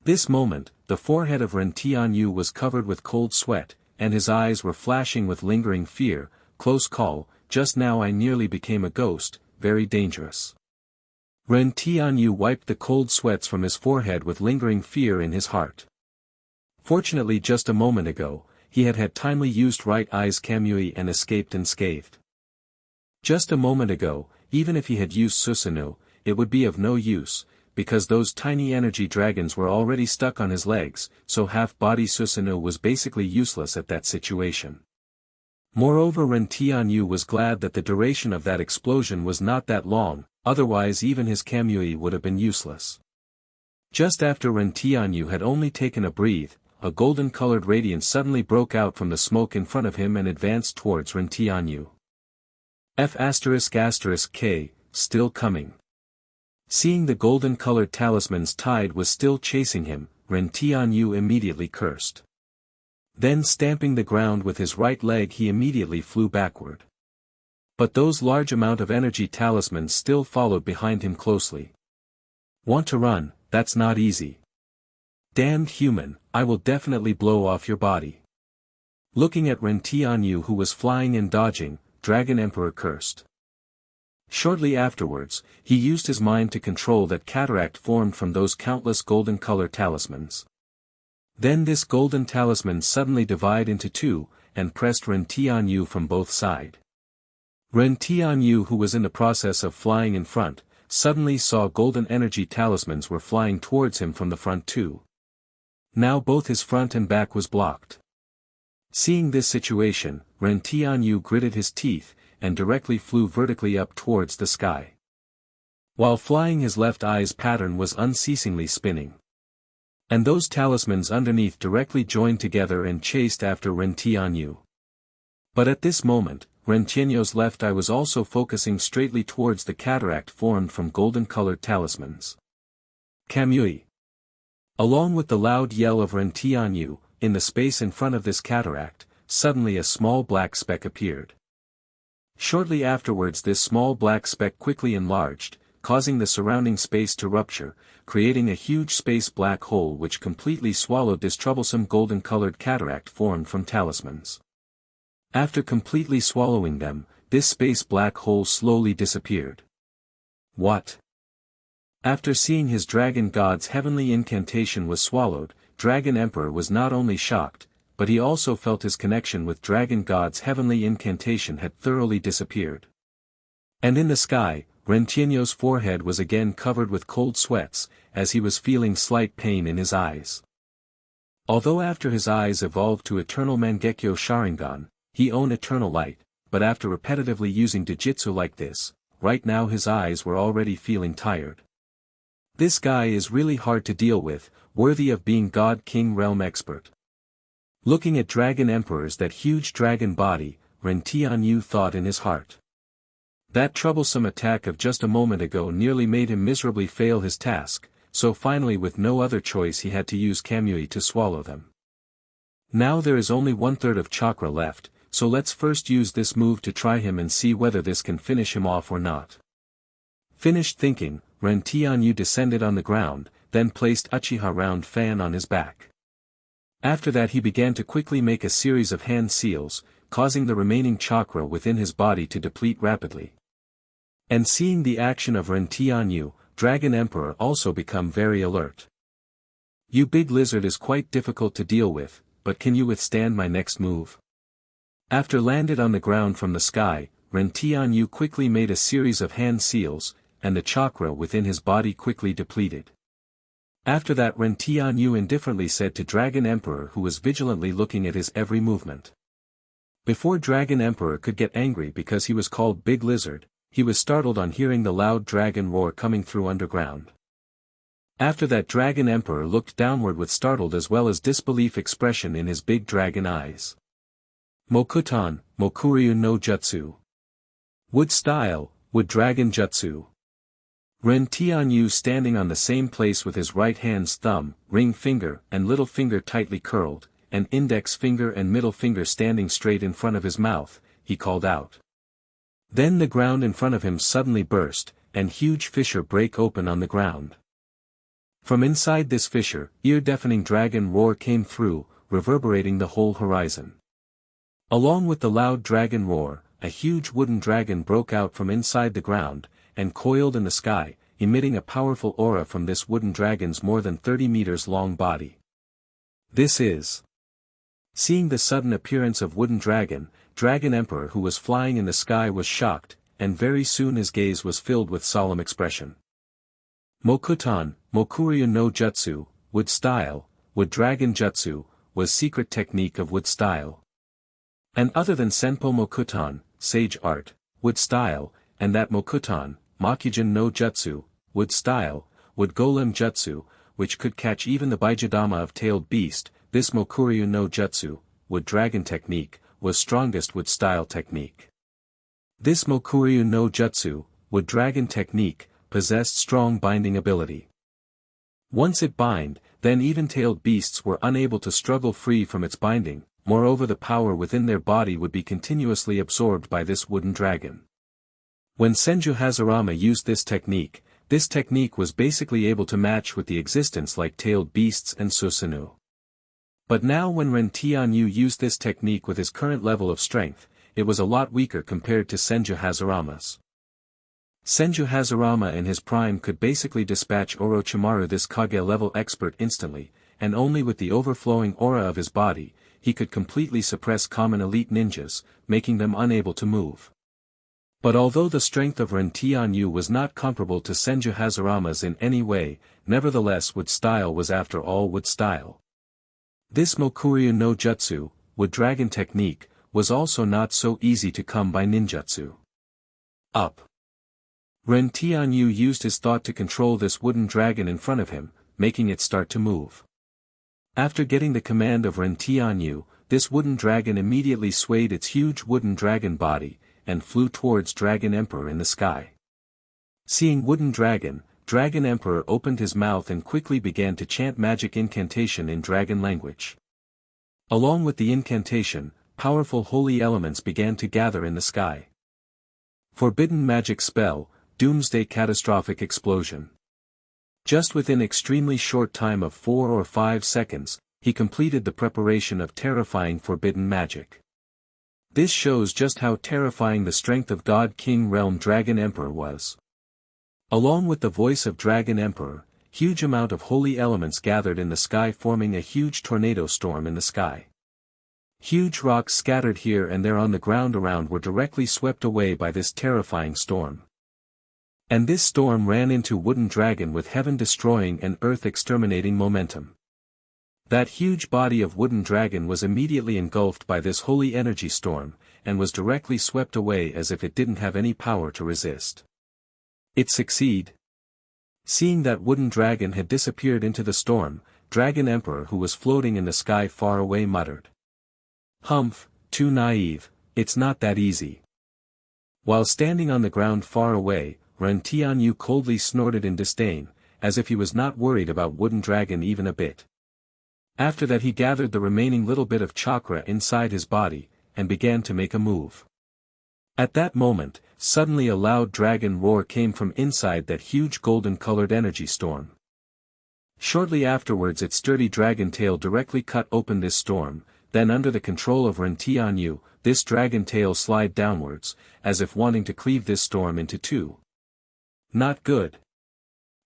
This moment, the forehead of Ren Tianyu was covered with cold sweat, and his eyes were flashing with lingering fear. Close call, just now I nearly became a ghost, very dangerous. Ren Tianyu wiped the cold sweats from his forehead with lingering fear in his heart. Fortunately just a moment ago, he had timely used right eye's Kamui and escaped unscathed. Just a moment ago, even if he had used Susanoo, it would be of no use, because those tiny energy dragons were already stuck on his legs, so half-body Susanoo was basically useless at that situation. Moreover, Ren Tianyu was glad that the duration of that explosion was not that long, otherwise even his Kamui would have been useless. Just after Ren Tianyu had only taken a breath, a golden-colored radiance suddenly broke out from the smoke in front of him and advanced towards Ren Tianyu. F***K, still coming. Seeing the golden-colored talisman's tide was still chasing him, Ren Tianyu immediately cursed. Then stamping the ground with his right leg he immediately flew backward. But those large amount of energy talismans still followed behind him closely. Want to run? That's not easy. Damned human, I will definitely blow off your body. Looking at Ren Tianyu who was flying and dodging, Dragon Emperor cursed. Shortly afterwards, he used his mind to control that cataract formed from those countless golden color talismans. Then this golden talisman suddenly divided into two, and pressed Ren Tianyu from both sides. Ren Tianyu who was in the process of flying in front, suddenly saw golden energy talismans were flying towards him from the front too. Now both his front and back was blocked. Seeing this situation, Ren Tianyu gritted his teeth, and directly flew vertically up towards the sky. While flying his left eye's pattern was unceasingly spinning. And those talismans underneath directly joined together and chased after Ren Tianyu. But at this moment, Ren Tianyu's left eye was also focusing straightly towards the cataract formed from golden-colored talismans. Kamui. Along with the loud yell of Ren Tianyu, in the space in front of this cataract, suddenly a small black speck appeared. Shortly afterwards this small black speck quickly enlarged, causing the surrounding space to rupture, creating a huge space black hole which completely swallowed this troublesome golden-colored cataract formed from talismans. After completely swallowing them, this space black hole slowly disappeared. What? After seeing his dragon god's heavenly incantation was swallowed, Dragon Emperor was not only shocked, but he also felt his connection with Dragon God's heavenly incantation had thoroughly disappeared. And in the sky, Ren Tianyu's forehead was again covered with cold sweats, as he was feeling slight pain in his eyes. Although after his eyes evolved to Eternal Mangekyo Sharingan, he owned Eternal Light, but after repetitively using Taijutsu like this, right now his eyes were already feeling tired. This guy is really hard to deal with, worthy of being God King Realm expert. Looking at Dragon Emperor's that huge dragon body, Ren Tianyu thought in his heart. That troublesome attack of just a moment ago nearly made him miserably fail his task, so finally with no other choice he had to use Kamui to swallow them. Now there is only 1/3 of chakra left, so let's first use this move to try him and see whether this can finish him off or not. Finished thinking, Ren Tianyu descended on the ground, then placed Uchiha round fan on his back. After that he began to quickly make a series of hand seals, causing the remaining chakra within his body to deplete rapidly. And seeing the action of Ren Tianyu, Dragon Emperor also become very alert. You big lizard is quite difficult to deal with, but can you withstand my next move? After landed on the ground from the sky, Ren Tianyu quickly made a series of hand seals, and the chakra within his body quickly depleted. After that Ren Tianyu indifferently said to Dragon Emperor who was vigilantly looking at his every movement. Before Dragon Emperor could get angry because he was called Big Lizard, he was startled on hearing the loud dragon roar coming through underground. After that Dragon Emperor looked downward with startled as well as disbelief expression in his big dragon eyes. Mokutan, Mokuryu no Jutsu. Wood style, wood dragon jutsu. Ren Tianyu standing on the same place with his right hand's thumb, ring finger, and little finger tightly curled, and index finger and middle finger standing straight in front of his mouth, he called out. Then the ground in front of him suddenly burst, and huge fissure break open on the ground. From inside this fissure, ear-deafening dragon roar came through, reverberating the whole horizon. Along with the loud dragon roar, a huge wooden dragon broke out from inside the ground, and coiled in the sky, emitting a powerful aura from this wooden dragon's more than 30 meters long body. This is. Seeing the sudden appearance of wooden dragon, Dragon Emperor who was flying in the sky was shocked, and very soon his gaze was filled with solemn expression. Mokutan, Mokuryu no Jutsu, wood style, wood dragon jutsu, was secret technique of wood style. And other than Senpo Mokutan, sage art, wood style, and that Mokutan, Makujin no Jutsu, wood style, wood golem jutsu, which could catch even the Baijidama of tailed beast, this Mokuryu no Jutsu, wood dragon technique, was strongest wood style technique. This Mokuryu no Jutsu, wood dragon technique, possessed strong binding ability. Once it bind, then even tailed beasts were unable to struggle free from its binding, moreover the power within their body would be continuously absorbed by this wooden dragon. When Senju Hazarama used this technique was basically able to match with the existence like tailed beasts and Susanoo. But now when Ren Tianyu used this technique with his current level of strength, it was a lot weaker compared to Senju Hazarama's. Senju Hazarama in his prime could basically dispatch Orochimaru this Kage-level expert instantly, and only with the overflowing aura of his body, he could completely suppress common elite ninjas, making them unable to move. But although the strength of Ren Tianyu was not comparable to Senju Hazarama's in any way, nevertheless wood style was after all wood style. This Mokuryu no Jutsu, wood dragon technique, was also not so easy to come by ninjutsu. Up. Ren Tianyu used his thought to control this wooden dragon in front of him, making it start to move. After getting the command of Ren Tianyu, this wooden dragon immediately swayed its huge wooden dragon body, and flew towards Dragon Emperor in the sky. Seeing wooden dragon, Dragon Emperor opened his mouth and quickly began to chant magic incantation in dragon language. Along with the incantation, powerful holy elements began to gather in the sky. Forbidden magic spell, doomsday catastrophic explosion. Just within extremely short time of 4 or 5 seconds, he completed the preparation of terrifying forbidden magic. This shows just how terrifying the strength of God King Realm Dragon Emperor was. Along with the voice of Dragon Emperor, huge amount of holy elements gathered in the sky forming a huge tornado storm in the sky. Huge rocks scattered here and there on the ground around were directly swept away by this terrifying storm. And this storm ran into wooden dragon with heaven-destroying and earth-exterminating momentum. That huge body of wooden dragon was immediately engulfed by this holy energy storm, and was directly swept away as if it didn't have any power to resist. It succeed. Seeing that wooden dragon had disappeared into the storm, Dragon Emperor who was floating in the sky far away muttered. Humph, too naive, it's not that easy. While standing on the ground far away, Ren Tianyu coldly snorted in disdain, as if he was not worried about wooden dragon even a bit. After that he gathered the remaining little bit of chakra inside his body, and began to make a move. At that moment, suddenly a loud dragon roar came from inside that huge golden-colored energy storm. Shortly afterwards its sturdy dragon tail directly cut open this storm, then under the control of Ren Tianyu, this dragon tail slid downwards, as if wanting to cleave this storm into two. Not good.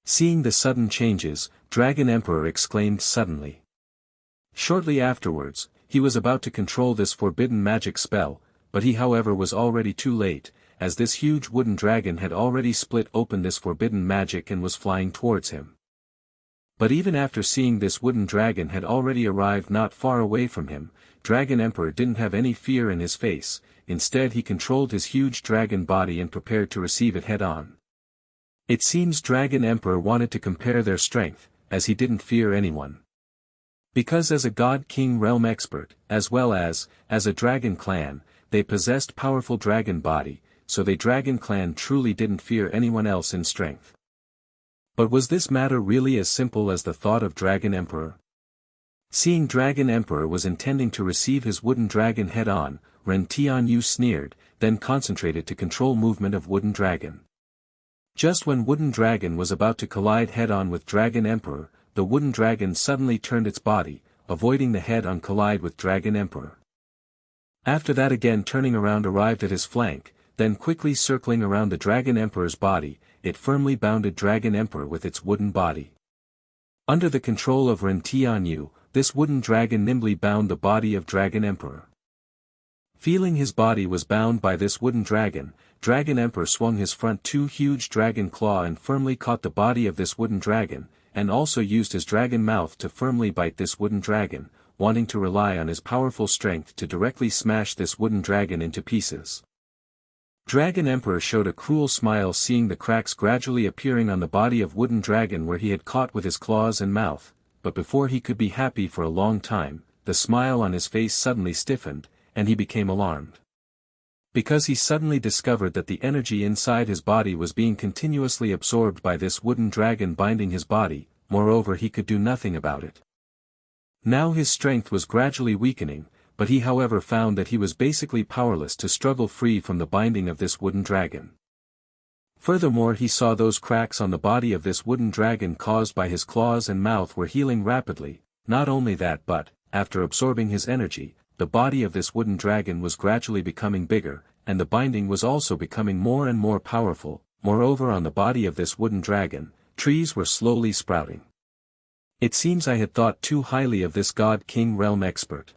Seeing the sudden changes, Dragon Emperor exclaimed suddenly. Shortly afterwards, he was about to control this forbidden magic spell, but he however was already too late, as this huge wooden dragon had already split open this forbidden magic and was flying towards him. But even after seeing this wooden dragon had already arrived not far away from him, Dragon Emperor didn't have any fear in his face, instead he controlled his huge dragon body and prepared to receive it head-on. It seems Dragon Emperor wanted to compare their strength, as he didn't fear anyone. Because as a God King Realm expert, as well as a dragon clan, they possessed powerful dragon body, so the dragon clan truly didn't fear anyone else in strength. But was this matter really as simple as the thought of Dragon Emperor? Seeing Dragon Emperor was intending to receive his wooden dragon head-on, Ren Tianyu sneered, then concentrated to control movement of wooden dragon. Just when Wooden Dragon was about to collide head-on with Dragon Emperor, the Wooden Dragon suddenly turned its body, avoiding the head-on collide with Dragon Emperor. After that again turning around arrived at his flank, then quickly circling around the Dragon Emperor's body, it firmly bounded Dragon Emperor with its wooden body. Under the control of Ren Tianyu, this wooden dragon nimbly bound the body of Dragon Emperor. Feeling his body was bound by this wooden dragon, Dragon Emperor swung his front two huge dragon claw and firmly caught the body of this wooden dragon, and also used his dragon mouth to firmly bite this wooden dragon, wanting to rely on his powerful strength to directly smash this wooden dragon into pieces. Dragon Emperor showed a cruel smile seeing the cracks gradually appearing on the body of Wooden Dragon where he had caught with his claws and mouth, but before he could be happy for a long time, the smile on his face suddenly stiffened, and he became alarmed. Because he suddenly discovered that the energy inside his body was being continuously absorbed by this wooden dragon binding his body, moreover he could do nothing about it. Now his strength was gradually weakening, but he however found that he was basically powerless to struggle free from the binding of this wooden dragon. Furthermore he saw those cracks on the body of this wooden dragon caused by his claws and mouth were healing rapidly, not only that but, after absorbing his energy, the body of this wooden dragon was gradually becoming bigger, and the binding was also becoming more and more powerful. Moreover on the body of this wooden dragon, trees were slowly sprouting. It seems I had thought too highly of this God King Realm expert.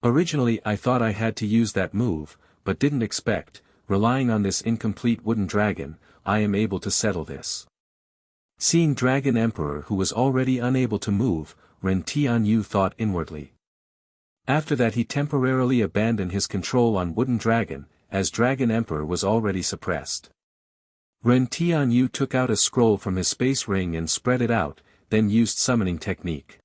Originally I thought I had to use that move, but didn't expect, relying on this incomplete wooden dragon, I am able to settle this. Seeing Dragon Emperor who was already unable to move, Ren Tianyu thought inwardly. After that he temporarily abandoned his control on Wooden Dragon, as Dragon Emperor was already suppressed. Ren Tianyu took out a scroll from his space ring and spread it out, then used summoning technique.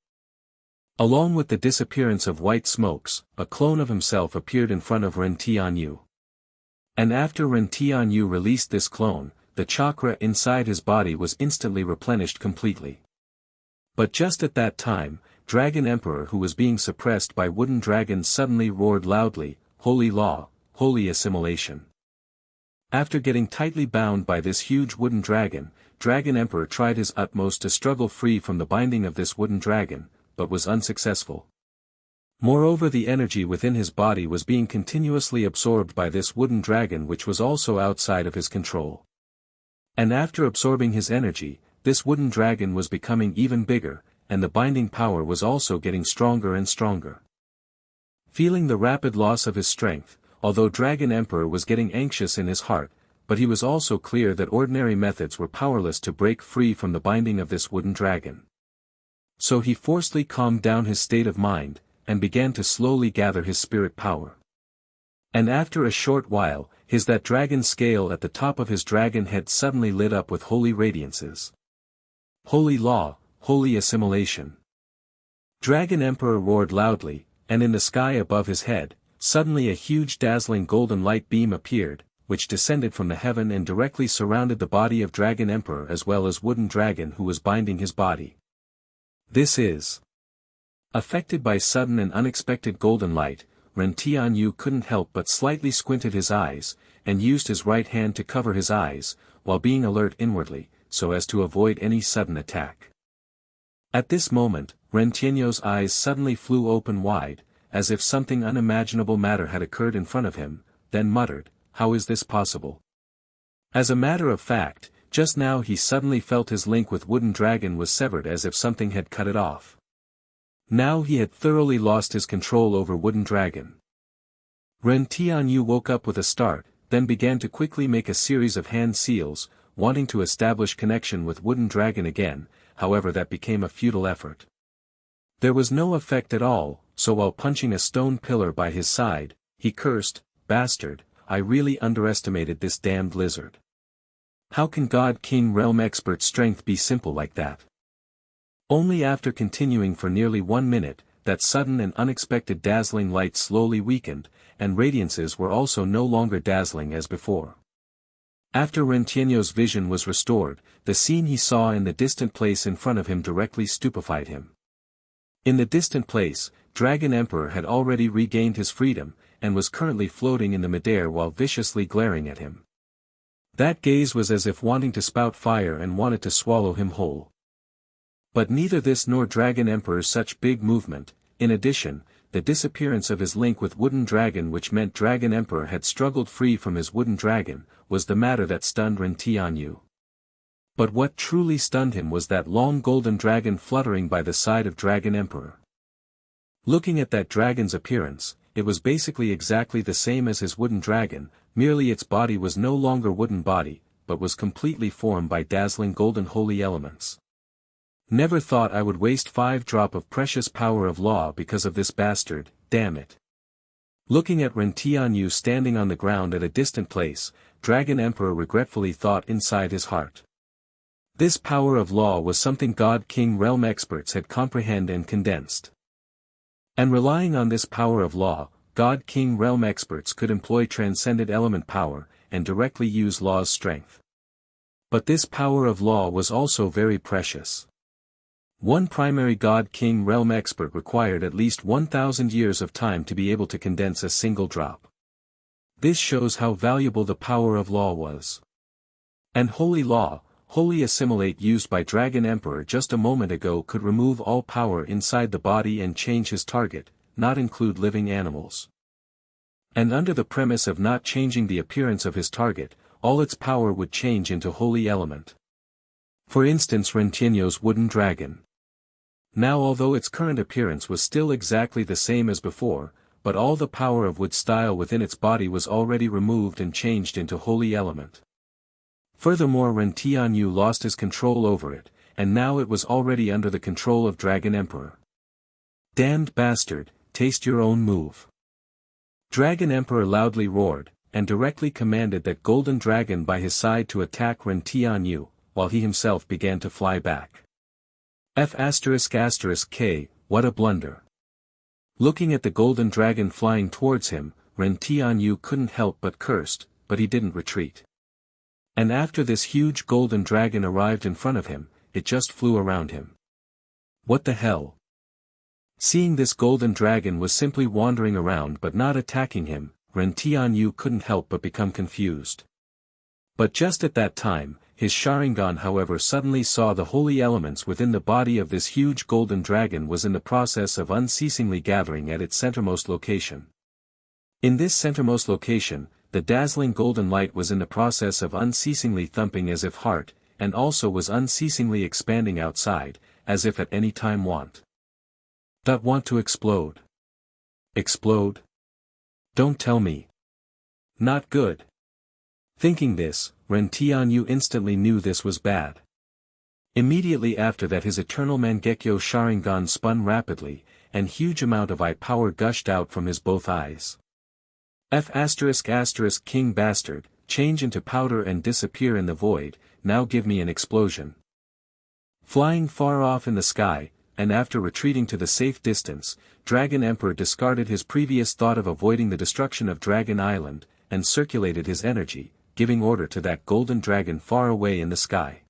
Along with the disappearance of white smokes, a clone of himself appeared in front of Ren Tianyu. And after Ren Tianyu released this clone, the chakra inside his body was instantly replenished completely. But just at that time, Dragon Emperor who was being suppressed by Wooden Dragon suddenly roared loudly, "Holy law, holy assimilation." After getting tightly bound by this huge wooden dragon, Dragon Emperor tried his utmost to struggle free from the binding of this wooden dragon, but was unsuccessful. Moreover the energy within his body was being continuously absorbed by this wooden dragon which was also outside of his control. And after absorbing his energy, this wooden dragon was becoming even bigger, and the binding power was also getting stronger and stronger. Feeling the rapid loss of his strength, although Dragon Emperor was getting anxious in his heart, but he was also clear that ordinary methods were powerless to break free from the binding of this wooden dragon. So he forcefully calmed down his state of mind, and began to slowly gather his spirit power. And after a short while, that dragon scale at the top of his dragon head suddenly lit up with holy radiances. Holy law, holy assimilation. Dragon Emperor roared loudly, and in the sky above his head, suddenly a huge dazzling golden light beam appeared, which descended from the heaven and directly surrounded the body of Dragon Emperor as well as Wooden Dragon who was binding his body. This is. Affected by sudden and unexpected golden light, Ren Tianyu couldn't help but slightly squinted his eyes, and used his right hand to cover his eyes, while being alert inwardly, so as to avoid any sudden attack. At this moment, Ren Tianyu's eyes suddenly flew open wide, as if something unimaginable matter had occurred in front of him, then muttered, "How is this possible?" As a matter of fact, just now he suddenly felt his link with Wooden Dragon was severed as if something had cut it off. Now he had thoroughly lost his control over Wooden Dragon. Ren Tianyu woke up with a start, then began to quickly make a series of hand seals, wanting to establish connection with Wooden Dragon again, however that became a futile effort. There was no effect at all, so while punching a stone pillar by his side, he cursed, "Bastard, I really underestimated this damned lizard. How can God King Realm expert strength be simple like that?" Only after continuing for nearly 1 minute, that sudden and unexpected dazzling light slowly weakened, and radiances were also no longer dazzling as before. After Ren Tianyu's vision was restored, the scene he saw in the distant place in front of him directly stupefied him. In the distant place, Dragon Emperor had already regained his freedom, and was currently floating in the midair while viciously glaring at him. That gaze was as if wanting to spout fire and wanted to swallow him whole. But neither this nor Dragon Emperor's such big movement, in addition, the disappearance of his link with Wooden Dragon, which meant Dragon Emperor had struggled free from his Wooden Dragon, was the matter that stunned Ren Tianyu. But what truly stunned him was that long golden dragon fluttering by the side of Dragon Emperor. Looking at that dragon's appearance, it was basically exactly the same as his Wooden Dragon, merely its body was no longer wooden body, but was completely formed by dazzling golden holy elements. Never thought I would waste 5 drop of precious power of law because of this bastard, damn it. Looking at Ren Tianyu standing on the ground at a distant place, Dragon Emperor regretfully thought inside his heart. This power of law was something God King Realm experts had comprehended and condensed. And relying on this power of law, God King Realm experts could employ transcendent element power, and directly use law's strength. But this power of law was also very precious. One primary God King Realm expert required at least 1,000 years of time to be able to condense a single drop. This shows how valuable the power of law was. And holy law, holy assimilate used by Dragon Emperor just a moment ago could remove all power inside the body and change his target, not include living animals. And under the premise of not changing the appearance of his target, all its power would change into holy element. For instance Ren Tianyu's Wooden Dragon. Now although its current appearance was still exactly the same as before, but all the power of wood style within its body was already removed and changed into holy element. Furthermore Ren Tianyu lost his control over it, and now it was already under the control of Dragon Emperor. Damned bastard, taste your own move. Dragon Emperor loudly roared, and directly commanded that Golden Dragon by his side to attack Ren Tianyu, while he himself began to fly back. K, what a blunder. Looking at the Golden Dragon flying towards him, Ren Tianyu couldn't help but cursed, but he didn't retreat. And after this huge Golden Dragon arrived in front of him, it just flew around him. What the hell? Seeing this Golden Dragon was simply wandering around but not attacking him, Ren Tianyu couldn't help but become confused. But just at that time, his Sharingan however suddenly saw the holy elements within the body of this huge Golden Dragon was in the process of unceasingly gathering at its centermost location. In this centermost location, the dazzling golden light was in the process of unceasingly thumping as if heart, and also was unceasingly expanding outside, as if at any time want to explode. Explode? Don't tell me. Not good. Thinking this, Ren Tianyu instantly knew this was bad. Immediately after that his eternal Mangekyo Sharingan spun rapidly, and huge amount of eye power gushed out from his both eyes. King bastard, change into powder and disappear in the void, now give me an explosion. Flying far off in the sky, and after retreating to the safe distance, Dragon Emperor discarded his previous thought of avoiding the destruction of Dragon Island, and circulated his energy, giving order to that Golden Dragon far away in the sky.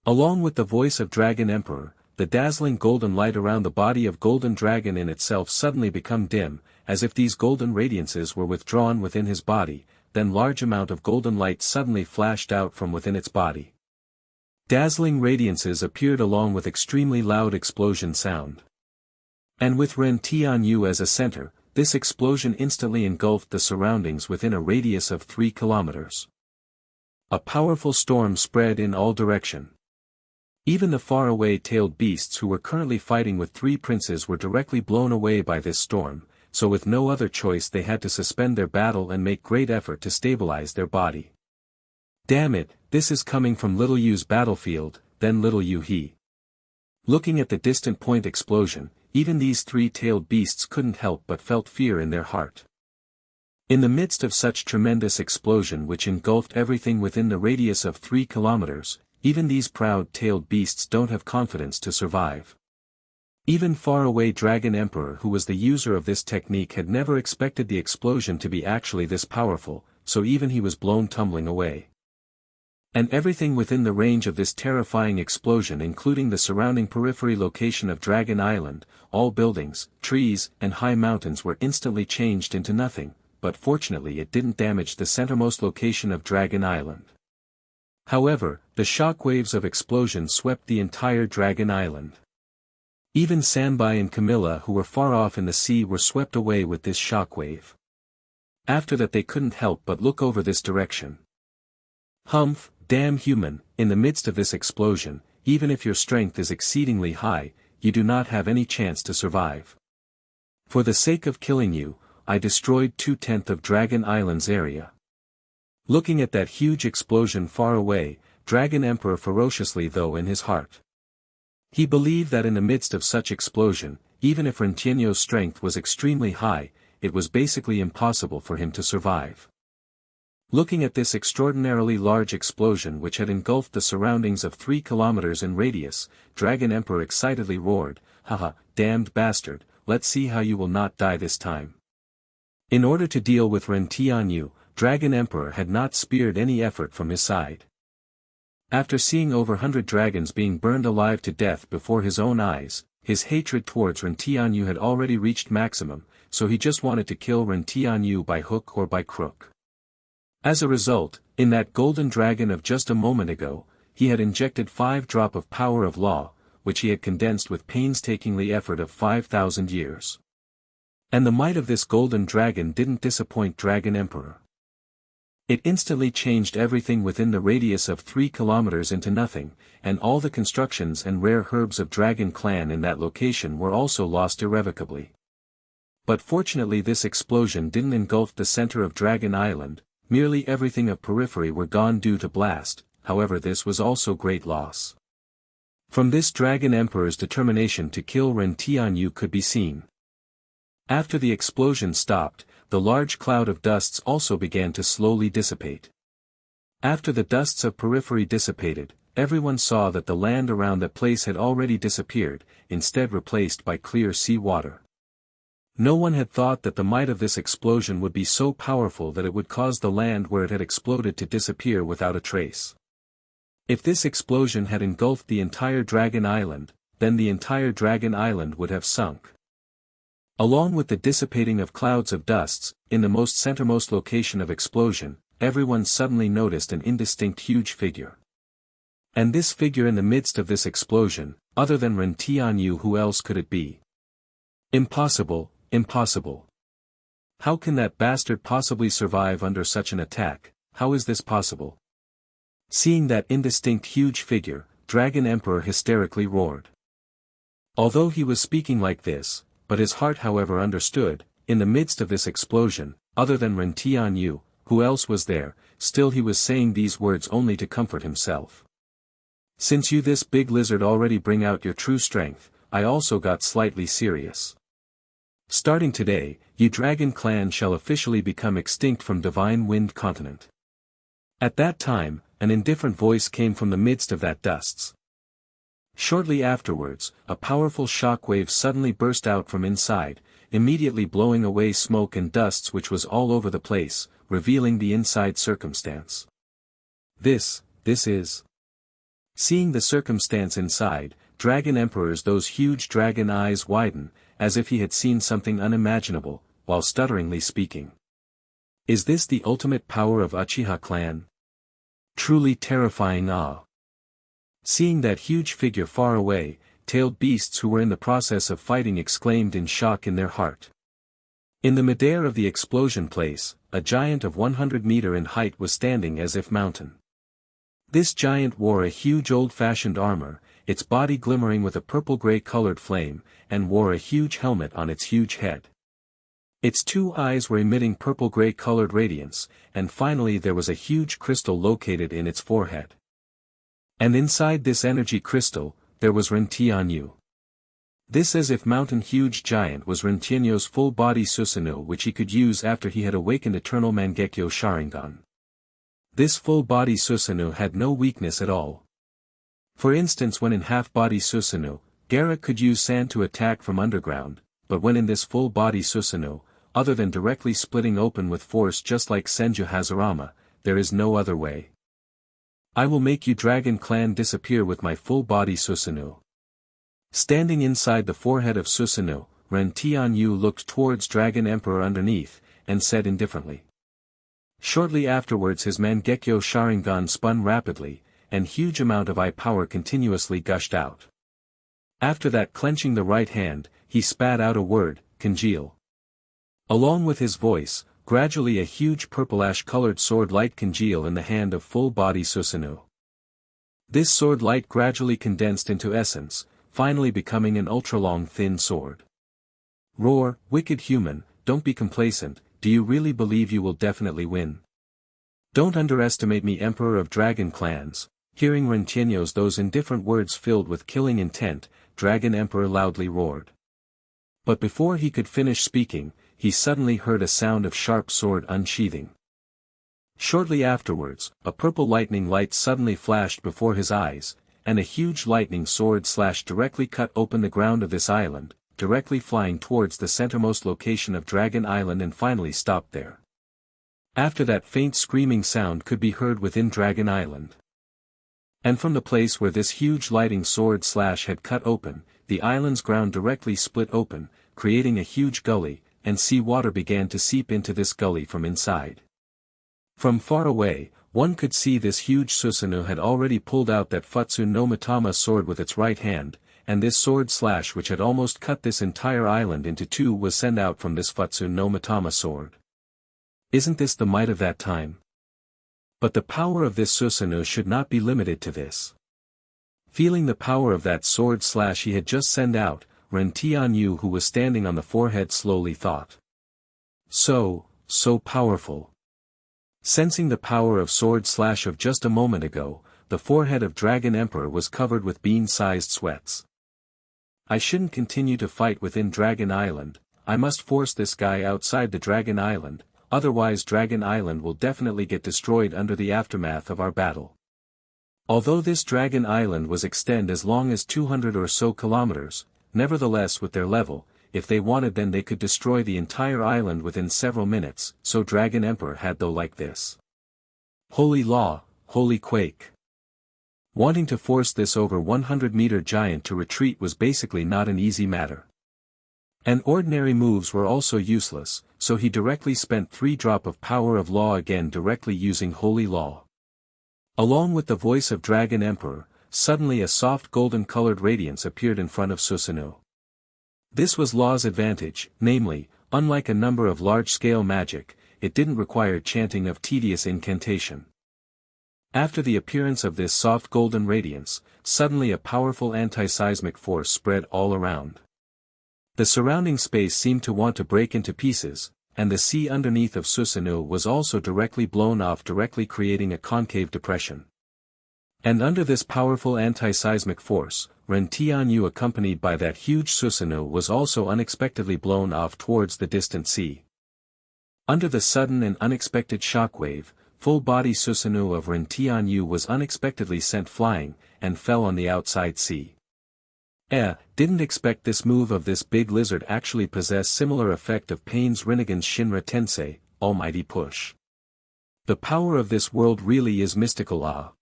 Along with the voice of Dragon Emperor, the dazzling golden light around the body of Golden Dragon in itself suddenly become dim, as if these golden radiances were withdrawn within his body, then large amount of golden light suddenly flashed out from within its body. Dazzling radiances appeared along with extremely loud explosion sound. And with Ren Tianyu as a center, this explosion instantly engulfed the surroundings within a radius of 3 kilometers. A powerful storm spread in all direction. Even the far-away tailed beasts who were currently fighting with 3 princes were directly blown away by this storm, so with no other choice they had to suspend their battle and make great effort to stabilize their body. Damn it, this is coming from Little Yu's battlefield, then Little Yu he. Looking at the distant point explosion, even these 3-tailed beasts couldn't help but felt fear in their heart. In the midst of such tremendous explosion which engulfed everything within the radius of 3 kilometers, even these proud-tailed beasts don't have confidence to survive. Even far-away Dragon Emperor who was the user of this technique had never expected the explosion to be actually this powerful, so even he was blown tumbling away. And everything within the range of this terrifying explosion including the surrounding periphery location of Dragon Island, all buildings, trees, and high mountains were instantly changed into nothing, but fortunately it didn't damage the centermost location of Dragon Island. However, the shockwaves of explosion swept the entire Dragon Island. Even Sanbai and Camilla who were far off in the sea were swept away with this shockwave. After that they couldn't help but look over this direction. Humph, damn human, in the midst of this explosion, even if your strength is exceedingly high, you do not have any chance to survive. For the sake of killing you, I destroyed 2/10 of Dragon Island's area. Looking at that huge explosion far away, Dragon Emperor ferociously though in his heart. He believed that in the midst of such explosion, even if Rentieno's strength was extremely high, it was basically impossible for him to survive. Looking at this extraordinarily large explosion which had engulfed the surroundings of 3 kilometers in radius, Dragon Emperor excitedly roared, "Haha, damned bastard, let's see how you will not die this time." In order to deal with Rentienu, Dragon Emperor had not spared any effort from his side. After seeing over 100 dragons being burned alive to death before his own eyes, his hatred towards Rentienu had already reached maximum, so he just wanted to kill Rentienu by hook or by crook. As a result, in that golden dragon of just a moment ago, he had injected 5 drops of power of law, which he had condensed with painstakingly effort of 5,000 years. And the might of this golden dragon didn't disappoint Dragon Emperor. It instantly changed everything within the radius of 3 kilometers into nothing, and all the constructions and rare herbs of Dragon Clan in that location were also lost irrevocably. But fortunately this explosion didn't engulf the center of Dragon Island, merely everything of periphery were gone due to blast, however this was also great loss. From this Dragon Emperor's determination to kill Rentienu could be seen. After the explosion stopped, the large cloud of dusts also began to slowly dissipate. After the dusts of periphery dissipated, everyone saw that the land around that place had already disappeared, instead replaced by clear sea water. No one had thought that the might of this explosion would be so powerful that it would cause the land where it had exploded to disappear without a trace. If this explosion had engulfed the entire Dragon Island, then the entire Dragon Island would have sunk. Along with the dissipating of clouds of dusts, in the most centermost location of explosion, everyone suddenly noticed an indistinct huge figure. And this figure in the midst of this explosion, other than Rentienu, who else could it be? Impossible, impossible. How can that bastard possibly survive under such an attack? How is this possible? Seeing that indistinct huge figure, Dragon Emperor hysterically roared. Although he was speaking like this, but his heart however understood, in the midst of this explosion, other than Rentienu, who else was there, still he was saying these words only to comfort himself. Since you this big lizard already bring out your true strength, I also got slightly serious. Starting today, you Dragon Clan shall officially become extinct from Divine Wind Continent. At that time, an indifferent voice came from the midst of that dusts. Shortly afterwards, a powerful shockwave suddenly burst out from inside, immediately blowing away smoke and dusts which was all over the place, revealing the inside circumstance. This is... Seeing the circumstance inside, Dragon Emperor's those huge dragon eyes widen, as if he had seen something unimaginable, while stutteringly speaking. Is this the ultimate power of Uchiha clan? Truly terrifying awe. Seeing that huge figure far away, tailed beasts who were in the process of fighting exclaimed in shock in their heart. In the midair of the explosion place, a giant of 100 meters in height was standing as if mountain. This giant wore a huge old-fashioned armor, its body glimmering with a purple-gray colored flame, and wore a huge helmet on its huge head. Its 2 eyes were emitting purple-gray colored radiance, and finally there was a huge crystal located in its forehead. And inside this energy crystal, there was Rentienu. This as if mountain huge giant was Rentienu's full body Susanoo which he could use after he had awakened eternal Mangekyo Sharingan. This full body Susanoo had no weakness at all. For instance, when in half-body Susanoo, Gaara could use sand to attack from underground, but when in this full body Susanoo, other than directly splitting open with force just like Senju Hazarama, there is no other way. I will make you Dragon Clan disappear with my full body Susanoo. Standing inside the forehead of Susanoo, Rentienu looked towards Dragon Emperor underneath, and said indifferently. Shortly afterwards his Mangekyo Sharingan spun rapidly, and huge amount of eye power continuously gushed out. After that, clenching the right hand, he spat out a word, congeal. Along with his voice, gradually a huge purple-ash-colored sword light congeal in the hand of full-body Susanoo. This sword light gradually condensed into essence, finally becoming an ultra-long thin sword. Roar, wicked human, don't be complacent, do you really believe you will definitely win? Don't underestimate me, Emperor of Dragon Clans. Hearing Rentienyo's those indifferent words filled with killing intent, Dragon Emperor loudly roared. But before he could finish speaking, he suddenly heard a sound of sharp sword unsheathing. Shortly afterwards, a purple lightning light suddenly flashed before his eyes, and a huge lightning sword slash directly cut open the ground of this island, directly flying towards the centermost location of Dragon Island and finally stopped there. After that, faint screaming sound could be heard within Dragon Island. And from the place where this huge lightning sword slash had cut open, the island's ground directly split open, creating a huge gully, and sea water began to seep into this gully from inside. From far away, one could see this huge Susanoo had already pulled out that Futsu no Mitama sword with its right hand, and this sword slash which had almost cut this entire island into two was sent out from this Futsu no Mitama sword. Isn't this the might of that time? But the power of this Susanoo should not be limited to this. Feeling the power of that sword slash he had just sent out, Ren Tianyu, who was standing on the forehead, slowly thought. So powerful. Sensing the power of sword slash of just a moment ago, the forehead of Dragon Emperor was covered with bean-sized sweats. I shouldn't continue to fight within Dragon Island, I must force this guy outside the Dragon Island, otherwise Dragon Island will definitely get destroyed under the aftermath of our battle. Although this Dragon Island was extend as long as 200 or so kilometers, nevertheless with their level, if they wanted then they could destroy the entire island within several minutes, so Dragon Emperor had though like this. Holy law, holy quake. Wanting to force this over 100-meter giant to retreat was basically not an easy matter. And ordinary moves were also useless, so he directly spent 3 drop of power of law again directly using holy law. Along with the voice of Dragon Emperor, suddenly a soft golden-colored radiance appeared in front of Susanoo. This was law's advantage, namely, unlike a number of large-scale magic, it didn't require chanting of tedious incantation. After the appearance of this soft golden radiance, suddenly a powerful anti-seismic force spread all around. The surrounding space seemed to want to break into pieces, and the sea underneath of Susanoo was also directly blown off, directly creating a concave depression. And under this powerful anti-seismic force, Ren Tianyu accompanied by that huge Susanoo was also unexpectedly blown off towards the distant sea. Under the sudden and unexpected shockwave, full-body Susanoo of Ren Tianyu was unexpectedly sent flying, and fell on the outside sea. Didn't expect this move of this big lizard actually possess similar effect of Pain's Rinnegan's Shinra Tensei, almighty push. The power of this world really is mystical.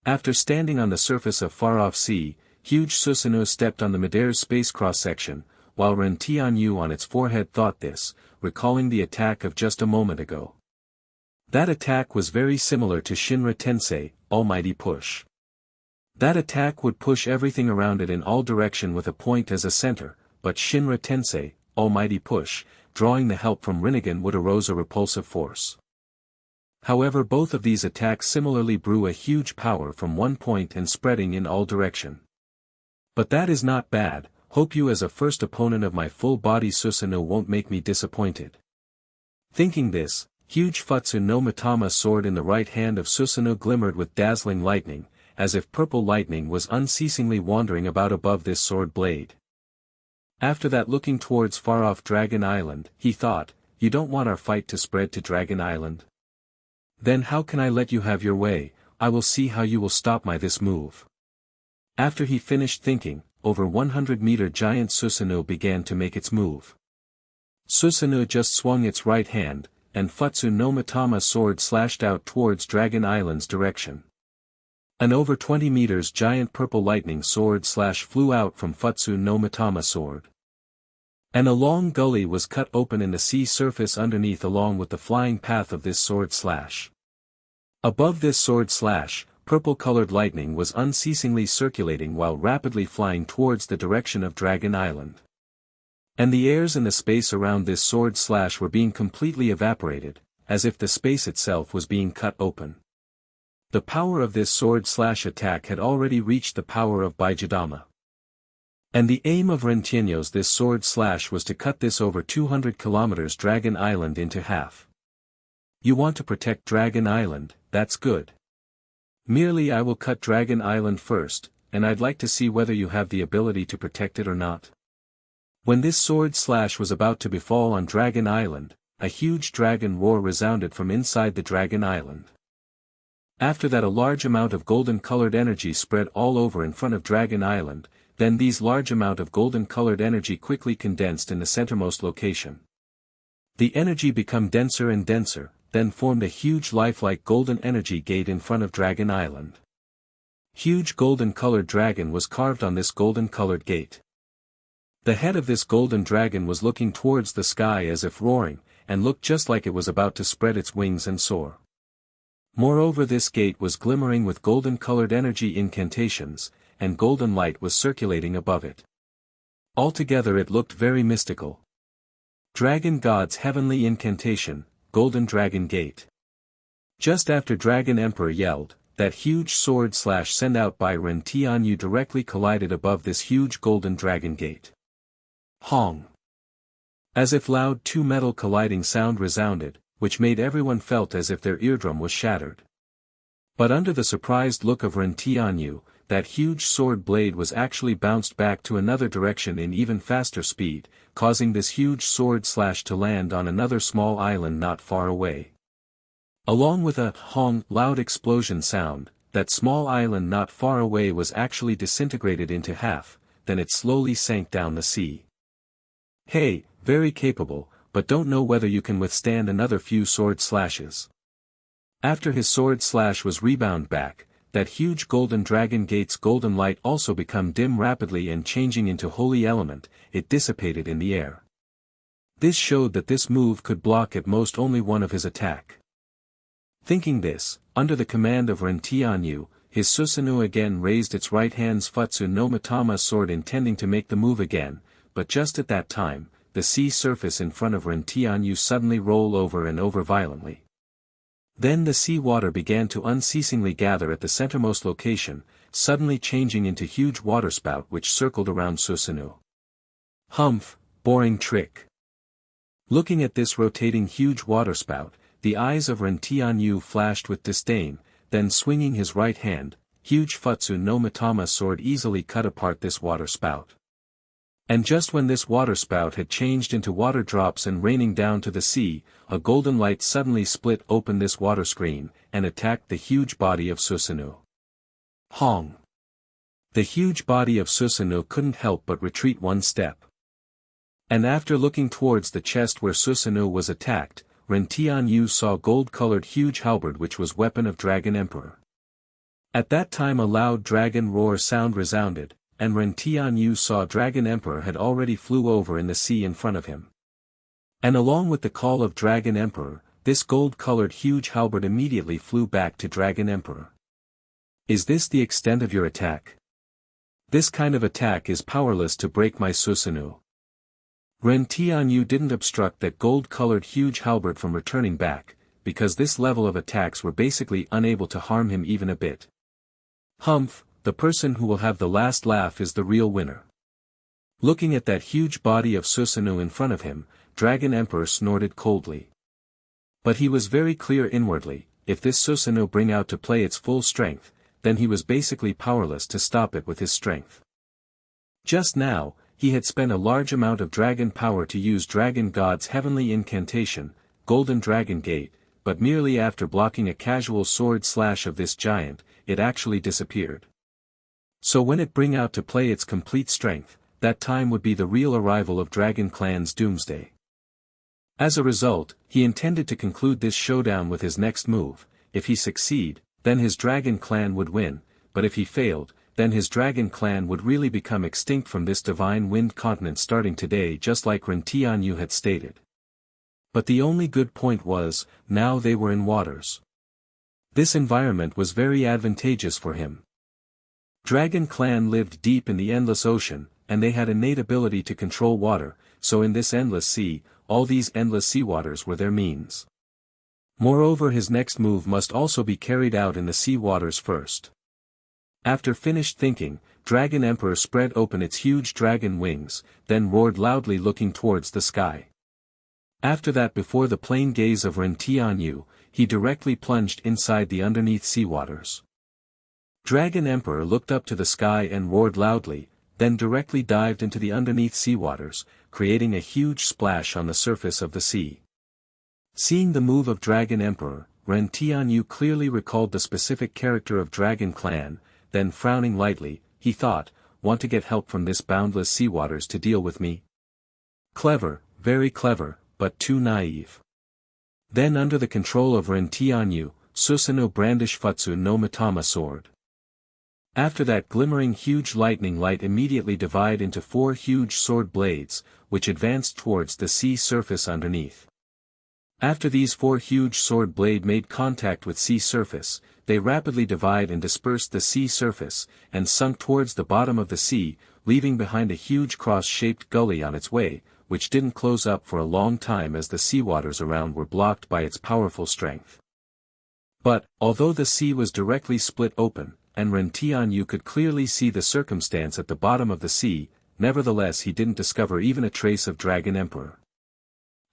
After standing on the surface of far-off sea, huge Susanoo stepped on the Midair's space cross-section, while Ren Tianyu on its forehead thought this, recalling the attack of just a moment ago. That attack was very similar to Shinra Tensei, almighty push. That attack would push everything around it in all direction with a point as a center, but Shinra Tensei, almighty push, drawing the help from Rinnegan would arouse a repulsive force. However, both of these attacks similarly brew a huge power from one point and spreading in all direction. But that is not bad, hope you as a first opponent of my full-body Susanoo won't make me disappointed. Thinking this, huge Futsu no Mitama sword in the right hand of Susanoo glimmered with dazzling lightning, as if purple lightning was unceasingly wandering about above this sword blade. After that, looking towards far-off Dragon Island, he thought, you don't want our fight to spread to Dragon Island? Then how can I let you have your way? I will see how you will stop my this move. After he finished thinking, over 100-meter giant Susanoo began to make its move. Susanoo just swung its right hand, and Futsu no Mitama sword slashed out towards Dragon Island's direction. An over 20 meters giant purple lightning sword slash flew out from Futsu no Mitama sword. And a long gully was cut open in the sea surface underneath along with the flying path of this sword slash. Above this sword slash, purple-colored lightning was unceasingly circulating while rapidly flying towards the direction of Dragon Island. And the airs in the space around this sword slash were being completely evaporated, as if the space itself was being cut open. The power of this sword slash attack had already reached the power of Baijidama. And the aim of Rentienyo's this sword slash was to cut this over 200 kilometers Dragon Island into half. You want to protect Dragon Island, that's good. Merely I will cut Dragon Island first, and I'd like to see whether you have the ability to protect it or not. When this sword slash was about to befall on Dragon Island, a huge dragon roar resounded from inside the Dragon Island. After that a large amount of golden-colored energy spread all over in front of Dragon Island, then these large amount of golden-colored energy quickly condensed in the centermost location. The energy became denser and denser, then formed a huge lifelike golden energy gate in front of Dragon Island. Huge golden-colored dragon was carved on this golden-colored gate. The head of this golden dragon was looking towards the sky as if roaring, and looked just like it was about to spread its wings and soar. Moreover, this gate was glimmering with golden-colored energy incantations, and golden light was circulating above it. Altogether it looked very mystical. Dragon God's heavenly incantation, Golden Dragon Gate. Just after Dragon Emperor yelled, that huge sword slash sent out by Ren Tianyu directly collided above this huge Golden Dragon Gate. Hong! As if loud two metal colliding sound resounded, which made everyone felt as if their eardrum was shattered. But under the surprised look of Ren Tianyu, that huge sword blade was actually bounced back to another direction in even faster speed, causing this huge sword slash to land on another small island not far away. Along with a hong loud explosion sound, that small island not far away was actually disintegrated into half, then it slowly sank down the sea. Hey, very capable, but don't know whether you can withstand another few sword slashes. After his sword slash was rebound back, that huge golden dragon gate's golden light also become dim rapidly and changing into holy element, it dissipated in the air. This showed that this move could block at most only one of his attack. Thinking this, under the command of Ren Tianyu, his Susanoo again raised its right hand's Futsu no Mitama sword intending to make the move again, but just at that time, the sea surface in front of Ren Tianyu suddenly rolled over and over violently. Then the sea water began to unceasingly gather at the centermost location, suddenly changing into huge waterspout which circled around Susanoo. Humph, boring trick. Looking at this rotating huge waterspout, the eyes of Ren Tianyu flashed with disdain, then swinging his right hand, huge Futsu no Mitama sword easily cut apart this waterspout. And just when this waterspout had changed into water drops and raining down to the sea, a golden light suddenly split open this water screen, and attacked the huge body of Susanoo. Hong! The huge body of Susanoo couldn't help but retreat one step. And after looking towards the chest where Susanoo was attacked, Ren Tianyu saw gold-colored huge halberd which was weapon of Dragon Emperor. At that time a loud dragon roar sound resounded, and Ren Tianyu saw Dragon Emperor had already flew over in the sea in front of him. And along with the call of Dragon Emperor, this gold-colored huge halberd immediately flew back to Dragon Emperor. Is this the extent of your attack? This kind of attack is powerless to break my Susanoo. Ren Tianyu didn't obstruct that gold-colored huge halberd from returning back, because this level of attacks were basically unable to harm him even a bit. Humph! The person who will have the last laugh is the real winner. Looking at that huge body of Susanoo in front of him, Dragon Emperor snorted coldly. But he was very clear inwardly, if this Susanoo bring out to play its full strength, then he was basically powerless to stop it with his strength. Just now, he had spent a large amount of dragon power to use Dragon God's heavenly incantation, Golden Dragon Gate, but merely after blocking a casual sword slash of this giant, it actually disappeared. So when it bring out to play its complete strength, that time would be the real arrival of Dragon Clan's doomsday. As a result, he intended to conclude this showdown with his next move. If he succeed, then his Dragon Clan would win, but if he failed, then his dragon clan would really become extinct from this divine wind continent starting today, just like Ren Tianyu had stated. But the only good point was, now they were in waters. This environment was very advantageous for him. Dragon clan lived deep in the endless ocean, and they had innate ability to control water, so in this endless sea, all these endless sea waters were their means. Moreover, his next move must also be carried out in the sea waters first. After finished thinking, Dragon Emperor spread open its huge dragon wings, then roared loudly looking towards the sky. After that, before the plain gaze of Ren Tianyu, he directly plunged inside the underneath sea waters. Dragon Emperor looked up to the sky and roared loudly, then directly dived into the underneath sea waters, creating a huge splash on the surface of the sea. Seeing the move of Dragon Emperor, Ren Tianyu clearly recalled the specific character of Dragon Clan, then frowning lightly, he thought, want to get help from this boundless sea waters to deal with me? Clever, very clever, but too naive. Then under the control of Ren Tianyu, Susanoo brandished Futsu no Mitama sword. After that, glimmering huge lightning light immediately divided into 4 huge sword blades, which advanced towards the sea surface underneath. After these 4 huge sword blade made contact with sea surface, they rapidly divide and dispersed the sea surface, and sunk towards the bottom of the sea, leaving behind a huge cross-shaped gully on its way, which didn't close up for a long time as the sea waters around were blocked by its powerful strength. But, although the sea was directly split open, and Ren Tianyu could clearly see the circumstance at the bottom of the sea, nevertheless he didn't discover even a trace of Dragon Emperor.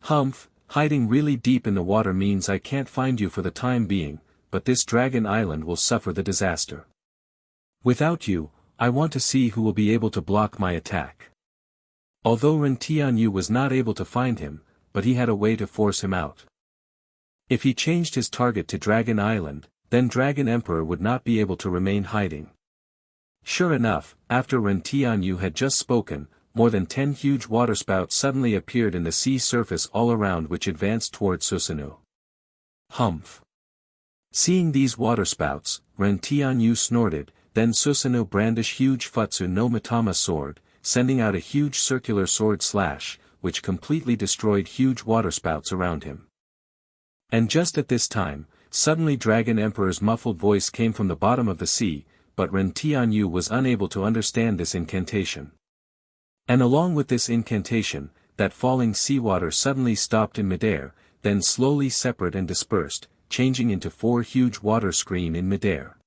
Humph, hiding really deep in the water means I can't find you for the time being, but this Dragon Island will suffer the disaster. Without you, I want to see who will be able to block my attack. Although Ren Tianyu was not able to find him, but he had a way to force him out. If he changed his target to Dragon Island, then Dragon Emperor would not be able to remain hiding. Sure enough, after Ren Tianyu had just spoken, more than 10 huge waterspouts suddenly appeared in the sea surface all around, which advanced towards Susanoo. Humph. Seeing these waterspouts, Ren Tianyu snorted, then Susanoo brandished huge Futsu no Mitama sword, sending out a huge circular sword slash, which completely destroyed huge waterspouts around him. And just at this time, suddenly Dragon Emperor's muffled voice came from the bottom of the sea, but Ren Tianyu was unable to understand this incantation. And along with this incantation, that falling seawater suddenly stopped in midair, then slowly separated and dispersed, changing into 4 huge water screen in midair.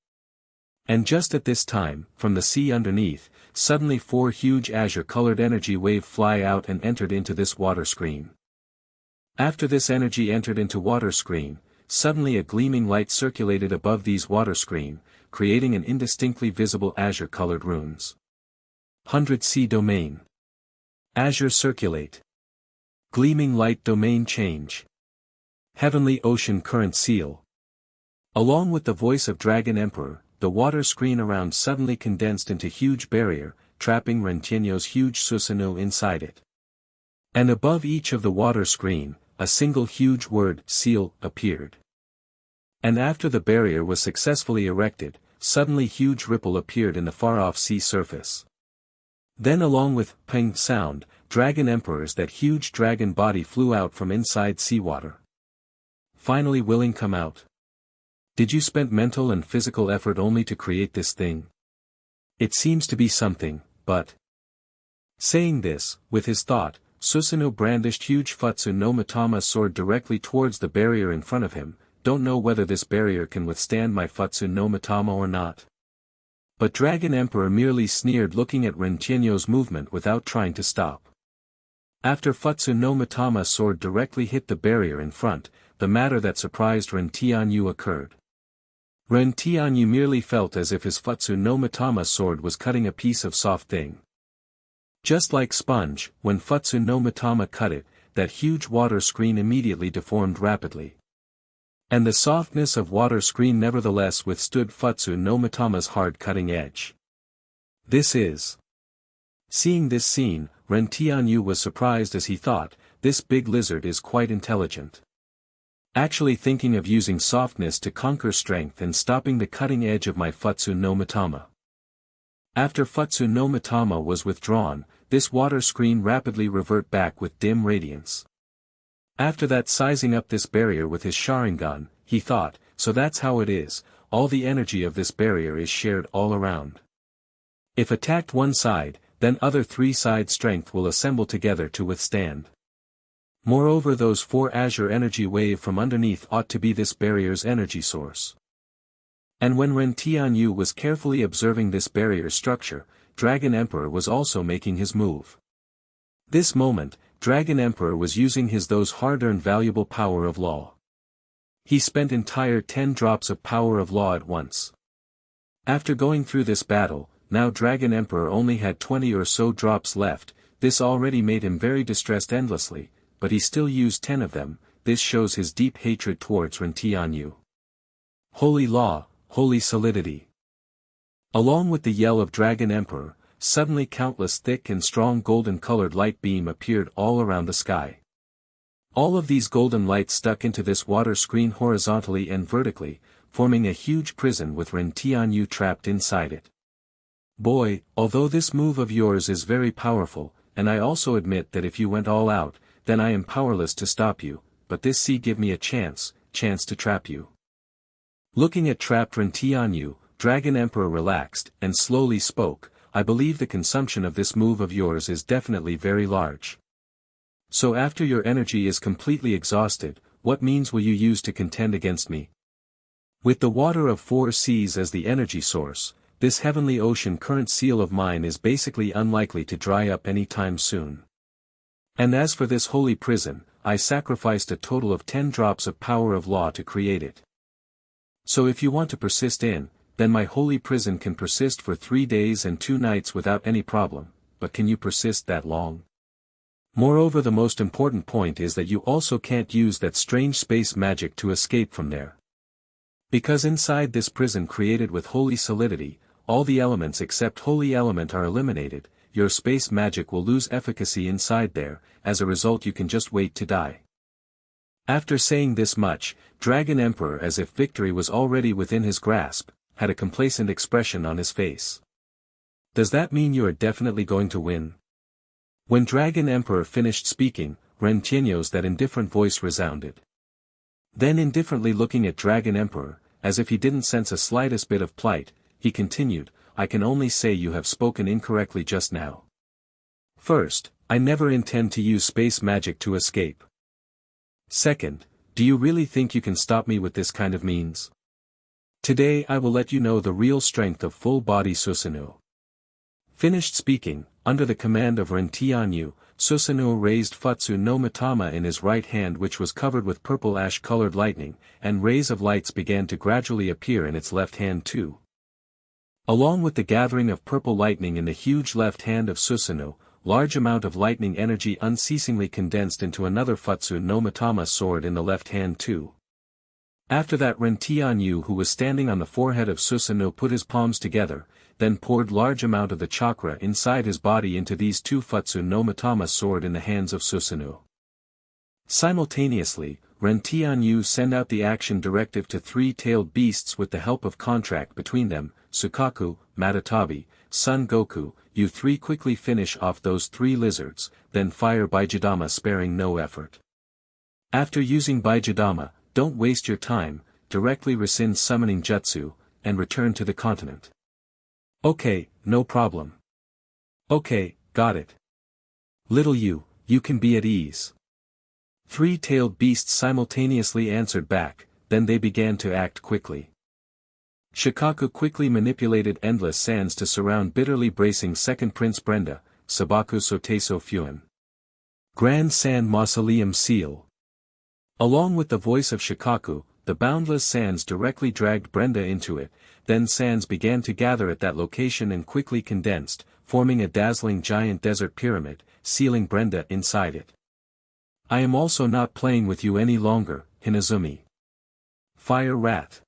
And just at this time, from the sea underneath, suddenly 4 huge azure-colored energy waves fly out and entered into this water screen. After this energy entered into water screen, suddenly a gleaming light circulated above these water screen, creating an indistinctly visible azure-colored runes. 100 Sea Domain. Azure Circulate. Gleaming Light Domain Change. Heavenly Ocean Current Seal. Along with the voice of Dragon Emperor, the water screen around suddenly condensed into huge barrier, trapping Ren Tianyu's huge Susanoo inside it. And above each of the water screen, a single huge word, seal, appeared. And after the barrier was successfully erected, suddenly huge ripple appeared in the far-off sea surface. Then along with ping sound, Dragon Emperor's that huge dragon body flew out from inside seawater. Finally willing come out. Did you spend mental and physical effort only to create this thing? It seems to be something, but... Saying this, with his thought, Susanoo brandished huge Futsu no Mitama sword directly towards the barrier in front of him. Don't know whether this barrier can withstand my Futsu no Mitama or not. But Dragon Emperor merely sneered, looking at Ren Tianyu's movement without trying to stop. After Futsu no Mitama sword directly hit the barrier in front, the matter that surprised Ren Tianyu occurred. Ren Tianyu merely felt as if his Futsu no Mitama sword was cutting a piece of soft thing. Just like sponge, when Futsu no Mitama cut it, that huge water screen immediately deformed rapidly. And the softness of water screen nevertheless withstood Futsu no Mitama's hard cutting edge. This is... Seeing this scene, Ren Tianyu was surprised as he thought, this big lizard is quite intelligent. Actually thinking of using softness to conquer strength and stopping the cutting edge of my Futsu no Mitama. After Futsu no Mitama was withdrawn, this water screen rapidly revert back with dim radiance. After that, sizing up this barrier with his Sharingan, he thought, so that's how it is, all the energy of this barrier is shared all around. If attacked one side, then other three side strength will assemble together to withstand. Moreover, those four azure energy wave from underneath ought to be this barrier's energy source. And when Ren Tianyu was carefully observing this barrier structure, Dragon Emperor was also making his move. This moment, Dragon Emperor was using his those hard-earned valuable power of law. He spent entire 10 drops of power of law at once. After going through this battle, now Dragon Emperor only had 20 or so drops left. This already made him very distressed endlessly, but he still used 10 of them. This shows his deep hatred towards Ren Tianyu. Holy law, holy solidity. Along with the yell of Dragon Emperor, suddenly countless thick and strong golden-colored light beam appeared all around the sky. All of these golden lights stuck into this water screen horizontally and vertically, forming a huge prison with Ren Tianyu trapped inside it. Boy, although this move of yours is very powerful, and I also admit that if you went all out, then I am powerless to stop you, but this give me a chance to trap you. Looking at trapped Ren Tianyu, Dragon Emperor relaxed, and slowly spoke, I believe the consumption of this move of yours is definitely very large. So after your energy is completely exhausted, what means will you use to contend against me? With the water of 4 seas as the energy source, this heavenly ocean current seal of mine is basically unlikely to dry up any time soon. And as for this holy prison, I sacrificed a total of 10 drops of power of law to create it. So if you want to persist in, then my holy prison can persist for 3 days and 2 nights without any problem, but can you persist that long? Moreover, the most important point is that you also can't use that strange space magic to escape from there. Because inside this prison created with holy solidity, all the elements except holy element are eliminated, your space magic will lose efficacy inside there, as a result you can just wait to die. After saying this much, Dragon Emperor, as if victory was already within his grasp, had a complacent expression on his face. Does that mean you are definitely going to win? When Dragon Emperor finished speaking, Ren Tianyu's that indifferent voice resounded. Then indifferently looking at Dragon Emperor, as if he didn't sense a slightest bit of plight, he continued, I can only say you have spoken incorrectly just now. First, I never intend to use space magic to escape. Second, do you really think you can stop me with this kind of means? Today I will let you know the real strength of full-body Susanoo. Finished speaking, under the command of Ren Tianyu, Susanoo raised Futsu no Mitama in his right hand, which was covered with purple ash-colored lightning, and rays of lights began to gradually appear in its left hand too. Along with the gathering of purple lightning in the huge left hand of Susanoo, large amount of lightning energy unceasingly condensed into another Futsu no Mitama sword in the left hand too. After that, Ren Tianyu, who was standing on the forehead of Susanoo, put his palms together, then poured large amount of the chakra inside his body into these 2 Futsu no Mitama sword in the hands of Susanoo. Simultaneously, Ren Tianyu sent out the action directive to 3-tailed beasts with the help of contract between them, Sukaku, Matatabi, Son Goku, you 3 quickly finish off those 3 lizards, then fire Baijidama sparing no effort. After using Baijidama, don't waste your time, directly rescind summoning jutsu, and return to the continent. Okay, no problem. Okay, got it. Little you can be at ease. 3-tailed beasts simultaneously answered back, then they began to act quickly. Shikaku quickly manipulated endless sands to surround bitterly bracing second Prince Brenda, Sabaku Soteso Fuan. Grand Sand Mausoleum Seal. Along with the voice of Shikaku, the boundless sands directly dragged Brenda into it, then sands began to gather at that location and quickly condensed, forming a dazzling giant desert pyramid, sealing Brenda inside it. I am also not playing with you any longer, Hinazumi. Fire Rat.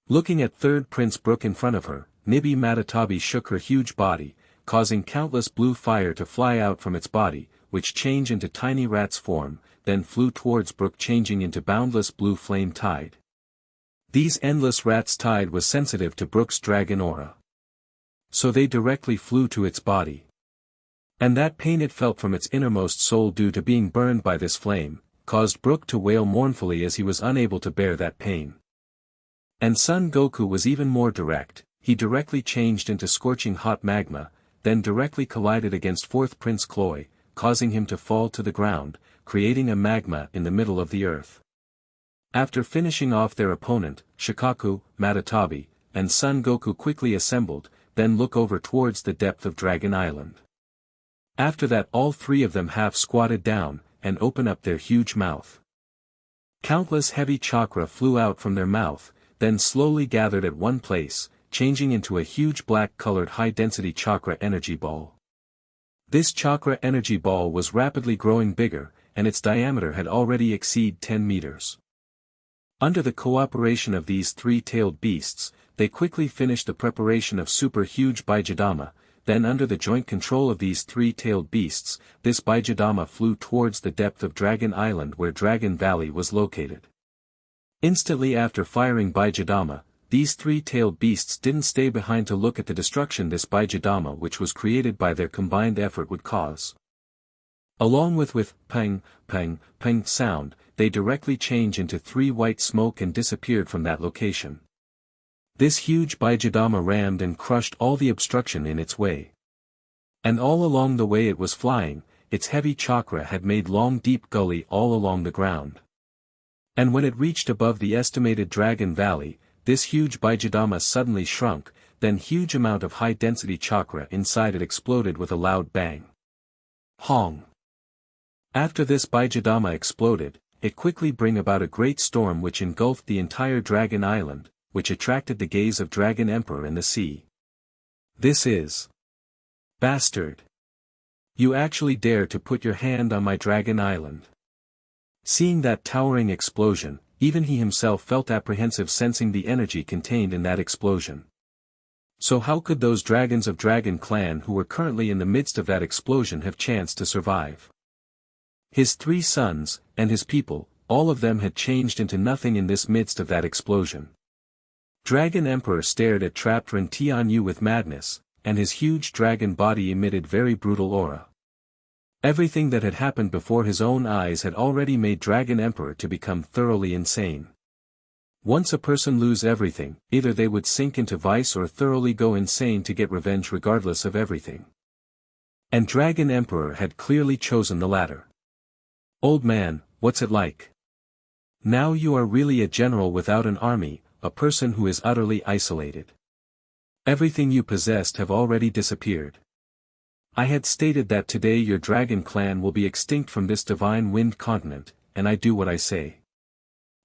Looking at third Prince Brook in front of her, Nibi Matatabi shook her huge body, causing countless blue fire to fly out from its body, which changed into tiny rat's form, then flew towards Brook, changing into boundless blue flame tide. These endless rats' tide was sensitive to Brook's dragon aura. so they directly flew to its body. And that pain it felt from its innermost soul due to being burned by this flame, caused Brook to wail mournfully as he was unable to bear that pain. And Son Goku was even more direct, he directly changed into scorching hot magma, then directly collided against fourth Prince Cloy, causing him to fall to the ground, creating a magma in the middle of the earth. After finishing off their opponent, Shikaku, Matatabi, and Son Goku quickly assembled, then look over towards the depth of Dragon Island. After that all three of them half squatted down, and open up their huge mouth. Countless heavy chakra flew out from their mouth, then slowly gathered at one place, changing into a huge black-colored high-density chakra energy ball. This chakra energy ball was rapidly growing bigger, and its diameter had already exceeded 10 meters. Under the cooperation of these three-tailed beasts, they quickly finished the preparation of super-huge Baijidama. Then under the joint control of these three-tailed beasts, this Baijidama flew towards the depth of Dragon Island where Dragon Valley was located. Instantly after firing Baijidama, these three-tailed beasts didn't stay behind to look at the destruction this Baijidama which was created by their combined effort would cause. Along with pang, pang, pang sound, they directly change into three white smoke and disappeared from that location. This huge Baijidama rammed and crushed all the obstruction in its way. And all along the way it was flying, its heavy chakra had made long deep gully all along the ground. And when it reached above the estimated Dragon Valley, this huge Baijidama suddenly shrunk, then huge amount of high-density chakra inside it exploded with a loud bang. Hong! After this Baijidama exploded, it quickly bring about a great storm which engulfed the entire Dragon Island, which attracted the gaze of Dragon Emperor in the sea. This is... Bastard! You actually dare to put your hand on my Dragon Island. Seeing that towering explosion, even he himself felt apprehensive sensing the energy contained in that explosion. So how could those dragons of Dragon Clan who were currently in the midst of that explosion have chanced to survive? His three sons, and his people, all of them had changed into nothing in this midst of that explosion. Dragon Emperor stared at trapped Ren Tianyu with madness, and his huge dragon body emitted very brutal aura. Everything that had happened before his own eyes had already made Dragon Emperor to become thoroughly insane. Once a person lose everything, either they would sink into vice or thoroughly go insane to get revenge regardless of everything. And Dragon Emperor had clearly chosen the latter. Old man, what's it like? Now you are really a general without an army, a person who is utterly isolated. Everything you possessed have already disappeared. I had stated that today your dragon clan will be extinct from this divine wind continent, and I do what I say.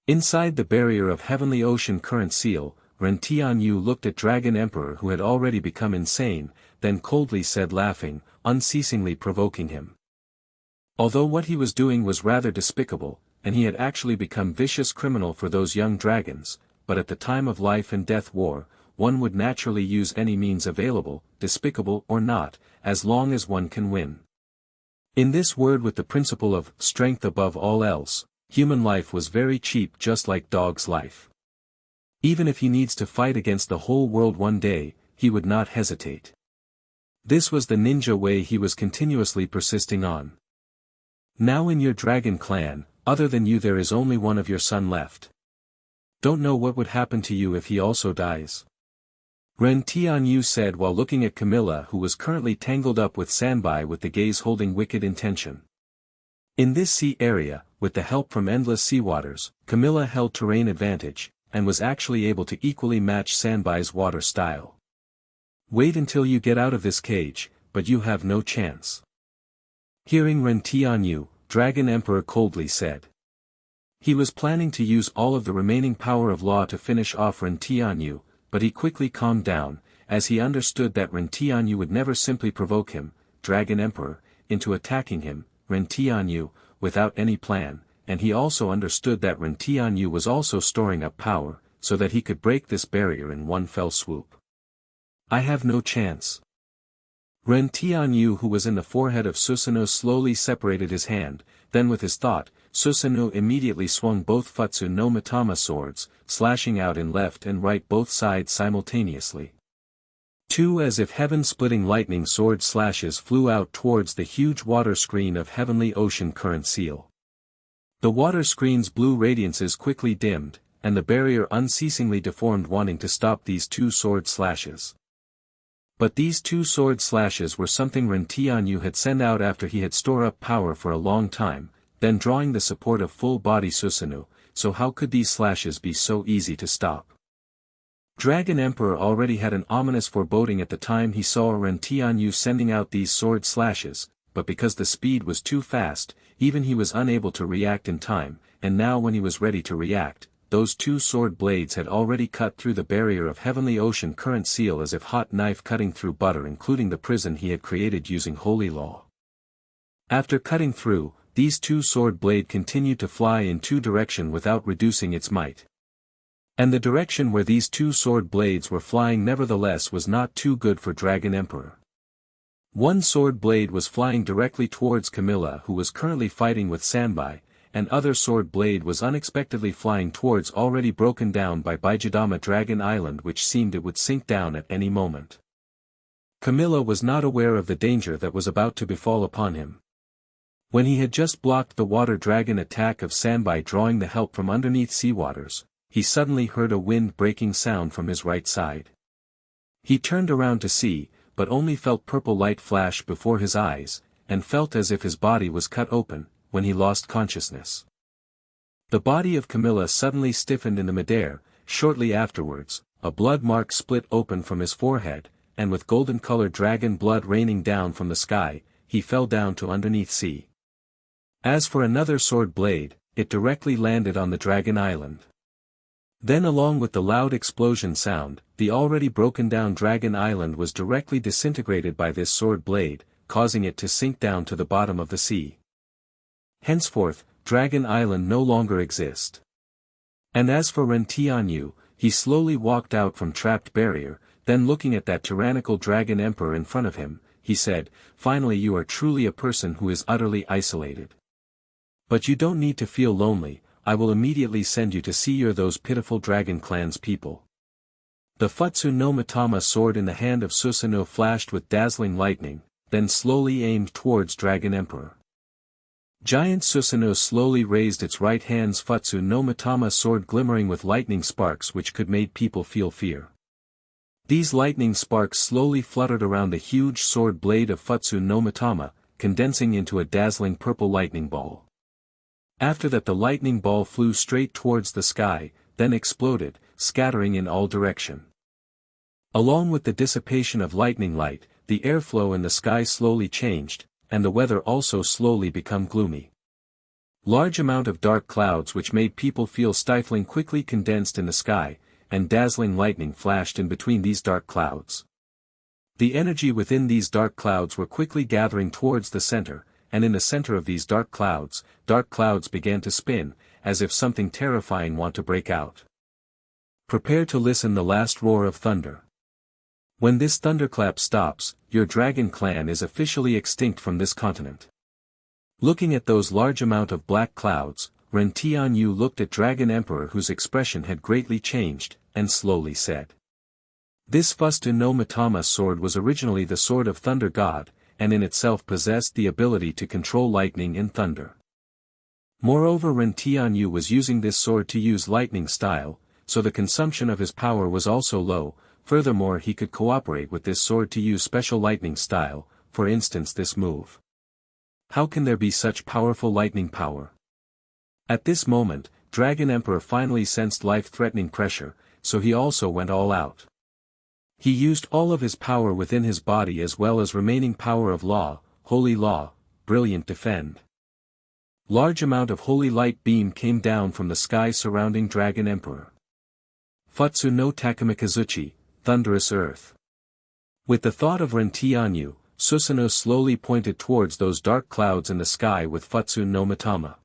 Inside the barrier of heavenly ocean current seal, Ren Tianyu looked at Dragon Emperor who had already become insane, then coldly said laughing, unceasingly provoking him. Although what he was doing was rather despicable, and he had actually become vicious criminal for those young dragons, but at the time of life and death war, one would naturally use any means available, despicable or not, as long as one can win. In this word with the principle of strength above all else, human life was very cheap just like dog's life. Even if he needs to fight against the whole world one day, he would not hesitate. This was the ninja way he was continuously persisting on. Now in your dragon clan, other than you there is only one of your son left. Don't know what would happen to you if he also dies. Ren Tianyu said while looking at Camilla who was currently tangled up with Sanbai with the gaze holding wicked intention. In this sea area, with the help from endless sea waters, Camilla held terrain advantage, and was actually able to equally match Sanbai's water style. Wait until you get out of this cage, but you have no chance. Hearing Ren Tianyu, Dragon Emperor coldly said. He was planning to use all of the remaining power of law to finish off Ren Tianyu, but he quickly calmed down, as he understood that Ren Tianyu would never simply provoke him, Dragon Emperor, into attacking him, Ren Tianyu, without any plan, and he also understood that Ren Tianyu was also storing up power, so that he could break this barrier in one fell swoop. I have no chance. Ren Tianyu who was in the forehead of Susanoo slowly separated his hand, then with his thought, Susanoo immediately swung both Futsu no Mitama swords, slashing out in left and right both sides simultaneously. Two as if heaven-splitting lightning sword slashes flew out towards the huge water screen of heavenly ocean current seal. The water screen's blue radiances quickly dimmed, and the barrier unceasingly deformed wanting to stop these two sword slashes. But these two sword slashes were something Ren Tianyu had sent out after he had stored up power for a long time, then drawing the support of full-body Susanoo, so how could these slashes be so easy to stop? Dragon Emperor already had an ominous foreboding at the time he saw Ren Tianyu sending out these sword slashes, but because the speed was too fast, even he was unable to react in time, and now when he was ready to react, those two sword blades had already cut through the barrier of heavenly ocean current seal as if hot knife cutting through butter, including the prison he had created using holy law. After cutting through, these two sword blade continued to fly in two directions without reducing its might. And the direction where these two sword blades were flying nevertheless was not too good for Dragon Emperor. One sword blade was flying directly towards Camilla, who was currently fighting with Sanbai, and other sword blade was unexpectedly flying towards already broken down by Baijidama Dragon Island, which seemed it would sink down at any moment. Camilla was not aware of the danger that was about to befall upon him. When he had just blocked the water dragon attack of Sanbai drawing the help from underneath seawaters, he suddenly heard a wind-breaking sound from his right side. He turned around to see, but only felt purple light flash before his eyes, and felt as if his body was cut open, when he lost consciousness. The body of Camilla suddenly stiffened in the midair. Shortly afterwards, a blood mark split open from his forehead, and with golden-colored dragon blood raining down from the sky, he fell down to underneath sea. As for another sword blade, it directly landed on the Dragon Island. Then along with the loud explosion sound, the already broken down Dragon Island was directly disintegrated by this sword blade, causing it to sink down to the bottom of the sea. Henceforth, Dragon Island no longer exists. And as for Ren Tianyu, he slowly walked out from trapped barrier, then looking at that tyrannical Dragon Emperor in front of him, he said, "Finally you are truly a person who is utterly isolated. But you don't need to feel lonely, I will immediately send you to see those pitiful Dragon Clan's people." The Futsu no Mitama sword in the hand of Susanoo flashed with dazzling lightning, then slowly aimed towards Dragon Emperor. Giant Susanoo slowly raised its right hand's Futsu no Mitama sword glimmering with lightning sparks which could make people feel fear. These lightning sparks slowly fluttered around the huge sword blade of Futsu no Mitama, condensing into a dazzling purple lightning ball. After that the lightning ball flew straight towards the sky, then exploded, scattering in all directions. Along with the dissipation of lightning light, the airflow in the sky slowly changed, and the weather also slowly became gloomy. Large amount of dark clouds which made people feel stifling quickly condensed in the sky, and dazzling lightning flashed in between these dark clouds. The energy within these dark clouds were quickly gathering towards the center, and in the center of these dark clouds began to spin, as if something terrifying want to break out. Prepare to listen the last roar of thunder. When this thunderclap stops, your dragon clan is officially extinct from this continent. Looking at those large amount of black clouds, Ren Tianyu looked at Dragon Emperor whose expression had greatly changed, and slowly said. This Futsu no Mitama sword was originally the sword of Thunder God, and in itself possessed the ability to control lightning and thunder. Moreover Ren Tianyu was using this sword to use lightning style, so the consumption of his power was also low. Furthermore he could cooperate with this sword to use special lightning style, for instance this move. How can there be such powerful lightning power? At this moment, Dragon Emperor finally sensed life-threatening pressure, so he also went all out. He used all of his power within his body as well as remaining power of law, holy law, brilliant defend. Large amount of holy light beam came down from the sky surrounding Dragon Emperor. Futsu no Takamikazuchi, thunderous earth. With the thought of Ren Tianyu, Susanoo slowly pointed towards those dark clouds in the sky with Futsu no Mitama.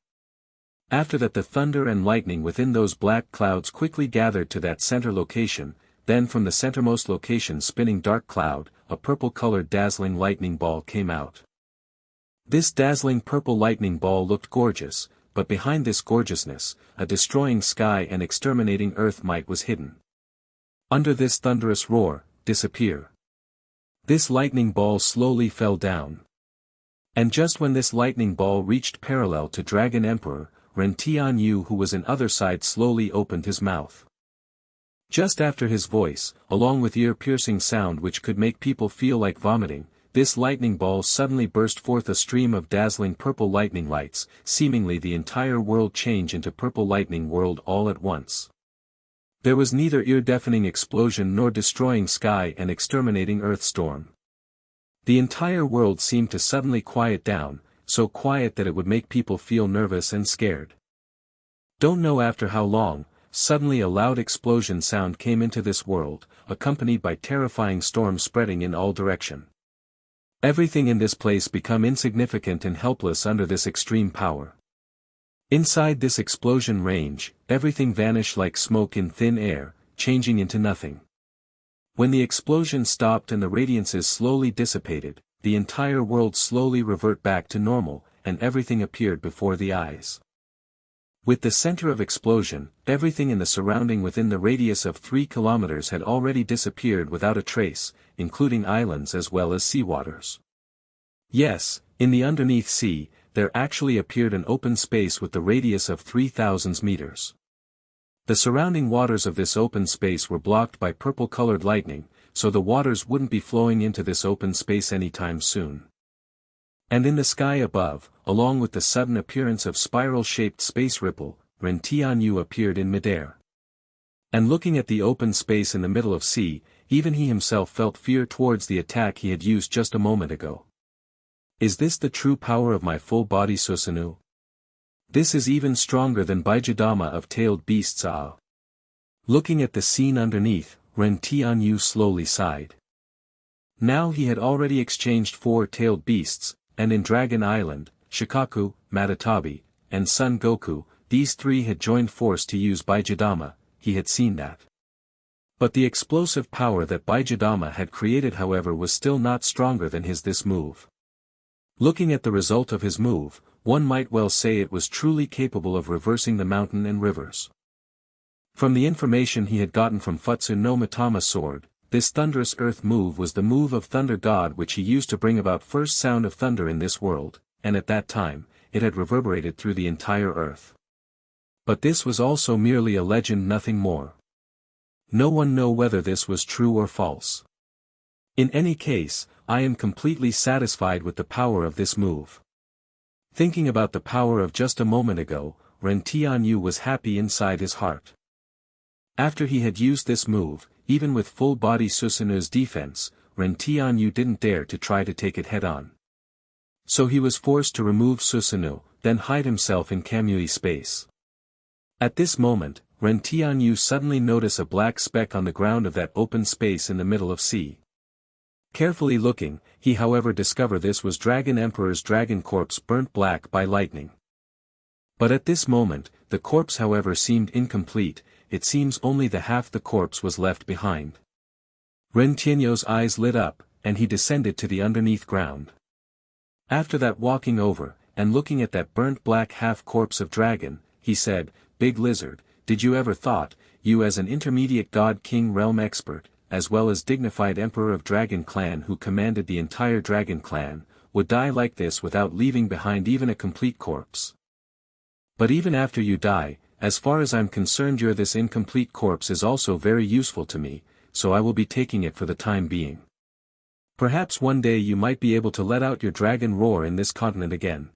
After that the thunder and lightning within those black clouds quickly gathered to that center location, then from the centermost location spinning dark cloud, a purple-colored dazzling lightning ball came out. This dazzling purple lightning ball looked gorgeous, but behind this gorgeousness, a destroying sky and exterminating earth might was hidden. Under this thunderous roar, disappear. This lightning ball slowly fell down. And just when this lightning ball reached parallel to Dragon Emperor, Ren Tianyu, who was in other side, slowly opened his mouth. Just after his voice, along with ear-piercing sound which could make people feel like vomiting, this lightning ball suddenly burst forth a stream of dazzling purple lightning lights, seemingly the entire world changed into purple lightning world all at once. There was neither ear-deafening explosion nor destroying sky and exterminating earth storm. The entire world seemed to suddenly quiet down, so quiet that it would make people feel nervous and scared. Don't know after how long, suddenly a loud explosion sound came into this world, accompanied by terrifying storms spreading in all direction. Everything in this place became insignificant and helpless under this extreme power. Inside this explosion range, everything vanished like smoke in thin air, changing into nothing. When the explosion stopped and the radiances slowly dissipated, the entire world slowly reverted back to normal, and everything appeared before the eyes. With the center of explosion, everything in the surrounding within the radius of 3 kilometers had already disappeared without a trace, including islands as well as seawaters. Yes, in the underneath sea, there actually appeared an open space with the radius of 3,000 meters. The surrounding waters of this open space were blocked by purple-colored lightning, so the waters wouldn't be flowing into this open space anytime soon. And in the sky above, along with the sudden appearance of spiral-shaped space ripple, Ren Tianyu appeared in midair. And looking at the open space in the middle of sea, even he himself felt fear towards the attack he had used just a moment ago. Is this the true power of my full-body Susanoo? This is even stronger than Baijidama of tailed beasts. Looking at the scene underneath, Ren Tianyu slowly sighed. Now he had already exchanged 4 tailed beasts, and in Dragon Island, Shikaku, Matatabi, and Son Goku, these 3 had joined force to use Baijidama, he had seen that. But the explosive power that Baijidama had created, however, was still not stronger than this move. Looking at the result of his move, one might well say it was truly capable of reversing the mountain and rivers. From the information he had gotten from Futsu no Mitama sword, this thunderous earth move was the move of Thunder God which he used to bring about first sound of thunder in this world, and at that time, it had reverberated through the entire earth. But this was also merely a legend, nothing more. No one knows whether this was true or false. In any case, I am completely satisfied with the power of this move. Thinking about the power of just a moment ago, Ren Tianyu was happy inside his heart. After he had used this move, even with full-body Susanoo's defense, Ren Tianyu didn't dare to try to take it head-on. So he was forced to remove Susanoo, then hide himself in Kamui space. At this moment, Ren Tianyu suddenly noticed a black speck on the ground of that open space in the middle of sea. Carefully looking, he however discovered this was Dragon Emperor's dragon corpse burnt black by lightning. But at this moment, the corpse however seemed incomplete, it seems only the half the corpse was left behind. Ren Tianyu's eyes lit up, and he descended to the underneath ground. After that, walking over, and looking at that burnt black half corpse of dragon, he said, "Big Lizard, did you ever thought, you as an intermediate God King realm expert, as well as dignified Emperor of Dragon Clan who commanded the entire Dragon Clan, would die like this without leaving behind even a complete corpse? But even after you die, as far as I'm concerned this incomplete corpse is also very useful to me, so I will be taking it for the time being. Perhaps one day you might be able to let out your dragon roar in this continent again."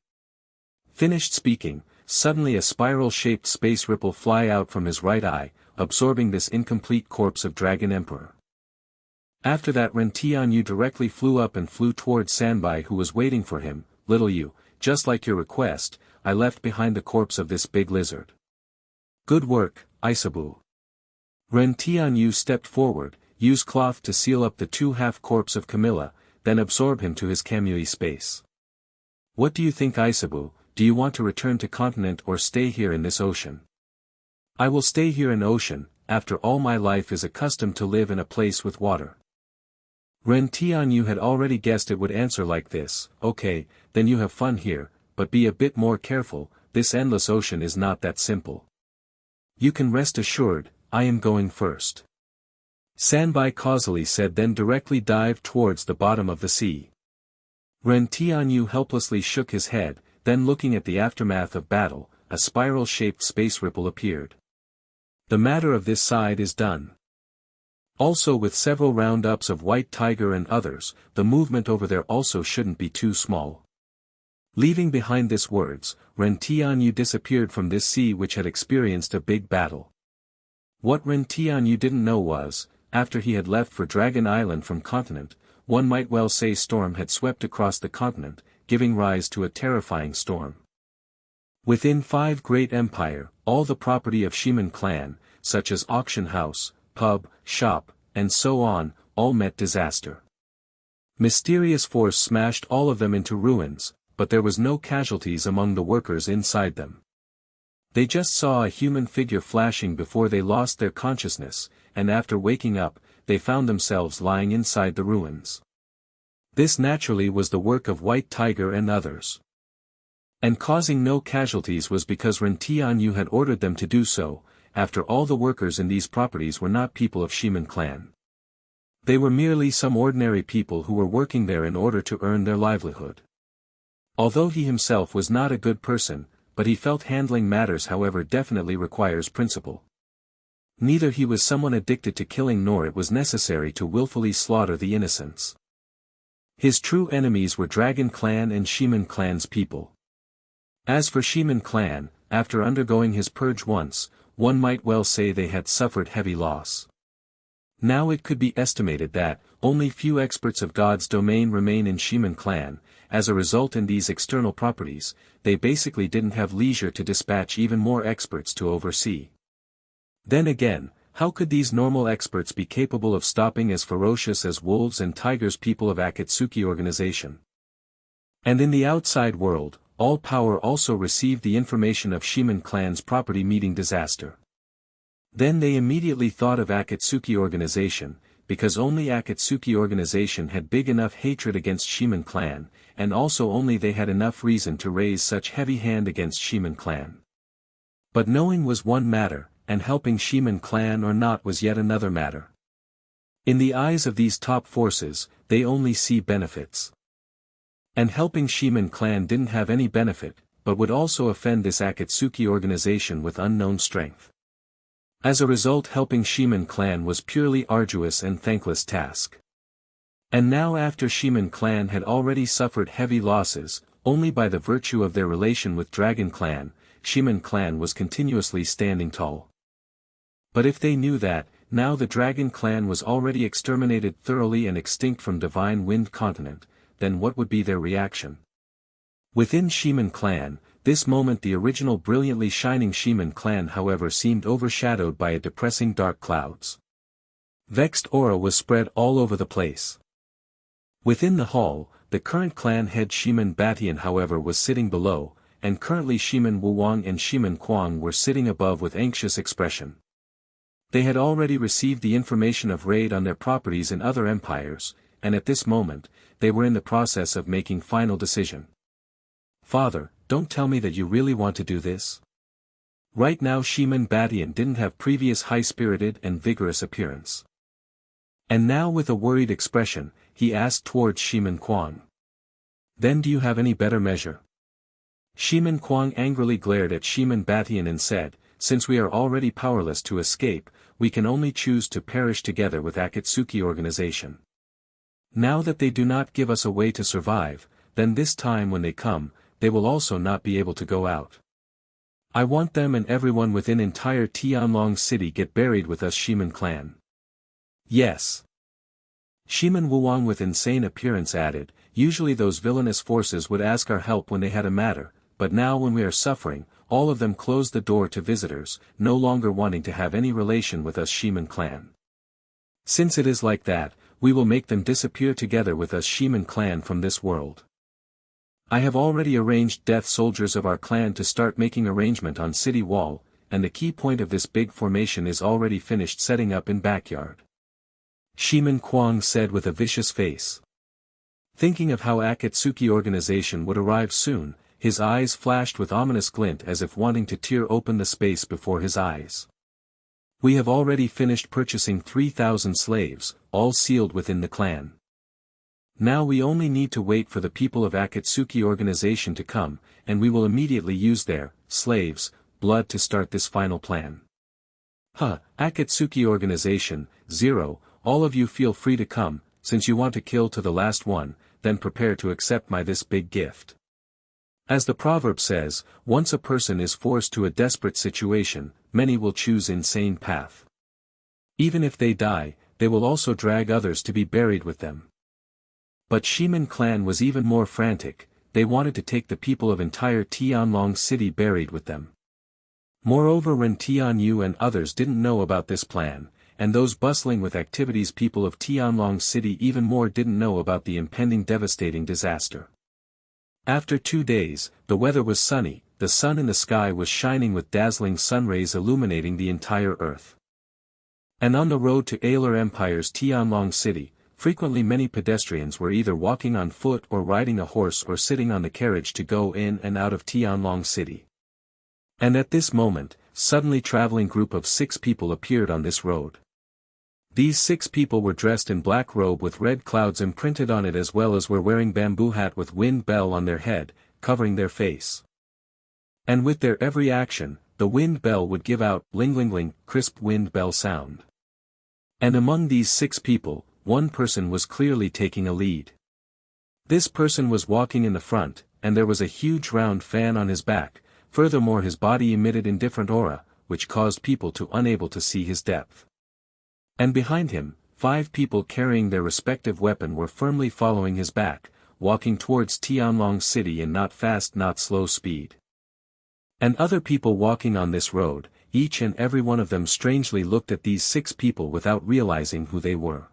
Finished speaking, suddenly a spiral-shaped space ripple fly out from his right eye, absorbing this incomplete corpse of Dragon Emperor. After that, Ren Tianyu directly flew up and flew towards Sanbai, who was waiting for him. "Little you, just like your request, I left behind the corpse of this big lizard. Good work, Isabu." Ren Tianyu stepped forward, used cloth to seal up the 2/2 corpse of Camilla, then absorb him to his Kamui space. "What do you think, Isabu? Do you want to return to continent or stay here in this ocean?" "I will stay here in ocean, after all my life is accustomed to live in a place with water." Ren Tianyu had already guessed it would answer like this. "Okay, then you have fun here, but be a bit more careful, this endless ocean is not that simple. You can rest assured, I am going first." Sanbai causally said, then directly dived towards the bottom of the sea. Ren Tianyu helplessly shook his head, then looking at the aftermath of battle, a spiral-shaped space ripple appeared. The matter of this side is done. Also, with several roundups of White Tiger and others, the movement over there also shouldn't be too small. Leaving behind these words, Ren Tianyu disappeared from this sea which had experienced a big battle. What Ren Tianyu didn't know was, after he had left for Dragon Island from continent, one might well say storm had swept across the continent, giving rise to a terrifying storm. Within 5 great empire, all the property of Shiman clan, such as auction house, pub, shop, and so on, all met disaster. Mysterious force smashed all of them into ruins, but there was no casualties among the workers inside them. They just saw a human figure flashing before they lost their consciousness, and after waking up, they found themselves lying inside the ruins. This naturally was the work of White Tiger and others. And causing no casualties was because Ren Tianyu had ordered them to do so. After all, the workers in these properties were not people of Shiman clan. They were merely some ordinary people who were working there in order to earn their livelihood. Although he himself was not a good person, but he felt handling matters however definitely requires principle. Neither he was someone addicted to killing nor it was necessary to willfully slaughter the innocents. His true enemies were Dragon Clan and Shiman Clan's people. As for Shiman Clan, after undergoing his purge once, one might well say they had suffered heavy loss. Now it could be estimated that, only few experts of God's domain remain in Shiman Clan. As a result, in these external properties, they basically didn't have leisure to dispatch even more experts to oversee. Then again, how could these normal experts be capable of stopping as ferocious as wolves and tigers people of Akatsuki organization? And in the outside world, All Power also received the information of Shiman Clan's property meeting disaster. Then they immediately thought of Akatsuki organization, because only Akatsuki organization had big enough hatred against Shiman Clan, and also only they had enough reason to raise such heavy hand against Shiman Clan. But knowing was one matter, and helping Shiman Clan or not was yet another matter. In the eyes of these top forces, they only see benefits. And helping Shiman Clan didn't have any benefit, but would also offend this Akatsuki organization with unknown strength. As a result, helping Shiman Clan was purely arduous and thankless task. And now, after Shiman Clan had already suffered heavy losses, only by the virtue of their relation with Dragon Clan, Shiman Clan was continuously standing tall. But if they knew that, now the Dragon Clan was already exterminated thoroughly and extinct from Divine Wind Continent, then what would be their reaction? Within Shiman Clan, this moment the original brilliantly shining Shiman Clan however seemed overshadowed by a depressing dark clouds. Vexed aura was spread all over the place. Within the hall, the current clan head Shiman Batian however was sitting below, and currently Shiman Wuwang and Shiman Kuang were sitting above with anxious expression. They had already received the information of raid on their properties in other empires, and at this moment, they were in the process of making final decision. Father, don't tell me that you really want to do this? Right now Shiman Batian didn't have previous high-spirited and vigorous appearance. And now with a worried expression, he asked towards Shiman Kuang. Then do you have any better measure? Shiman Kuang angrily glared at Shiman Batian and said, since we are already powerless to escape, we can only choose to perish together with Akatsuki organization. Now that they do not give us a way to survive, then this time when they come, they will also not be able to go out. I want them and everyone within entire Tianlong city get buried with us Shiman Clan. Yes. Shiman Wuwang with insane appearance added, usually those villainous forces would ask our help when they had a matter, but now when we are suffering, all of them close the door to visitors, no longer wanting to have any relation with us Shiman Clan. Since it is like that, we will make them disappear together with us Shiman Clan from this world. I have already arranged death soldiers of our clan to start making arrangement on city wall, and the key point of this big formation is already finished setting up in backyard. Shiman Kuang said with a vicious face. Thinking of how Akatsuki organization would arrive soon, his eyes flashed with ominous glint as if wanting to tear open the space before his eyes. We have already finished purchasing 3,000 slaves, all sealed within the clan. Now we only need to wait for the people of Akatsuki organization to come, and we will immediately use their slaves' blood to start this final plan. Akatsuki organization, 0, all of you feel free to come, since you want to kill to the last one, then prepare to accept this big gift. As the proverb says, once a person is forced to a desperate situation, many will choose insane path. Even if they die, they will also drag others to be buried with them. But Shimen clan was even more frantic, they wanted to take the people of entire Tianlong city buried with them. Moreover, Ren Tianyu and others didn't know about this plan, and those bustling with activities people of Tianlong city even more didn't know about the impending devastating disaster. After 2 days, the weather was sunny, the sun in the sky was shining with dazzling sun rays illuminating the entire earth. And on the road to Ailer Empire's Tianlong city, frequently many pedestrians were either walking on foot or riding a horse or sitting on the carriage to go in and out of Tianlong city. And at this moment, suddenly traveling group of 6 people appeared on this road. These 6 people were dressed in black robe with red clouds imprinted on it, as well as were wearing bamboo hat with wind bell on their head, covering their face. And with their every action, the wind bell would give out ling-ling-ling, crisp wind bell sound. And among these 6 people, one person was clearly taking a lead. This person was walking in the front, and there was a huge round fan on his back, furthermore his body emitted indifferent aura, which caused people to unable to see his depth. And behind him, 5 people carrying their respective weapon were firmly following his back, walking towards Tianlong city in not fast not slow speed. And other people walking on this road, each and every one of them strangely looked at these 6 people without realizing who they were.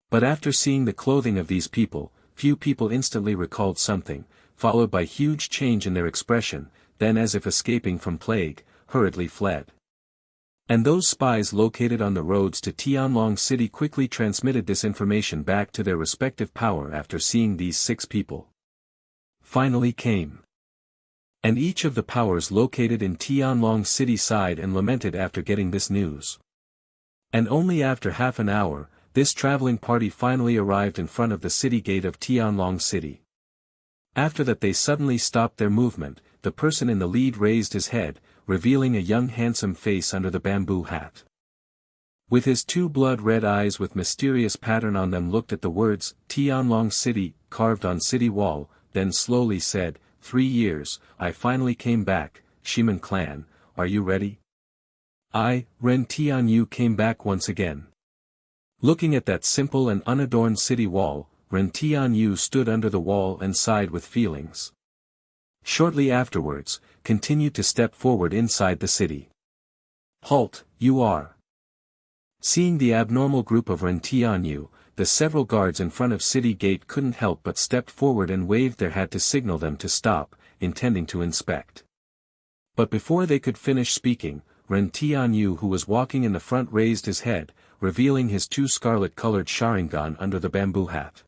But after seeing the clothing of these people, few people instantly recalled something, followed by huge change in their expression, then as if escaping from plague, hurriedly fled. And those spies located on the roads to Tianlong city quickly transmitted this information back to their respective power after seeing these 6 people. Finally came. And each of the powers located in Tianlong city sighed and lamented after getting this news. And only after half an hour, this traveling party finally arrived in front of the city gate of Tianlong city. After that they suddenly stopped their movement, the person in the lead raised his head, revealing a young handsome face under the bamboo hat. With his 2 blood-red eyes with mysterious pattern on them looked at the words, Tianlong City, carved on city wall, then slowly said, 3 years, I finally came back, Shimen clan, are you ready? I, Ren Tianyu came back once again. Looking at that simple and unadorned city wall, Ren Tianyu stood under the wall and sighed with feelings. Shortly afterwards, continued to step forward inside the city. Halt, you are. Seeing the abnormal group of Ren Tianyu, the several guards in front of city gate couldn't help but stepped forward and waved their hat to signal them to stop, intending to inspect. But before they could finish speaking, Ren Tianyu who was walking in the front raised his head, revealing his 2 scarlet-colored Sharingan under the bamboo hat.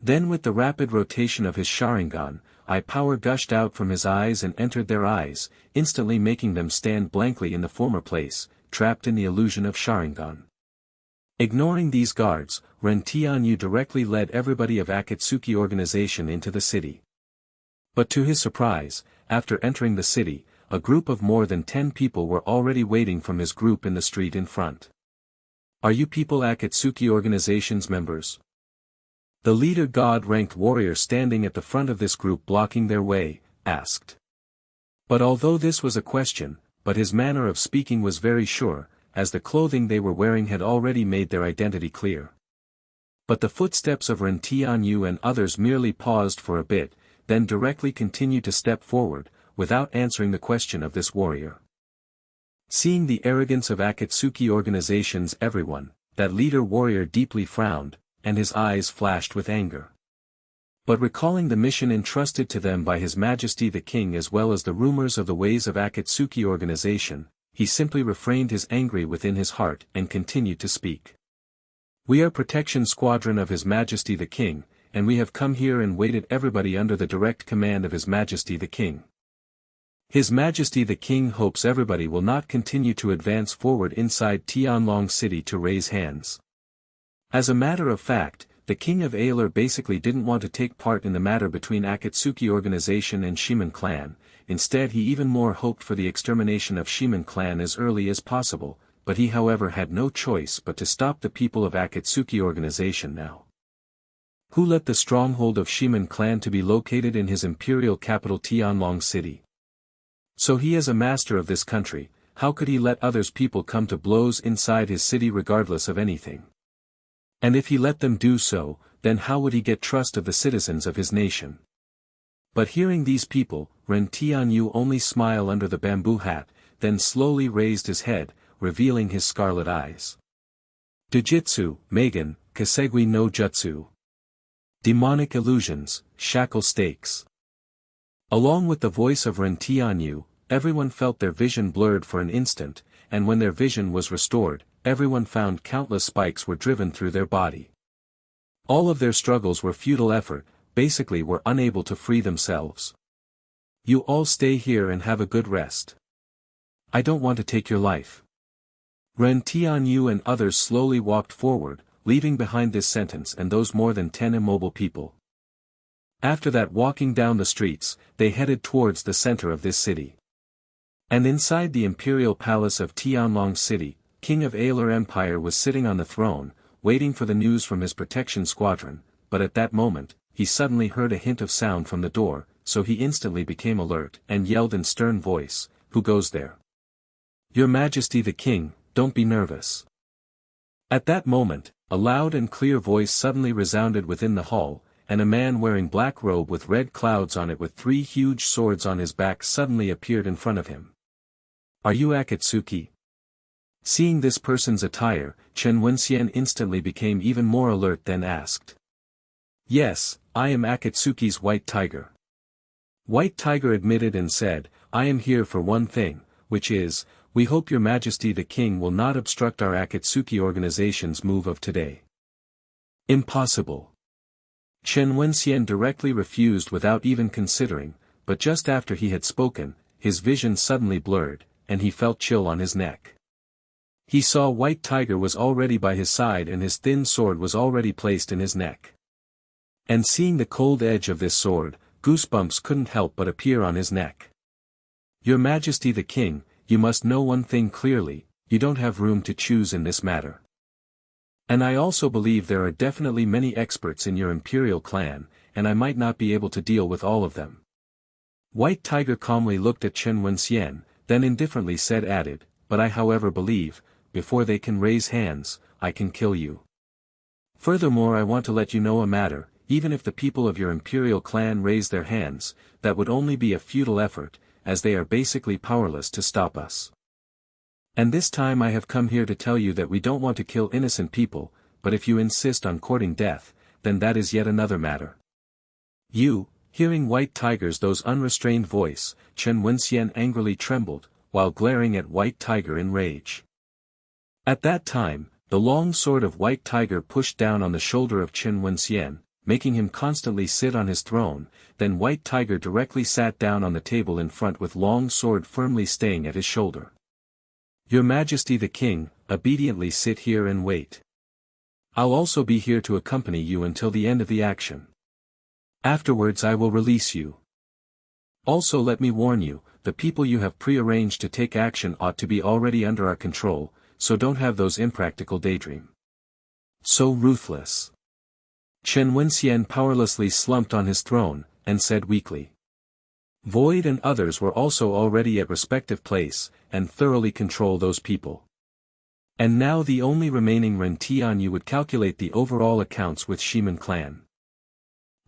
Then with the rapid rotation of his Sharingan, power gushed out from his eyes and entered their eyes, instantly making them stand blankly in the former place, trapped in the illusion of Sharingan. Ignoring these guards, Ren Tianyu directly led everybody of Akatsuki organization into the city. But to his surprise, after entering the city, a group of more than 10 people were already waiting from his group in the street in front. Are you people Akatsuki organization's members? The leader god-ranked warrior standing at the front of this group blocking their way, asked. But although this was a question, but his manner of speaking was very sure, as the clothing they were wearing had already made their identity clear. But the footsteps of Ren Tianyu and others merely paused for a bit, then directly continued to step forward, without answering the question of this warrior. Seeing the arrogance of Akatsuki organization's everyone, that leader warrior deeply frowned, and his eyes flashed with anger. But recalling the mission entrusted to them by His Majesty the King as well as the rumors of the ways of Akatsuki organization, he simply refrained his anger within his heart and continued to speak. We are protection squadron of His Majesty the King, and we have come here and waited everybody under the direct command of His Majesty the King. His Majesty the King hopes everybody will not continue to advance forward inside Tianlong City to raise hands. As a matter of fact, the King of Aler basically didn't want to take part in the matter between Akatsuki organization and Shiman clan. Instead he even more hoped for the extermination of Shiman clan as early as possible, but he however had no choice but to stop the people of Akatsuki organization now. Who let the stronghold of Shiman clan to be located in his imperial capital Tianlong City? So he as a master of this country, how could he let others people come to blows inside his city regardless of anything? And if he let them do so, then how would he get trust of the citizens of his nation? But hearing these people, Ren Tianyu only smiled under the bamboo hat, then slowly raised his head, revealing his scarlet eyes. Dojutsu, Megan, Kasegui no Jutsu. Demonic illusions, shackle stakes. Along with the voice of Ren Tianyu, everyone felt their vision blurred for an instant, and when their vision was restored, everyone found countless spikes were driven through their body. All of their struggles were futile effort, basically were unable to free themselves. You all stay here and have a good rest. I don't want to take your life. Ren Tianyu and others slowly walked forward, leaving behind this sentence and those more than 10 immobile people. After that, walking down the streets, they headed towards the center of this city. And inside the imperial palace of Tianlong City, King of Aler Empire was sitting on the throne, waiting for the news from his protection squadron, but at that moment, he suddenly heard a hint of sound from the door, so he instantly became alert and yelled in stern voice, "Who goes there?" "Your Majesty the King, don't be nervous." At that moment, a loud and clear voice suddenly resounded within the hall, and a man wearing black robe with red clouds on it with 3 huge swords on his back suddenly appeared in front of him. "Are you Akatsuki?" Seeing this person's attire, Chen Wenxian instantly became even more alert, then asked. "Yes, I am Akatsuki's White Tiger." White Tiger admitted and said, "I am here for one thing, which is, we hope your Majesty the King will not obstruct our Akatsuki organization's move of today." "Impossible." Chen Wenxian directly refused without even considering, but just after he had spoken, his vision suddenly blurred, and he felt chill on his neck. He saw White Tiger was already by his side and his thin sword was already placed in his neck. And seeing the cold edge of this sword, goosebumps couldn't help but appear on his neck. "Your Majesty the King, you must know one thing clearly, you don't have room to choose in this matter. And I also believe there are definitely many experts in your imperial clan, and I might not be able to deal with all of them." White Tiger calmly looked at Chen Wenxian, then indifferently added, "But I however believe, before they can raise hands, I can kill you. Furthermore, I want to let you know a matter, even if the people of your imperial clan raise their hands, that would only be a futile effort, as they are basically powerless to stop us. And this time I have come here to tell you that we don't want to kill innocent people, but if you insist on courting death, then that is yet another matter." Hearing White Tiger's those unrestrained voice, Chen Wenxian angrily trembled, while glaring at White Tiger in rage. At that time, the long sword of White Tiger pushed down on the shoulder of Chen Wenxian, making him constantly sit on his throne, then White Tiger directly sat down on the table in front with long sword firmly staying at his shoulder. "Your Majesty the King, obediently sit here and wait. I'll also be here to accompany you until the end of the action. Afterwards I will release you. Also let me warn you, the people you have prearranged to take action ought to be already under our control, so don't have those impractical daydream." So ruthless. Chen Wenxian powerlessly slumped on his throne, and said weakly. Void and others were also already at respective place, and thoroughly control those people. And now the only remaining Ren Tianyu would calculate the overall accounts with Shiman clan.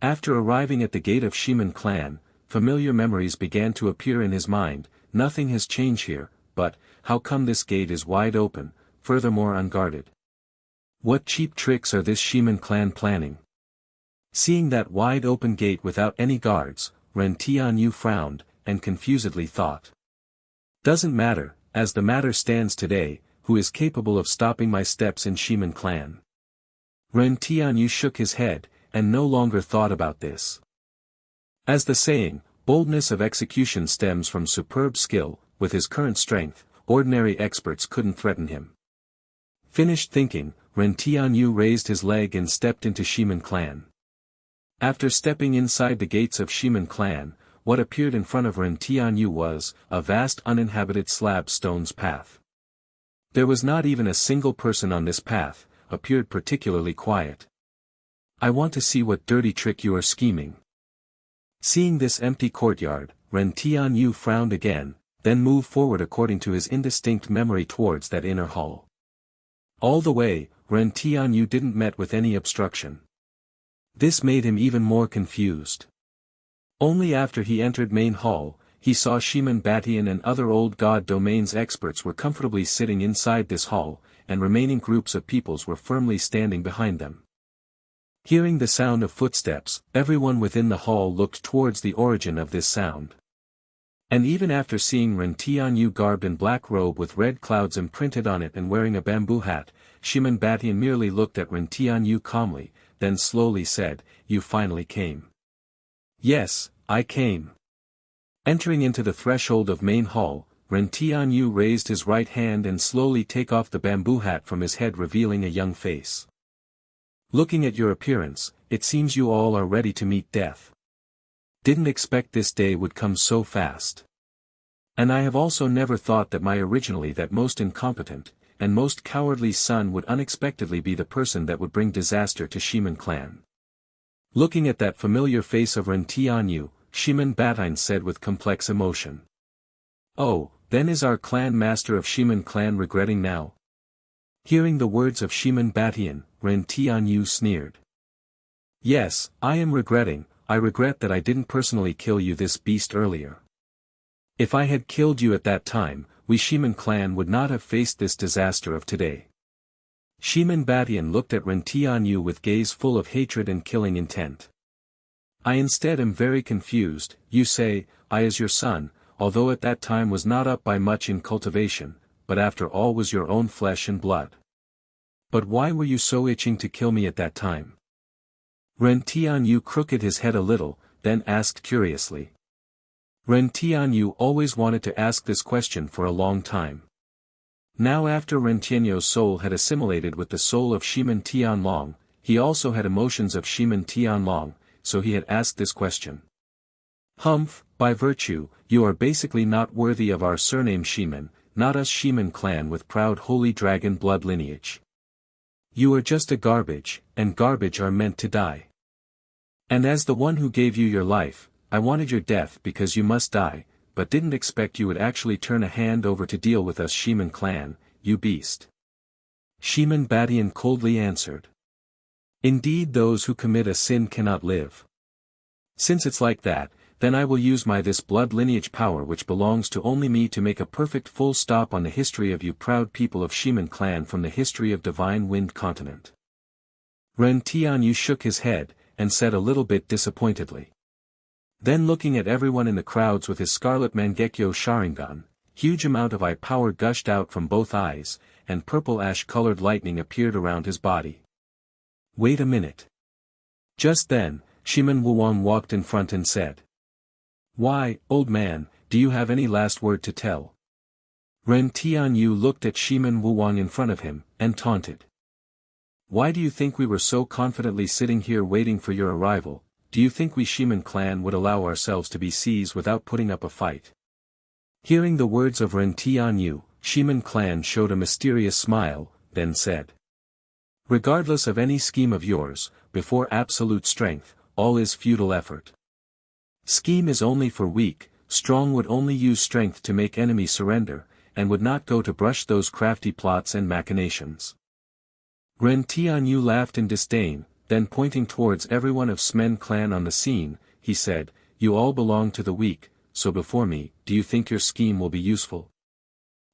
After arriving at the gate of Shiman clan, familiar memories began to appear in his mind. Nothing has changed here, but, how come this gate is wide open, furthermore unguarded? What cheap tricks are this Shiman clan planning? Seeing that wide open gate without any guards, Ren Tianyu frowned, and confusedly thought. Doesn't matter, as the matter stands today, who is capable of stopping my steps in Shiman clan? Ren Tianyu shook his head, and no longer thought about this. As the saying, boldness of execution stems from superb skill, with his current strength, ordinary experts couldn't threaten him. Finished thinking, Ren Tianyu raised his leg and stepped into Shiman clan. After stepping inside the gates of Shiman clan, what appeared in front of Ren Tianyu was a vast uninhabited slab stones path. There was not even a single person on this path, appeared particularly quiet. I want to see what dirty trick you are scheming. Seeing this empty courtyard, Ren Tianyu frowned again, then moved forward according to his indistinct memory towards that inner hall. All the way, Ren Tianyu didn't met with any obstruction. This made him even more confused. Only after he entered main hall, he saw Shiman Batian and other old god domains experts were comfortably sitting inside this hall, and remaining groups of peoples were firmly standing behind them. Hearing the sound of footsteps, everyone within the hall looked towards the origin of this sound. And even after seeing Ren Tianyu garbed in black robe with red clouds imprinted on it and wearing a bamboo hat, Shiman Batian merely looked at Ren Tianyu calmly, then slowly said, "You finally came." "Yes, I came." Entering into the threshold of main hall, Ren Tianyu raised his right hand and slowly take off the bamboo hat from his head, revealing a young face. "Looking at your appearance, it seems you all are ready to meet death. Didn't expect this day would come so fast. And I have also never thought that my originally that most incompetent, and most cowardly son would unexpectedly be the person that would bring disaster to Shiman clan." Looking at that familiar face of Ren Tianyu, Shiman Batian said with complex emotion. "Oh, then is our clan master of Shiman clan regretting now?" Hearing the words of Shiman Batian, Ren Tianyu sneered. "Yes, I am regretting. I regret that I didn't personally kill you this beast earlier. If I had killed you at that time, we Shiman clan would not have faced this disaster of today." Shiman Batian looked at Ren Tianyu with gaze full of hatred and killing intent. "I instead am very confused. You say, I as your son, although at that time was not up by much in cultivation, but after all was your own flesh and blood. But why were you so itching to kill me at that time?" Ren Tianyu crooked his head a little, then asked curiously. Ren Tianyu always wanted to ask this question for a long time. Now after Ren Tianyu's soul had assimilated with the soul of Shiman Tianlong, he also had emotions of Shiman Tianlong, so he had asked this question. "Humph, by virtue, you are basically not worthy of our surname Shiman, not us Shiman clan with proud holy dragon blood lineage. You are just a garbage, and garbage are meant to die. And as the one who gave you your life, I wanted your death because you must die, but didn't expect you would actually turn a hand over to deal with us Shiman clan, you beast." Shiman Batian coldly answered. "Indeed those who commit a sin cannot live. Since it's like that, then I will use my this blood lineage power which belongs to only me to make a perfect full stop on the history of you proud people of Shiman clan from the history of Divine Wind Continent." Ren Tianyu shook his head, and said a little bit disappointedly. Then looking at everyone in the crowds with his scarlet Mangekyo Sharingan, huge amount of eye power gushed out from both eyes, and purple ash-colored lightning appeared around his body. "Wait a minute." Just then, Shiman Wuwang walked in front and said. "Why, old man, do you have any last word to tell?" Ren Tianyu looked at Shiman Wuwang in front of him, and taunted. "Why do you think we were so confidently sitting here waiting for your arrival? Do you think we Shiman clan would allow ourselves to be seized without putting up a fight?" Hearing the words of Ren Tianyu, Shiman clan showed a mysterious smile, then said. "Regardless of any scheme of yours, before absolute strength, all is futile effort. Scheme is only for weak, strong would only use strength to make enemy surrender, and would not go to brush those crafty plots and machinations." Ren Tianyu laughed in disdain, then pointing towards everyone of Smen clan on the scene, he said, "You all belong to the weak, so before me, do you think your scheme will be useful?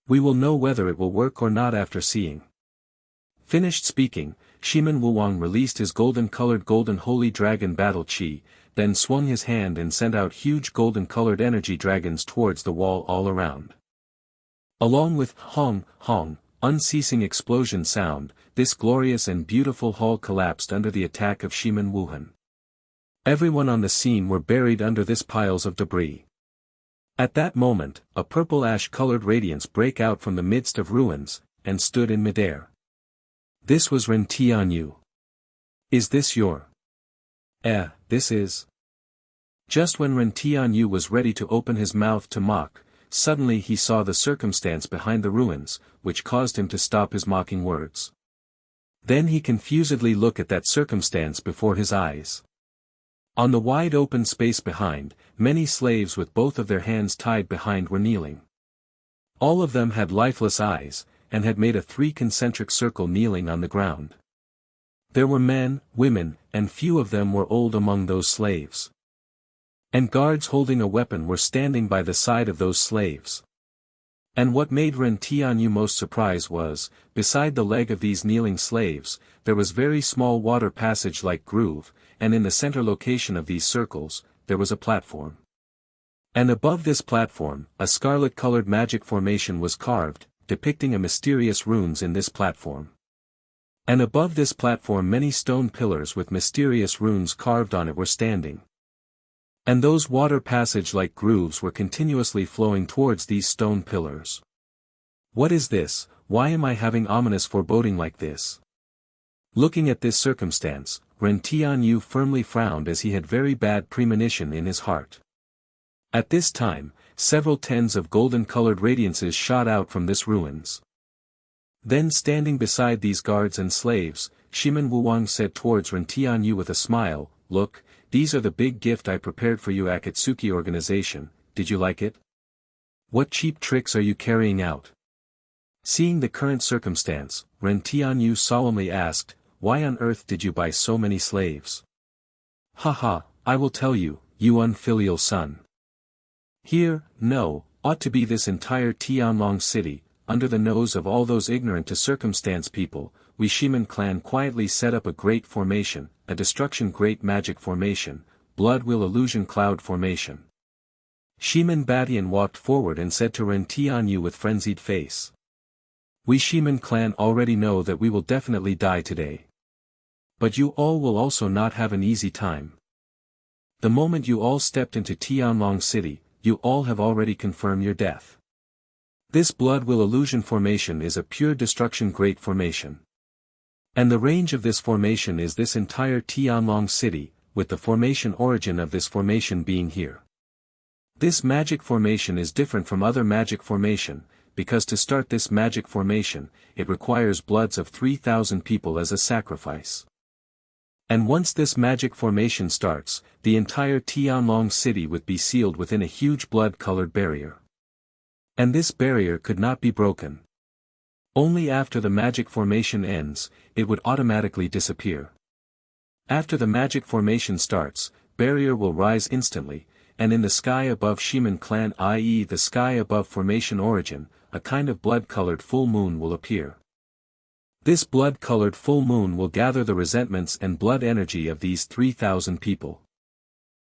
We will know whether it will work or not after seeing." Finished speaking, Shiman Wuwang released his golden-colored golden holy dragon battle chi, then swung his hand and sent out huge golden-colored energy dragons towards the wall all around. Along with hong, hong, unceasing explosion sound, this glorious and beautiful hall collapsed under the attack of Shiman Wuhan. Everyone on the scene were buried under this piles of debris. At that moment, a purple ash-colored radiance break out from the midst of ruins, and stood in midair. This was Ren Tianyu. Is this your? This is. Just when Ren Tianyu was ready to open his mouth to mock, suddenly he saw the circumstance behind the ruins, which caused him to stop his mocking words. Then he confusedly looked at that circumstance before his eyes. On the wide open space behind, many slaves with both of their hands tied behind were kneeling. All of them had lifeless eyes, and had made a 3 concentric circle kneeling on the ground. There were men, women, and few of them were old among those slaves. And guards holding a weapon were standing by the side of those slaves. And what made Ren Tianyu most surprised was, beside the leg of these kneeling slaves, there was very small water passage-like groove, and in the center location of these circles, there was a platform. And above this platform, a scarlet-colored magic formation was carved, depicting a mysterious runes in this platform. And above this platform many stone pillars with mysterious runes carved on it were standing. And those water passage-like grooves were continuously flowing towards these stone pillars. What is this? Why am I having ominous foreboding like this? Looking at this circumstance, Ren Tianyu firmly frowned as he had very bad premonition in his heart. At this time, several tens of golden-colored radiances shot out from this ruins. Then standing beside these guards and slaves, Shimen Wuwang said towards Ren Tianyu with a smile, "Look, these are the big gift I prepared for you Akatsuki organization, did you like it? What cheap tricks are you carrying out?" Seeing the current circumstance, Ren Tianyu solemnly asked, "Why on earth did you buy so many slaves?" "Haha, I will tell you, you unfilial son. Here, ought to be this entire Tianlong city, under the nose of all those ignorant to circumstance people, we Shimen clan quietly set up a great formation, a destruction great magic formation, blood will illusion cloud formation." Shimen Badian walked forward and said to Ren Tianyu with frenzied face. "We Shimen clan already know that we will definitely die today. But you all will also not have an easy time. The moment you all stepped into Tianlong city, you all have already confirmed your death. This blood will illusion formation is a pure destruction great formation. And the range of this formation is this entire Tianlong city, with the formation origin of this formation being here. This magic formation is different from other magic formation, because to start this magic formation, it requires bloods of 3,000 people as a sacrifice. And once this magic formation starts, the entire Tianlong city would be sealed within a huge blood-colored barrier. And this barrier could not be broken. Only after the magic formation ends, it would automatically disappear. After the magic formation starts, barrier will rise instantly, and in the sky above Shimen clan i.e. the sky above formation origin, a kind of blood-colored full moon will appear. This blood-colored full moon will gather the resentments and blood energy of these 3,000 people.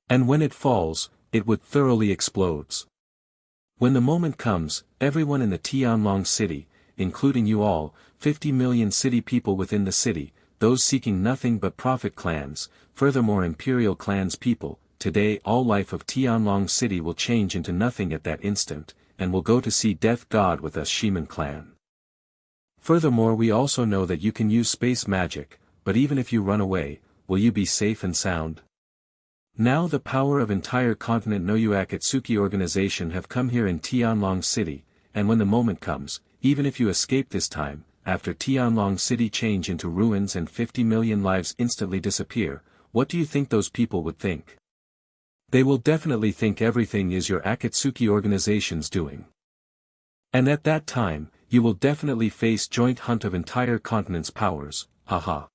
And when it falls, it would thoroughly explodes. When the moment comes, everyone in the Tianlong city, including you all, 50 million city people within the city, those seeking nothing but profit clans, furthermore imperial clans people, today all life of Tianlong city will change into nothing at that instant, and will go to see Death God with us Shimen clan. Furthermore we also know that you can use space magic, but even if you run away, will you be safe and sound? Now the power of entire continent no Akatsuki organization have come here in Tianlong city, and when the moment comes, even if you escape this time, after Tianlong city change into ruins and 50 million lives instantly disappear, what do you think those people would think? They will definitely think everything is your Akatsuki organization's doing. And at that time, you will definitely face joint hunt of entire continent's powers, haha.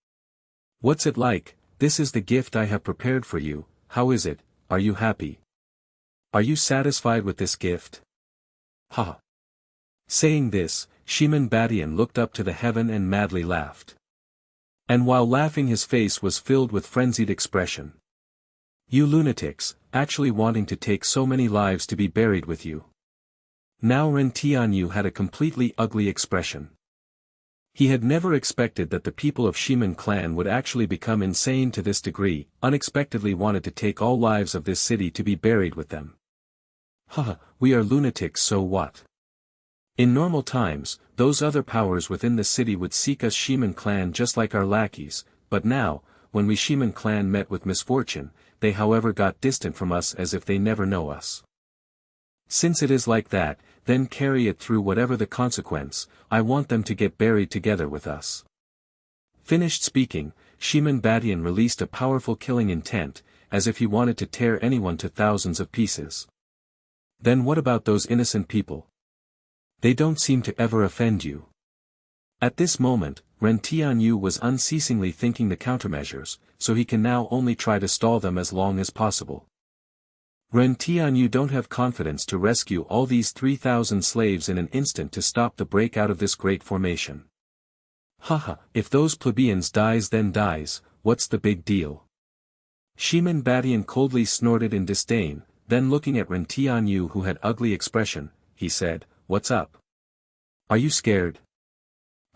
What's it like? This is the gift I have prepared for you, how is it, are you happy? Are you satisfied with this gift? Ha! Saying this, Shimen Badian looked up to the heaven and madly laughed. And while laughing his face was filled with frenzied expression. You lunatics, actually wanting to take so many lives to be buried with you. Now Ren Tianyu had a completely ugly expression. He had never expected that the people of Shiman clan would actually become insane to this degree, unexpectedly wanted to take all lives of this city to be buried with them. Haha, we are lunatics, so what? In normal times, those other powers within the city would seek us Shiman clan just like our lackeys, but now, when we Shiman clan met with misfortune, they however got distant from us as if they never know us. Since it is like that, then carry it through whatever the consequence, I want them to get buried together with us. Finished speaking, Shiman Badian released a powerful killing intent, as if he wanted to tear anyone to thousands of pieces. Then what about those innocent people? They don't seem to ever offend you. At this moment, Ren Tianyu was unceasingly thinking the countermeasures, so he can now only try to stall them as long as possible. Ren Tianyu don't have confidence to rescue all these 3,000 slaves in an instant to stop the breakout of this great formation. Haha, if those plebeians dies then dies, what's the big deal? Shiman Badian coldly snorted in disdain, then looking at Ren Tianyu who had ugly expression, he said, "What's up? Are you scared?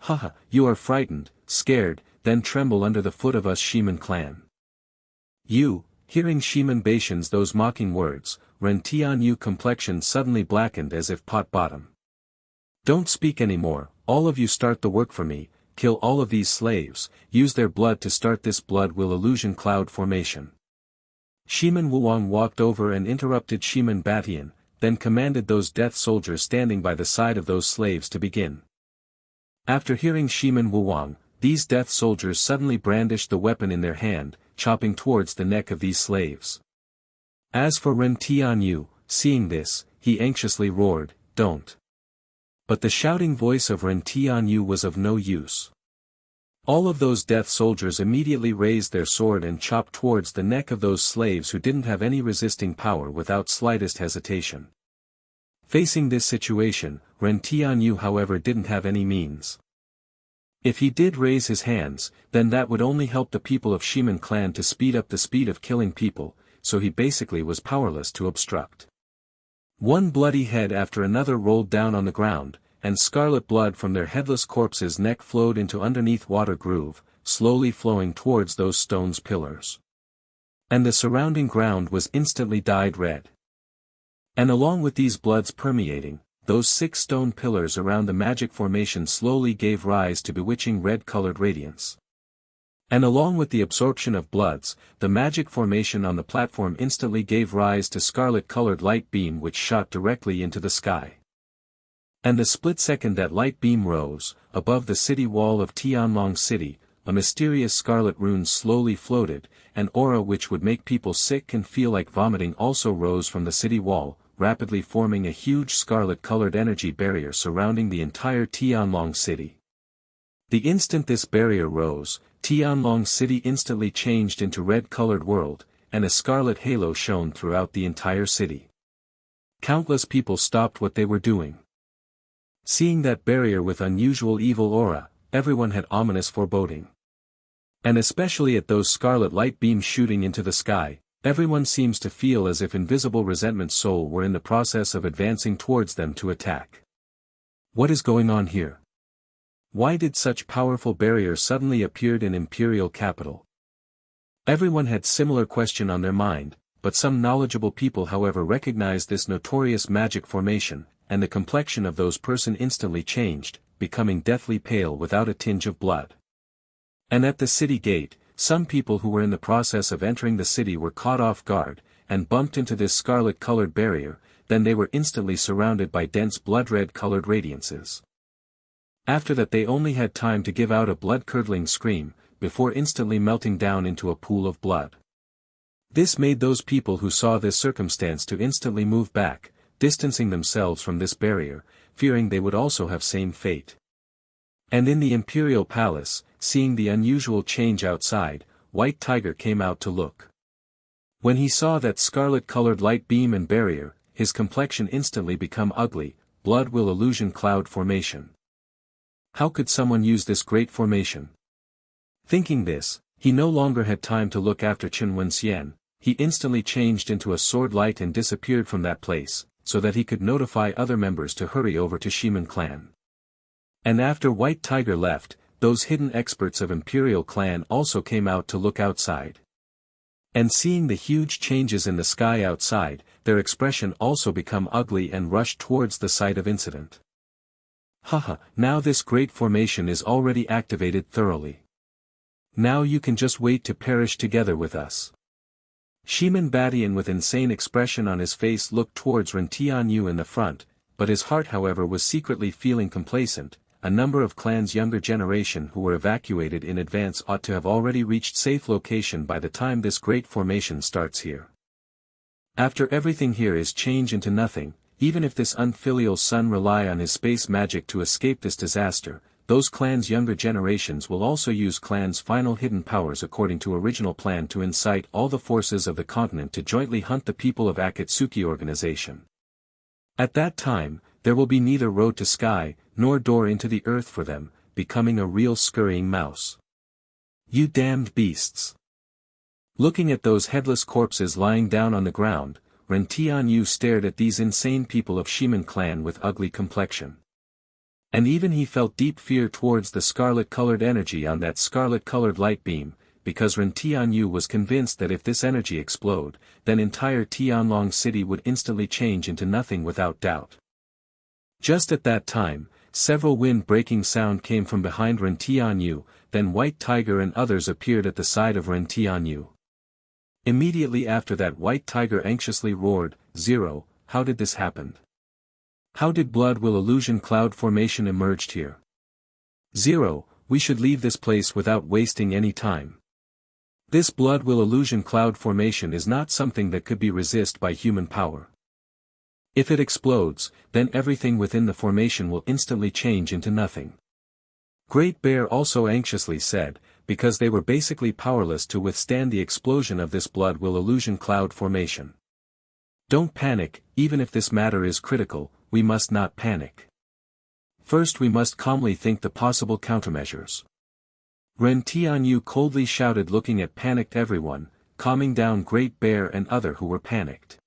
Haha, you are frightened, scared, then tremble under the foot of us Shiman clan." Hearing Shiman Bashan's those mocking words, Ren Tianyu complexion suddenly blackened as if pot bottom. "Don't speak anymore, all of you start the work for me, kill all of these slaves, use their blood to start this blood will illusion cloud formation." Shiman Wuwang walked over and interrupted Shiman Badian, then commanded those death soldiers standing by the side of those slaves to begin. After hearing Shiman Wuwang, these death soldiers suddenly brandished the weapon in their hand, chopping towards the neck of these slaves. As for Ren Tianyu, seeing this, he anxiously roared, "Don't!" But the shouting voice of Ren Tianyu was of no use. All of those death soldiers immediately raised their sword and chopped towards the neck of those slaves who didn't have any resisting power without slightest hesitation. Facing this situation, Ren Tianyu however didn't have any means. If he did raise his hands, then that would only help the people of Shiman clan to speed up the speed of killing people, so he basically was powerless to obstruct. One bloody head after another rolled down on the ground, and scarlet blood from their headless corpses' neck flowed into underneath water groove, slowly flowing towards those stones pillars. And the surrounding ground was instantly dyed red. And along with these bloods permeating, those 6 stone pillars around the magic formation slowly gave rise to bewitching red-colored radiance. And along with the absorption of bloods, the magic formation on the platform instantly gave rise to scarlet-colored light beam which shot directly into the sky. And the split second that light beam rose, above the city wall of Tianlong City, a mysterious scarlet rune slowly floated, an aura which would make people sick and feel like vomiting also rose from the city wall, rapidly forming a huge scarlet-colored energy barrier surrounding the entire Tianlong City. The instant this barrier rose, Tianlong City instantly changed into red-colored world, and a scarlet halo shone throughout the entire city. Countless people stopped what they were doing. Seeing that barrier with unusual evil aura, everyone had ominous foreboding. And especially at those scarlet light beams shooting into the sky, everyone seems to feel as if invisible resentment soul were in the process of advancing towards them to attack. What is going on here? Why did such powerful barriers suddenly appeared in imperial capital? Everyone had similar question on their mind, but some knowledgeable people however recognized this notorious magic formation, and the complexion of those person instantly changed, becoming deathly pale without a tinge of blood. And at the city gate, some people who were in the process of entering the city were caught off guard, and bumped into this scarlet-colored barrier, then they were instantly surrounded by dense blood-red-colored radiances. After that they only had time to give out a blood-curdling scream, before instantly melting down into a pool of blood. This made those people who saw this circumstance to instantly move back, distancing themselves from this barrier, fearing they would also have same fate. And in the imperial palace, seeing the unusual change outside, White Tiger came out to look. When he saw that scarlet-colored light beam and barrier, his complexion instantly become ugly, blood will illusion cloud formation. How could someone use this great formation? Thinking this, he no longer had time to look after Chen Wenxian, he instantly changed into a sword light and disappeared from that place, so that he could notify other members to hurry over to Shiman clan. And after White Tiger left, those hidden experts of Imperial Clan also came out to look outside. And seeing the huge changes in the sky outside, their expression also become ugly and rushed towards the site of incident. Haha, now this great formation is already activated thoroughly. Now you can just wait to perish together with us. Shiman Badian with insane expression on his face looked towards Ren Tianyu in the front, but his heart however was secretly feeling complacent. A number of clans younger generation who were evacuated in advance ought to have already reached safe location by the time this great formation starts here. After everything here is changed into nothing, even if this unfilial son rely on his space magic to escape this disaster, those clans younger generations will also use clans' final hidden powers according to original plan to incite all the forces of the continent to jointly hunt the people of Akatsuki organization. At that time, there will be neither road to sky, nor door into the earth for them, becoming a real scurrying mouse. You damned beasts! Looking at those headless corpses lying down on the ground, Ren Tianyu stared at these insane people of Shiman clan with ugly complexion. And even he felt deep fear towards the scarlet-colored energy on that scarlet-colored light beam, because Ren Tianyu was convinced that if this energy explode, then entire Tianlong city would instantly change into nothing without doubt. Just at that time, several wind-breaking sound came from behind Ren Tianyu, then White Tiger and others appeared at the side of Ren Tianyu. Immediately after that White Tiger anxiously roared, "Zero, how did this happen? How did Blood Will Illusion Cloud Formation emerged here? Zero, we should leave this place without wasting any time. This Blood Will Illusion Cloud Formation is not something that could be resisted by human power. If it explodes, then everything within the formation will instantly change into nothing." Great Bear also anxiously said, because they were basically powerless to withstand the explosion of this Blood Will Illusion Cloud Formation. Don't panic, even if this matter is critical, we must not panic. First we must calmly think the possible countermeasures. Ren Tianyu coldly shouted looking at panicked everyone, calming down Great Bear and other who were panicked.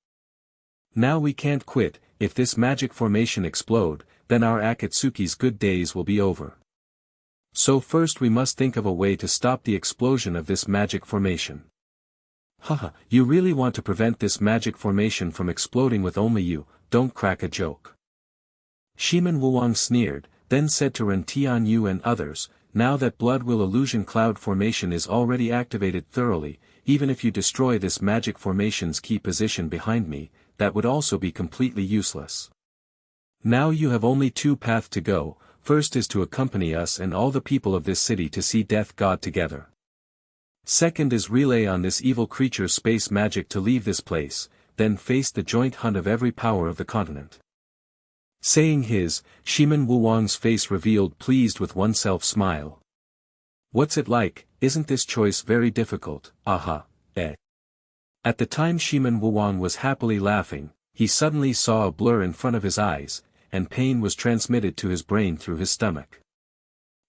Now we can't quit, if this magic formation explode, then our Akatsuki's good days will be over. So first we must think of a way to stop the explosion of this magic formation. Haha, you really want to prevent this magic formation from exploding with only you, don't crack a joke. Shiman Wuwang sneered, then said to Ren Tianyu and others, now that Blood Will Illusion Cloud Formation is already activated thoroughly, even if you destroy this magic formation's key position behind me, that would also be completely useless. Now you have only two paths to go, first is to accompany us and all the people of this city to see Death God together. Second is relay on this evil creature's space magic to leave this place, then face the joint hunt of every power of the continent. Saying his, Shiman Wuwang's face revealed pleased with oneself smile. What's it like, isn't this choice very difficult, aha, eh? At the time Shiman Wuwang was happily laughing, he suddenly saw a blur in front of his eyes, and pain was transmitted to his brain through his stomach.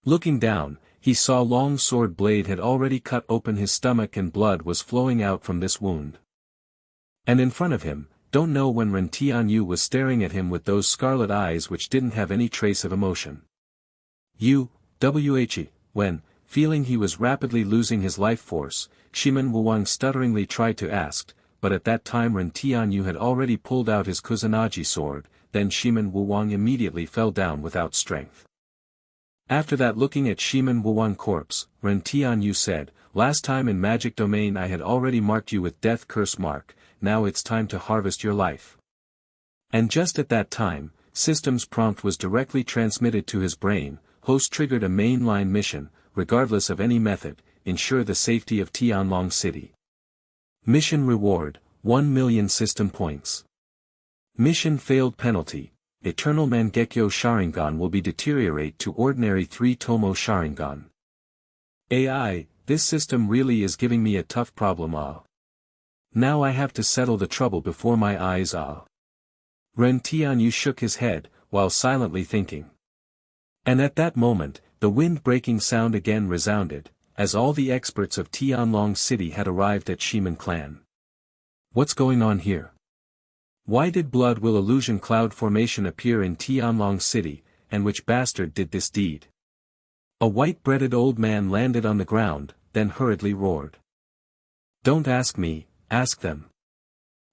Looking down, he saw long sword blade had already cut open his stomach and blood was flowing out from this wound. And in front of him, don't know when Ren Tianyu was staring at him with those scarlet eyes which didn't have any trace of emotion. When, feeling he was rapidly losing his life force, Shiman Wuwang stutteringly tried to ask, but at that time Ren Tianyu had already pulled out his Kusanagi sword, then Shiman Wuwang immediately fell down without strength. After that looking at Shiman Wuwang corpse, Ren Tianyu said, last time in magic domain I had already marked you with death curse mark, now it's time to harvest your life. And just at that time, System's prompt was directly transmitted to his brain, host triggered a mainline mission, regardless of any method, ensure the safety of Tianlong City. Mission reward, 1 million system points. Mission failed penalty, Eternal Mangekyo Sharingan will be deteriorate to ordinary 3 Tomo Sharingan. AI, this system really is giving me a tough problem Now I have to settle the trouble before my eyes Ren Tianyu shook his head, while silently thinking. And at that moment, the wind-breaking sound again resounded, as all the experts of Tianlong City had arrived at Shiman Clan. What's going on here? Why did Blood Will Illusion Cloud Formation appear in Tianlong City, and which bastard did this deed? A white-breaded old man landed on the ground, then hurriedly roared. Don't ask me, ask them.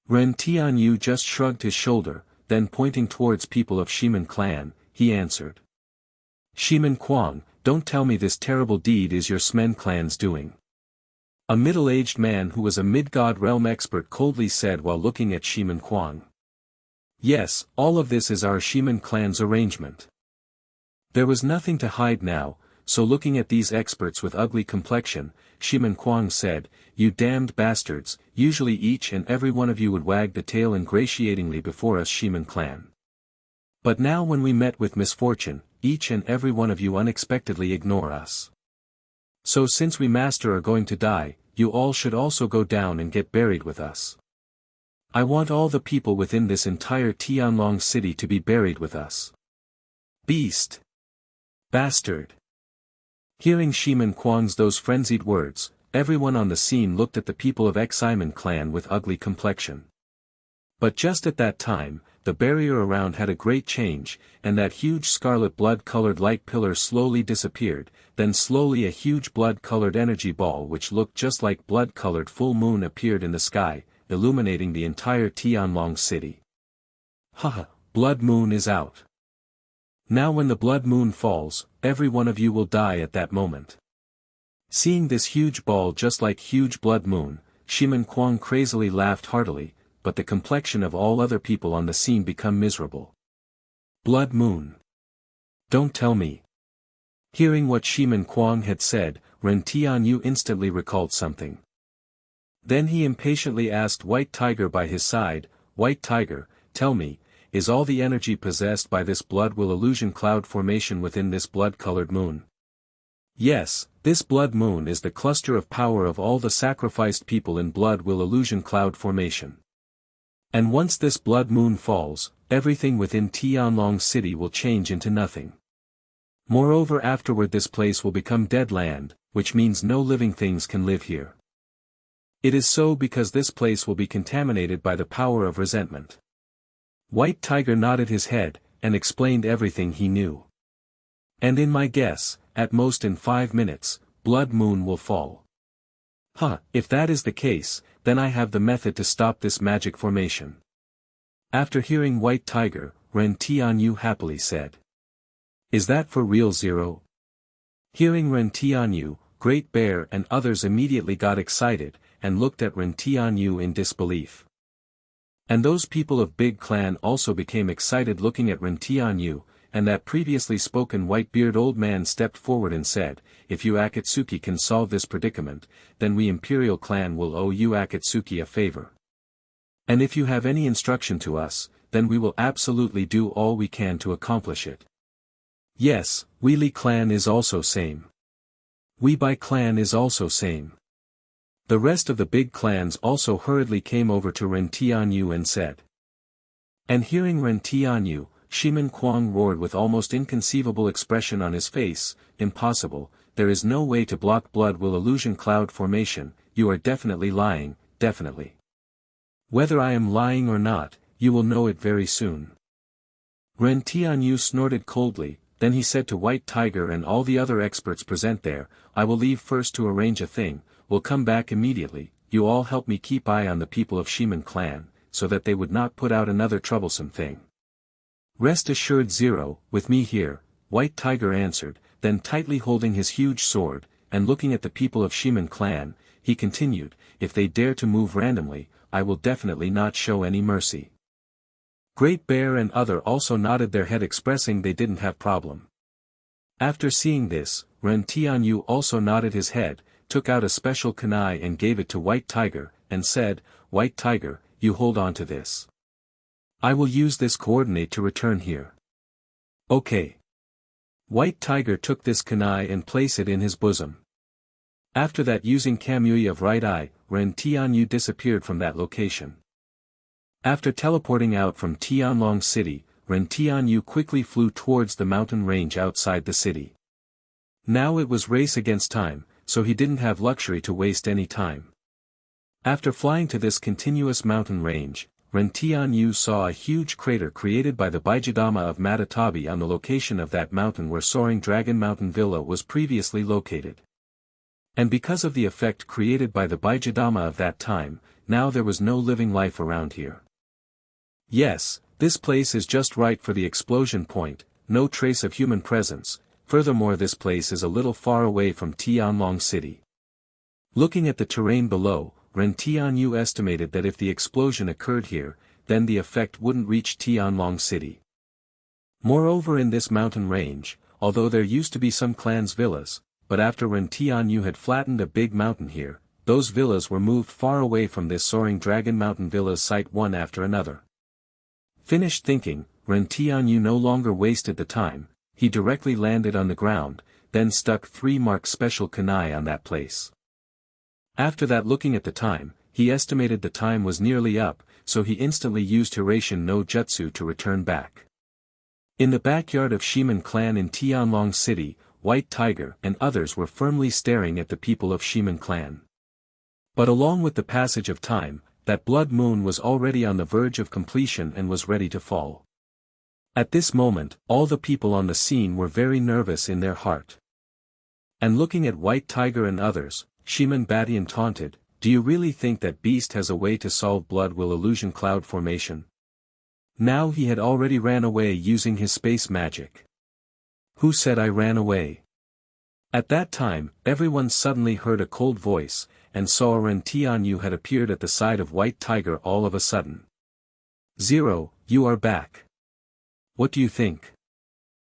Ren Tianyu just shrugged his shoulder, then pointing towards people of Shimen clan, he answered. Shimen Kwang, don't tell me this terrible deed is your Smen clan's doing. A middle-aged man who was a mid-god realm expert coldly said while looking at Shimen Kwang. Yes, all of this is our Shimen clan's arrangement. There was nothing to hide now, so looking at these experts with ugly complexion, Shimen Kwang said, you damned bastards, usually each and every one of you would wag the tail ingratiatingly before us Shimen clan. But now when we met with misfortune, each and every one of you unexpectedly ignore us. So since we master are going to die, you all should also go down and get buried with us. I want all the people within this entire Tianlong city to be buried with us. Beast! Bastard! Hearing Shimen Kwang's those frenzied words, everyone on the scene looked at the people of Ximen clan with ugly complexion. But just at that time, the barrier around had a great change, and that huge scarlet blood-colored light pillar slowly disappeared, then slowly a huge blood-colored energy ball which looked just like blood-colored full moon appeared in the sky, illuminating the entire Tianlong city. Haha, blood moon is out. Now when the blood moon falls, every one of you will die at that moment. Seeing this huge ball just like huge blood moon, Shimen Kwang crazily laughed heartily, but the complexion of all other people on the scene become miserable. Blood moon. Don't tell me. Hearing what Shimen Kwang had said, Ren Tianyu instantly recalled something. Then he impatiently asked White Tiger by his side, White Tiger, tell me, is all the energy possessed by this blood will illusion cloud formation within this blood-colored moon? Yes, this blood moon is the cluster of power of all the sacrificed people in blood will illusion cloud formation. And once this blood moon falls, everything within Tianlong city will change into nothing. Moreover afterward this place will become dead land, which means no living things can live here. It is so because this place will be contaminated by the power of resentment. White Tiger nodded his head, and explained everything he knew. And in my guess, at most in 5 minutes, blood moon will fall. If that is the case, then I have the method to stop this magic formation. After hearing White Tiger, Ren Tianyu happily said. Is that for real Zero? Hearing Ren Tianyu, Great Bear and others immediately got excited, and looked at Ren Tianyu in disbelief. And those people of Big Clan also became excited looking at Ren Tianyu, and that previously spoken white-beard old man stepped forward and said, if you Akatsuki can solve this predicament, then we Imperial Clan will owe you Akatsuki a favor. And if you have any instruction to us, then we will absolutely do all we can to accomplish it. Yes, Wheelie Clan is also same. Weebai Clan is also same. The rest of the big clans also hurriedly came over to Ren Tianyu and said. And hearing Ren Tianyu, Shimen Kwang roared with almost inconceivable expression on his face, impossible, there is no way to block blood will illusion cloud formation, you are definitely lying, definitely. Whether I am lying or not, you will know it very soon. Ren Tianyu snorted coldly, then he said to White Tiger and all the other experts present there, I will leave first to arrange a thing, will come back immediately, you all help me keep eye on the people of Shimen clan, so that they would not put out another troublesome thing. Rest assured Zero, with me here, White Tiger answered, then tightly holding his huge sword, and looking at the people of Shimen clan, he continued, if they dare to move randomly, I will definitely not show any mercy. Great Bear and other also nodded their head expressing they didn't have problem. After seeing this, Ren Tianyu also nodded his head, took out a special kunai and gave it to White Tiger, and said, White Tiger, you hold on to this. I will use this coordinate to return here. Okay. White Tiger took this kunai and placed it in his bosom. After that using Kamui of right eye, Ren Tianyu disappeared from that location. After teleporting out from Tianlong city, Ren Tianyu quickly flew towards the mountain range outside the city. Now it was race against time, so he didn't have luxury to waste any time. After flying to this continuous mountain range, Ren Tianyu saw a huge crater created by the Baijidama of Matatabi on the location of that mountain where Soaring Dragon Mountain Villa was previously located. And because of the effect created by the Baijidama of that time, now there was no living life around here. Yes, this place is just right for the explosion point, no trace of human presence. Furthermore, this place is a little far away from Tianlong City. Looking at the terrain below, Ren Tianyu estimated that if the explosion occurred here, then the effect wouldn't reach Tianlong City. Moreover, in this mountain range, although there used to be some clans' villas, but after Ren Tianyu had flattened a big mountain here, those villas were moved far away from this Soaring Dragon Mountain Villa's site one after another. Finished thinking, Ren Tianyu no longer wasted the time. He directly landed on the ground, then stuck 3 marked special kunai on that place. After that, looking at the time, he estimated the time was nearly up, so he instantly used Hiraition no Jutsu to return back. In the backyard of Shiman clan in Tianlong City, White Tiger and others were firmly staring at the people of Shiman clan. But along with the passage of time, that blood moon was already on the verge of completion and was ready to fall. At this moment, all the people on the scene were very nervous in their heart. And looking at White Tiger and others, Shiman Batian taunted, "Do you really think that beast has a way to solve blood will illusion cloud formation?" Now he had already ran away using his space magic. Who said I ran away? At that time, everyone suddenly heard a cold voice, and saw Ren Tianyu had appeared at the side of White Tiger all of a sudden. "Zero, you are back. What do you think?"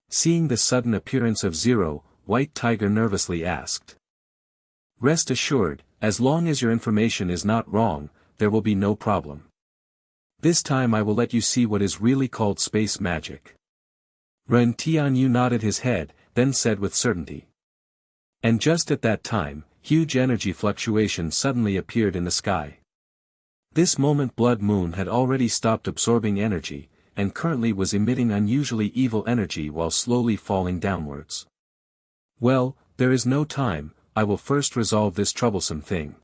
Seeing the sudden appearance of Zero, White Tiger nervously asked. "Rest assured, as long as your information is not wrong, there will be no problem. This time I will let you see what is really called space magic." Ren Tianyu nodded his head, then said with certainty. And just at that time, huge energy fluctuation suddenly appeared in the sky. This moment Blood Moon had already stopped absorbing energy, and currently was emitting unusually evil energy while slowly falling downwards. "Well, there is no time, I will first resolve this troublesome thing."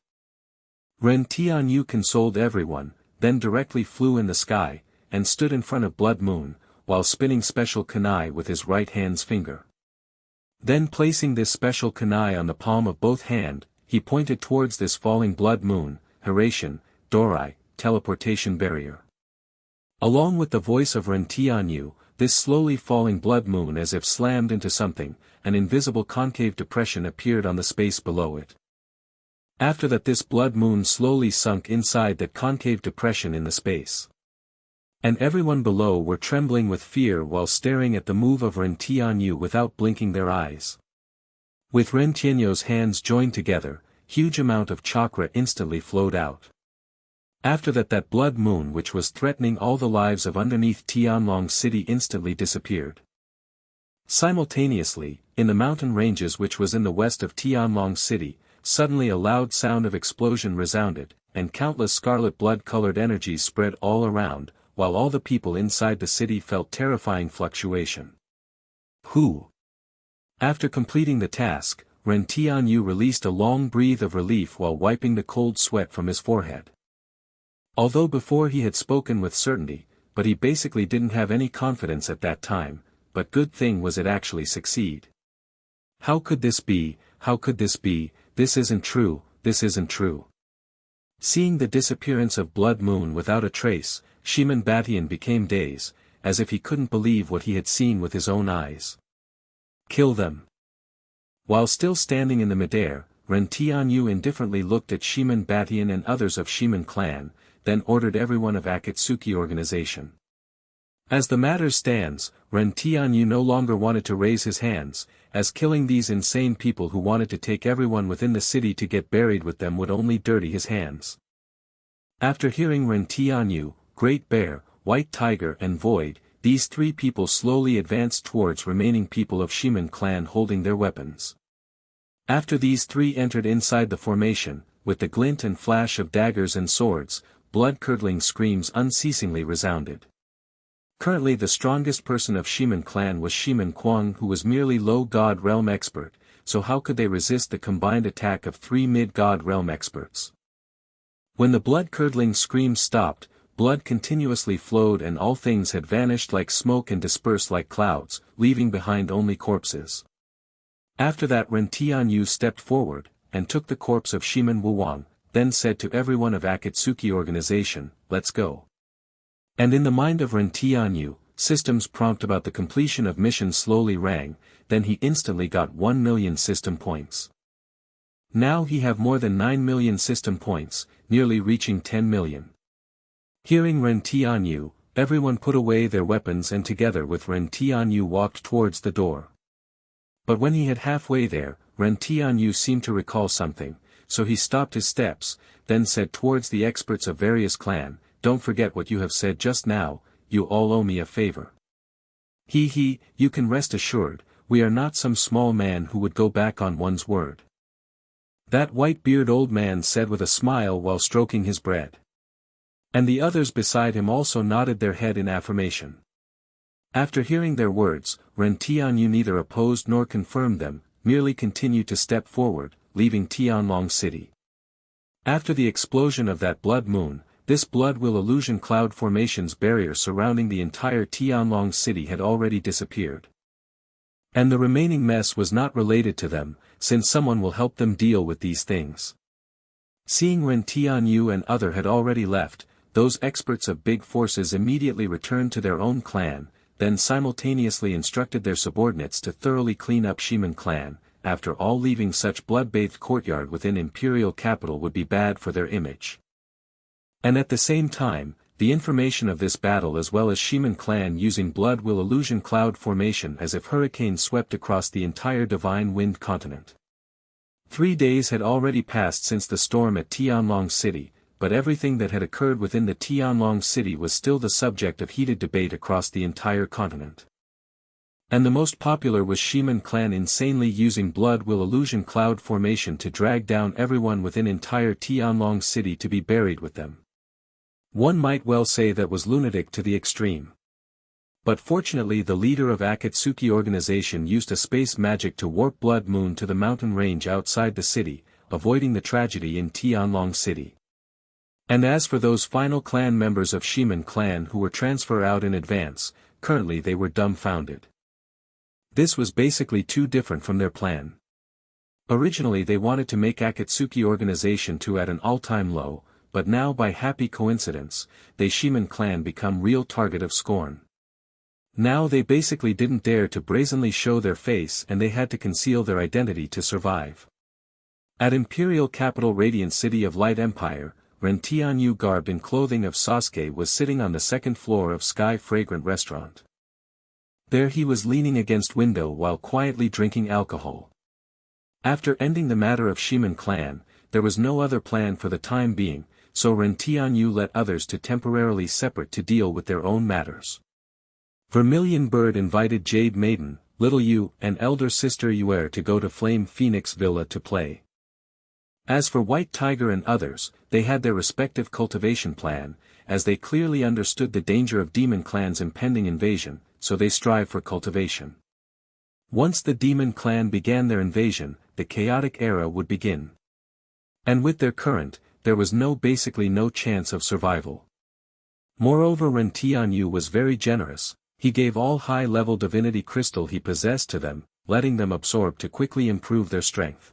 Ren Tianyu consoled everyone, then directly flew in the sky, and stood in front of Blood Moon, while spinning special kunai with his right hand's finger. Then placing this special kunai on the palm of both hand, he pointed towards this falling Blood Moon, Hiraition, Dorai, teleportation barrier. Along with the voice of Ren Tianyu, this slowly falling blood moon as if slammed into something, an invisible concave depression appeared on the space below it. After that, this blood moon slowly sunk inside that concave depression in the space. And everyone below were trembling with fear while staring at the move of Ren Tianyu without blinking their eyes. With Ren Tianyu's hands joined together, huge amount of chakra instantly flowed out. After that, that blood moon which was threatening all the lives of underneath Tianlong City instantly disappeared. Simultaneously, in the mountain ranges which was in the west of Tianlong City, suddenly a loud sound of explosion resounded, and countless scarlet blood-colored energies spread all around, while all the people inside the city felt terrifying fluctuation. Who? After completing the task, Ren Tianyu released a long breath of relief while wiping the cold sweat from his forehead. Although before he had spoken with certainty, but he basically didn't have any confidence at that time, but good thing was it actually succeed. How could this be, how could this be, this isn't true, this isn't true. Seeing the disappearance of Blood Moon without a trace, Shiman Batian became dazed, as if he couldn't believe what he had seen with his own eyes. Kill them. While still standing in the midair, Ren Tianyu indifferently looked at Shiman Batian and others of Shiman clan, then ordered everyone of Akatsuki organization. As the matter stands, Ren Tianyu no longer wanted to raise his hands, as killing these insane people who wanted to take everyone within the city to get buried with them would only dirty his hands. After hearing Ren Tianyu, Great Bear, White Tiger and Void, these 3 people slowly advanced towards remaining people of Shiman clan holding their weapons. After these 3 entered inside the formation, with the glint and flash of daggers and swords, blood-curdling screams unceasingly resounded. Currently the strongest person of Shiman clan was Shiman Kwang, who was merely low god realm expert, so how could they resist the combined attack of 3 mid-god realm experts? When the blood-curdling screams stopped, blood continuously flowed and all things had vanished like smoke and dispersed like clouds, leaving behind only corpses. After that Ren Tianyu stepped forward, and took the corpse of Shiman Wuwang, then said to everyone of Akatsuki organization, "Let's go." And in the mind of Ren Tianyu, systems prompt about the completion of mission slowly rang, then he instantly got 1 million system points. Now he have more than 9 million system points, nearly reaching 10 million. Hearing Ren Tianyu, everyone put away their weapons and together with Ren Tianyu walked towards the door. But when he had halfway there, Ren Tianyu seemed to recall something, so he stopped his steps, then said towards the experts of various clan, "Don't forget what you have said just now, you all owe me a favor." He, you can rest assured, we are not some small man who would go back on one's word. That white-beard old man said with a smile while stroking his bread. And the others beside him also nodded their head in affirmation. After hearing their words, Ren Tianyu neither opposed nor confirmed them, merely continued to step forward, leaving Tianlong City. After the explosion of that blood moon, this blood will illusion cloud formation's barrier surrounding the entire Tianlong City had already disappeared. And the remaining mess was not related to them, since someone will help them deal with these things. Seeing Ren Tianyu and other had already left, those experts of big forces immediately returned to their own clan, then simultaneously instructed their subordinates to thoroughly clean up Shiman clan. After all, leaving such blood-bathed courtyard within imperial capital would be bad for their image. And at the same time, the information of this battle as well as Shiman clan using blood will illusion cloud formation as if hurricanes swept across the entire Divine Wind continent. 3 days had already passed since the storm at Tianlong City, but everything that had occurred within the Tianlong City was still the subject of heated debate across the entire continent. And the most popular was Shiman clan insanely using blood will illusion cloud formation to drag down everyone within entire Tianlong City to be buried with them. One might well say that was lunatic to the extreme. But fortunately the leader of Akatsuki organization used a space magic to warp blood moon to the mountain range outside the city, avoiding the tragedy in Tianlong City. And as for those final clan members of Shiman clan who were transferred out in advance, currently they were dumbfounded. This was basically too different from their plan. Originally they wanted to make Akatsuki organization to at an all-time low, but now by happy coincidence, they Shiman clan become real target of scorn. Now they basically didn't dare to brazenly show their face and they had to conceal their identity to survive. At imperial capital Radiant City of Light Empire, Ren Tianyu garbed in clothing of Sasuke was sitting on the second floor of Sky Fragrant Restaurant. There he was leaning against window while quietly drinking alcohol. After ending the matter of Shiman clan, there was no other plan for the time being, so Ren Tianyu let others to temporarily separate to deal with their own matters. Vermilion Bird invited Jade Maiden, Little Yu and elder sister Yuer to go to Flame Phoenix Villa to play. As for White Tiger and others, they had their respective cultivation plan, as they clearly understood the danger of demon clan's impending invasion, so they strive for cultivation. Once the demon clan began their invasion, the chaotic era would begin. And with their current, there was basically no chance of survival. Moreover Ren Tianyu was very generous, he gave all high-level divinity crystal he possessed to them, letting them absorb to quickly improve their strength.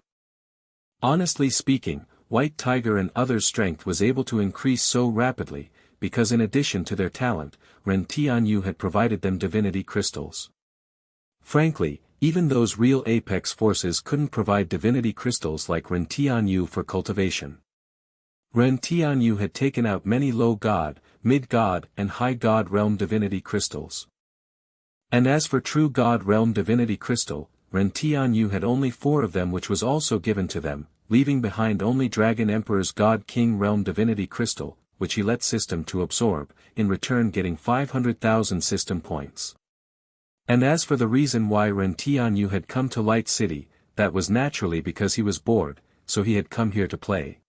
Honestly speaking, White Tiger and others' strength was able to increase so rapidly, because in addition to their talent, Ren Tianyu had provided them divinity crystals. Frankly, even those real apex forces couldn't provide divinity crystals like Ren Tianyu for cultivation. Ren Tianyu had taken out many low god, mid god and high god realm divinity crystals. And as for true god realm divinity crystal, Ren Tianyu had only 4 of them, which was also given to them, leaving behind only Dragon Emperor's God King Realm Divinity Crystal, which he let system to absorb, in return getting 500,000 system points. And as for the reason why Ren Tianyu had come to Light City, that was naturally because he was bored, so he had come here to play.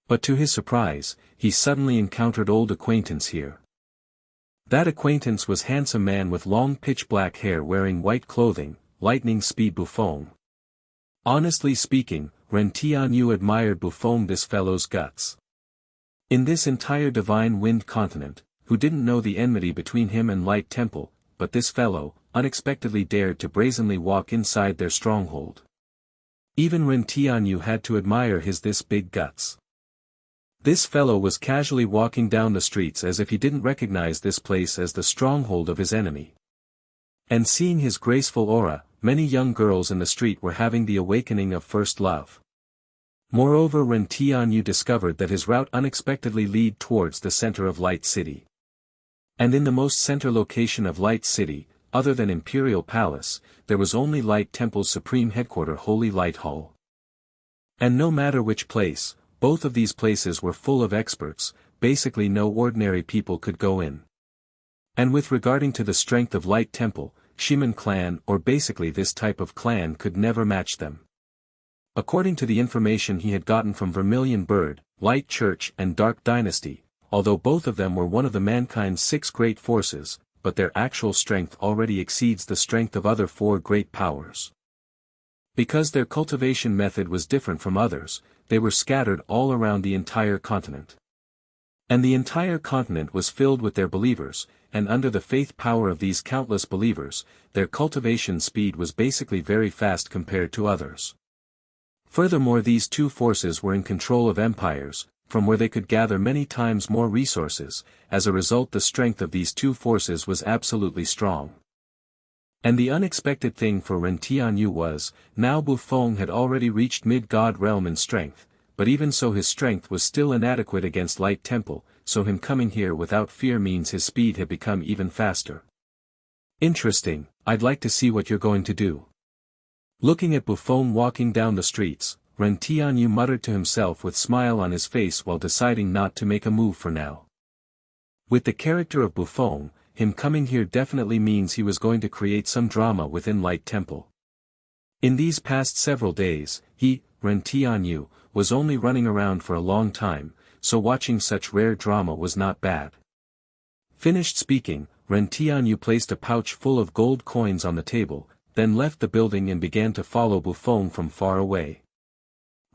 But to his surprise, he suddenly encountered old acquaintance here. That acquaintance was handsome man with long pitch black hair wearing white clothing, lightning speed Buffon. Honestly speaking, Ren Tianyu admired Buffon this fellow's guts. In this entire divine wind continent, who didn't know the enmity between him and Light Temple, but this fellow, unexpectedly dared to brazenly walk inside their stronghold. Even Ren Tianyu had to admire his this big guts. This fellow was casually walking down the streets as if he didn't recognize this place as the stronghold of his enemy. And seeing his graceful aura, many young girls in the street were having the awakening of first love. Moreover, Ren Tianyu discovered that his route unexpectedly led towards the center of Light City. And in the most center location of Light City, other than Imperial Palace, there was only Light Temple's supreme headquarter Holy Light Hall. And no matter which place, both of these places were full of experts, basically no ordinary people could go in. And with regarding to the strength of Light Temple, Shiman clan or basically this type of clan could never match them. According to the information he had gotten from Vermilion Bird, Light Church and Dark Dynasty, although both of them were one of the mankind's 6 great forces, but their actual strength already exceeds the strength of other 4 great powers. Because their cultivation method was different from others, they were scattered all around the entire continent. And the entire continent was filled with their believers, and under the faith power of these countless believers, their cultivation speed was basically very fast compared to others. Furthermore, these 2 forces were in control of empires, from where they could gather many times more resources. As a result, the strength of these 2 forces was absolutely strong. And the unexpected thing for Ren Tianyu was, now Bufong had already reached mid-god realm in strength, but even so his strength was still inadequate against Light Temple, so him coming here without fear means his speed had become even faster. Interesting, I'd like to see what you're going to do. Looking at Bufong walking down the streets, Ren Tianyu muttered to himself with smile on his face while deciding not to make a move for now. With the character of Bufong, him coming here definitely means he was going to create some drama within Light Temple. In these past several days, he, Ren Tianyu, was only running around for a long time, so watching such rare drama was not bad. Finished speaking, Ren Tianyu placed a pouch full of gold coins on the table, then left the building and began to follow Bufong from far away.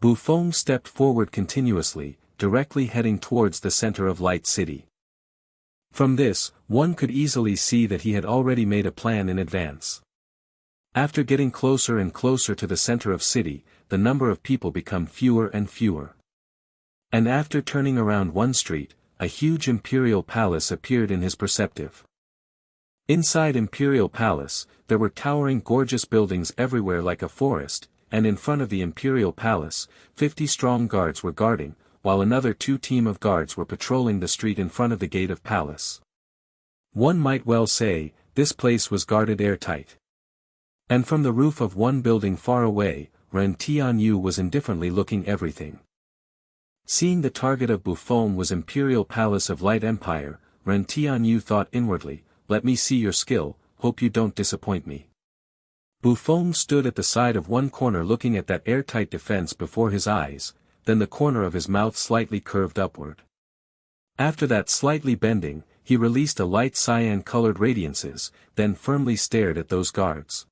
Bufong stepped forward continuously, directly heading towards the center of Light City. From this, one could easily see that he had already made a plan in advance. After getting closer and closer to the center of city, the number of people become fewer and fewer. And after turning around one street, a huge imperial palace appeared in his perceptive. Inside Imperial Palace, there were towering gorgeous buildings everywhere like a forest, and in front of the Imperial Palace, 50 strong guards were guarding, while another 2 team of guards were patrolling the street in front of the gate of palace. One might well say, this place was guarded airtight. And from the roof of one building far away, Ren Tianyu was indifferently looking everything. Seeing the target of Bufong was Imperial Palace of Light Empire, Ren Tianyu thought inwardly, let me see your skill, hope you don't disappoint me. Bufong stood at the side of one corner looking at that airtight defense before his eyes, then the corner of his mouth slightly curved upward. After that slightly bending, he released a light cyan-colored radiances, then firmly stared at those guards.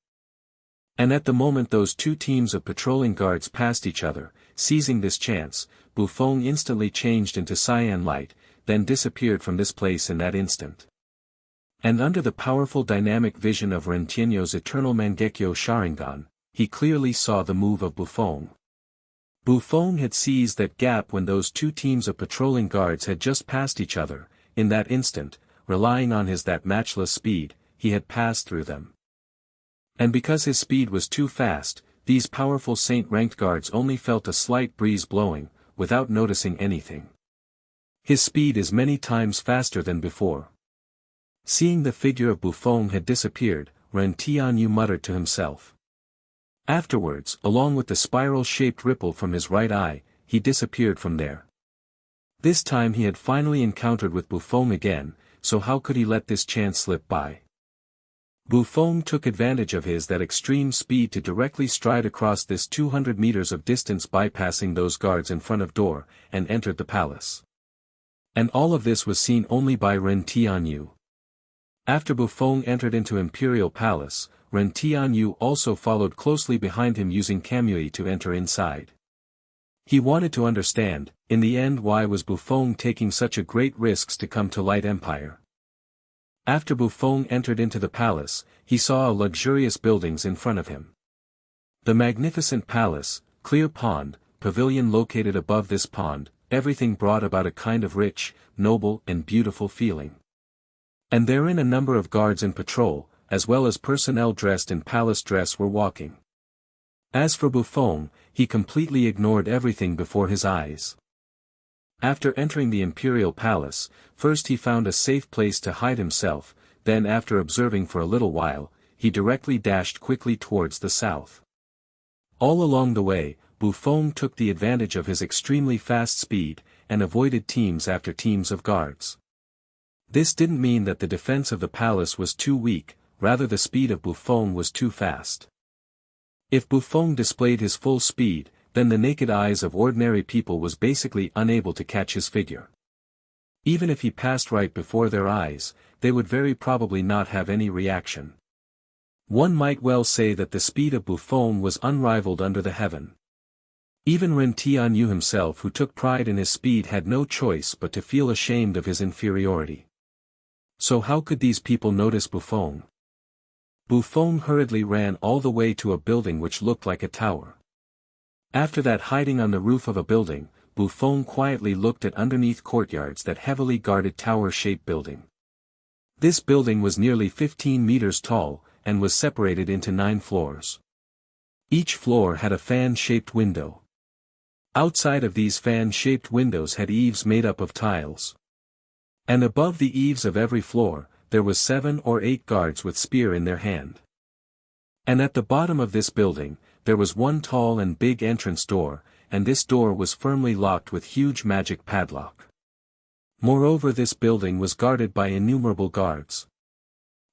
And at the moment those 2 teams of patrolling guards passed each other, seizing this chance, Bufong instantly changed into cyan light, then disappeared from this place in that instant. And under the powerful dynamic vision of Ren Tianyu's eternal Mangekyo Sharingan, he clearly saw the move of Bufong. Bufong had seized that gap when those 2 teams of patrolling guards had just passed each other. In that instant, relying on his that matchless speed, he had passed through them. And because his speed was too fast, these powerful saint-ranked guards only felt a slight breeze blowing, without noticing anything. His speed is many times faster than before. Seeing the figure of Bufong had disappeared, Ren Tianyu muttered to himself. Afterwards, along with the spiral-shaped ripple from his right eye, he disappeared from there. This time he had finally encountered with Bufong again, so how could he let this chance slip by? Bufong took advantage of his that extreme speed to directly stride across this 200 meters of distance, bypassing those guards in front of door, and entered the palace. And all of this was seen only by Ren Tianyu. After Bufong entered into Imperial Palace, Ren Tianyu also followed closely behind him using Kamui to enter inside. He wanted to understand, in the end, why was Bufong taking such a great risks to come to Light Empire. After Bufong entered into the palace, he saw luxurious buildings in front of him. The magnificent palace, clear pond, pavilion located above this pond, everything brought about a kind of rich, noble and beautiful feeling. And therein a number of guards in patrol, as well as personnel dressed in palace dress were walking. As for Bufong, he completely ignored everything before his eyes. After entering the imperial palace, first he found a safe place to hide himself, then after observing for a little while, he directly dashed quickly towards the south. All along the way, Bufong took the advantage of his extremely fast speed, and avoided teams after teams of guards. This didn't mean that the defense of the palace was too weak, rather the speed of Bufong was too fast. If Bufong displayed his full speed, then the naked eyes of ordinary people was basically unable to catch his figure. Even if he passed right before their eyes, they would very probably not have any reaction. One might well say that the speed of Bufong was unrivaled under the heaven. Even Ren Tianyu himself, who took pride in his speed, had no choice but to feel ashamed of his inferiority. So how could these people notice Bufong? Bufong hurriedly ran all the way to a building which looked like a tower. After that, hiding on the roof of a building, Bufong quietly looked at underneath courtyards that heavily guarded tower-shaped building. This building was nearly 15 meters tall, and was separated into 9 floors. Each floor had a fan-shaped window. Outside of these fan-shaped windows had eaves made up of tiles. And above the eaves of every floor, there was 7 or 8 guards with spear in their hand. And at the bottom of this building, there was one tall and big entrance door, and this door was firmly locked with huge magic padlock. Moreover, this building was guarded by innumerable guards.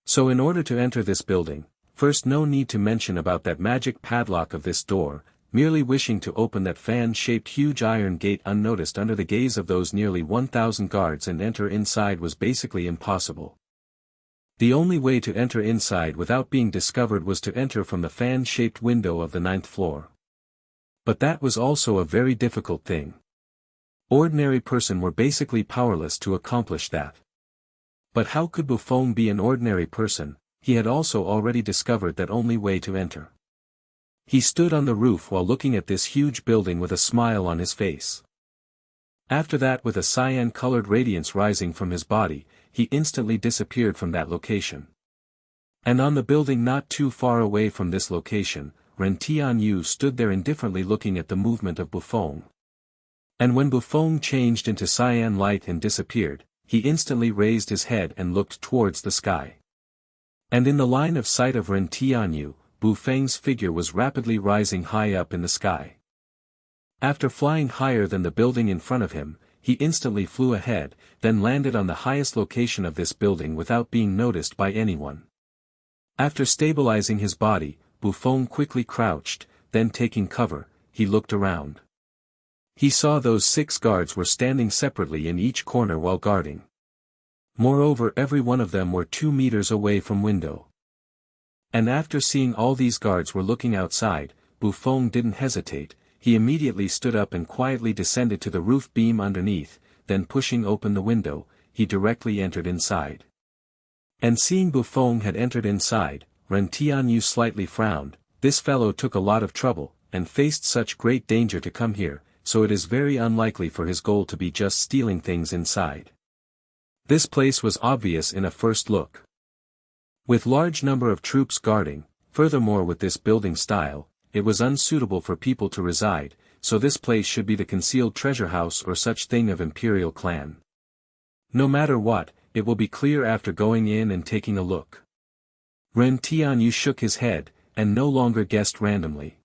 So in order to enter this building, first no need to mention about that magic padlock of this door, merely wishing to open that fan-shaped huge iron gate unnoticed under the gaze of those nearly 1,000 guards and enter inside was basically impossible. The only way to enter inside without being discovered was to enter from the fan-shaped window of the 9th floor. But that was also a very difficult thing. Ordinary person were basically powerless to accomplish that. But how could Bufong be an ordinary person? He had also already discovered that only way to enter. He stood on the roof while looking at this huge building with a smile on his face. After that, with a cyan-colored radiance rising from his body, he instantly disappeared from that location. And on the building not too far away from this location, Ren Tianyu stood there indifferently looking at the movement of Bufong. And when Bufong changed into cyan light and disappeared, he instantly raised his head and looked towards the sky. And in the line of sight of Ren Tianyu, Bufeng's figure was rapidly rising high up in the sky. After flying higher than the building in front of him, he instantly flew ahead, then landed on the highest location of this building without being noticed by anyone. After stabilizing his body, Bufong quickly crouched, then taking cover, he looked around. He saw those 6 guards were standing separately in each corner while guarding. Moreover, every one of them were 2 meters away from window. And after seeing all these guards were looking outside, Bufong didn't hesitate, he immediately stood up and quietly descended to the roof beam underneath, then pushing open the window, he directly entered inside. And seeing Bufong had entered inside, Ren Tianyu slightly frowned. This fellow took a lot of trouble, and faced such great danger to come here, so it is very unlikely for his goal to be just stealing things inside. This place was obvious in a first look. With large number of troops guarding, furthermore with this building style, it was unsuitable for people to reside, so this place should be the concealed treasure house or such thing of imperial clan. No matter what, it will be clear after going in and taking a look. Ren Tianyu shook his head, and no longer guessed randomly.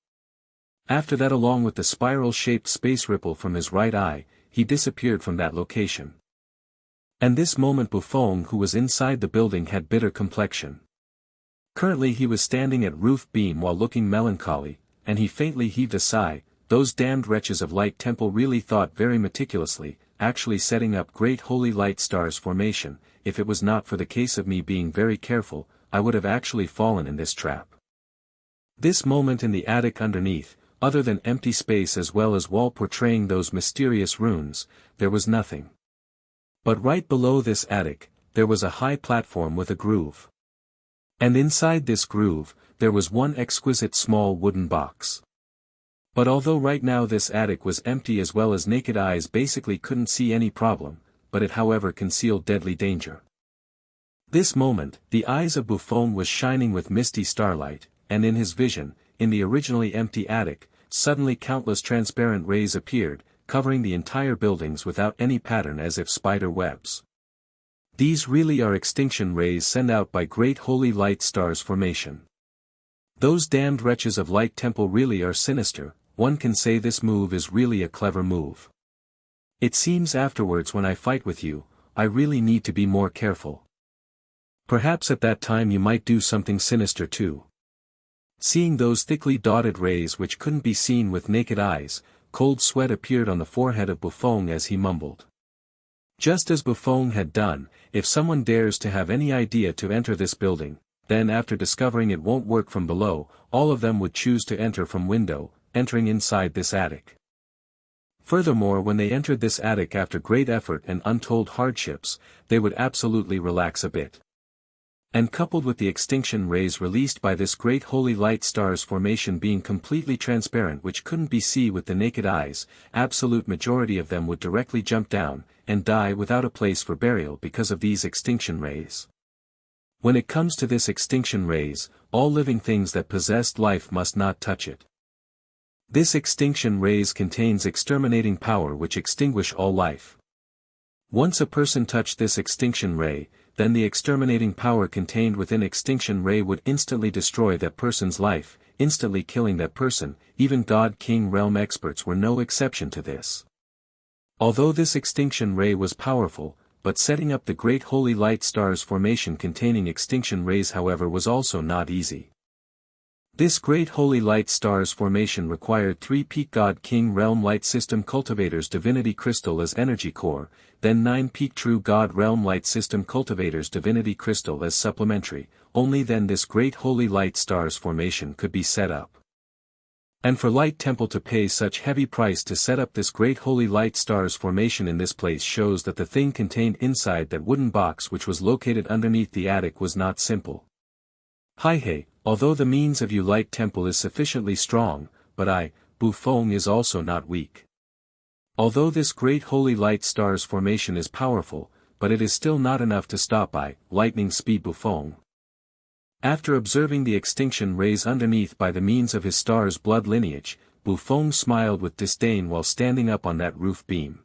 After that, along with the spiral-shaped space ripple from his right eye, he disappeared from that location. And this moment Bufong, who was inside the building, had bitter complexion. Currently he was standing at roof beam while looking melancholy, and he faintly heaved a sigh. Those damned wretches of Light Temple really thought very meticulously, actually setting up great holy light stars formation. If it was not for the case of me being very careful, I would have actually fallen in this trap. This moment in the attic underneath, other than empty space as well as wall portraying those mysterious runes, there was nothing. But right below this attic, there was a high platform with a groove. And inside this groove, there was one exquisite small wooden box. But although right now this attic was empty as well as naked eyes basically couldn't see any problem, but it however concealed deadly danger. This moment, the eyes of Buffon was shining with misty starlight, and in his vision, in the originally empty attic, suddenly countless transparent rays appeared, covering the entire buildings without any pattern as if spider webs. These really are extinction rays sent out by great holy light stars formation. Those damned wretches of Light Temple really are sinister. One can say this move is really a clever move. It seems afterwards when I fight with you, I really need to be more careful. Perhaps at that time you might do something sinister too. Seeing those thickly dotted rays which couldn't be seen with naked eyes, cold sweat appeared on the forehead of Buffon as he mumbled. Just as Buffon had done, if someone dares to have any idea to enter this building, then after discovering it won't work from below, all of them would choose to enter from window, entering inside this attic. Furthermore, when they entered this attic after great effort and untold hardships, they would absolutely relax a bit. And coupled with the extinction rays released by this great holy light stars formation being completely transparent which couldn't be seen with the naked eyes, absolute majority of them would directly jump down, and die without a place for burial because of these extinction rays. When it comes to this extinction rays, all living things that possessed life must not touch it. This extinction rays contains exterminating power which extinguish all life. Once a person touched this extinction ray, then the exterminating power contained within extinction ray would instantly destroy that person's life, instantly killing that person. Even God King realm experts were no exception to this. Although this extinction ray was powerful, but setting up the great holy light stars formation containing extinction rays however was also not easy. This great holy light stars formation required 3 peak God King Realm Light System Cultivators Divinity Crystal as energy core, then 9 peak True God Realm Light System Cultivators Divinity Crystal as supplementary. Only then this great holy light stars formation could be set up. And for Light Temple to pay such heavy price to set up this great holy light stars formation in this place shows that the thing contained inside that wooden box which was located underneath the attic was not simple. Hey, although the means of you Light Temple is sufficiently strong, but I, Buffon is also not weak. Although this great holy light stars formation is powerful, but it is still not enough to stop lightning speed Buffon. After observing the extinction rays underneath by the means of his star's blood lineage, Buffon smiled with disdain while standing up on that roof beam.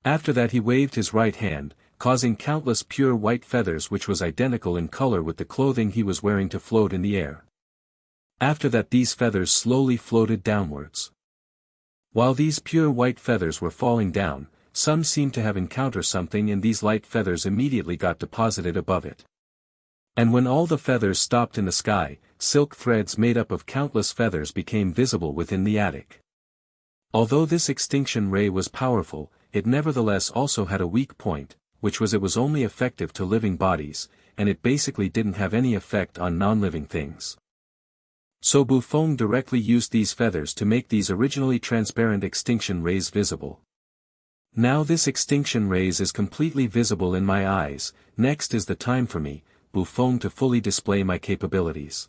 After that he waved his right hand, causing countless pure white feathers which was identical in color with the clothing he was wearing to float in the air. After that these feathers slowly floated downwards. While these pure white feathers were falling down, some seemed to have encountered something and these light feathers immediately got deposited above it. And when all the feathers stopped in the sky, silk threads made up of countless feathers became visible within the attic. Although this extinction ray was powerful, it nevertheless also had a weak point, which was it was only effective to living bodies, and it basically didn't have any effect on non-living things. So Buffon directly used these feathers to make these originally transparent extinction rays visible. Now this extinction rays is completely visible in my eyes. Next is the time for me, Buffon, to fully display my capabilities.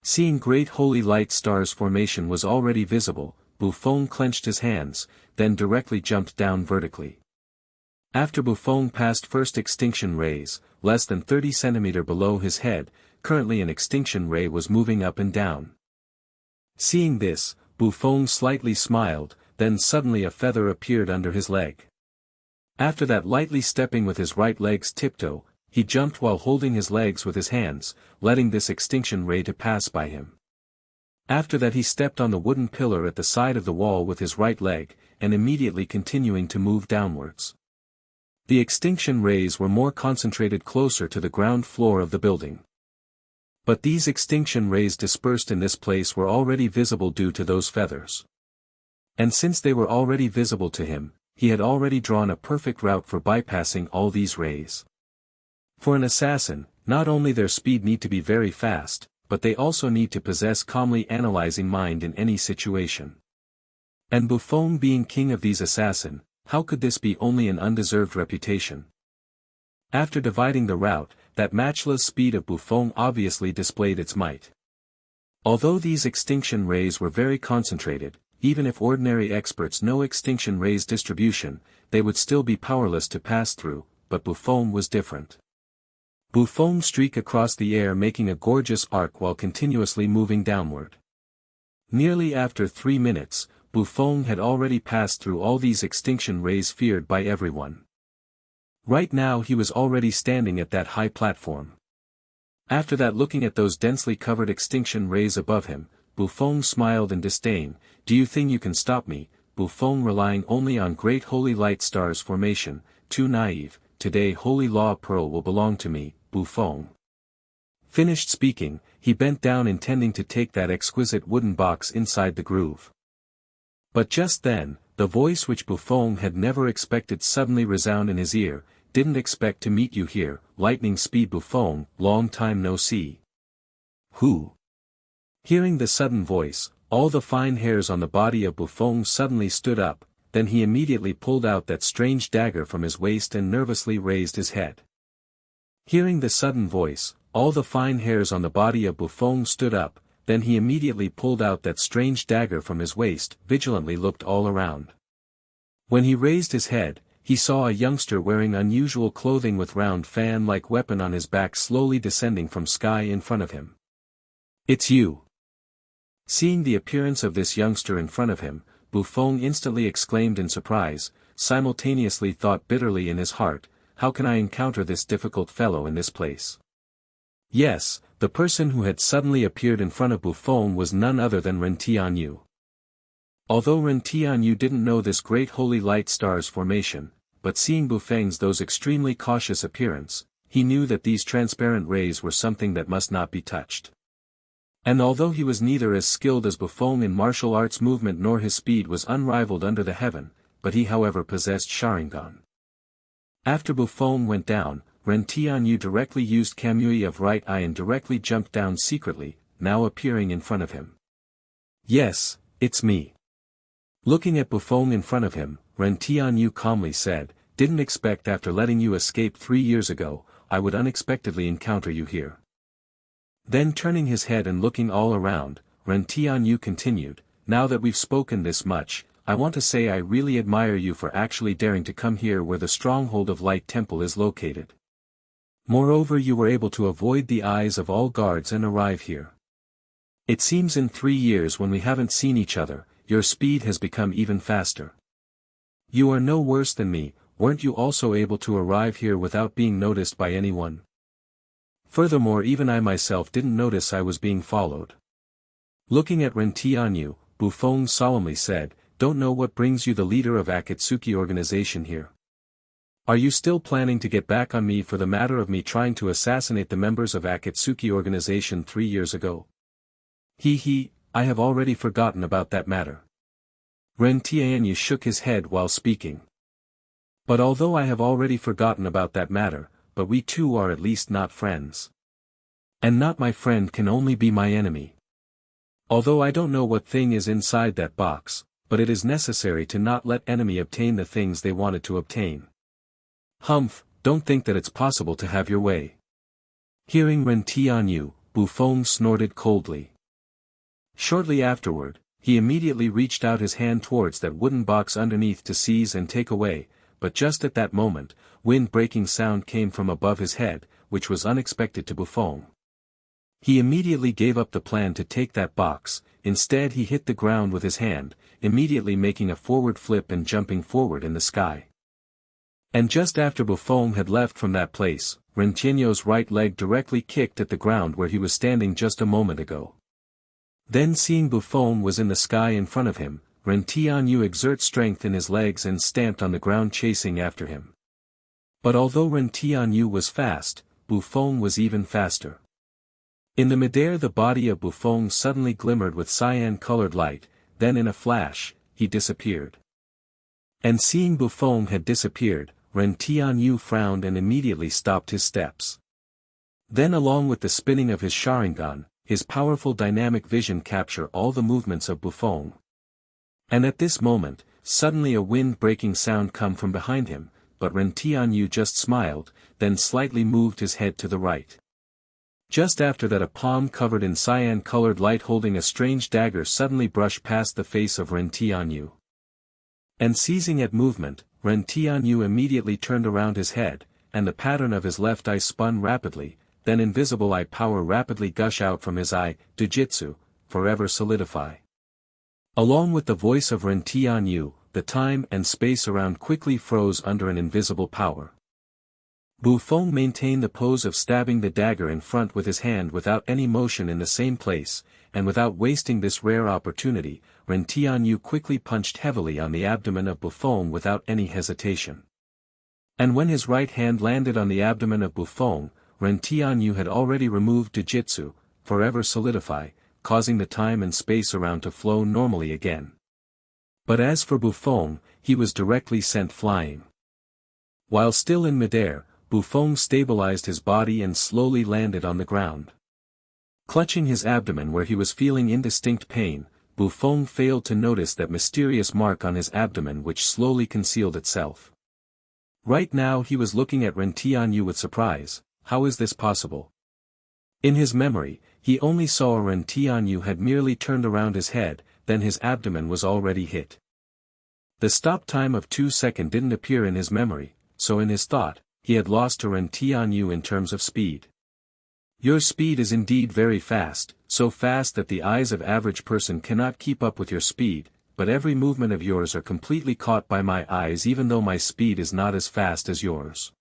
Seeing great holy light stars formation was already visible, Buffon clenched his hands, then directly jumped down vertically. After Buffon passed first extinction rays, less than 30 cm below his head, currently an extinction ray was moving up and down. Seeing this, Buffon slightly smiled, then suddenly a feather appeared under his leg. After that, lightly stepping with his right leg's tiptoe, he jumped while holding his legs with his hands, letting this extinction ray to pass by him. After that he stepped on the wooden pillar at the side of the wall with his right leg, and immediately continuing to move downwards. The extinction rays were more concentrated closer to the ground floor of the building. But these extinction rays dispersed in this place were already visible due to those feathers. And since they were already visible to him, he had already drawn a perfect route for bypassing all these rays. For an assassin, not only their speed need to be very fast, but they also need to possess calmly analyzing mind in any situation. And Buffon being king of these assassin, how could this be only an undeserved reputation? After dividing the route, that matchless speed of Buffon obviously displayed its might. Although these extinction rays were very concentrated, even if ordinary experts know extinction rays distribution, they would still be powerless to pass through, but Buffon was different. Buffon streak across the air making a gorgeous arc while continuously moving downward. Nearly after 3 minutes, Buffon had already passed through all these extinction rays feared by everyone. Right now he was already standing at that high platform. After that, looking at those densely covered extinction rays above him, Buffon smiled in disdain. Do you think you can stop me, Buffon, relying only on great holy light stars formation? Too naive. Today holy law pearl will belong to me, Buffon. Finished speaking, he bent down intending to take that exquisite wooden box inside the groove. But just then, the voice which Buffon had never expected suddenly resound in his ear. Didn't expect to meet you here, lightning speed Buffon, long time no see. Who? Hearing the sudden voice, all the fine hairs on the body of Buffon suddenly stood up, then he immediately pulled out that strange dagger from his waist and nervously raised his head. Hearing the sudden voice, all the fine hairs on the body of Buffon stood up, then he immediately pulled out that strange dagger from his waist, vigilantly looked all around. When he raised his head, he saw a youngster wearing unusual clothing with round fan-like weapon on his back slowly descending from sky in front of him. It's you. Seeing the appearance of this youngster in front of him, Buffon instantly exclaimed in surprise, simultaneously thought bitterly in his heart, how can I encounter this difficult fellow in this place? Yes, the person who had suddenly appeared in front of Buffon was none other than Ren Tianyu. Although Ren Tianyu didn't know this great holy light star's formation, but seeing Buffon's those extremely cautious appearance, he knew that these transparent rays were something that must not be touched. And although he was neither as skilled as Buffon in martial arts movement nor his speed was unrivaled under the heaven, but he however possessed Sharingan. After Buffon went down, Ren Tianyu directly used Kamui of right eye and directly jumped down secretly, now appearing in front of him. Yes, it's me. Looking at Buffon in front of him, Ren Tianyu calmly said, didn't expect after letting you escape 3 years ago, I would unexpectedly encounter you here. Then turning his head and looking all around, Ren Tianyu continued, now that we've spoken this much, I want to say I really admire you for actually daring to come here where the stronghold of Light Temple is located. Moreover, you were able to avoid the eyes of all guards and arrive here. It seems in 3 years when we haven't seen each other, your speed has become even faster. You are no worse than me, weren't you also able to arrive here without being noticed by anyone? Furthermore, even I myself didn't notice I was being followed. Looking at Ren Tianyu, Buffon solemnly said, don't know what brings you the leader of Akatsuki organization here. Are you still planning to get back on me for the matter of me trying to assassinate the members of Akatsuki organization 3 years ago? I have already forgotten about that matter. Ren Tianyu shook his head while speaking. But although I have already forgotten about that matter, but we two are at least not friends. And not my friend can only be my enemy. Although I don't know what thing is inside that box, but it is necessary to not let enemy obtain the things they wanted to obtain. Humph, don't think that it's possible to have your way. Hearing Ren Tianyu, Buffon snorted coldly. Shortly afterward, he immediately reached out his hand towards that wooden box underneath to seize and take away, but just at that moment, wind-breaking sound came from above his head, which was unexpected to Buffon. He immediately gave up the plan to take that box, instead he hit the ground with his hand, immediately making a forward flip and jumping forward in the sky. And just after Buffon had left from that place, Ren Tianyu's right leg directly kicked at the ground where he was standing just a moment ago. Then seeing Buffon was in the sky in front of him, Ren Tianyu exerted strength in his legs and stamped on the ground chasing after him. But although Ren Tianyu was fast, Buffon was even faster. In the midair the body of Buffon suddenly glimmered with cyan-colored light, then in a flash, he disappeared. And seeing Buffon had disappeared, Ren Tianyu frowned and immediately stopped his steps. Then along with the spinning of his Sharingan, his powerful dynamic vision capture all the movements of Buffon. And at this moment, suddenly a wind-breaking sound come from behind him, but Ren Tianyu just smiled, then slightly moved his head to the right. Just after that a palm covered in cyan-colored light holding a strange dagger suddenly brushed past the face of Ren Tianyu. And seizing at movement, Ren Tianyu immediately turned around his head, and the pattern of his left eye spun rapidly, then invisible eye power rapidly gush out from his eye, douqi, forever solidify. Along with the voice of Ren Tianyu, the time and space around quickly froze under an invisible power. Buffon maintained the pose of stabbing the dagger in front with his hand without any motion in the same place, and without wasting this rare opportunity, Ren Tianyu quickly punched heavily on the abdomen of Buffon without any hesitation. And when his right hand landed on the abdomen of Buffon, Ren Tianyu had already removed douqi, forever solidify, causing the time and space around to flow normally again. But as for Buffon, he was directly sent flying. While still in midair, Buffon stabilized his body and slowly landed on the ground. Clutching his abdomen where he was feeling indistinct pain, Buffon failed to notice that mysterious mark on his abdomen which slowly concealed itself. Right now he was looking at Ren Tianyu with surprise. How is this possible? In his memory, he only saw Ren Tianyu had merely turned around his head, then his abdomen was already hit. The stop time of 2 seconds didn't appear in his memory, so in his thought, he had lost to Ren Tianyu in terms of speed. Your speed is indeed very fast, so fast that the eyes of average person cannot keep up with your speed, but every movement of yours are completely caught by my eyes even though my speed is not as fast as yours.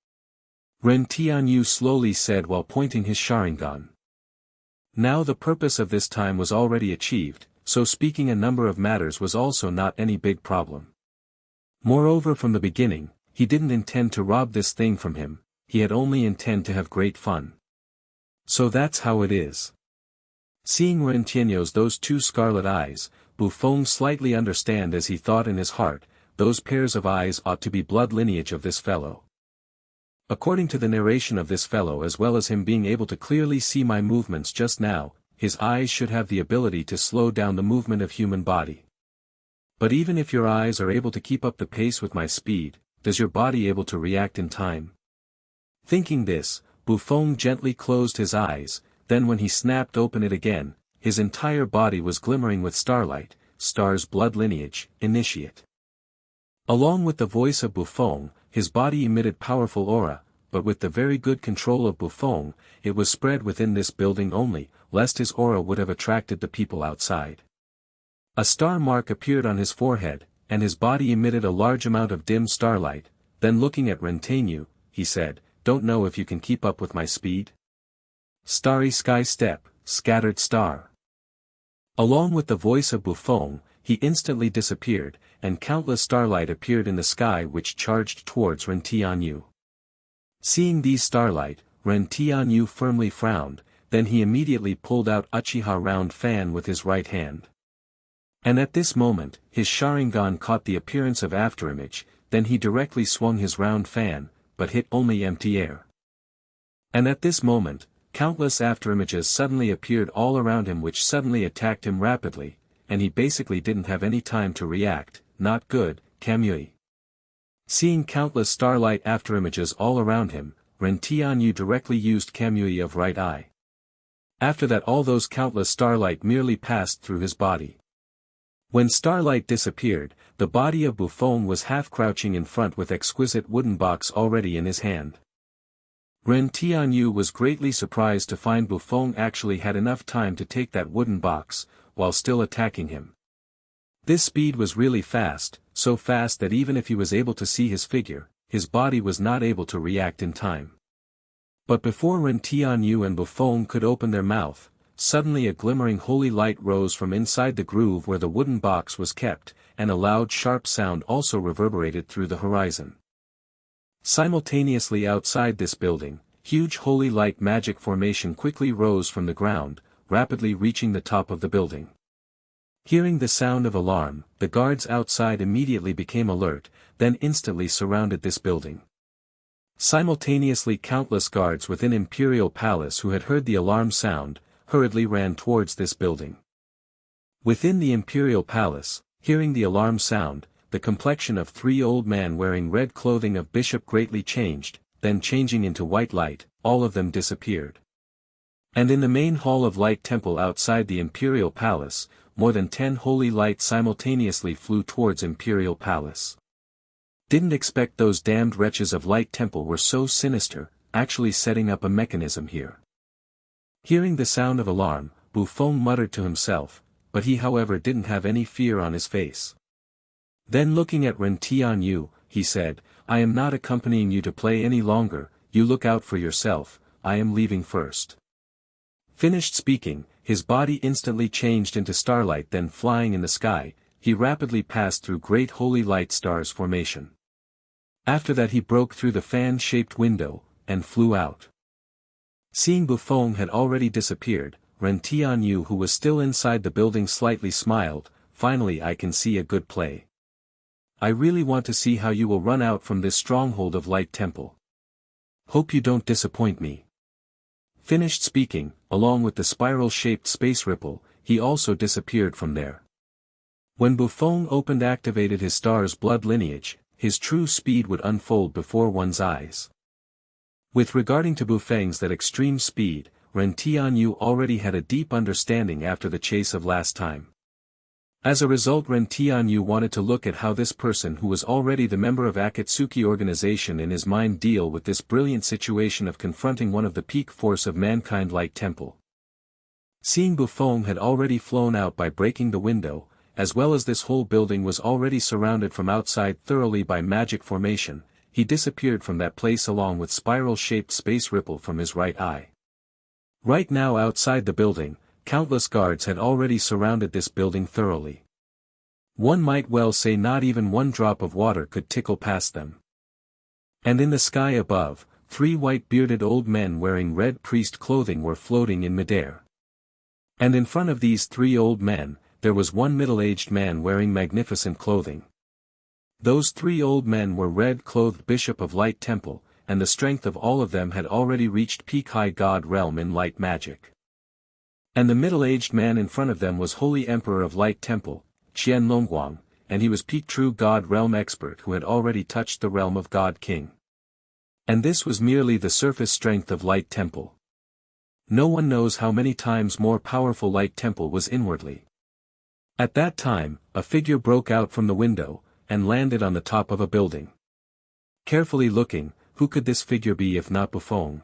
Ren Tianyu slowly said while pointing his Sharingan. Now the purpose of this time was already achieved, so speaking a number of matters was also not any big problem. Moreover from the beginning, he didn't intend to rob this thing from him, he had only intend to have great fun. So that's how it is. Seeing Ren Tianyu's those two scarlet eyes, Buffon slightly understand as he thought in his heart, those pairs of eyes ought to be blood lineage of this fellow. According to the narration of this fellow as well as him being able to clearly see my movements just now, his eyes should have the ability to slow down the movement of human body. But even if your eyes are able to keep up the pace with my speed, does your body able to react in time? Thinking this, Buffon gently closed his eyes, then when he snapped open it again, his entire body was glimmering with starlight, star's blood lineage, initiate. Along with the voice of Buffon, his body emitted powerful aura, but with the very good control of Buffon, it was spread within this building only, lest his aura would have attracted the people outside. A star mark appeared on his forehead, and his body emitted a large amount of dim starlight, then looking at Ren Tianyu, he said, "Don't know if you can keep up with my speed?" Starry sky step, scattered star. Along with the voice of Buffon, he instantly disappeared, and countless starlight appeared in the sky which charged towards Ren Tianyu. Seeing these starlight, Ren Tianyu firmly frowned, then he immediately pulled out Uchiha round fan with his right hand. And at this moment, his Sharingan caught the appearance of afterimage, then he directly swung his round fan, but hit only empty air. And at this moment, countless afterimages suddenly appeared all around him which suddenly attacked him rapidly, and he basically didn't have any time to react. Not good, Kamui. Seeing countless starlight afterimages all around him, Ren Tianyu directly used Kamui of right eye. After that all those countless starlight merely passed through his body. When starlight disappeared, the body of Buffon was half crouching in front with exquisite wooden box already in his hand. Ren Tianyu was greatly surprised to find Buffon actually had enough time to take that wooden box, while still attacking him. This speed was really fast, so fast that even if he was able to see his figure, his body was not able to react in time. But before Ren Tianyu and Buffon could open their mouth, suddenly a glimmering holy light rose from inside the groove where the wooden box was kept, and a loud sharp sound also reverberated through the horizon. Simultaneously outside this building, huge holy light magic formation quickly rose from the ground, rapidly reaching the top of the building. Hearing the sound of alarm, the guards outside immediately became alert, then instantly surrounded this building. Simultaneously countless guards within Imperial Palace who had heard the alarm sound, hurriedly ran towards this building. Within the imperial palace, hearing the alarm sound, the complexion of three old men wearing red clothing of bishop greatly changed, then changing into white light, all of them disappeared. And in the main hall of Light Temple outside the imperial palace, more than 10 holy lights simultaneously flew towards imperial palace. Didn't expect those damned wretches of Light Temple were so sinister, actually setting up a mechanism here. Hearing the sound of alarm, Bufong muttered to himself, but he however didn't have any fear on his face. Then looking at Ren Tianyu, he said, I am not accompanying you to play any longer, you look out for yourself, I am leaving first. Finished speaking, his body instantly changed into starlight, then flying in the sky, he rapidly passed through great holy light stars formation. After that he broke through the fan-shaped window, and flew out. Seeing Bufong had already disappeared, Ren Tianyu, who was still inside the building, slightly smiled, finally I can see a good play. I really want to see how you will run out from this stronghold of Light Temple. Hope you don't disappoint me. Finished speaking, along with the spiral-shaped space ripple, he also disappeared from there. When Bufong activated his star's blood lineage, his true speed would unfold before one's eyes. With regarding to Bufeng's that extreme speed, Ren Tianyu already had a deep understanding after the chase of last time. As a result, Ren Tianyu wanted to look at how this person who was already the member of Akatsuki organization in his mind deal with this brilliant situation of confronting one of the peak force of mankind Light Temple. Seeing Bufong had already flown out by breaking the window, as well as this whole building was already surrounded from outside thoroughly by magic formation, he disappeared from that place along with spiral-shaped space ripple from his right eye. Right now outside the building, countless guards had already surrounded this building thoroughly. One might well say not even one drop of water could tickle past them. And in the sky above, 3 white-bearded old men wearing red priest clothing were floating in midair. And in front of these 3 old men, there was one middle-aged man wearing magnificent clothing. Those 3 old men were red-clothed Bishop of Light Temple, and the strength of all of them had already reached peak high god realm in light magic. And the middle-aged man in front of them was Holy Emperor of Light Temple, Qian Longguang, and he was peak true god realm expert who had already touched the realm of God King. And this was merely the surface strength of Light Temple. No one knows how many times more powerful Light Temple was inwardly. At that time, a figure broke out from the window, and landed on the top of a building. Carefully looking, who could this figure be if not Bufong?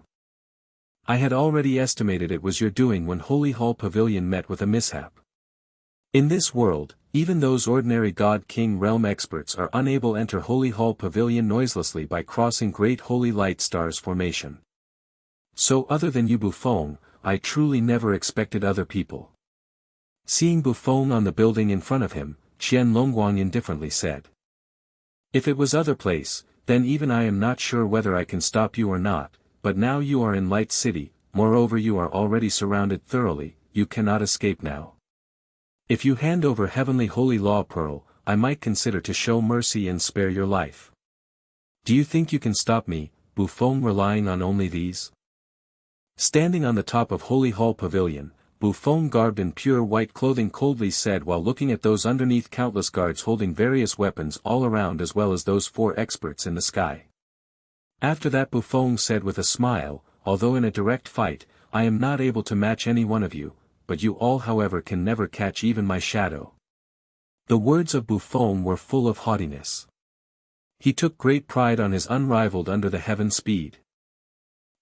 I had already estimated it was your doing when Holy Hall Pavilion met with a mishap. In this world, even those ordinary God King realm experts are unable to enter Holy Hall Pavilion noiselessly by crossing great holy light stars formation. So other than you Bufong, I truly never expected other people. Seeing Bufong on the building in front of him, Qian Longguang indifferently said. If it was other place, then even I am not sure whether I can stop you or not, but now you are in Light City, moreover you are already surrounded thoroughly, you cannot escape now. If you hand over Heavenly Holy Law Pearl, I might consider to show mercy and spare your life. Do you think you can stop me, Bufong, relying on only these? Standing on the top of Holy Hall Pavilion, Bufong garbed in pure white clothing coldly said while looking at those underneath countless guards holding various weapons all around as well as those 4 experts in the sky. After that Bufong said with a smile, although in a direct fight, I am not able to match any one of you, but you all however can never catch even my shadow. The words of Bufong were full of haughtiness. He took great pride on his unrivaled under the heaven speed.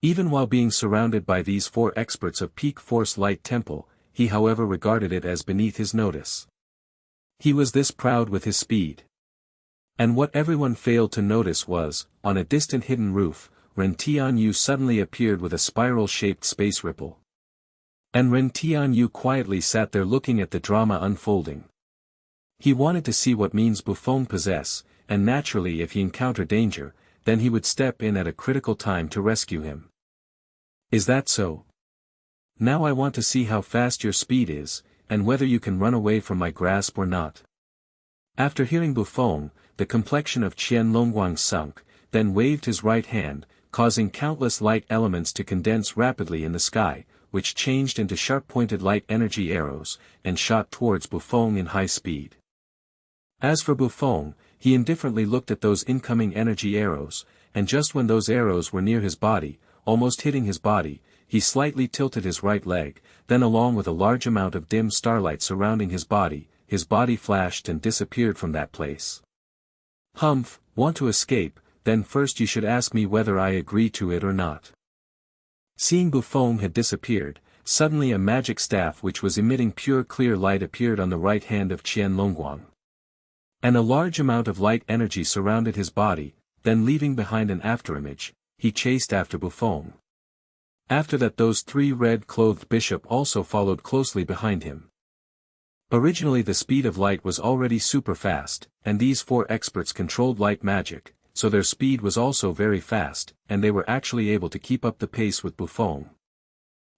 Even while being surrounded by these 4 experts of peak force Light Temple, he however regarded it as beneath his notice. He was this proud with his speed. And what everyone failed to notice was, on a distant hidden roof, Ren Tianyu suddenly appeared with a spiral-shaped space ripple. And Ren Tianyu quietly sat there looking at the drama unfolding. He wanted to see what means Bufong possess, and naturally if he encountered danger, then he would step in at a critical time to rescue him. Is that so? Now I want to see how fast your speed is, and whether you can run away from my grasp or not. After hearing Bufong, the complexion of Qian Longguang sunk, then waved his right hand, causing countless light elements to condense rapidly in the sky, which changed into sharp-pointed light energy arrows, and shot towards Bufong in high speed. As for Bufong, he indifferently looked at those incoming energy arrows, and just when those arrows were near his body, almost hitting his body, he slightly tilted his right leg, then along with a large amount of dim starlight surrounding his body flashed and disappeared from that place. Humph, want to escape, then first you should ask me whether I agree to it or not. Seeing Bufong had disappeared, suddenly a magic staff which was emitting pure clear light appeared on the right hand of Qianlongguang. And a large amount of light energy surrounded his body, then leaving behind an afterimage, he chased after Bufong. After that those three red-clothed bishop also followed closely behind him. Originally the speed of light was already super fast, and these four experts controlled light magic, so their speed was also very fast, and they were actually able to keep up the pace with Bufong.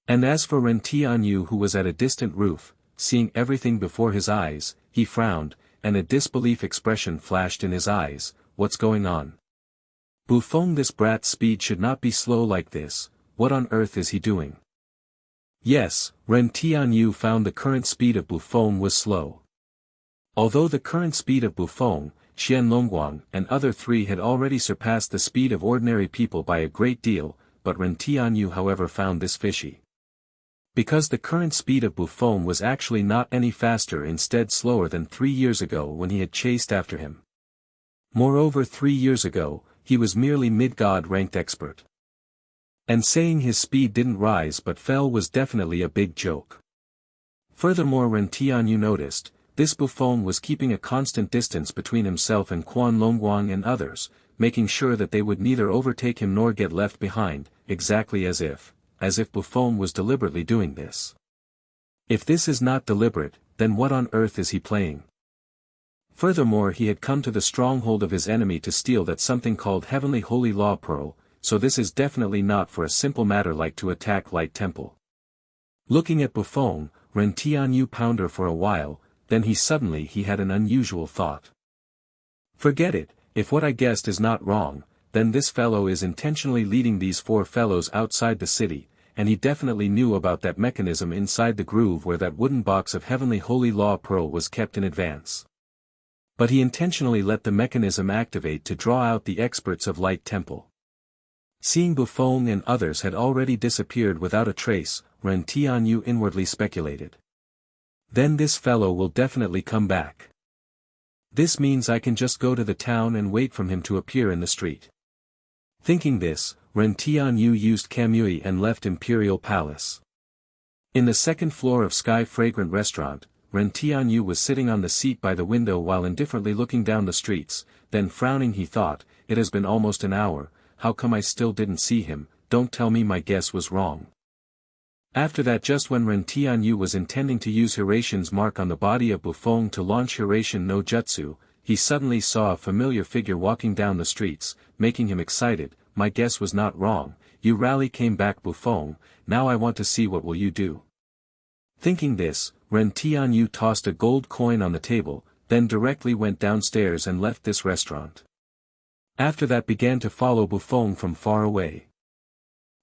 And as for Ren Tianyu, who was at a distant roof, seeing everything before his eyes, he frowned, and a disbelief expression flashed in his eyes. What's going on? Bufong, this brat's speed should not be slow like this. What on earth is he doing? Yes, Ren Tianyu found the current speed of Bufong was slow. Although the current speed of Bufong, Qianlongguang and other three had already surpassed the speed of ordinary people by a great deal, but Ren Tianyu however found this fishy. Because the current speed of Bufong was actually not any faster, instead slower than 3 years ago when he had chased after him. Moreover, 3 years ago, he was merely mid-god ranked expert. And saying his speed didn't rise but fell was definitely a big joke. Furthermore, Ren Tianyu noticed, this Bufong was keeping a constant distance between himself and Qianlongguang and others, making sure that they would neither overtake him nor get left behind, exactly as if Bufong was deliberately doing this. If this is not deliberate, then what on earth is he playing? Furthermore, he had come to the stronghold of his enemy to steal that something called Heavenly Holy Law Pearl, so this is definitely not for a simple matter like to attack Light Temple. Looking at Bufong, Ren Tianyu pondered for a while, then he had an unusual thought. Forget it, if what I guessed is not wrong, then this fellow is intentionally leading these four fellows outside the city, and he definitely knew about that mechanism inside the groove where that wooden box of Heavenly Holy Law Pearl was kept in advance. But he intentionally let the mechanism activate to draw out the experts of Light Temple. Seeing Bufong and others had already disappeared without a trace, Ren Tianyu inwardly speculated. Then this fellow will definitely come back. This means I can just go to the town and wait for him to appear in the street. Thinking this, Ren Tianyu used Kamui and left Imperial Palace. In the second floor of Sky Fragrant Restaurant, Ren Tianyu was sitting on the seat by the window while indifferently looking down the streets, then frowning he thought, it has been almost an hour, how come I still didn't see him? Don't tell me my guess was wrong. After that, just when Ren Tianyu was intending to use Hiratian's mark on the body of Bufong to launch Hiratian no Jutsu, he suddenly saw a familiar figure walking down the streets, making him excited. My guess was not wrong, you rally came back Bufong, now I want to see what will you do. Thinking this, Ren Tianyu tossed a gold coin on the table, then directly went downstairs and left this restaurant. After that began to follow Bufong from far away.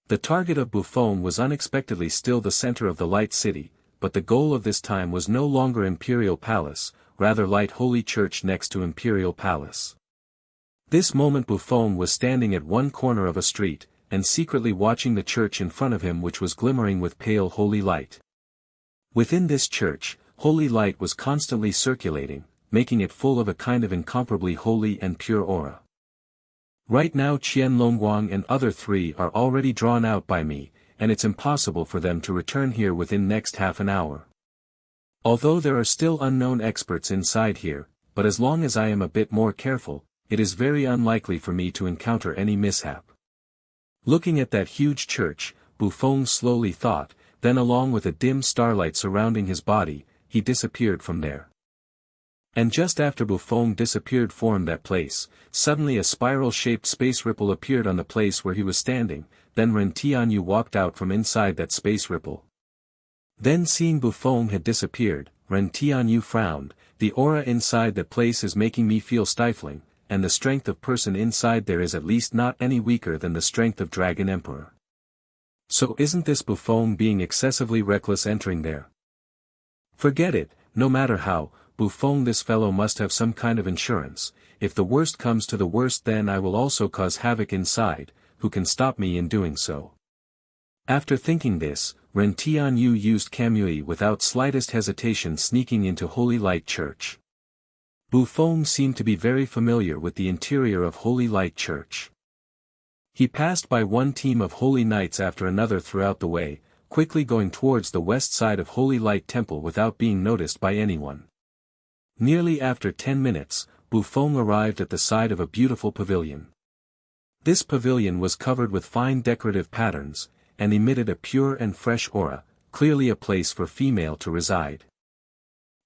The target of Bufong was unexpectedly still the center of the Light City, but the goal of this time was no longer Imperial Palace, rather Light Holy Church next to Imperial Palace. This moment Bufong was standing at one corner of a street, and secretly watching the church in front of him, which was glimmering with pale holy light. Within this church, holy light was constantly circulating, making it full of a kind of incomparably holy and pure aura. Right now Qianlongguang and other three are already drawn out by me, and it's impossible for them to return here within next half an hour. Although there are still unknown experts inside here, but as long as I am a bit more careful, it is very unlikely for me to encounter any mishap. Looking at that huge church, Bufong slowly thought, then along with a dim starlight surrounding his body, he disappeared from there. And just after Bufong disappeared from that place, suddenly a spiral-shaped space ripple appeared on the place where he was standing, then Ren Tianyu walked out from inside that space ripple. Then seeing Bufong had disappeared, Ren Tianyu frowned, the aura inside that place is making me feel stifling, and the strength of person inside there is at least not any weaker than the strength of Dragon Emperor. So isn't this buffoon being excessively reckless entering there? Forget it, no matter how, buffoon, this fellow must have some kind of insurance. If the worst comes to the worst, then I will also cause havoc inside. Who can stop me in doing so? After thinking this, Ren Tianyu used Kamui without slightest hesitation, sneaking into Holy Light Church. Buffoon seemed to be very familiar with the interior of Holy Light Church. He passed by one team of Holy Knights after another throughout the way, quickly going towards the west side of Holy Light Temple without being noticed by anyone. Nearly after 10 minutes, Buffoon arrived at the side of a beautiful pavilion. This pavilion was covered with fine decorative patterns, and emitted a pure and fresh aura, clearly a place for female to reside.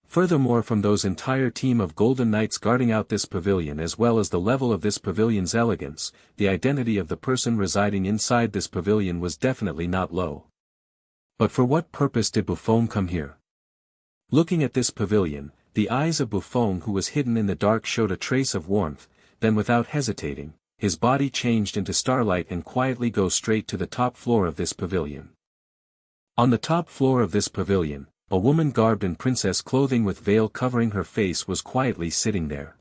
Furthermore, from those entire team of golden knights guarding out this pavilion, as well as the level of this pavilion's elegance, the identity of the person residing inside this pavilion was definitely not low. But for what purpose did Buffoon come here? Looking at this pavilion, the eyes of Buffoon, who was hidden in the dark, showed a trace of warmth. Then without hesitating, his body changed into starlight and quietly go straight to the top floor of this pavilion. On the top floor of this pavilion, a woman garbed in princess clothing with veil covering her face was quietly sitting there.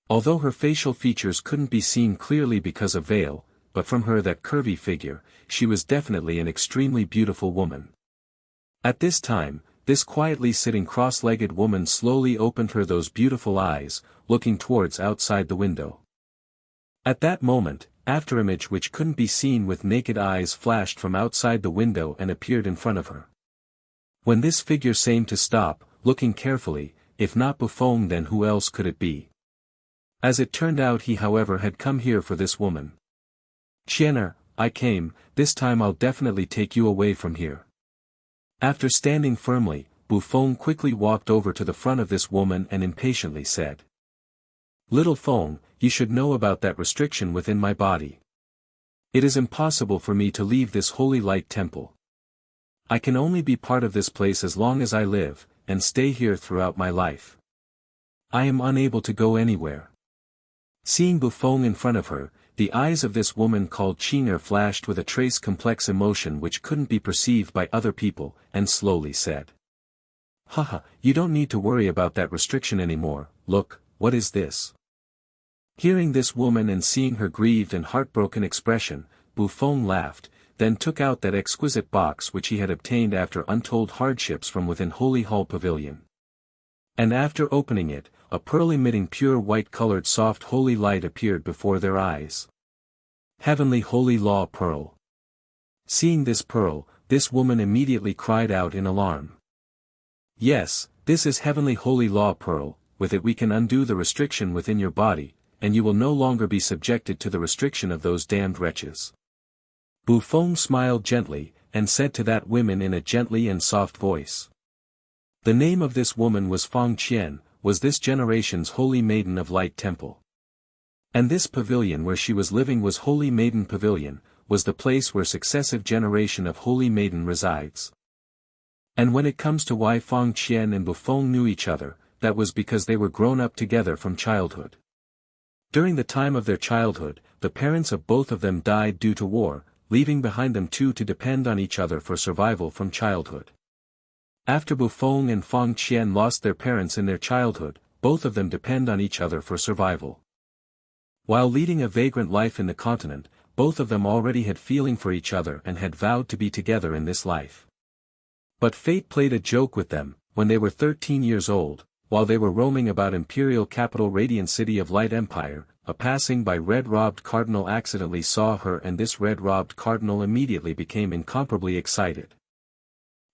Although her facial features couldn't be seen clearly because of veil, but from her that curvy figure, she was definitely an extremely beautiful woman. At this time, this quietly sitting cross-legged woman slowly opened those beautiful eyes, looking towards outside the window. At that moment, afterimage which couldn't be seen with naked eyes flashed from outside the window and appeared in front of her. When this figure seemed to stop, looking carefully, if not Buffoon, then who else could it be? As it turned out, he however had come here for this woman. "Chiener, I came, this time I'll definitely take you away from here." After standing firmly, Buffoon quickly walked over to the front of this woman and impatiently said, "Little Fong, you should know about that restriction within my body. It is impossible for me to leave this holy light temple. I can only be part of this place as long as I live, and stay here throughout my life. I am unable to go anywhere." Seeing Buffoon in front of her, the eyes of this woman called Chiener flashed with a trace complex emotion which couldn't be perceived by other people, and slowly said, "Haha, you don't need to worry about that restriction anymore. Look, what is this?" Hearing this woman and seeing her grieved and heartbroken expression, Buffoon laughed, then took out that exquisite box which he had obtained after untold hardships from within Holy Hall Pavilion. And after opening it, a pearl emitting pure white-colored soft holy light appeared before their eyes. Heavenly Holy Law Pearl. Seeing this pearl, this woman immediately cried out in alarm. "Yes, this is Heavenly Holy Law Pearl. With it we can undo the restriction within your body, and you will no longer be subjected to the restriction of those damned wretches." Buffoon smiled gently, and said to that woman in a gently and soft voice. The name of this woman was Fong Qian, was this generation's Holy Maiden of Light Temple. And this pavilion where she was living was Holy Maiden Pavilion, was the place where successive generation of Holy Maiden resides. And when it comes to why Fong Qian and Buffoon knew each other, that was because they were grown up together from childhood. During the time of their childhood, the parents of both of them died due to war, leaving behind them two to depend on each other for survival from childhood. After Buffoon and Fong Qian lost their parents in their childhood, both of them depend on each other for survival. While leading a vagrant life in the continent, both of them already had feeling for each other and had vowed to be together in this life. But fate played a joke with them. When they were 13 years old, while they were roaming about imperial capital Radiant City of Light Empire, a passing by red-robed cardinal accidentally saw her, and this red-robed cardinal immediately became incomparably excited.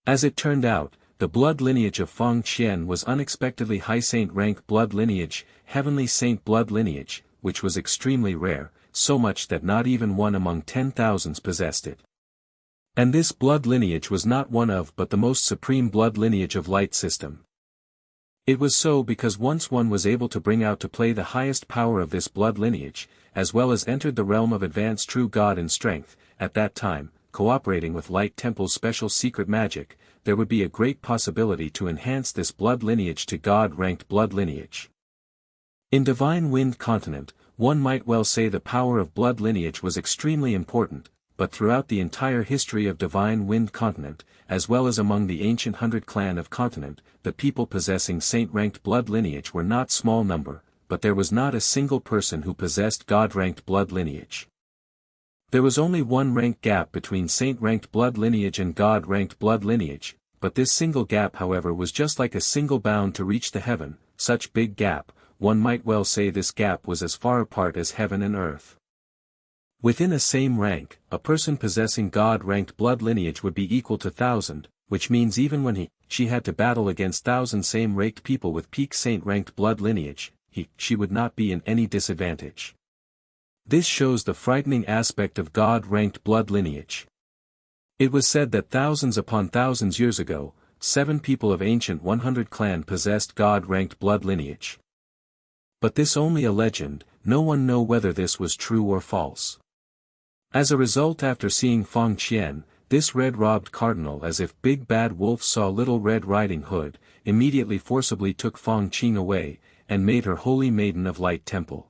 As it turned out, the blood lineage of Fong Qian was unexpectedly high saint rank blood lineage, heavenly saint blood lineage, which was extremely rare, so much that not even one among 10,000s possessed it. And this blood lineage was not one of but the most supreme blood lineage of Light System. It was so because once one was able to bring out to play the highest power of this blood lineage, as well as entered the realm of advanced true God in strength, at that time, cooperating with Light Temple's special secret magic, there would be a great possibility to enhance this blood lineage to God-ranked blood lineage. In Divine Wind Continent, one might well say the power of blood lineage was extremely important, but throughout the entire history of Divine Wind Continent, as well as among the ancient 100 clan of continent, the people possessing saint-ranked blood lineage were not small number, but there was not a single person who possessed god-ranked blood lineage. There was only one rank gap between saint-ranked blood lineage and god-ranked blood lineage, but this single gap however was just like a single bound to reach the heaven, such big gap, one might well say this gap was as far apart as heaven and earth. Within a same rank, a person possessing god-ranked blood lineage would be equal to 1,000, which means even when she had to battle against 1,000 same-ranked people with peak saint-ranked blood lineage, she would not be in any disadvantage. This shows the frightening aspect of god-ranked blood lineage. It was said that thousands upon thousands years ago, 7 people of ancient 100 clan possessed god-ranked blood lineage. But this only a legend, no one know whether this was true or false. As a result, after seeing Feng Qian, this red-robed cardinal, as if Big Bad Wolf saw Little Red Riding Hood, immediately forcibly took Feng Qing away, and made her holy maiden of Light Temple.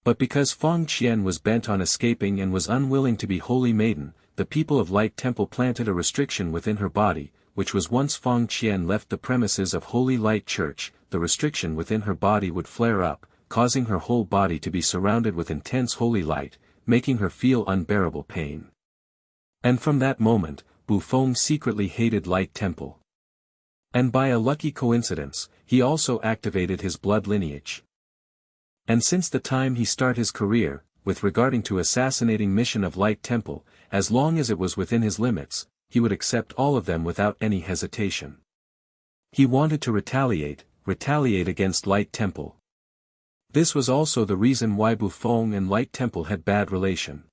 But because Feng Qian was bent on escaping and was unwilling to be holy maiden, the people of Light Temple planted a restriction within her body, which was once Feng Qian left the premises of Holy Light Church, the restriction within her body would flare up, causing her whole body to be surrounded with intense holy light, making her feel unbearable pain. And from that moment, Bufeng secretly hated Light Temple. And by a lucky coincidence, he also activated his blood lineage. And since the time he started his career, with regarding to assassinating mission of Light Temple, as long as it was within his limits, he would accept all of them without any hesitation. He wanted to retaliate against Light Temple. This was also the reason why Bufeng and Light Temple had bad relation.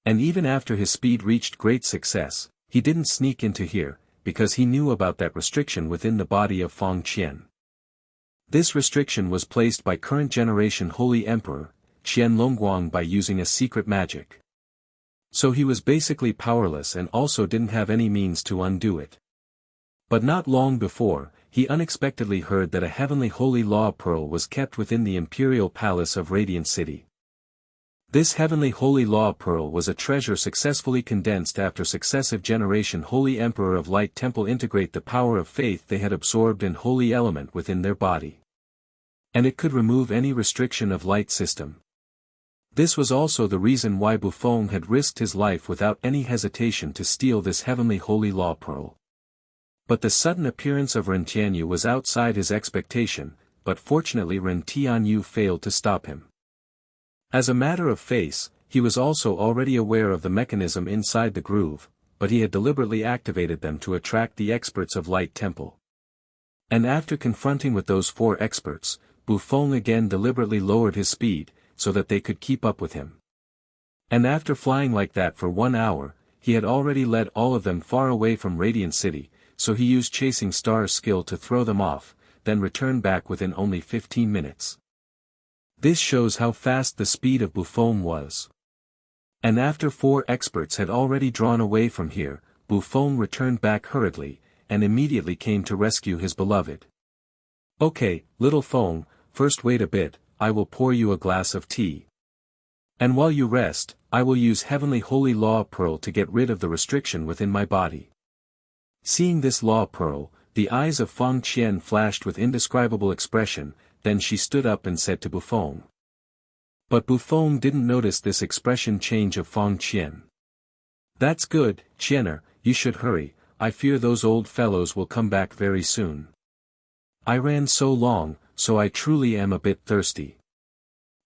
And even after his speed reached great success, he didn't sneak into here, because he knew about that restriction within the body of Feng Qian. This restriction was placed by current generation Holy Emperor, Qian Longguang, by using a secret magic. So he was basically powerless and also didn't have any means to undo it. But not long before, he unexpectedly heard that a heavenly holy law pearl was kept within the imperial palace of Radiant City. This heavenly holy law pearl was a treasure successfully condensed after successive generation Holy Emperor of Light Temple integrate the power of faith they had absorbed in holy element within their body. And it could remove any restriction of light system. This was also the reason why Bufeng had risked his life without any hesitation to steal this heavenly holy law pearl. But the sudden appearance of Ren Tianyu was outside his expectation, but fortunately Ren Tianyu failed to stop him. As a matter of face, he was also already aware of the mechanism inside the groove, but he had deliberately activated them to attract the experts of Light Temple. And after confronting with those 4 experts, Bufeng again deliberately lowered his speed, so that they could keep up with him. And after flying like that for 1 hour, he had already led all of them far away from Radiant City, so he used Chasing Star's skill to throw them off, then returned back within only 15 minutes. This shows how fast the speed of Bufeng was. And after 4 experts had already drawn away from here, Bufeng returned back hurriedly, and immediately came to rescue his beloved. "Okay, little Feng, first wait a bit, I will pour you a glass of tea. And while you rest, I will use heavenly holy law pearl to get rid of the restriction within my body." Seeing this law pearl, the eyes of Feng Qian flashed with indescribable expression, then she stood up and said to Bufeng. But Bufeng didn't notice this expression change of Feng Qian. "That's good, Qianer, you should hurry, I fear those old fellows will come back very soon. I ran so long, so I truly am a bit thirsty."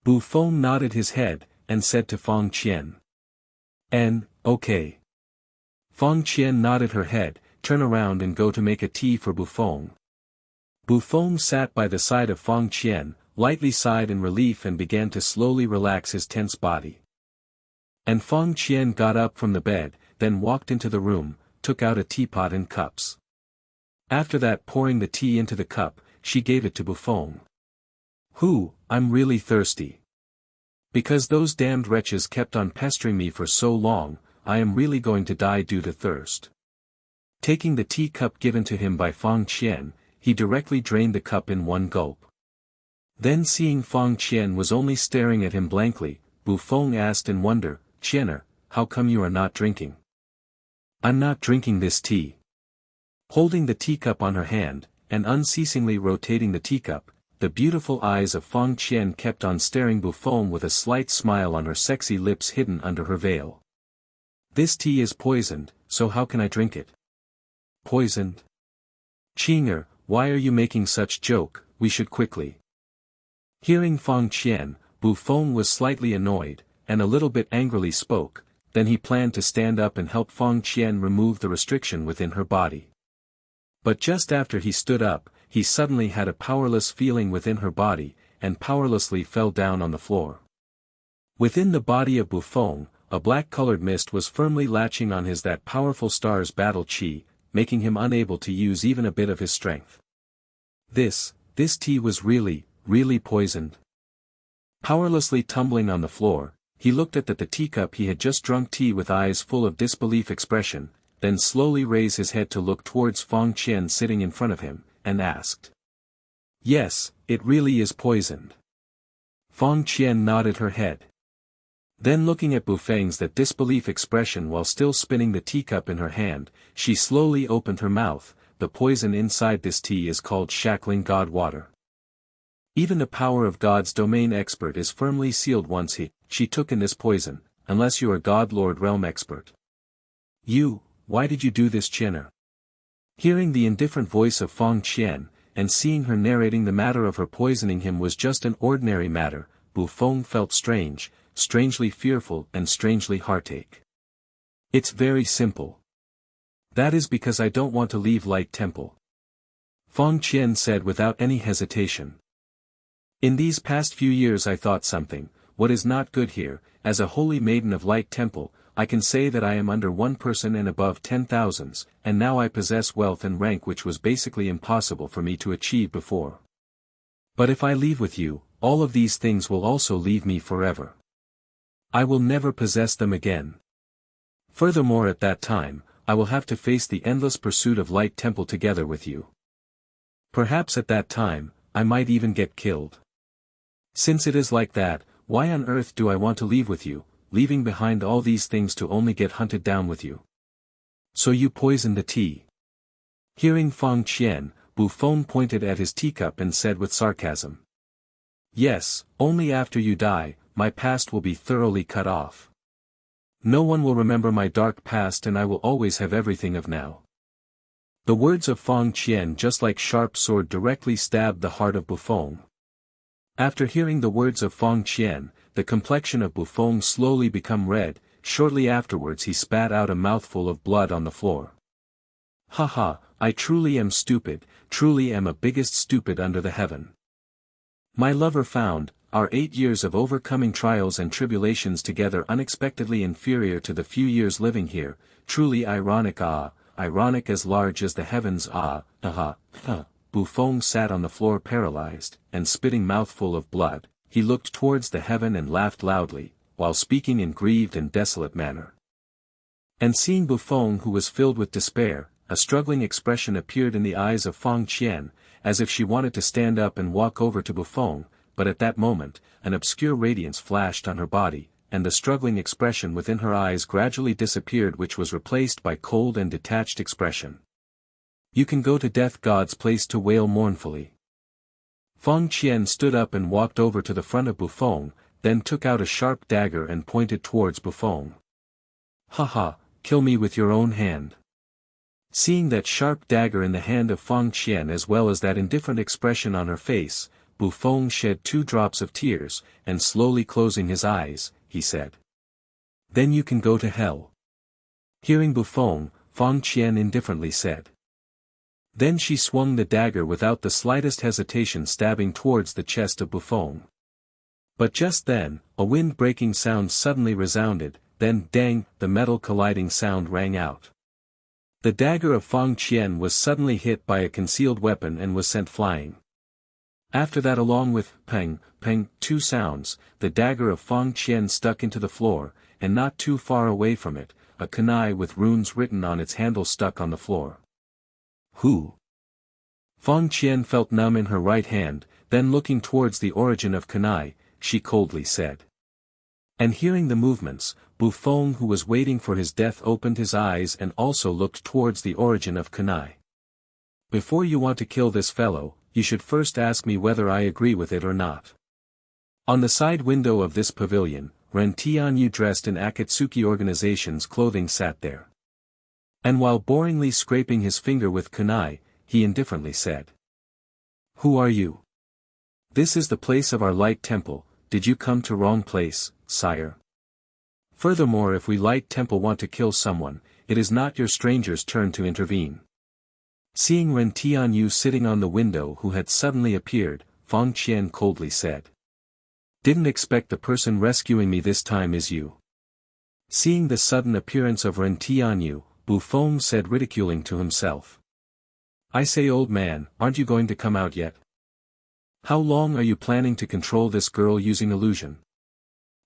Bufeng nodded his head, and said to Feng Qian. Okay. Feng Qian nodded her head, turn around and go to make a tea for Bufeng. Bufeng sat by the side of Feng Qian, lightly sighed in relief and began to slowly relax his tense body. And Feng Qian got up from the bed, then walked into the room, took out a teapot and cups. After that, pouring the tea into the cup, she gave it to Bufeng. I'm really thirsty. Because those damned wretches kept on pestering me for so long, I am really going to die due to thirst. Taking the teacup given to him by Feng Qian, he directly drained the cup in 1 gulp. Then seeing Feng Qian was only staring at him blankly, Bufeng asked in wonder, "Qianer, how come you are not drinking? I'm not drinking this tea. Holding the teacup on her hand, and unceasingly rotating the teacup, the beautiful eyes of Feng Qian kept on staring Buffon with a slight smile on her sexy lips hidden under her veil. This tea is poisoned, so how can I drink it? Poisoned? Qing'er, why are you making such joke? We should quickly. Hearing Feng Qian, Buffon was slightly annoyed, and a little bit angrily spoke, then he planned to stand up and help Feng Qian remove the restriction within her body. But just after he stood up, he suddenly had a powerless feeling within her body, and powerlessly fell down on the floor. Within the body of Buffon, a black-colored mist was firmly latching on his that powerful star's battle chi, making him unable to use even a bit of his strength. This tea was really poisoned. Powerlessly tumbling on the floor, he looked at the teacup he had just drunk tea with eyes full of disbelief expression, then slowly raised his head to look towards Feng Qian sitting in front of him, and asked. Yes, it really is poisoned. Feng Qian nodded her head. Then looking at Buffang's that disbelief expression while still spinning the teacup in her hand, she slowly opened her mouth. The poison inside this tea is called shackling god water. Even the power of God's domain expert is firmly sealed once she took in this poison, unless you are God Lord Realm expert. Why did you do this, Qing'er? Hearing the indifferent voice of Feng Qian, and seeing her narrating the matter of her poisoning him was just an ordinary matter, Buffon felt strangely fearful and strangely heartache. It's very simple. That is because I don't want to leave Light Temple. Feng Qian said without any hesitation. In these past few years I thought something, what is not good here, as a holy maiden of Light Temple, I can say that I am under one person and above 10,000s, and now I possess wealth and rank which was basically impossible for me to achieve before. But if I leave with you, all of these things will also leave me forever. I will never possess them again. Furthermore, at that time, I will have to face the endless pursuit of Light Temple together with you. Perhaps at that time, I might even get killed. Since it is like that, why on earth do I want to leave with you, leaving behind all these things to only get hunted down with you? So you poisoned the tea. Hearing Feng Qian, Buffon pointed at his teacup and said with sarcasm. Yes, only after you die, my past will be thoroughly cut off. No one will remember my dark past and I will always have everything of now. The words of Feng Qian just like sharp sword directly stabbed the heart of Buffon. After hearing the words of Feng Qian, the complexion of Buffon slowly became red. Shortly afterwards he spat out a mouthful of blood on the floor. Haha, I truly am stupid, truly am a biggest stupid under the heaven. My lover found, our 8 years of overcoming trials and tribulations together unexpectedly inferior to the few years living here, truly ironic ironic as large as the heavens Buffon sat on the floor paralyzed, and spitting mouthful of blood, he looked towards the heaven and laughed loudly, while speaking in grieved and desolate manner. And seeing Buffon who was filled with despair, a struggling expression appeared in the eyes of Feng Qian, as if she wanted to stand up and walk over to Buffon, but at that moment, an obscure radiance flashed on her body, and the struggling expression within her eyes gradually disappeared, which was replaced by cold and detached expression. You can go to Death God's place to wail mournfully. Feng Qian stood up and walked over to the front of Buffon, then took out a sharp dagger and pointed towards Buffon. Haha, kill me with your own hand. Seeing that sharp dagger in the hand of Feng Qian as well as that indifferent expression on her face, Buffon shed 2 drops of tears, and slowly closing his eyes, he said. Then you can go to hell. Hearing Buffon, Feng Qian indifferently said. Then she swung the dagger without the slightest hesitation, stabbing towards the chest of Buffon. But just then, a wind-breaking sound suddenly resounded, then dang, the metal colliding sound rang out. The dagger of Feng Qian was suddenly hit by a concealed weapon and was sent flying. After that, along with peng, peng, 2 sounds, the dagger of Feng Qian stuck into the floor, and not too far away from it, a kunai with runes written on its handle stuck on the floor. Who? Feng Qian felt numb in her right hand, then looking towards the origin of kunai, she coldly said. And hearing the movements, Bufong, who was waiting for his death, opened his eyes and also looked towards the origin of kunai. Before you want to kill this fellow, you should first ask me whether I agree with it or not. On the side window of this pavilion, Ren Tianyu dressed in Akatsuki organization's clothing sat there. And while boringly scraping his finger with kunai, he indifferently said, "Who are you? This is the place of our light temple. Did you come to wrong place, sire? Furthermore, if we light temple want to kill someone, it is not your stranger's turn to intervene." Seeing Ren Tianyu sitting on the window who had suddenly appeared, Fang Qian coldly said, "Didn't expect the person rescuing me this time is you." Seeing the sudden appearance of Ren Tianyu, Bufong said, ridiculing to himself, "I say, old man, aren't you going to come out yet? How long are you planning to control this girl using illusion?"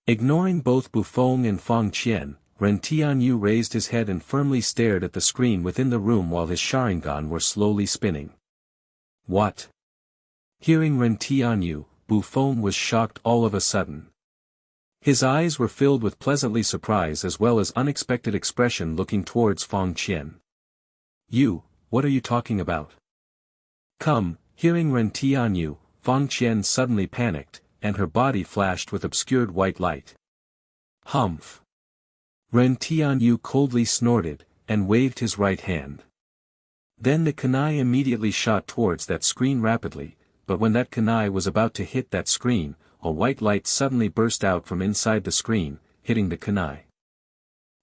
Ignoring both Bufong and Fang Qian, Ren Tianyu raised his head and firmly stared at the screen within the room while his Sharingan were slowly spinning. "What?" Hearing Ren Tianyu, Bufong was shocked all of a sudden. His eyes were filled with pleasantly surprise as well as unexpected expression, looking towards Fang Qian. "You, what are you talking about?" "Come." Hearing Ren Tianyu, Fang Qian suddenly panicked, and her body flashed with obscured white light. "Humph!" Ren Tianyu coldly snorted, and waved his right hand. Then the kunai immediately shot towards that screen rapidly, but when that kunai was about to hit that screen, a white light suddenly burst out from inside the screen, hitting the kunai.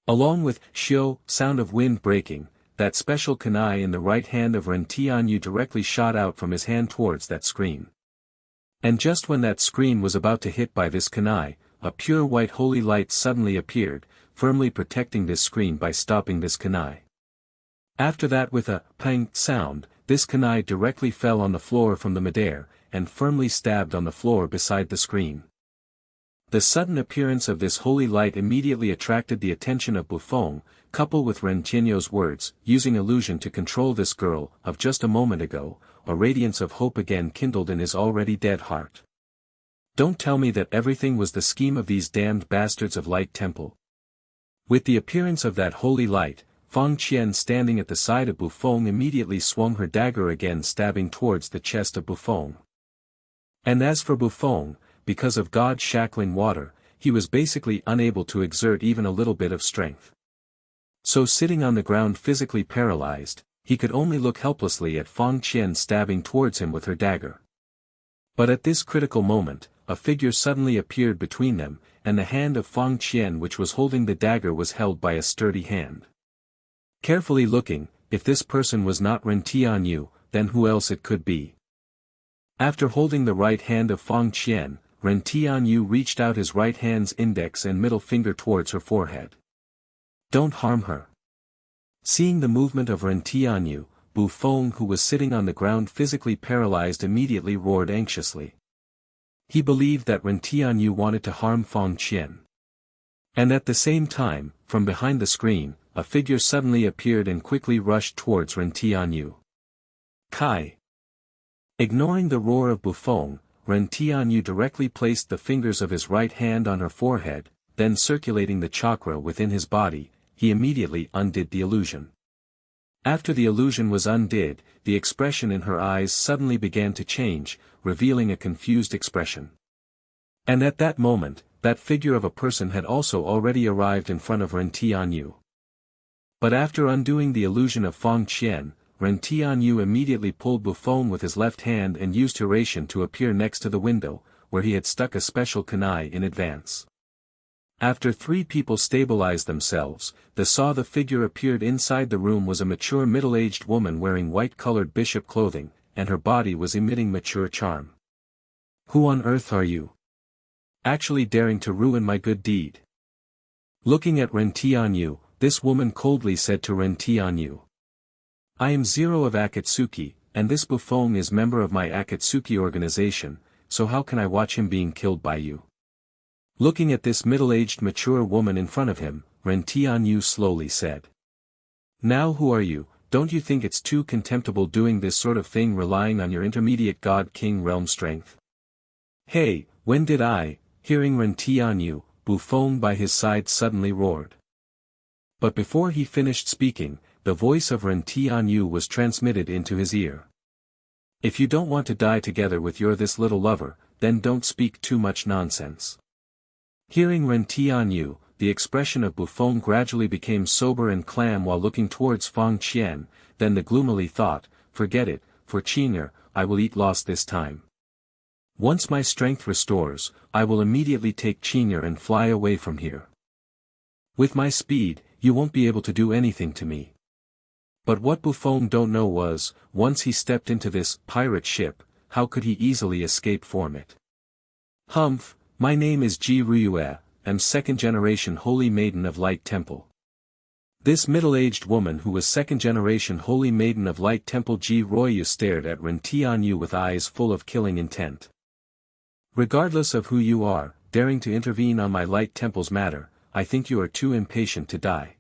Along with "shio" sound of wind breaking, that special kunai in the right hand of Ren Tianyu directly shot out from his hand towards that screen. And just when that screen was about to hit by this kunai, a pure white holy light suddenly appeared, firmly protecting this screen by stopping this kunai. After that, with a pang sound, this kunai directly fell on the floor from the midair, and firmly stabbed on the floor beside the screen. The sudden appearance of this holy light immediately attracted the attention of Bufong, coupled with Ren Tianyu's words, using illusion to control this girl, of just a moment ago, a radiance of hope again kindled in his already dead heart. Don't tell me that everything was the scheme of these damned bastards of Light Temple. With the appearance of that holy light, Fang Qian standing at the side of Bufong immediately swung her dagger again, stabbing towards the chest of Bufong. And as for Bufong, because of God shackling water, he was basically unable to exert even a little bit of strength. So sitting on the ground physically paralyzed, he could only look helplessly at Fang Qian stabbing towards him with her dagger. But at this critical moment, a figure suddenly appeared between them, and the hand of Fang Qian which was holding the dagger was held by a sturdy hand. Carefully looking, if this person was not Ren Tianyu, then who else it could be? After holding the right hand of Fang Qian, Ren Tianyu reached out his right hand's index and middle finger towards her forehead. "Don't harm her." Seeing the movement of Ren Tianyu, Bufong, who was sitting on the ground physically paralyzed, immediately roared anxiously. He believed that Ren Tianyu wanted to harm Fang Qian. And at the same time, from behind the screen, a figure suddenly appeared and quickly rushed towards Ren Tianyu. "Kai!" Ignoring the roar of Bufong, Ren Tianyu directly placed the fingers of his right hand on her forehead, then circulating the chakra within his body, he immediately undid the illusion. After the illusion was undid, the expression in her eyes suddenly began to change, revealing a confused expression. And at that moment, that figure of a person had also already arrived in front of Ren Tianyu. But after undoing the illusion of Fang Qian, Ren Tianyu immediately pulled Bufong with his left hand and used Hiraishin to appear next to the window, where he had stuck a special kunai in advance. After three people stabilized themselves, the figure appeared inside the room was a mature middle-aged woman wearing white-colored bishop clothing, and her body was emitting mature charm. "Who on earth are you? Actually daring to ruin my good deed?" Looking at Ren Tianyu, this woman coldly said to Ren Tianyu, "I am Zero of Akatsuki, and this Bufong is member of my Akatsuki organization, so how can I watch him being killed by you?" Looking at this middle-aged mature woman in front of him, Ren Tianyu slowly said, "Now who are you? Don't you think it's too contemptible doing this sort of thing, relying on your intermediate God King realm strength?" "Hey, when did I?" Hearing Ren Tianyu, Bufong by his side suddenly roared. But before he finished speaking, the voice of Ren Tianyu was transmitted into his ear. If you don't want to die together with your this little lover, then don't speak too much nonsense. Hearing Ren Tianyu, the expression of Bufong gradually became sober and calm while looking towards Fang Qian, then the gloomily thought, forget it, for Qing'er, I will eat lost this time. Once my strength restores, I will immediately take Qing'er and fly away from here. With my speed, you won't be able to do anything to me. But what Bufong don't know was, once he stepped into this pirate ship, how could he easily escape from it? Humph, my name is Ji Ruyue, am second-generation Holy Maiden of Light Temple. This middle-aged woman who was second-generation Holy Maiden of Light Temple Ji Ruyue stared at Ren Tianyu with eyes full of killing intent. Regardless of who you are, daring to intervene on my Light Temple's matter, I think you are too impatient to die.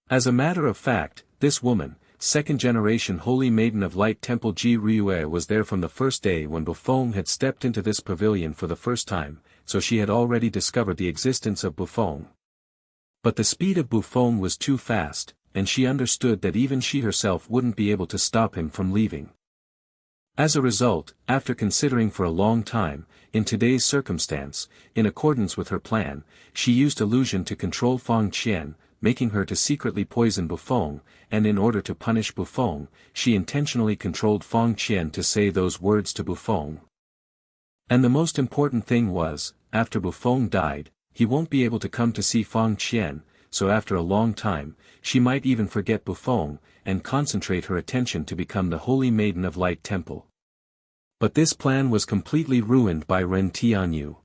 As a matter of fact, this woman, second-generation Holy Maiden of Light Temple Ji Ruyue was there from the first day when Bufong had stepped into this pavilion for the first time, so she had already discovered the existence of Bufong. But the speed of Bufong was too fast, and she understood that even she herself wouldn't be able to stop him from leaving. As a result, after considering for a long time, in today's circumstance, in accordance with her plan, she used illusion to control Fang Qian, making her to secretly poison Bufong, and in order to punish Bufong, she intentionally controlled Fang Qian to say those words to Bufong. And the most important thing was, after Bufong died, he won't be able to come to see Fang Qian, so after a long time, she might even forget Bufong, and concentrate her attention to become the Holy Maiden of Light Temple. But this plan was completely ruined by Ren Tianyu.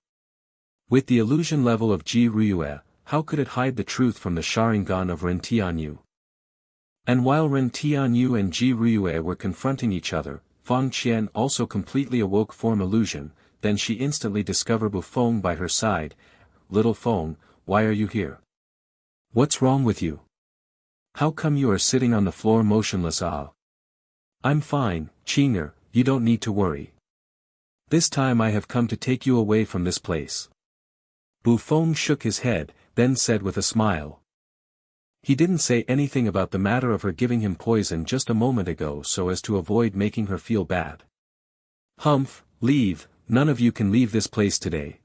With the illusion level of Ji Ruyue, how could it hide the truth from the Sharingan of Ren Tianyu? And while Ren Tianyu and Ji Ruyue were confronting each other, Fang Qian also completely awoke form illusion, then she instantly discovered Bufong by her side. Little Feng, why are you here? What's wrong with you? How come you are sitting on the floor motionless? I'm fine, Qing'er, you don't need to worry. This time I have come to take you away from this place. Bufong shook his head, then said with a smile. He didn't say anything about the matter of her giving him poison just a moment ago so as to avoid making her feel bad. Humph, leave, none of you can leave this place today.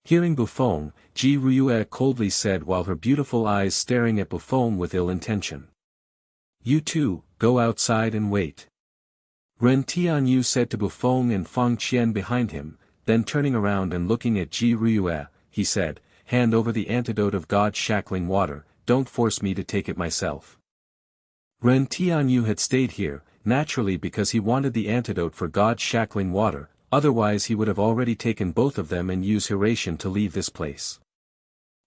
Hearing Bufong, Ji Ruyue coldly said while her beautiful eyes staring at Bufong with ill intention. You two, go outside and wait. Ren Tianyu said to Bufong and Fang Qian behind him, then turning around and looking at Ji Ruyue, he said, hand over the antidote of God's shackling water, don't force me to take it myself. Ren Tianyu had stayed here, naturally because he wanted the antidote for God's shackling water, otherwise he would have already taken both of them and used Hiration to leave this place.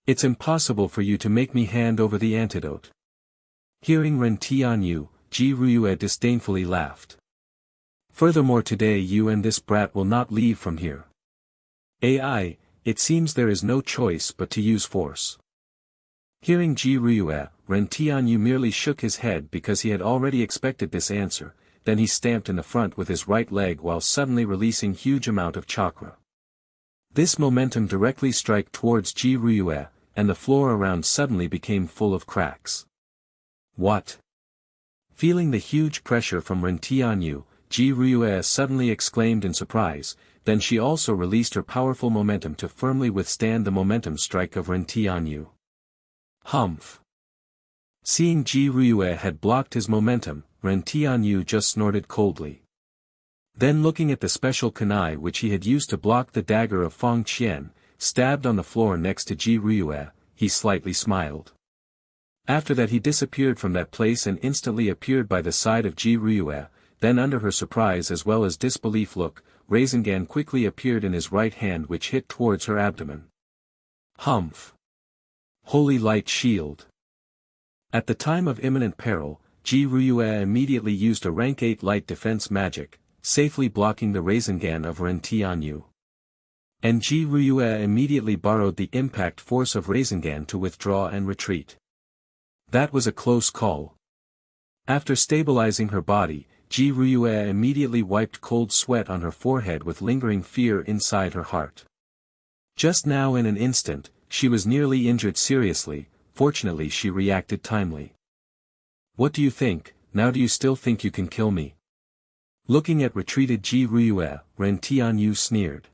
It's impossible for you to make me hand over the antidote. Hearing Ren Tianyu, Ji Ruyue disdainfully laughed. Furthermore, today you and this brat will not leave from here. AI, it seems there is no choice but to use force. Hearing Ji Ruyue, Ren Tianyu merely shook his head because he had already expected this answer, then he stamped in the front with his right leg while suddenly releasing huge amount of chakra. This momentum directly struck towards Ji Ruyue, and the floor around suddenly became full of cracks. What? Feeling the huge pressure from Ren Tianyu, Ji Ruyue suddenly exclaimed in surprise, then she also released her powerful momentum to firmly withstand the momentum strike of Ren Tianyu. Humph! Seeing Ji Ruyue had blocked his momentum, Ren Tianyu just snorted coldly. Then looking at the special kunai which he had used to block the dagger of Fang Qian, stabbed on the floor next to Ji Ruyue, he slightly smiled. After that he disappeared from that place and instantly appeared by the side of Ji Ruyue, then under her surprise as well as disbelief look, Rasengan quickly appeared in his right hand which hit towards her abdomen. Humph! Holy Light Shield! At the time of imminent peril, Ji Ruyue immediately used a rank 8 light defense magic, safely blocking the Rasengan of Ren Tianyu. And Ji Ruyue immediately borrowed the impact force of Rasengan to withdraw and retreat. That was a close call. After stabilizing her body, Ji Ruyue immediately wiped cold sweat on her forehead with lingering fear inside her heart. Just now in an instant, she was nearly injured seriously, fortunately she reacted timely. What do you think, now do you still think you can kill me? Looking at retreated Ji Ryue, Ren Tianyu sneered.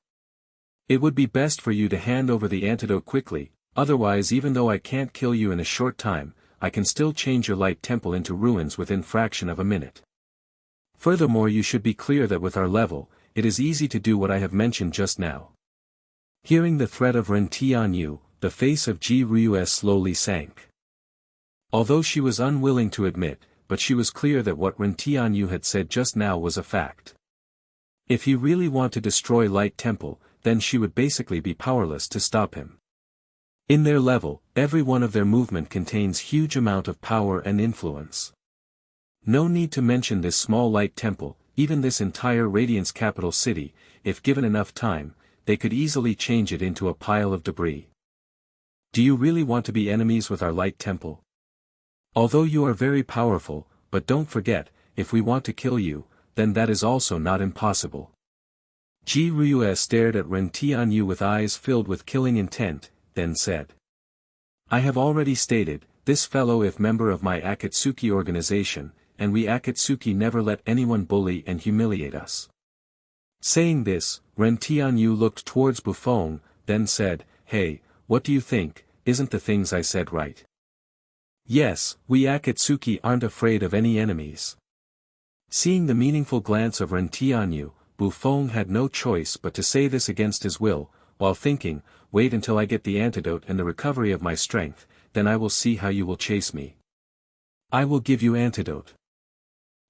It would be best for you to hand over the antidote quickly, otherwise even though I can't kill you in a short time, I can still change your light temple into ruins within fraction of a minute. Furthermore you should be clear that with our level, it is easy to do what I have mentioned just now. Hearing the threat of Ren Tianyu, the face of Ji Ryue slowly sank. Although she was unwilling to admit, but she was clear that what Ren Tianyu had said just now was a fact. If he really wanted to destroy Light Temple, then she would basically be powerless to stop him. In their level, every one of their movement contains huge amount of power and influence. No need to mention this small Light Temple, even this entire Radiance capital city, if given enough time, they could easily change it into a pile of debris. Do you really want to be enemies with our Light Temple? Although you are very powerful, but don't forget, if we want to kill you, then that is also not impossible. Ji Ryue stared at Ren Tianyu with eyes filled with killing intent, then said. I have already stated, this fellow is member of my Akatsuki organization, and we Akatsuki never let anyone bully and humiliate us. Saying this, Ren Tianyu looked towards Bufong, then said, Hey, what do you think, isn't the things I said right? Yes, we Akatsuki aren't afraid of any enemies. Seeing the meaningful glance of Ren Tianyu, Bufong had no choice but to say this against his will, while thinking, wait until I get the antidote and the recovery of my strength, then I will see how you will chase me. I will give you antidote.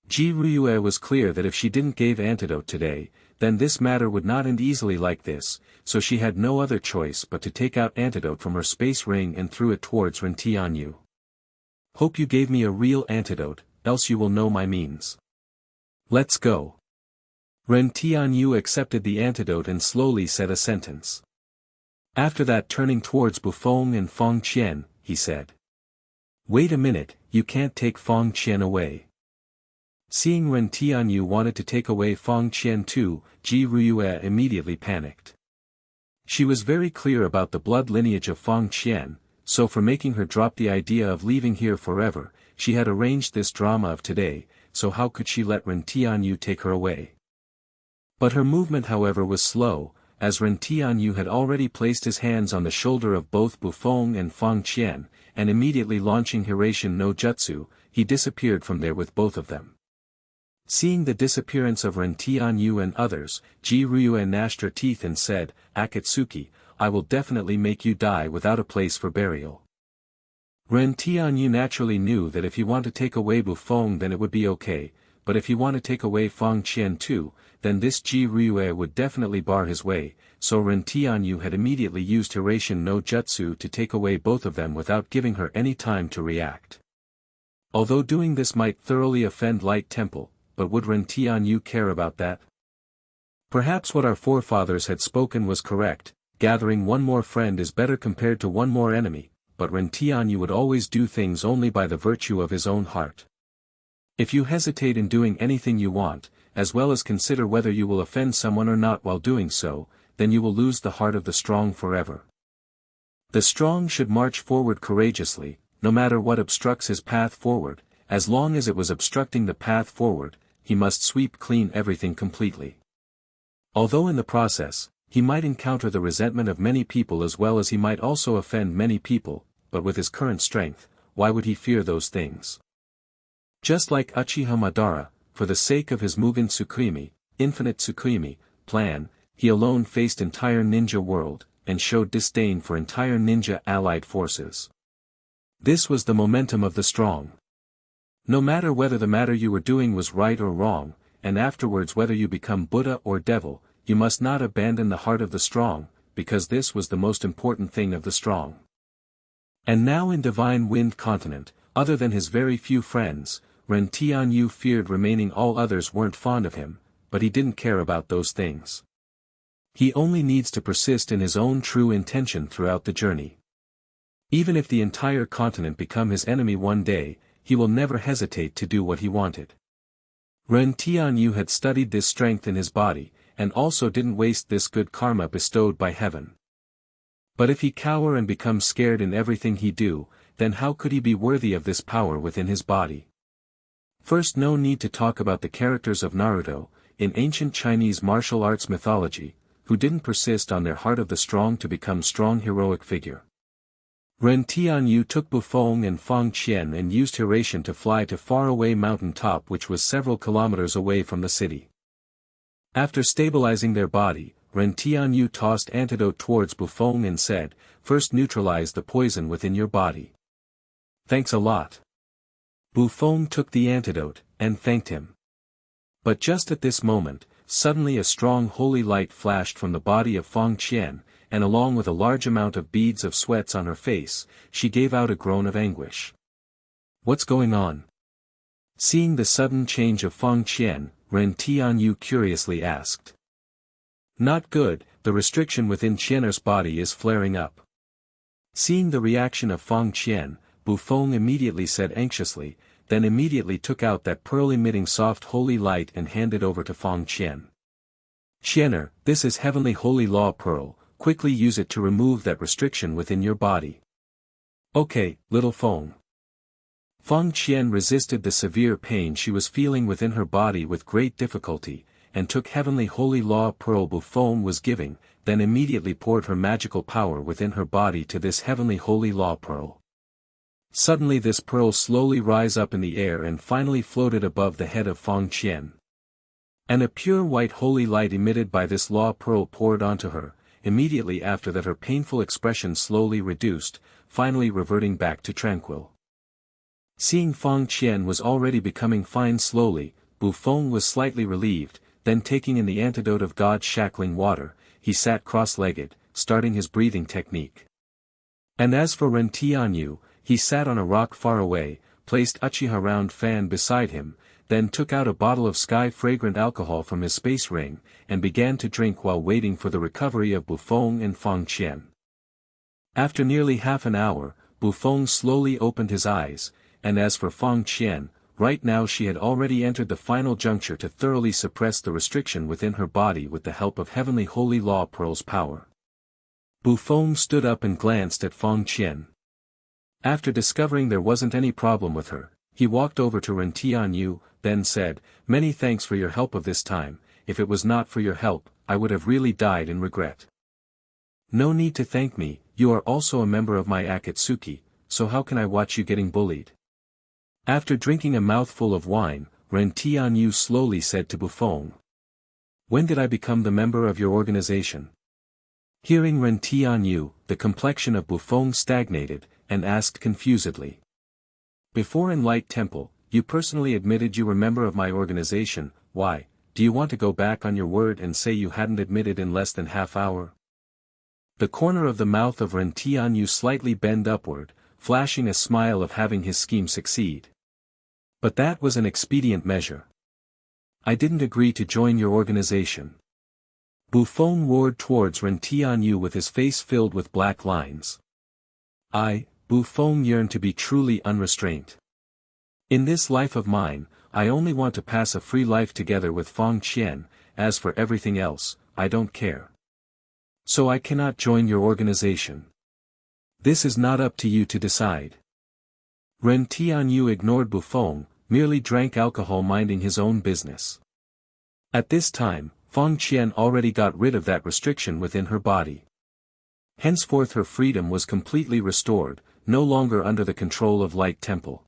Ji Ryue was clear that if she didn't give antidote today, then this matter would not end easily like this, so she had no other choice but to take out antidote from her space ring and threw it towards Ren Tianyu. Hope you gave me a real antidote, else you will know my means. Let's go. Ren Tianyu accepted the antidote and slowly said a sentence. After that turning towards Bufong and Feng Qian, he said. Wait a minute, you can't take Feng Qian away. Seeing Ren Tianyu wanted to take away Feng Qian too, Ji Ryue immediately panicked. She was very clear about the blood lineage of Feng Qian, so for making her drop the idea of leaving here forever, she had arranged this drama of today, so how could she let Ren Tianyu take her away? But her movement however was slow, as Ren Tianyu had already placed his hands on the shoulder of both Bufong and Feng Qian, and immediately launching Hiraition no Jutsu, he disappeared from there with both of them. Seeing the disappearance of Ren Tianyu and others, Ji Ryue gnashed her teeth and said, Akatsuki, I will definitely make you die without a place for burial. Ren Tianyu naturally knew that if he wanted to take away Bufong then it would be okay, but if he wanted to take away Feng Qian too, then this Ji Ryue would definitely bar his way, so Ren Tianyu had immediately used Hiraition no Jutsu to take away both of them without giving her any time to react. Although doing this might thoroughly offend Light Temple, but would Ren Tianyu care about that? Perhaps what our forefathers had spoken was correct, gathering one more friend is better compared to one more enemy, but Ren Tianyu would always do things only by the virtue of his own heart. If you hesitate in doing anything you want, as well as consider whether you will offend someone or not while doing so, then you will lose the heart of the strong forever. The strong should march forward courageously, no matter what obstructs his path forward, as long as it was obstructing the path forward, he must sweep clean everything completely. Although in the process, he might encounter the resentment of many people as well as he might also offend many people, but with his current strength, why would he fear those things? Just like Uchiha Madara, for the sake of his Mugen Tsukuyomi, Infinite Tsukuyomi, plan, he alone faced entire ninja world, and showed disdain for entire ninja allied forces. This was the momentum of the strong. No matter whether the matter you were doing was right or wrong, and afterwards whether you become Buddha or devil, you must not abandon the heart of the strong, because this was the most important thing of the strong. And now in Divine Wind Continent, other than his very few friends, Ren Tianyu feared remaining all others weren't fond of him, but he didn't care about those things. He only needs to persist in his own true intention throughout the journey. Even if the entire continent become his enemy one day, he will never hesitate to do what he wanted. Ren Tianyu had studied this strength in his body, and also didn't waste this good karma bestowed by heaven. But if he cower and become scared in everything he do, then how could he be worthy of this power within his body? First, no need to talk about the characters of Naruto, in ancient Chinese martial arts mythology, who didn't persist on their heart of the strong to become strong heroic figure. Ren Tianyu took Bufong and Fang Qian and used Hiration to fly to faraway mountain top which was several kilometers away from the city. After stabilizing their body, Ren Tianyu tossed antidote towards Bufong and said, "First neutralize the poison within your body." "Thanks a lot." Bufong took the antidote, and thanked him. But just at this moment, suddenly a strong holy light flashed from the body of Fang Qian, and along with a large amount of beads of sweats on her face, she gave out a groan of anguish. "What's going on?" Seeing the sudden change of Fang Qian, Ren Tianyu curiously asked. "Not good, the restriction within Qian'er's body is flaring up." Seeing the reaction of Fang Qian, Bufong immediately said anxiously, then immediately took out that pearl-emitting soft holy light and handed over to Fang Qian. "Qian'er, this is heavenly holy law pearl, quickly use it to remove that restriction within your body." "Okay, little Feng." Fang Qian resisted the severe pain she was feeling within her body with great difficulty, and took heavenly holy law pearl Bufong was giving, then immediately poured her magical power within her body to this heavenly holy law pearl. Suddenly this pearl slowly rise up in the air and finally floated above the head of Fang Qian. And a pure white holy light emitted by this law pearl poured onto her, immediately after that her painful expression slowly reduced, finally reverting back to tranquil. Seeing Fang Qian was already becoming fine slowly, Bufong was slightly relieved, then taking in the antidote of God's shackling water, he sat cross-legged, starting his breathing technique. And as for Ren Tianyu, he sat on a rock far away, placed Uchiha round fan beside him, then took out a bottle of sky-fragrant alcohol from his space ring, and began to drink while waiting for the recovery of Bufong and Fang Qian. After nearly half an hour, Bufong slowly opened his eyes, and as for Fang Qian, right now she had already entered the final juncture to thoroughly suppress the restriction within her body with the help of heavenly holy law pearl's power. Bufong stood up and glanced at Fang Qian. After discovering there wasn't any problem with her, he walked over to Ren Tianyu, then said, "Many thanks for your help of this time, if it was not for your help, I would have really died in regret." "No need to thank me, you are also a member of my Akatsuki, so how can I watch you getting bullied?" After drinking a mouthful of wine, Ren Tianyu slowly said to Bufong, "When did I become the member of your organization?" Hearing Ren Tianyu, the complexion of Bufong stagnated, and asked confusedly. "Before in Light Temple, you personally admitted you were member of my organization, why, do you want to go back on your word and say you hadn't admitted in less than half hour?" The corner of the mouth of Ren Tianyu slightly bent upward, flashing a smile of having his scheme succeed. "But that was an expedient measure. I didn't agree to join your organization." Bufong roared towards Ren Tianyu with his face filled with black lines. Bufong yearned to be truly unrestrained. "In this life of mine, I only want to pass a free life together with Fang Qian, as for everything else, I don't care. So I cannot join your organization. This is not up to you to decide." Ren Tianyu ignored Bufong, merely drank alcohol minding his own business. At this time, Fang Qian already got rid of that restriction within her body. Henceforth her freedom was completely restored, no longer under the control of Light Temple.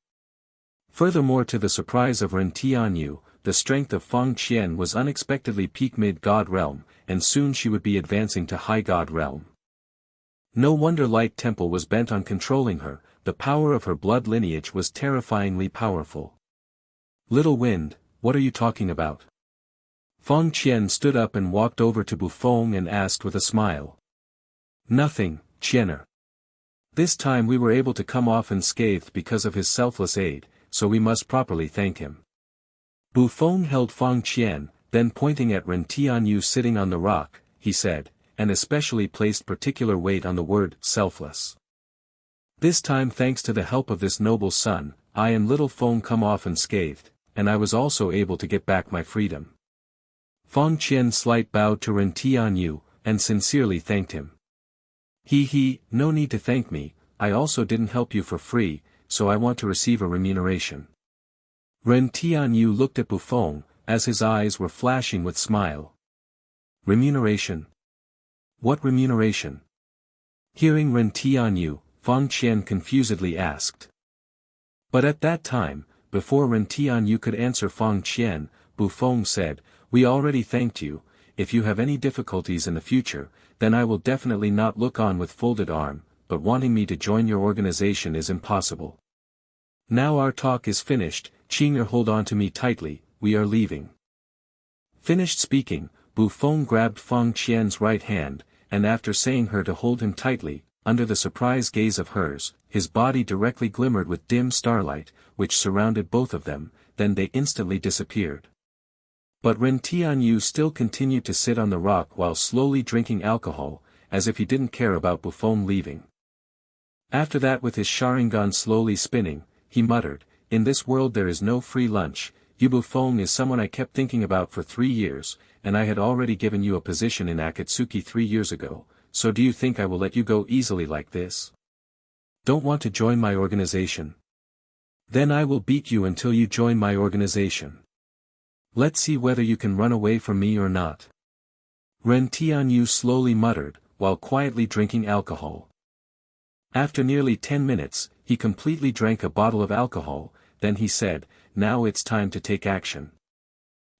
Furthermore, to the surprise of Ren Tianyu, the strength of Fang Qian was unexpectedly peak mid-god realm, and soon she would be advancing to high god realm. No wonder Light Temple was bent on controlling her, the power of her blood lineage was terrifyingly powerful. "Little Wind, what are you talking about?" Fang Qian stood up and walked over to Bufong and asked with a smile. "Nothing, Qianer. This time we were able to come off unscathed because of his selfless aid, so we must properly thank him." Bufong held Fang Qian, then pointing at Ren Tianyu sitting on the rock, he said, and especially placed particular weight on the word selfless. "This time thanks to the help of this noble son, I and little Feng come off unscathed, and I was also able to get back my freedom." Fang Qian slight bowed to Ren Tianyu, and sincerely thanked him. No need to thank me, I also didn't help you for free, so I want to receive a remuneration. Ren Tianyu looked at Bufong, as his eyes were flashing with smile. Remuneration? What remuneration? Hearing Ren Tianyu, Fang Qian confusedly asked. But at that time, before Ren Tianyu could answer Fang Qian, Bufong said, "We already thanked you. If you have any difficulties in the future, then I will definitely not look on with folded arm, but wanting me to join your organization is impossible. Now our talk is finished, Qing'er, hold on to me tightly, we are leaving." Finished speaking, Bufong grabbed Fang Qian's right hand, and after saying her to hold him tightly, under the surprised gaze of hers, his body directly glimmered with dim starlight, which surrounded both of them, then they instantly disappeared. But Ren Tianyu still continued to sit on the rock while slowly drinking alcohol, as if he didn't care about Bufong leaving. After that, with his Sharingan slowly spinning, he muttered, "In this world there is no free lunch, you Bufong is someone I kept thinking about for 3 years, and I had already given you a position in Akatsuki 3 years ago, so do you think I will let you go easily like this? Don't want to join my organization? Then I will beat you until you join my organization. Let's see whether you can run away from me or not." Ren Tianyu slowly muttered, while quietly drinking alcohol. After nearly 10 minutes, he completely drank a bottle of alcohol, then he said, "Now it's time to take action."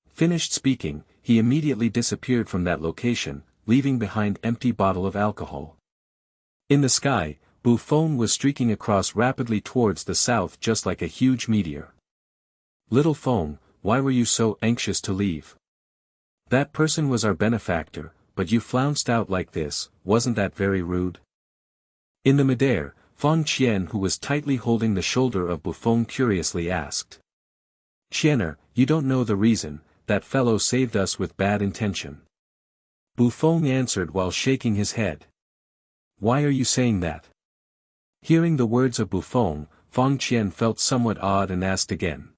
Finished speaking, he immediately disappeared from that location, leaving behind empty bottle of alcohol. In the sky, Bufong was streaking across rapidly towards the south just like a huge meteor. "Little Fong, why were you so anxious to leave? That person was our benefactor, but you flounced out like this, wasn't that very rude?" In the midair, Fang Qian, who was tightly holding the shoulder of Bufong, curiously asked. "Qianer, you don't know the reason, that fellow saved us with bad intention." Bufong answered while shaking his head. "Why are you saying that?" Hearing the words of Bufong, Fang Qian felt somewhat odd and asked again.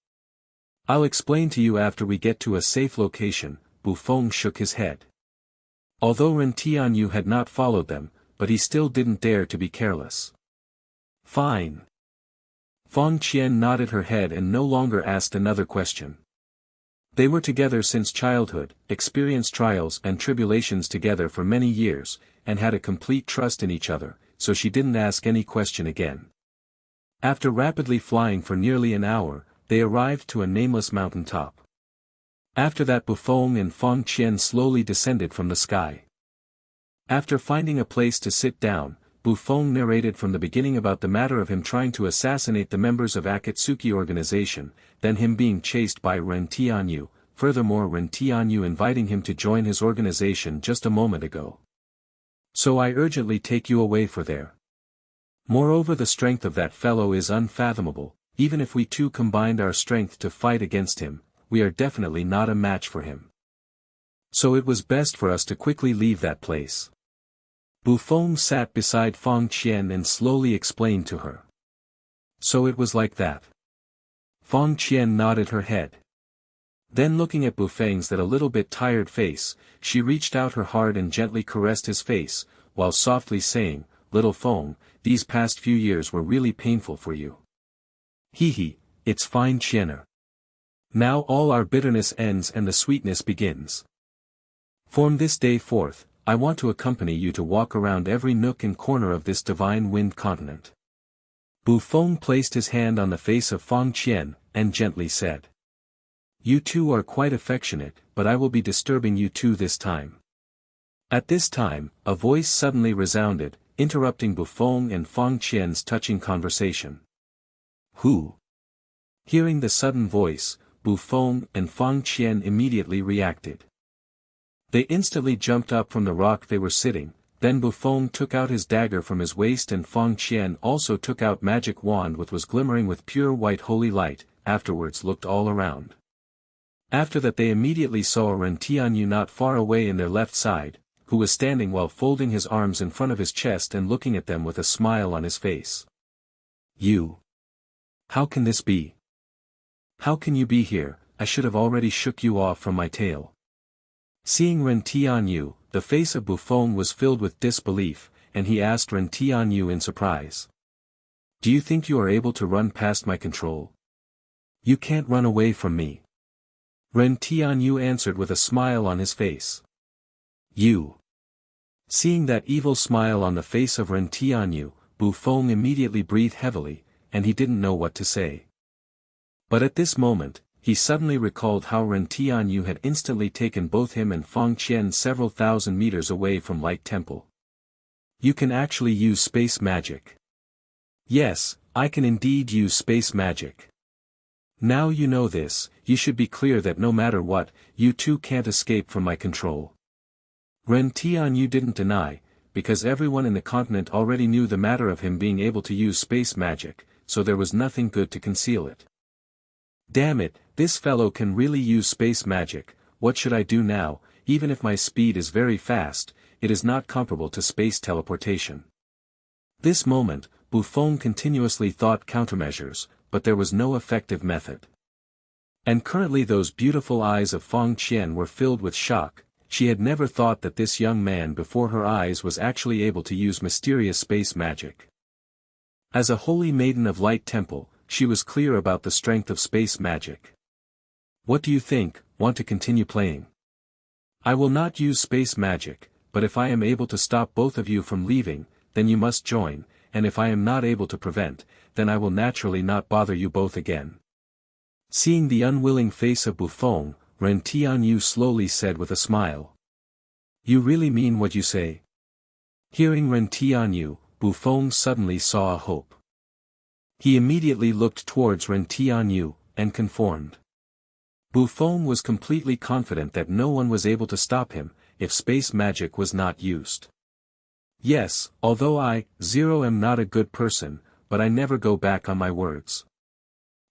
"I'll explain to you after we get to a safe location," Bufong shook his head. Although Ren Tianyu had not followed them, but he still didn't dare to be careless. "Fine." Fang Qian nodded her head and no longer asked another question. They were together since childhood, experienced trials and tribulations together for many years, and had a complete trust in each other, so she didn't ask any question again. After rapidly flying for nearly an hour, they arrived to a nameless mountain top. After that, Bufong and Fang Qian slowly descended from the sky. After finding a place to sit down, Bufong narrated from the beginning about the matter of him trying to assassinate the members of Akatsuki organization, then him being chased by Ren Tianyu, furthermore Ren Tianyu inviting him to join his organization just a moment ago. "So I urgently take you away for there. Moreover, the strength of that fellow is unfathomable, even if we two combined our strength to fight against him, we are definitely not a match for him. So it was best for us to quickly leave that place." Bufong sat beside Fang Qian and slowly explained to her. "So it was like that." Fang Qian nodded her head. Then looking at Bufang's that a little bit tired face, she reached out her hand and gently caressed his face, while softly saying, "Little Fong, these past few years were really painful for you." It's fine, Qianer. Now all our bitterness ends and the sweetness begins. From this day forth, I want to accompany you to walk around every nook and corner of this divine wind continent." Bufong placed his hand on the face of Fang Qian, and gently said. "You two are quite affectionate, but I will be disturbing you too this time." At this time, a voice suddenly resounded, interrupting Bufong and Fang Qian's touching conversation. "Who?" Hearing the sudden voice, Bufong and Fang Qian immediately reacted. They instantly jumped up from the rock they were sitting, then Bufong took out his dagger from his waist and Fang Qian also took out magic wand which was glimmering with pure white holy light, afterwards looked all around. After that they immediately saw Ren Tianyu not far away in their left side, who was standing while folding his arms in front of his chest and looking at them with a smile on his face. "You? How can this be? How can you be here? I should have already shook you off from my tail." Seeing Ren Tianyu, the face of Bufong was filled with disbelief, and he asked Ren Tianyu in surprise. Do you think you are able to run past my control? You can't run away from me. Ren Tianyu answered with a smile on his face. You. Seeing that evil smile on the face of Ren Tianyu, Bu Feng immediately breathed heavily, and he didn't know what to say. But at this moment, he suddenly recalled how Ren Tianyu had instantly taken both him and Fang Qian several thousand meters away from Light Temple. You can actually use space magic. Yes, I can indeed use space magic. Now you know this, you should be clear that no matter what, you too can't escape from my control. Ren Tianyu didn't deny, because everyone in the continent already knew the matter of him being able to use space magic, so there was nothing good to conceal it. Damn it, this fellow can really use space magic. What should I do now? Even if my speed is very fast, it is not comparable to space teleportation. This moment, Bu Feng continuously thought countermeasures, but there was no effective method. And currently those beautiful eyes of Fang Qian were filled with shock. She had never thought that this young man before her eyes was actually able to use mysterious space magic. As a holy maiden of Light Temple, she was clear about the strength of space magic. What do you think? Want to continue playing? I will not use space magic, but if I am able to stop both of you from leaving, then you must join, and if I am not able to prevent, then I will naturally not bother you both again. Seeing the unwilling face of Bu Feng, Ren Tianyu slowly said with a smile. You really mean what you say? Hearing Ren Tianyu, Bu Feng suddenly saw a hope. He immediately looked towards Ren Tianyu, and conformed. Bu Feng was completely confident that no one was able to stop him, if space magic was not used. Yes, although I, am not a good person, but I never go back on my words.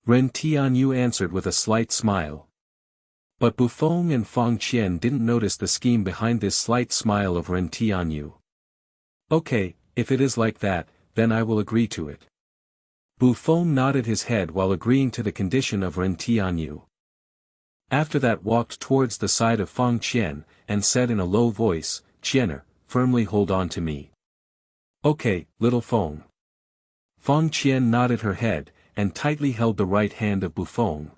Ren Tianyu answered with a slight smile. But Bu Feng and Fang Qian didn't notice the scheme behind this slight smile of Ren Tianyu. Okay, if it is like that, then I will agree to it. Bu Feng nodded his head while agreeing to the condition of Ren Tianyu. After that walked towards the side of Fang Qian, and said in a low voice, Qianer, firmly hold on to me. Okay, little Feng. Fang Qian nodded her head, and tightly held the right hand of Bu Feng.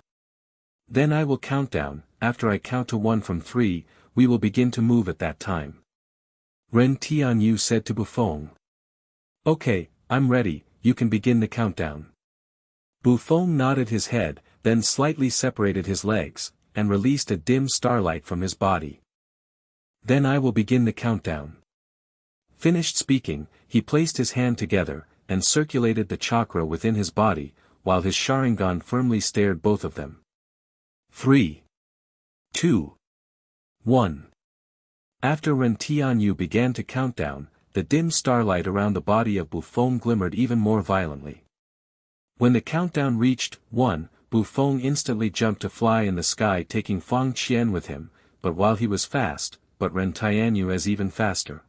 Then I will count down. After I count to 1 from 3, we will begin to move at that time. Ren Tianyu said to Bu Feng. Okay, I'm ready, you can begin the countdown. Bu Feng nodded his head, then slightly separated his legs, and released a dim starlight from his body. Then I will begin the countdown. Finished speaking, he placed his hand together, and circulated the chakra within his body, while his Sharingan firmly stared both of them. 3, 2, 1. After Ren Tianyu began to count down, the dim starlight around the body of Bu Feng glimmered even more violently. When the countdown reached 1, Bu Feng instantly jumped to fly in the sky taking Fang Qian with him, but while he was fast, but Ren Tianyu as even faster.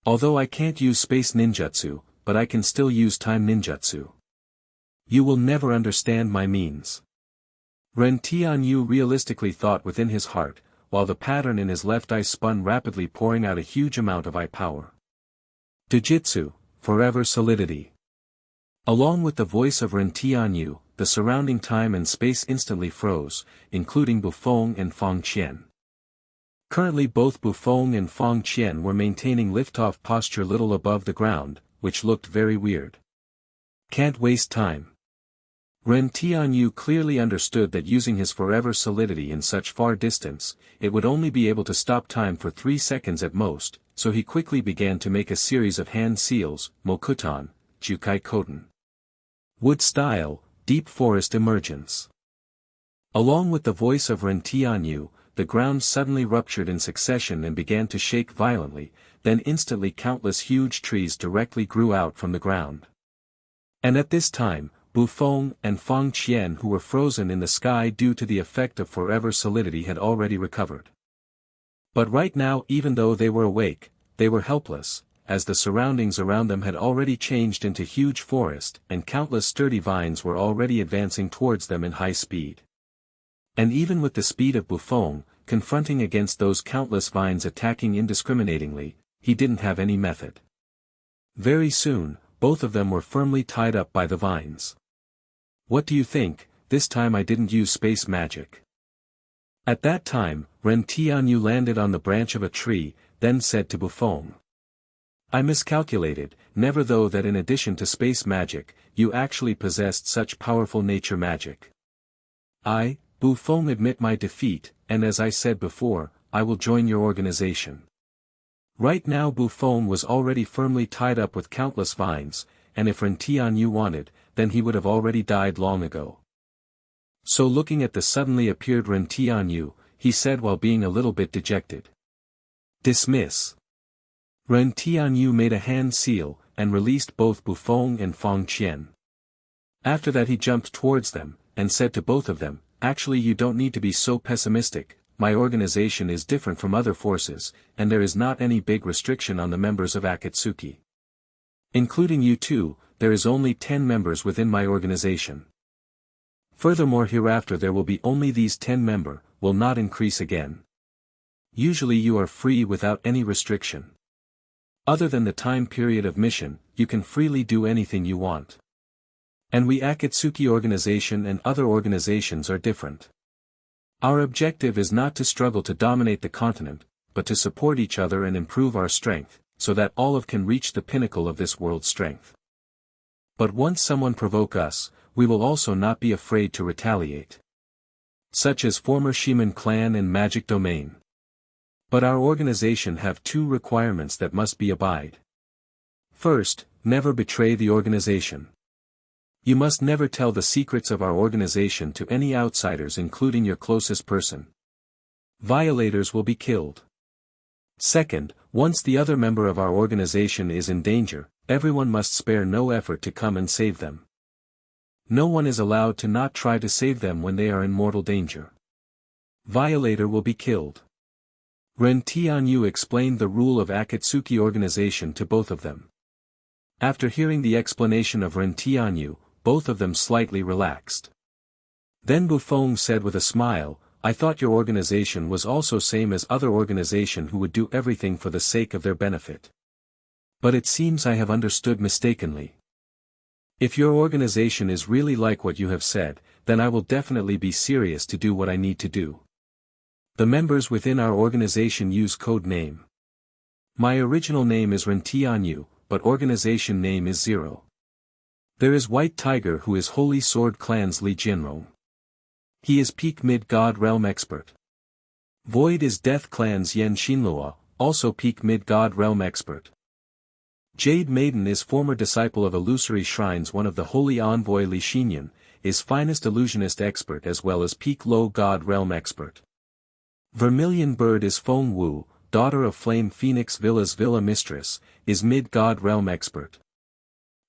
Although I can't use space ninjutsu, but I can still use time ninjutsu. You will never understand my means. Ren Tianyu realistically thought within his heart, while the pattern in his left eye spun rapidly pouring out a huge amount of eye power. Taijutsu, forever solidity. Along with the voice of Ren Tianyu, the surrounding time and space instantly froze, including Bu Feng and Fang Qian. Currently both Bu Feng and Fang Qian were maintaining liftoff posture little above the ground, which looked very weird. Can't waste time. Ren Tianyu clearly understood that using his forever solidity in such far distance, it would only be able to stop time for 3 seconds at most, so he quickly began to make a series of hand seals, Mokutan, Jukai Koten. Wood style, deep forest emergence. Along with the voice of Ren Tianyu, the ground suddenly ruptured in succession and began to shake violently, then instantly countless huge trees directly grew out from the ground. And at this time, Bu Feng and Fang Qian who were frozen in the sky due to the effect of forever solidity had already recovered. But right now even though they were awake, they were helpless, as the surroundings around them had already changed into huge forest and countless sturdy vines were already advancing towards them in high speed. And even with the speed of Bu Feng, confronting against those countless vines attacking indiscriminatingly, he didn't have any method. Very soon, both of them were firmly tied up by the vines. What do you think? This time I didn't use space magic. At that time, Ren Tianyu landed on the branch of a tree, then said to Bufong. I miscalculated, never though that in addition to space magic, you actually possessed such powerful nature magic. I, Bufong, admit my defeat, and as I said before, I will join your organization. Right now Bufong was already firmly tied up with countless vines, and if Ren Tianyu wanted, then he would have already died long ago. So looking at the suddenly appeared Ren Tianyu, he said while being a little bit dejected. Dismiss. Ren Tianyu made a hand seal, and released both Bufong and Fang Qian. After that he jumped towards them, and said to both of them, actually you don't need to be so pessimistic, my organization is different from other forces, and there is not any big restriction on the members of Akatsuki. Including you two, there is only 10 members within my organization. Furthermore hereafter there will be only these 10 members, will not increase again. Usually you are free without any restriction. Other than the time period of mission, you can freely do anything you want. And we Akatsuki organization and other organizations are different. Our objective is not to struggle to dominate the continent, but to support each other and improve our strength, so that all of can reach the pinnacle of this world's strength. But once someone provoke us, we will also not be afraid to retaliate. Such as former Shiman clan and Magic Domain. But our organization have 2 requirements that must be abide. First, never betray the organization. You must never tell the secrets of our organization to any outsiders including your closest person. Violators will be killed. Second, once the other member of our organization is in danger, everyone must spare no effort to come and save them. No one is allowed to not try to save them when they are in mortal danger. Violator will be killed. Ren Tianyu explained the rule of Akatsuki organization to both of them. After hearing the explanation of Ren Tianyu, both of them slightly relaxed. Then Bufong said with a smile, I thought your organization was also same as other organization who would do everything for the sake of their benefit. But it seems I have understood mistakenly. If your organization is really like what you have said, then I will definitely be serious to do what I need to do. The members within our organization use code name. My original name is Ren Tianyu, but organization name is Zero. There is White Tiger who is Holy Sword Clan's Li Jinrong. He is Peak Mid-God Realm Expert. Void is Death Clan's Yen Shinlua, also Peak Mid-God Realm Expert. Jade Maiden is former disciple of Illusory Shrines, one of the Holy Envoy Li Xinyan, is Finest Illusionist Expert as well as Peak Low God Realm Expert. Vermilion Bird is Feng Wu, daughter of Flame Phoenix Villa's Villa Mistress, is Mid-God Realm Expert.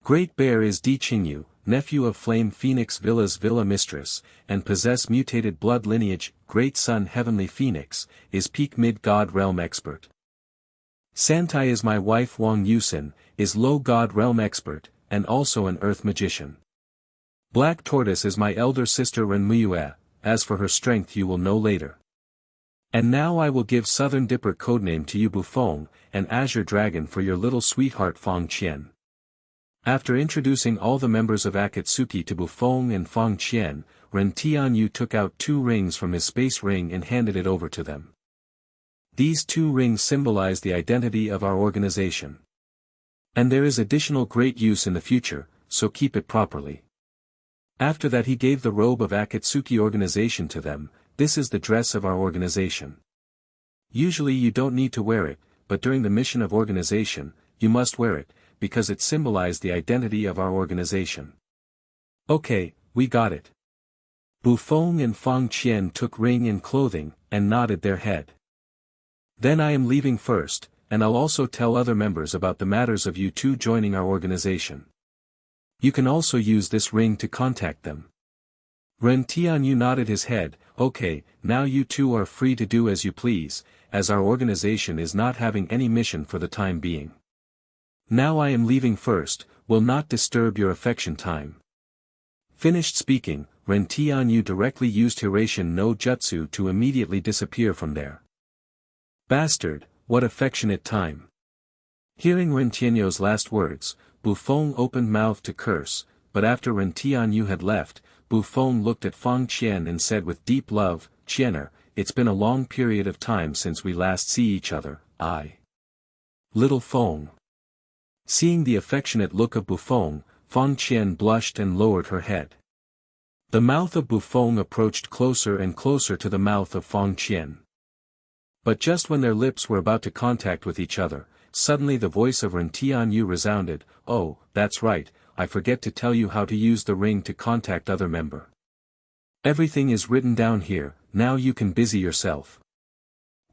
Great Bear is Di Qingyu, nephew of Flame Phoenix Villa's Villa Mistress, and possess mutated blood lineage. Great Sun Heavenly Phoenix, is Peak Mid-God Realm Expert. Santai is my wife Wang Yusin, is Low God Realm Expert, and also an Earth Magician. Black Tortoise is my elder sister Ren Muyue, as for her strength you will know later. And now I will give Southern Dipper codename to you Bufong, and Azure Dragon for your little sweetheart Fang Qian. After introducing all the members of Akatsuki to Bufong and Fang Qian, Ren Tianyu took out 2 rings from his space ring and handed it over to them. These 2 rings symbolize the identity of our organization. And there is additional great use in the future, so keep it properly. After that he gave the robe of Akatsuki organization to them. This is the dress of our organization. Usually you don't need to wear it, but during the mission of organization, you must wear it, because it symbolized the identity of our organization. Okay, we got it. Bufong and Fang Qian took ring and clothing, and nodded their head. Then I am leaving first, and I'll also tell other members about the matters of you two joining our organization. You can also use this ring to contact them. Ren Tianyu nodded his head. Okay, now you two are free to do as you please, as our organization is not having any mission for the time being. Now I am leaving first, will not disturb your affection time. Finished speaking, Ren Tianyu directly used Hiraition no Jutsu to immediately disappear from there. Bastard, what affectionate time. Hearing Ren Tianyu's last words, Bufong opened mouth to curse, but after Ren Tianyu had left, Bufong looked at Fang Qian and said with deep love, "Qianer, it's been a long period of time since we last see each other, Little Fong." Seeing the affectionate look of Bufong, Fang Qian blushed and lowered her head. The mouth of Bufong approached closer and closer to the mouth of Fang Qian. But just when their lips were about to contact with each other, suddenly the voice of Ren Tianyu resounded, "Oh, that's right, I forget to tell you how to use the ring to contact other member. Everything is written down here, now you can busy yourself."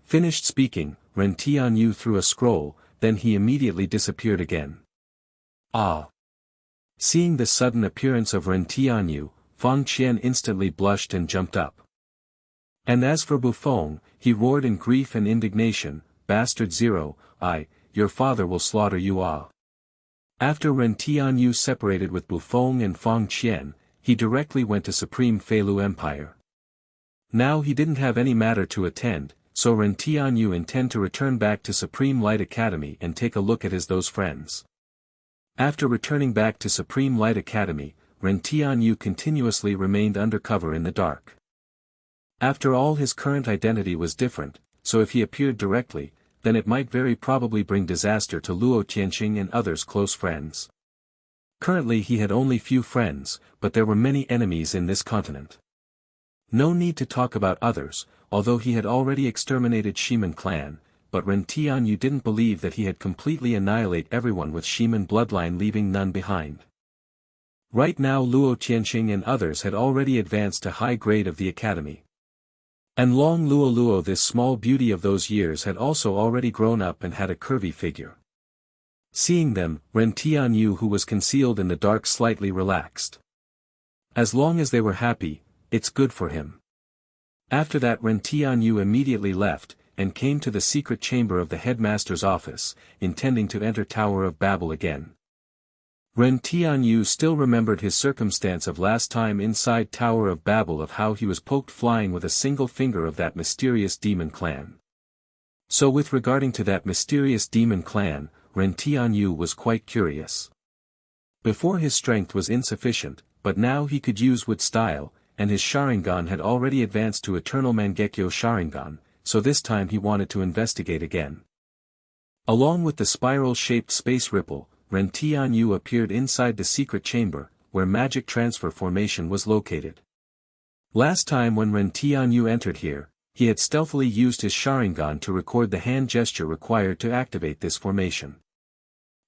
Finished speaking, Ren Tianyu threw a scroll, then he immediately disappeared again. Seeing the sudden appearance of Ren Tianyu, Fang Qian instantly blushed and jumped up. And as for Bufong, he roared in grief and indignation, "Bastard Zero, your father will slaughter you all." After Ren Tianyu separated with Bufong and Fang Qian, he directly went to Supreme Feilu Empire. Now he didn't have any matter to attend, so Ren Tianyu intend to return back to Supreme Light Academy and take a look at those friends. After returning back to Supreme Light Academy, Ren Tianyu continuously remained undercover in the dark. After all, his current identity was different, so if he appeared directly, then it might very probably bring disaster to Luo Tianqing and others' close friends. Currently he had only few friends, but there were many enemies in this continent. No need to talk about others, although he had already exterminated Shiman clan, but Ren Tianyu didn't believe that he had completely annihilated everyone with Shiman bloodline, leaving none behind. Right now Luo Tianqing and others had already advanced to high grade of the academy. And Long Luo, this small beauty of those years, had also already grown up and had a curvy figure. Seeing them, Ren Tianyu, who was concealed in the dark, slightly relaxed. As long as they were happy, it's good for him. After that Ren Tianyu immediately left, and came to the secret chamber of the headmaster's office, intending to enter Tower of Babel again. Ren Tianyu still remembered his circumstance of last time inside Tower of Babel, of how he was poked flying with a single finger of that mysterious demon clan. So with regarding to that mysterious demon clan, Ren Tianyu was quite curious. Before his strength was insufficient, but now he could use wood style, and his Sharingan had already advanced to Eternal Mangekyo Sharingan, so this time he wanted to investigate again. Along with the spiral-shaped space ripple, Ren Tianyu appeared inside the secret chamber, where magic transfer formation was located. Last time when Ren Tianyu entered here, he had stealthily used his Sharingan to record the hand gesture required to activate this formation.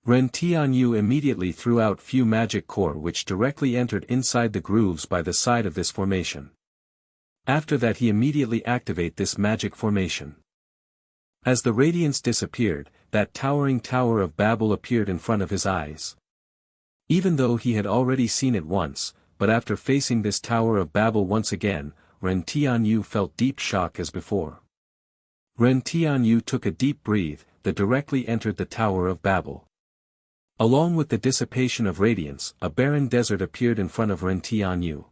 Ren Tianyu immediately threw out few magic core which directly entered inside the grooves by the side of this formation. After that he immediately activate this magic formation. As the radiance disappeared, that towering Tower of Babel appeared in front of his eyes. Even though he had already seen it once, but after facing this Tower of Babel once again, Ren Tianyu felt deep shock as before. Ren Tianyu took a deep breath, that directly entered the Tower of Babel. Along with the dissipation of radiance, a barren desert appeared in front of Ren Tianyu.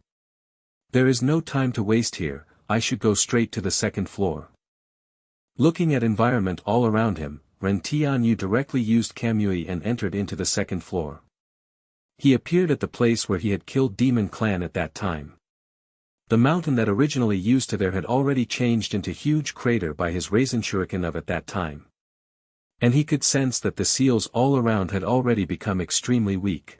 There is no time to waste here, I should go straight to the second floor. Looking at environment all around him, Ren Tianyu directly used Kamui and entered into the second floor. He appeared at the place where he had killed Demon Clan at that time. The mountain that originally used to there had already changed into huge crater by his Raisin Shuriken of at that time. And he could sense that the seals all around had already become extremely weak.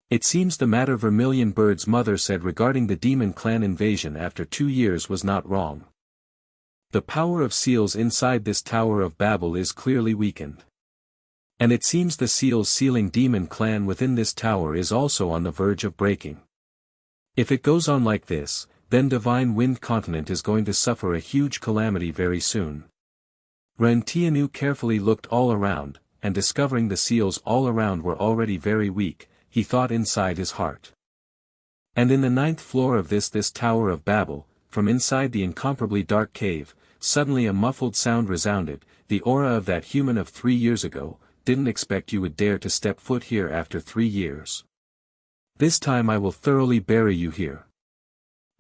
It seems the matter Vermilion Bird's mother said regarding the Demon Clan invasion after 2 years was not wrong. The power of seals inside this Tower of Babel is clearly weakened. And it seems the seals sealing Demon Clan within this tower is also on the verge of breaking. If it goes on like this, then Divine Wind Continent is going to suffer a huge calamity very soon. Ren Tianyu carefully looked all around, and discovering the seals all around were already very weak, he thought inside his heart. And in the 9th floor of this Tower of Babel, from inside the incomparably dark cave, suddenly a muffled sound resounded, the aura of that human of 3 years ago, didn't expect you would dare to step foot here after 3 years. This time I will thoroughly bury you here.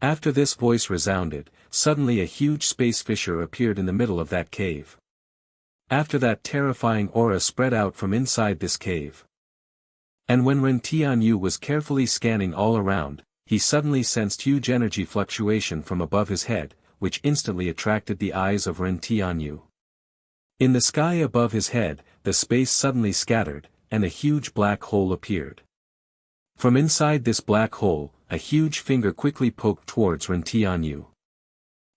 After this voice resounded, suddenly a huge space fissure appeared in the middle of that cave. After that terrifying aura spread out from inside this cave. And when Ren Tianyu was carefully scanning all around, he suddenly sensed huge energy fluctuation from above his head, which instantly attracted the eyes of Ren Tianyu. In the sky above his head, the space suddenly scattered, and a huge black hole appeared. From inside this black hole, a huge finger quickly poked towards Ren Tianyu.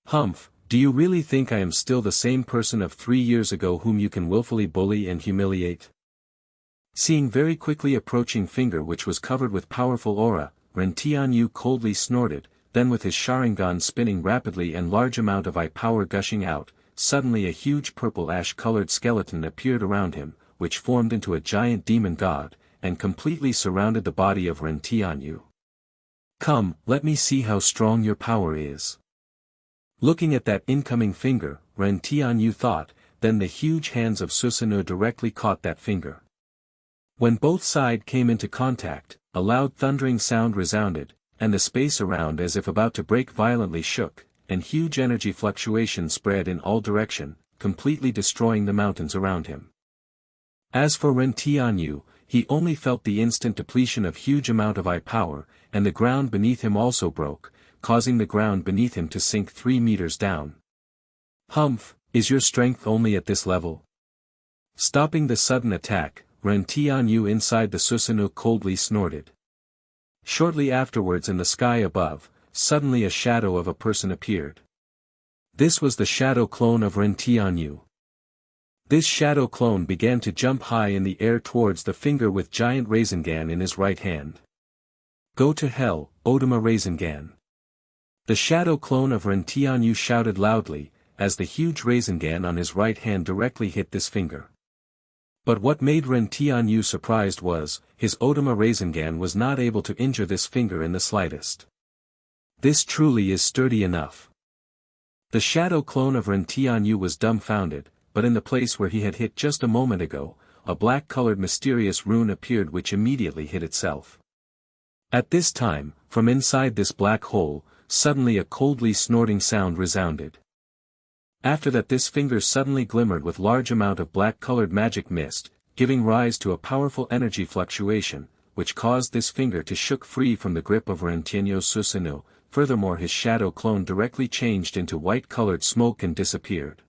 "Humph, do you really think I am still the same person of 3 years ago whom you can willfully bully and humiliate?" Seeing very quickly approaching finger which was covered with powerful aura, Ren Tianyu coldly snorted, then with his Sharingan spinning rapidly and large amount of I-power gushing out, suddenly a huge purple ash-colored skeleton appeared around him, which formed into a giant demon god, and completely surrounded the body of Ren Tianyu. "Come, let me see how strong your power is." Looking at that incoming finger, Ren Tianyu thought, then the huge hands of Susanoo directly caught that finger. When both sides came into contact, a loud thundering sound resounded, and the space around as if about to break violently shook, and huge energy fluctuation spread in all direction, completely destroying the mountains around him. As for Ren Tianyu, he only felt the instant depletion of huge amount of I-power, and the ground beneath him also broke, causing the ground beneath him to sink 3 meters down. "Humph, is your strength only at this level?" Stopping the sudden attack, Ren Tianyu inside the Susanoo coldly snorted. Shortly afterwards in the sky above, suddenly a shadow of a person appeared. This was the shadow clone of Ren Tianyu. This shadow clone began to jump high in the air towards the finger with giant Rasengan in his right hand. "Go to hell, Odama Rasengan." The shadow clone of Ren Tianyu shouted loudly, as the huge Rasengan on his right hand directly hit this finger. But what made Ren Tianyu surprised was, his Odama Rasengan was not able to injure this finger in the slightest. This truly is sturdy enough. The shadow clone of Ren Tianyu was dumbfounded, but in the place where he had hit just a moment ago, a black-colored mysterious rune appeared which immediately hid itself. At this time, from inside this black hole, suddenly a coldly snorting sound resounded. After that this finger suddenly glimmered with large amount of black-colored magic mist, giving rise to a powerful energy fluctuation, which caused this finger to shook free from the grip of Ren Tianyu's Susanoo. Furthermore his shadow clone directly changed into white-colored smoke and disappeared.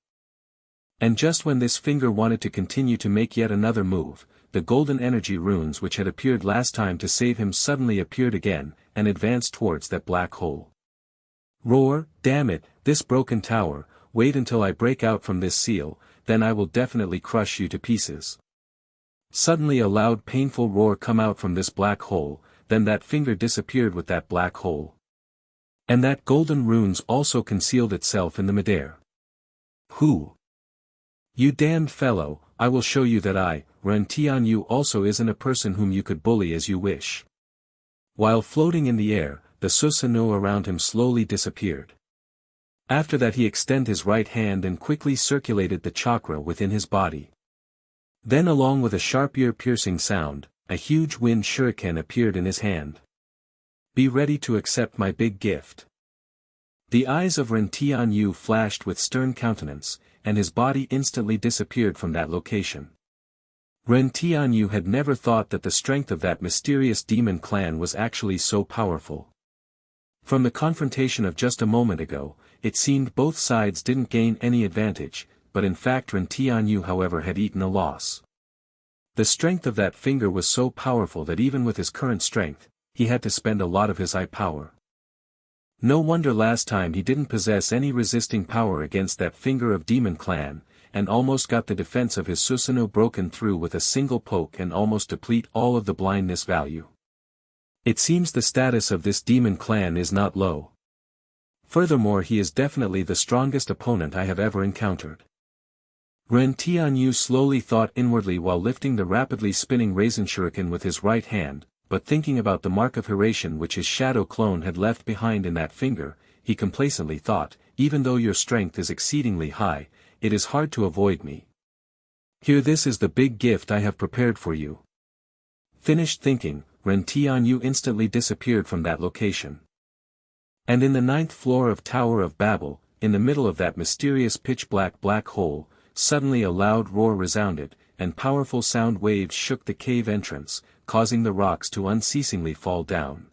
And just when this finger wanted to continue to make yet another move, the golden energy runes which had appeared last time to save him suddenly appeared again, and advanced towards that black hole. "Roar, damn it, this broken tower, wait until I break out from this seal, then I will definitely crush you to pieces." Suddenly a loud painful roar come out from this black hole, then that finger disappeared with that black hole. And that golden runes also concealed itself in the midair. "Who? You damned fellow, I will show you that I, Ren Tianyu also isn't a person whom you could bully as you wish." While floating in the air, the Susanoo around him slowly disappeared. After that he extended his right hand and quickly circulated the chakra within his body. Then along with a sharp ear-piercing sound, a huge wind shuriken appeared in his hand. "Be ready to accept my big gift." The eyes of Ren Tianyu flashed with stern countenance, and his body instantly disappeared from that location. Ren Tianyu had never thought that the strength of that mysterious demon clan was actually so powerful. From the confrontation of just a moment ago, it seemed both sides didn't gain any advantage, but in fact Ren Tianyu however had eaten a loss. The strength of that finger was so powerful that even with his current strength, he had to spend a lot of his I-power. No wonder last time he didn't possess any resisting power against that finger of demon clan, and almost got the defense of his Susanoo broken through with a single poke and almost deplete all of the blindness value. It seems the status of this demon clan is not low. Furthermore he is definitely the strongest opponent I have ever encountered. Ren Tianyu slowly thought inwardly while lifting the rapidly spinning Rasen Shuriken with his right hand, but thinking about the mark of Hiration which his shadow clone had left behind in that finger, he complacently thought, even though your strength is exceedingly high, it is hard to avoid me. Here this is the big gift I have prepared for you. Finished thinking, Ren Tianyu instantly disappeared from that location. And in the 9th floor of Tower of Babel, in the middle of that mysterious pitch-black black hole, suddenly a loud roar resounded, and powerful sound waves shook the cave entrance, causing the rocks to unceasingly fall down.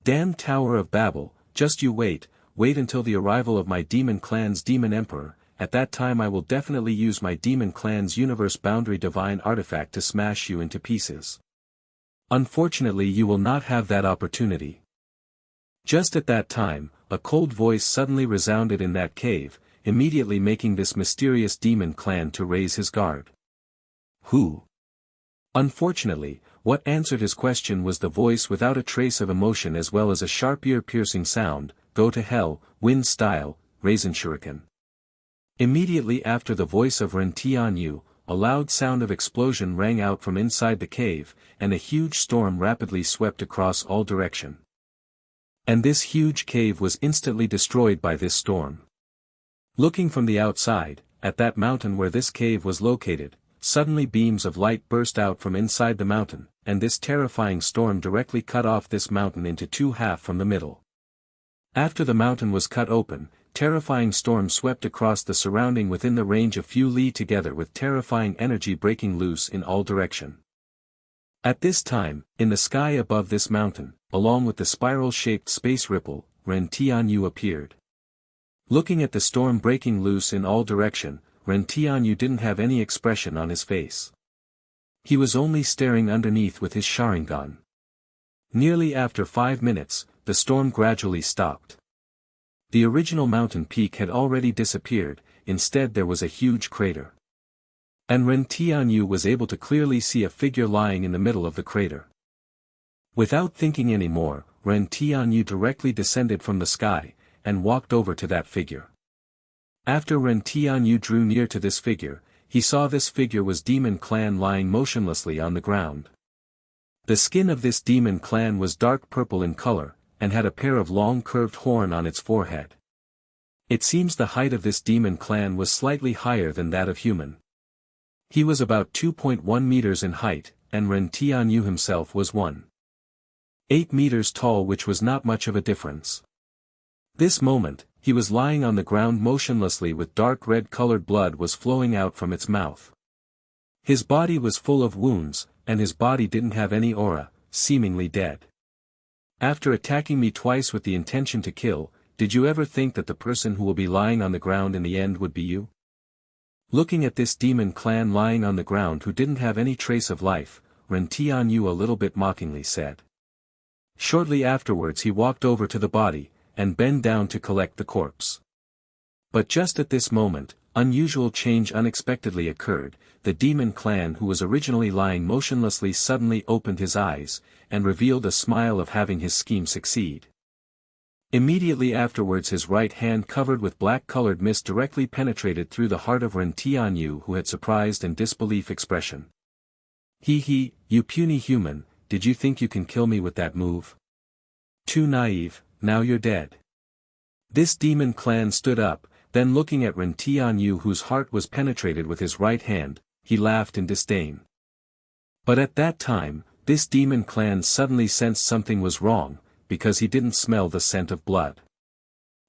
Damn Tower of Babel, just you wait until the arrival of my demon clan's demon emperor. At that time I will definitely use my demon clan's universe boundary divine artifact to smash you into pieces. Unfortunately you will not have that opportunity. Just at that time, a cold voice suddenly resounded in that cave, immediately making this mysterious demon clan to raise his guard. Who? Unfortunately, what answered his question was the voice without a trace of emotion as well as a sharp ear-piercing sound, "Go to hell, wind style, Raisin Shuriken." Immediately after the voice of Ren Tianyu, a loud sound of explosion rang out from inside the cave, and a huge storm rapidly swept across all direction. And this huge cave was instantly destroyed by this storm. Looking from the outside, at that mountain where this cave was located, suddenly beams of light burst out from inside the mountain, and this terrifying storm directly cut off this mountain into two halves from the middle. After the mountain was cut open, terrifying storm swept across the surrounding within the range of few li together with terrifying energy breaking loose in all direction. At this time, in the sky above this mountain, along with the spiral-shaped space ripple, Ren Tianyu appeared. Looking at the storm breaking loose in all direction, Ren Tianyu didn't have any expression on his face. He was only staring underneath with his Sharingan. Nearly after 5 minutes, the storm gradually stopped. The original mountain peak had already disappeared, instead there was a huge crater. And Ren Tianyu was able to clearly see a figure lying in the middle of the crater. Without thinking any more, Ren Tianyu directly descended from the sky, and walked over to that figure. After Ren Tianyu drew near to this figure, he saw this figure was Demon Clan lying motionlessly on the ground. The skin of this Demon Clan was dark purple in color, and had a pair of long curved horns on its forehead. It seems the height of this Demon Clan was slightly higher than that of human. He was about 2.1 meters in height, and Ren Tianyu himself was 1.8 meters tall, which was not much of a difference. This moment, he was lying on the ground motionlessly with dark red-colored blood was flowing out from its mouth. His body was full of wounds, and his body didn't have any aura, seemingly dead. After attacking me twice with the intention to kill, did you ever think that the person who will be lying on the ground in the end would be you? Looking at this Demon Clan lying on the ground who didn't have any trace of life, Ren Tianyu a little bit mockingly said. Shortly afterwards he walked over to the body, and bent down to collect the corpse. But just at this moment, unusual change unexpectedly occurred. The Demon Clan who was originally lying motionlessly suddenly opened his eyes, and revealed a smile of having his scheme succeed. Immediately afterwards his right hand covered with black-colored mist directly penetrated through the heart of Ren Tianyu, who had surprised and disbelief expression. "He, you puny human, did you think you can kill me with that move? Too naive, now you're dead." This Demon Clan stood up, then looking at Ren Tianyu, whose heart was penetrated with his right hand, he laughed in disdain. But at that time, this Demon Clan suddenly sensed something was wrong, because he didn't smell the scent of blood.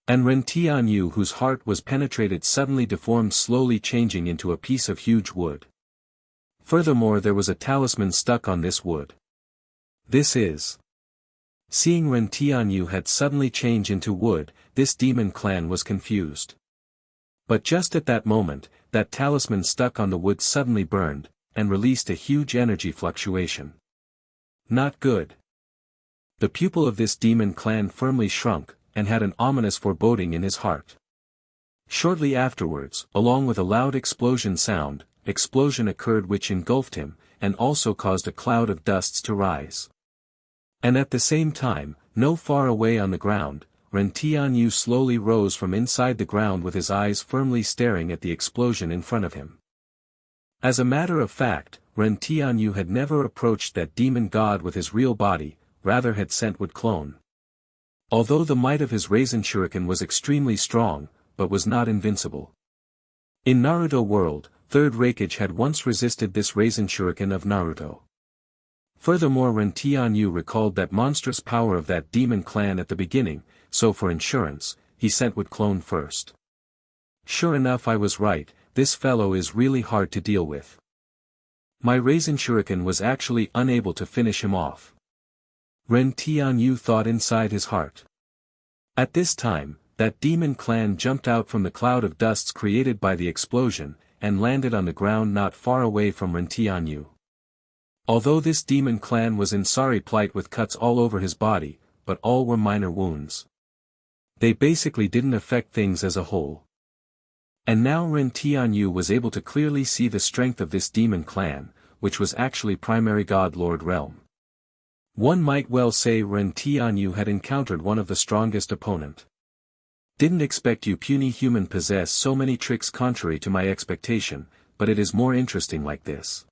And Ren Tianyu, whose heart was penetrated, suddenly deformed, slowly changing into a piece of huge wood. Furthermore, there was a talisman stuck on this wood. This is. Seeing Ren Tianyu had suddenly changed into wood, this Demon Clan was confused. But just at that moment, that talisman stuck on the wood suddenly burned, and released a huge energy fluctuation. Not good. The pupil of this Demon Clan firmly shrunk, and had an ominous foreboding in his heart. Shortly afterwards, along with a loud explosion occurred which engulfed him, and also caused a cloud of dusts to rise. And at the same time, no far away on the ground, Ren Tianyu slowly rose from inside the ground with his eyes firmly staring at the explosion in front of him. As a matter of fact, Ren Tianyu had never approached that demon god with his real body, rather had sent wood clone. Although the might of his Raisin Shuriken was extremely strong, but was not invincible. In Naruto world, Third Raikage had once resisted this Raisin Shuriken of Naruto. Furthermore, Ren Tianyu recalled that monstrous power of that Demon Clan at the beginning, so for insurance, he sent wood clone first. Sure enough, I was right, this fellow is really hard to deal with. My Raisin Shuriken was actually unable to finish him off. Ren Tianyu thought inside his heart. At this time, that demon clan jumped out from the cloud of dusts created by the explosion, and landed on the ground not far away from Ren Tianyu. Although this demon clan was in sorry plight with cuts all over his body, but all were minor wounds. They basically didn't affect things as a whole. And now Ren Tianyu was able to clearly see the strength of this demon clan, which was actually primary god Lord Realm. One might well say Ren Tianyu had encountered one of the strongest opponent. Didn't expect you puny human possess so many tricks contrary to my expectation, but it is more interesting like this.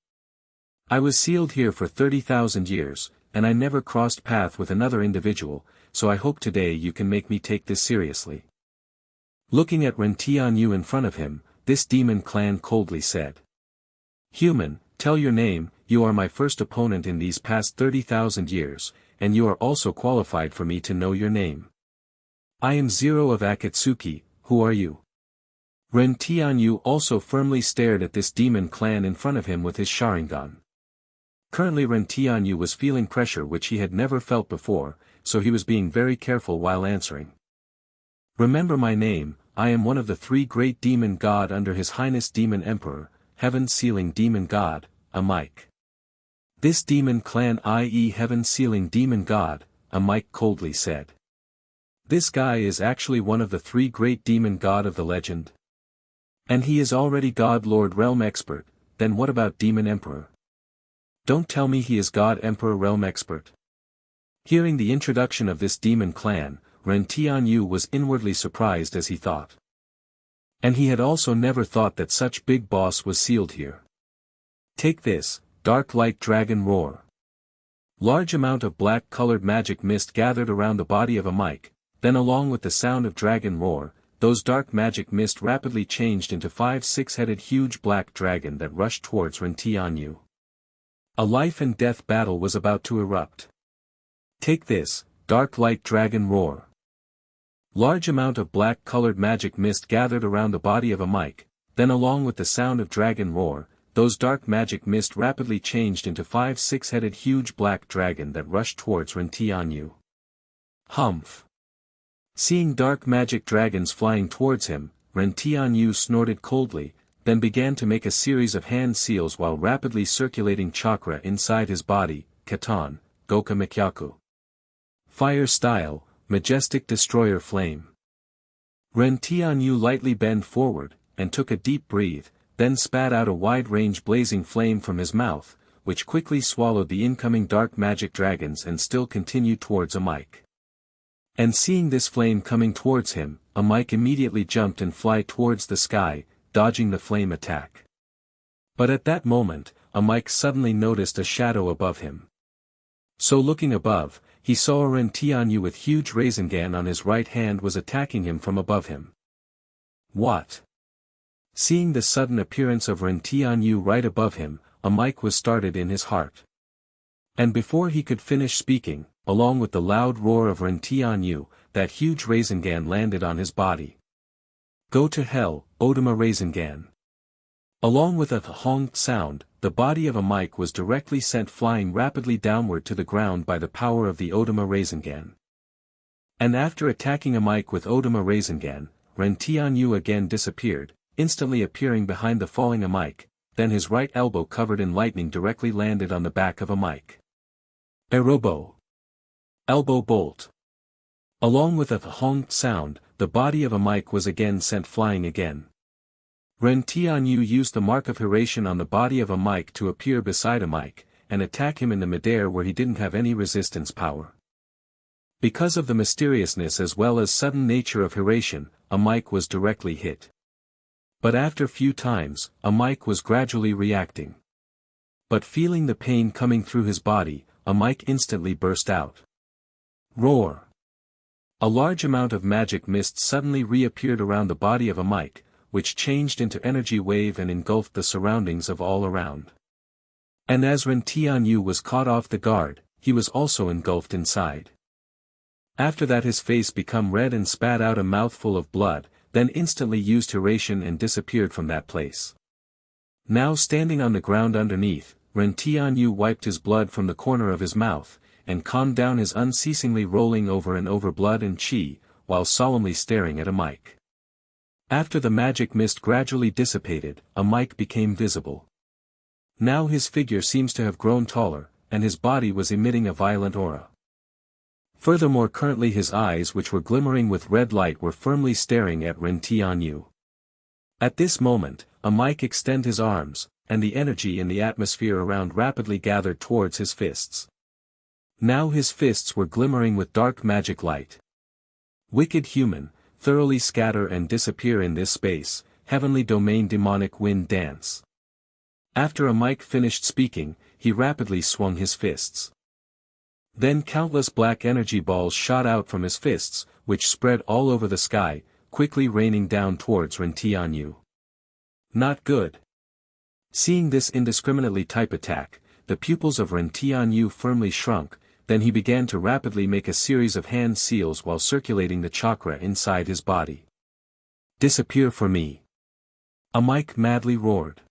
I was sealed here for 30,000 years, and I never crossed path with another individual, so I hope today you can make me take this seriously. Looking at Ren Tianyu in front of him, this demon clan coldly said. Human, tell your name, you are my first opponent in these past 30,000 years, and you are also qualified for me to know your name. I am Zero of Akatsuki, who are you? Ren Tianyu also firmly stared at this demon clan in front of him with his Sharingan. Currently Ren Tianyu was feeling pressure which he had never felt before, so he was being very careful while answering. Remember my name, I am one of the three great demon god under His Highness Demon Emperor, Heaven Sealing Demon God, Amike. This demon clan i.e. Heaven Sealing Demon God, Amike coldly said. This guy is actually one of the three great demon god of the legend. And he is already God Lord Realm Expert, then what about Demon Emperor? Don't tell me he is God Emperor Realm Expert. Hearing the introduction of this demon clan, Ren Tianyu was inwardly surprised as he thought. And he had also never thought that such big boss was sealed here. Take this, Dark Light Dragon Roar. Large amount of black-colored magic mist gathered around the body of Amike, then along with the sound of dragon roar, those dark magic mist rapidly changed into 5-6-headed huge black dragon that rushed towards Ren Tianyu. A life and death battle was about to erupt. Take this, Dark Light Dragon Roar. Large amount of black-colored magic mist gathered around the body of Amike, then along with the sound of dragon roar, those dark magic mist rapidly changed into 5-6-headed huge black dragon that rushed towards Ren Tianyu. Humph. Seeing dark magic dragons flying towards him, Ren Tianyu snorted coldly, then began to make a series of hand seals while rapidly circulating chakra inside his body, Katan, Goka Mikyaku. Fire Style, Majestic Destroyer Flame. Ren Tianyu lightly bent forward, and took a deep breath, then spat out a wide-range blazing flame from his mouth, which quickly swallowed the incoming dark magic dragons and still continued towards Amike. And seeing this flame coming towards him, Amike immediately jumped and flew towards the sky, dodging the flame attack. But at that moment, Amike suddenly noticed a shadow above him. So looking above, he saw Ren Tianyu with huge Rasengan on his right hand was attacking him from above him. What? Seeing the sudden appearance of Ren Tianyu right above him, Amike was startled in his heart. And before he could finish speaking, along with the loud roar of Ren Tianyu, that huge Rasengan landed on his body. Go to hell, Odama Rasengan. Along with a honk sound, the body of Amike was directly sent flying rapidly downward to the ground by the power of the Odama Rasengan. And after attacking Amike with Odama Rasengan, Ren Tianyu again disappeared, instantly appearing behind the falling Amike, then his right elbow covered in lightning directly landed on the back of Amike. Erobo. Elbow bolt. Along with a honk sound, the body of Amike was again sent flying again. Ren Tianyu used the mark of Hiration on the body of Amike to appear beside Amike, and attack him in the midair where he didn't have any resistance power. Because of the mysteriousness as well as sudden nature of Hiration, Amike was directly hit. But after few times, Amike was gradually reacting. But feeling the pain coming through his body, Amike instantly burst out. Roar. A large amount of magic mist suddenly reappeared around the body of Amike, which changed into energy wave and engulfed the surroundings of all around. And as Ren Tianyu was caught off the guard, he was also engulfed inside. After that his face became red and spat out a mouthful of blood, then instantly used Hiration and disappeared from that place. Now standing on the ground underneath, Ren Tianyu wiped his blood from the corner of his mouth, and calmed down his unceasingly rolling over and over blood and chi, while solemnly staring at a mic. After the magic mist gradually dissipated, a mic became visible. Now his figure seems to have grown taller, and his body was emitting a violent aura. Furthermore, currently his eyes, which were glimmering with red light, were firmly staring at Ren Tianyu. At this moment, a mic extended his arms, and the energy in the atmosphere around rapidly gathered towards his fists. Now his fists were glimmering with dark magic light. Wicked human, thoroughly scatter and disappear in this space, heavenly domain demonic wind dance. After a mic finished speaking, he rapidly swung his fists. Then countless black energy balls shot out from his fists, which spread all over the sky, quickly raining down towards Ren Tianyu. Not good. Seeing this indiscriminately type attack, the pupils of Ren Tianyu firmly shrunk, then he began to rapidly make a series of hand seals while circulating the chakra inside his body. Disappear for me. A mic madly roared.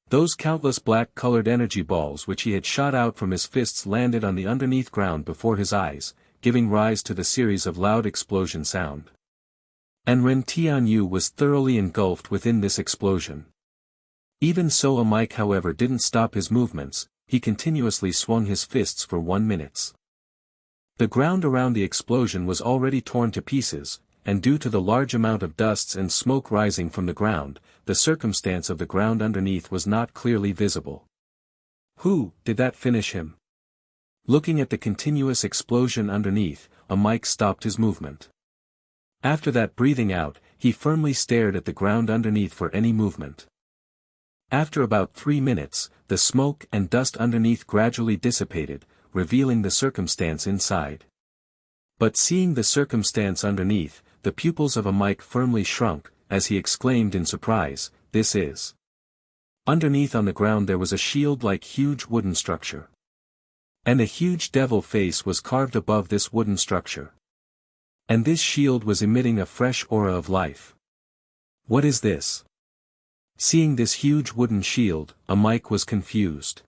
Those countless black-colored energy balls which he had shot out from his fists landed on the underneath ground before his eyes, giving rise to the series of loud explosion sound. And Ren Tianyu was thoroughly engulfed within this explosion. Even so, a mic however didn't stop his movements, he continuously swung his fists for 1 minute. The ground around the explosion was already torn to pieces, and due to the large amount of dusts and smoke rising from the ground, the circumstance of the ground underneath was not clearly visible. Who did that finish him? Looking at the continuous explosion underneath, a mic stopped his movement. After that, breathing out, he firmly stared at the ground underneath for any movement. After about 3 minutes, the smoke and dust underneath gradually dissipated, revealing the circumstance inside. But seeing the circumstance underneath, the pupils of a mic firmly shrunk, as he exclaimed in surprise, "This is..." Underneath on the ground there was a shield-like huge wooden structure. And a huge devil face was carved above this wooden structure. And this shield was emitting a fresh aura of life. What is this? Seeing this huge wooden shield, a mic was confused.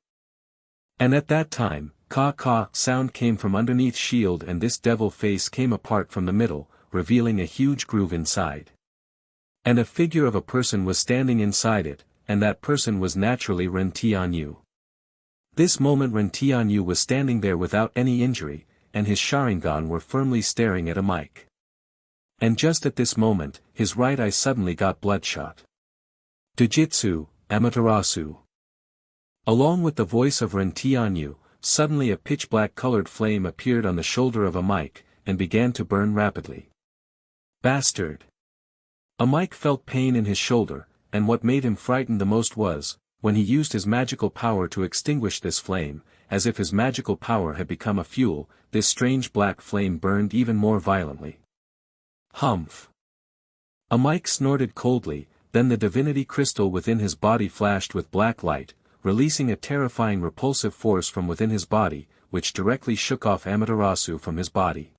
And at that time, "Ka-ka" sound came from underneath shield, and this devil face came apart from the middle, revealing a huge groove inside. And a figure of a person was standing inside it, and that person was naturally Ren Tianyu. This moment Ren Tianyu was standing there without any injury, and his Sharingan were firmly staring at a mic. And just at this moment, his right eye suddenly got bloodshot. Taijutsu, Amaterasu. Along with the voice of Ren Tianyu, suddenly a pitch-black colored flame appeared on the shoulder of a mic, and began to burn rapidly. Bastard! A mic felt pain in his shoulder, and what made him frightened the most was, when he used his magical power to extinguish this flame, as if his magical power had become a fuel, this strange black flame burned even more violently. Humph! A mic snorted coldly, then the divinity crystal within his body flashed with black light, releasing a terrifying repulsive force from within his body, which directly shook off Amaterasu from his body.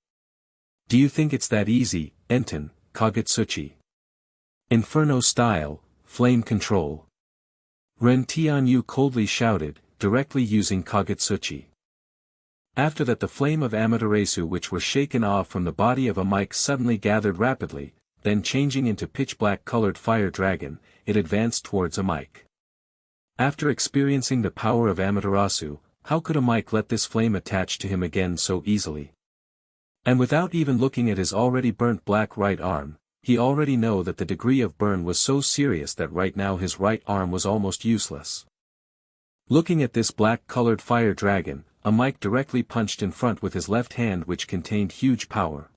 Do you think it's that easy, Enten, Kagutsuchi? Inferno style, flame control. Ren Tianyu coldly shouted, directly using Kagutsuchi. After that the flame of Amaterasu which was shaken off from the body of a mic suddenly gathered rapidly, then changing into pitch-black colored fire dragon, it advanced towards a mic. After experiencing the power of Amaterasu, how could a mic let this flame attach to him again so easily? And without even looking at his already burnt black right arm, he already knew that the degree of burn was so serious that right now his right arm was almost useless. Looking at this black-colored fire dragon, a mic directly punched in front with his left hand which contained huge power.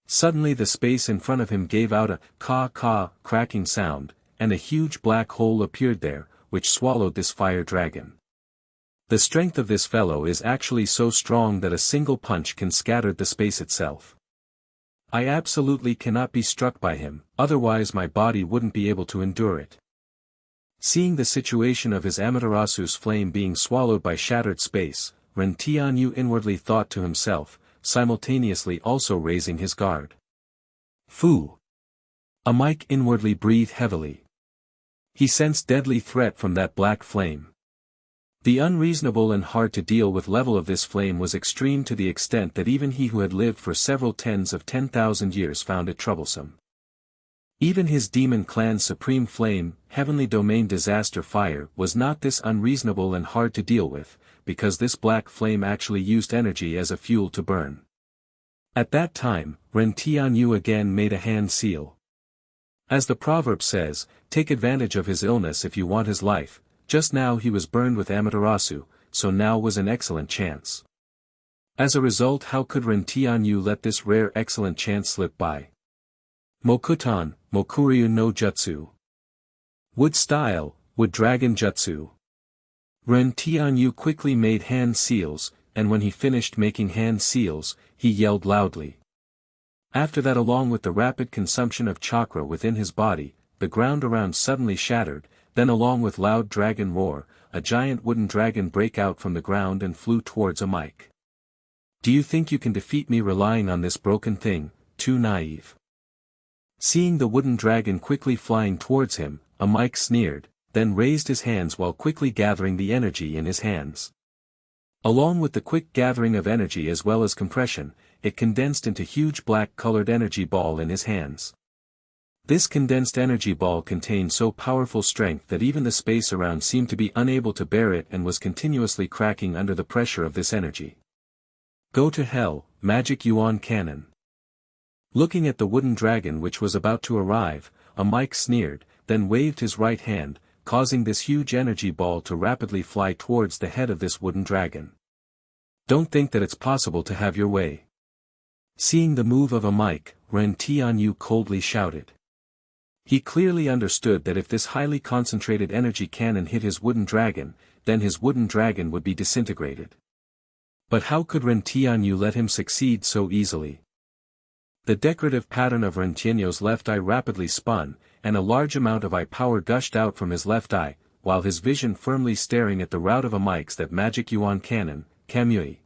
Suddenly the space in front of him gave out a "ka-ka" cracking sound, and a huge black hole appeared there, which swallowed this fire dragon. The strength of this fellow is actually so strong that a single punch can scatter the space itself. I absolutely cannot be struck by him, otherwise my body wouldn't be able to endure it. Seeing the situation of his Amaterasu's flame being swallowed by shattered space, Ren Tianyu inwardly thought to himself, simultaneously also raising his guard. Fu! Mike inwardly breathed heavily. He sensed deadly threat from that black flame. The unreasonable and hard to deal with level of this flame was extreme to the extent that even he who had lived for several tens of 10,000 years found it troublesome. Even his demon clan's supreme flame, heavenly domain disaster fire was not this unreasonable and hard to deal with, because this black flame actually used energy as a fuel to burn. At that time, Ren Tianyu again made a hand seal. As the proverb says, take advantage of his illness if you want his life. Just now he was burned with Amaterasu, so now was an excellent chance. As a result, how could Ren Tianyu let this rare excellent chance slip by? Mokutan, Mokuryu no Jutsu. Wood style, Wood dragon jutsu. Ren Tianyu quickly made hand seals, and when he finished making hand seals, he yelled loudly. After that, along with the rapid consumption of chakra within his body, the ground around suddenly shattered. Then along with loud dragon roar, a giant wooden dragon break out from the ground and flew towards Mike. Do you think you can defeat me relying on this broken thing, too naive? Seeing the wooden dragon quickly flying towards him, Mike sneered, then raised his hands while quickly gathering the energy in his hands. Along with the quick gathering of energy as well as compression, it condensed into huge black-colored energy ball in his hands. This condensed energy ball contained so powerful strength that even the space around seemed to be unable to bear it and was continuously cracking under the pressure of this energy. Go to hell, Magic Yuan Cannon. Looking at the wooden dragon which was about to arrive, Mike sneered, then waved his right hand, causing this huge energy ball to rapidly fly towards the head of this wooden dragon. Don't think that it's possible to have your way. Seeing the move of Mike, Ren Tianyu coldly shouted. He clearly understood that if this highly concentrated energy cannon hit his wooden dragon, then his wooden dragon would be disintegrated. But how could Ren Tianyu let him succeed so easily? The decorative pattern of Ren Tianyu's left eye rapidly spun, and a large amount of eye power gushed out from his left eye, while his vision firmly staring at the route of Mike's that magic Yuan cannon, Kamui.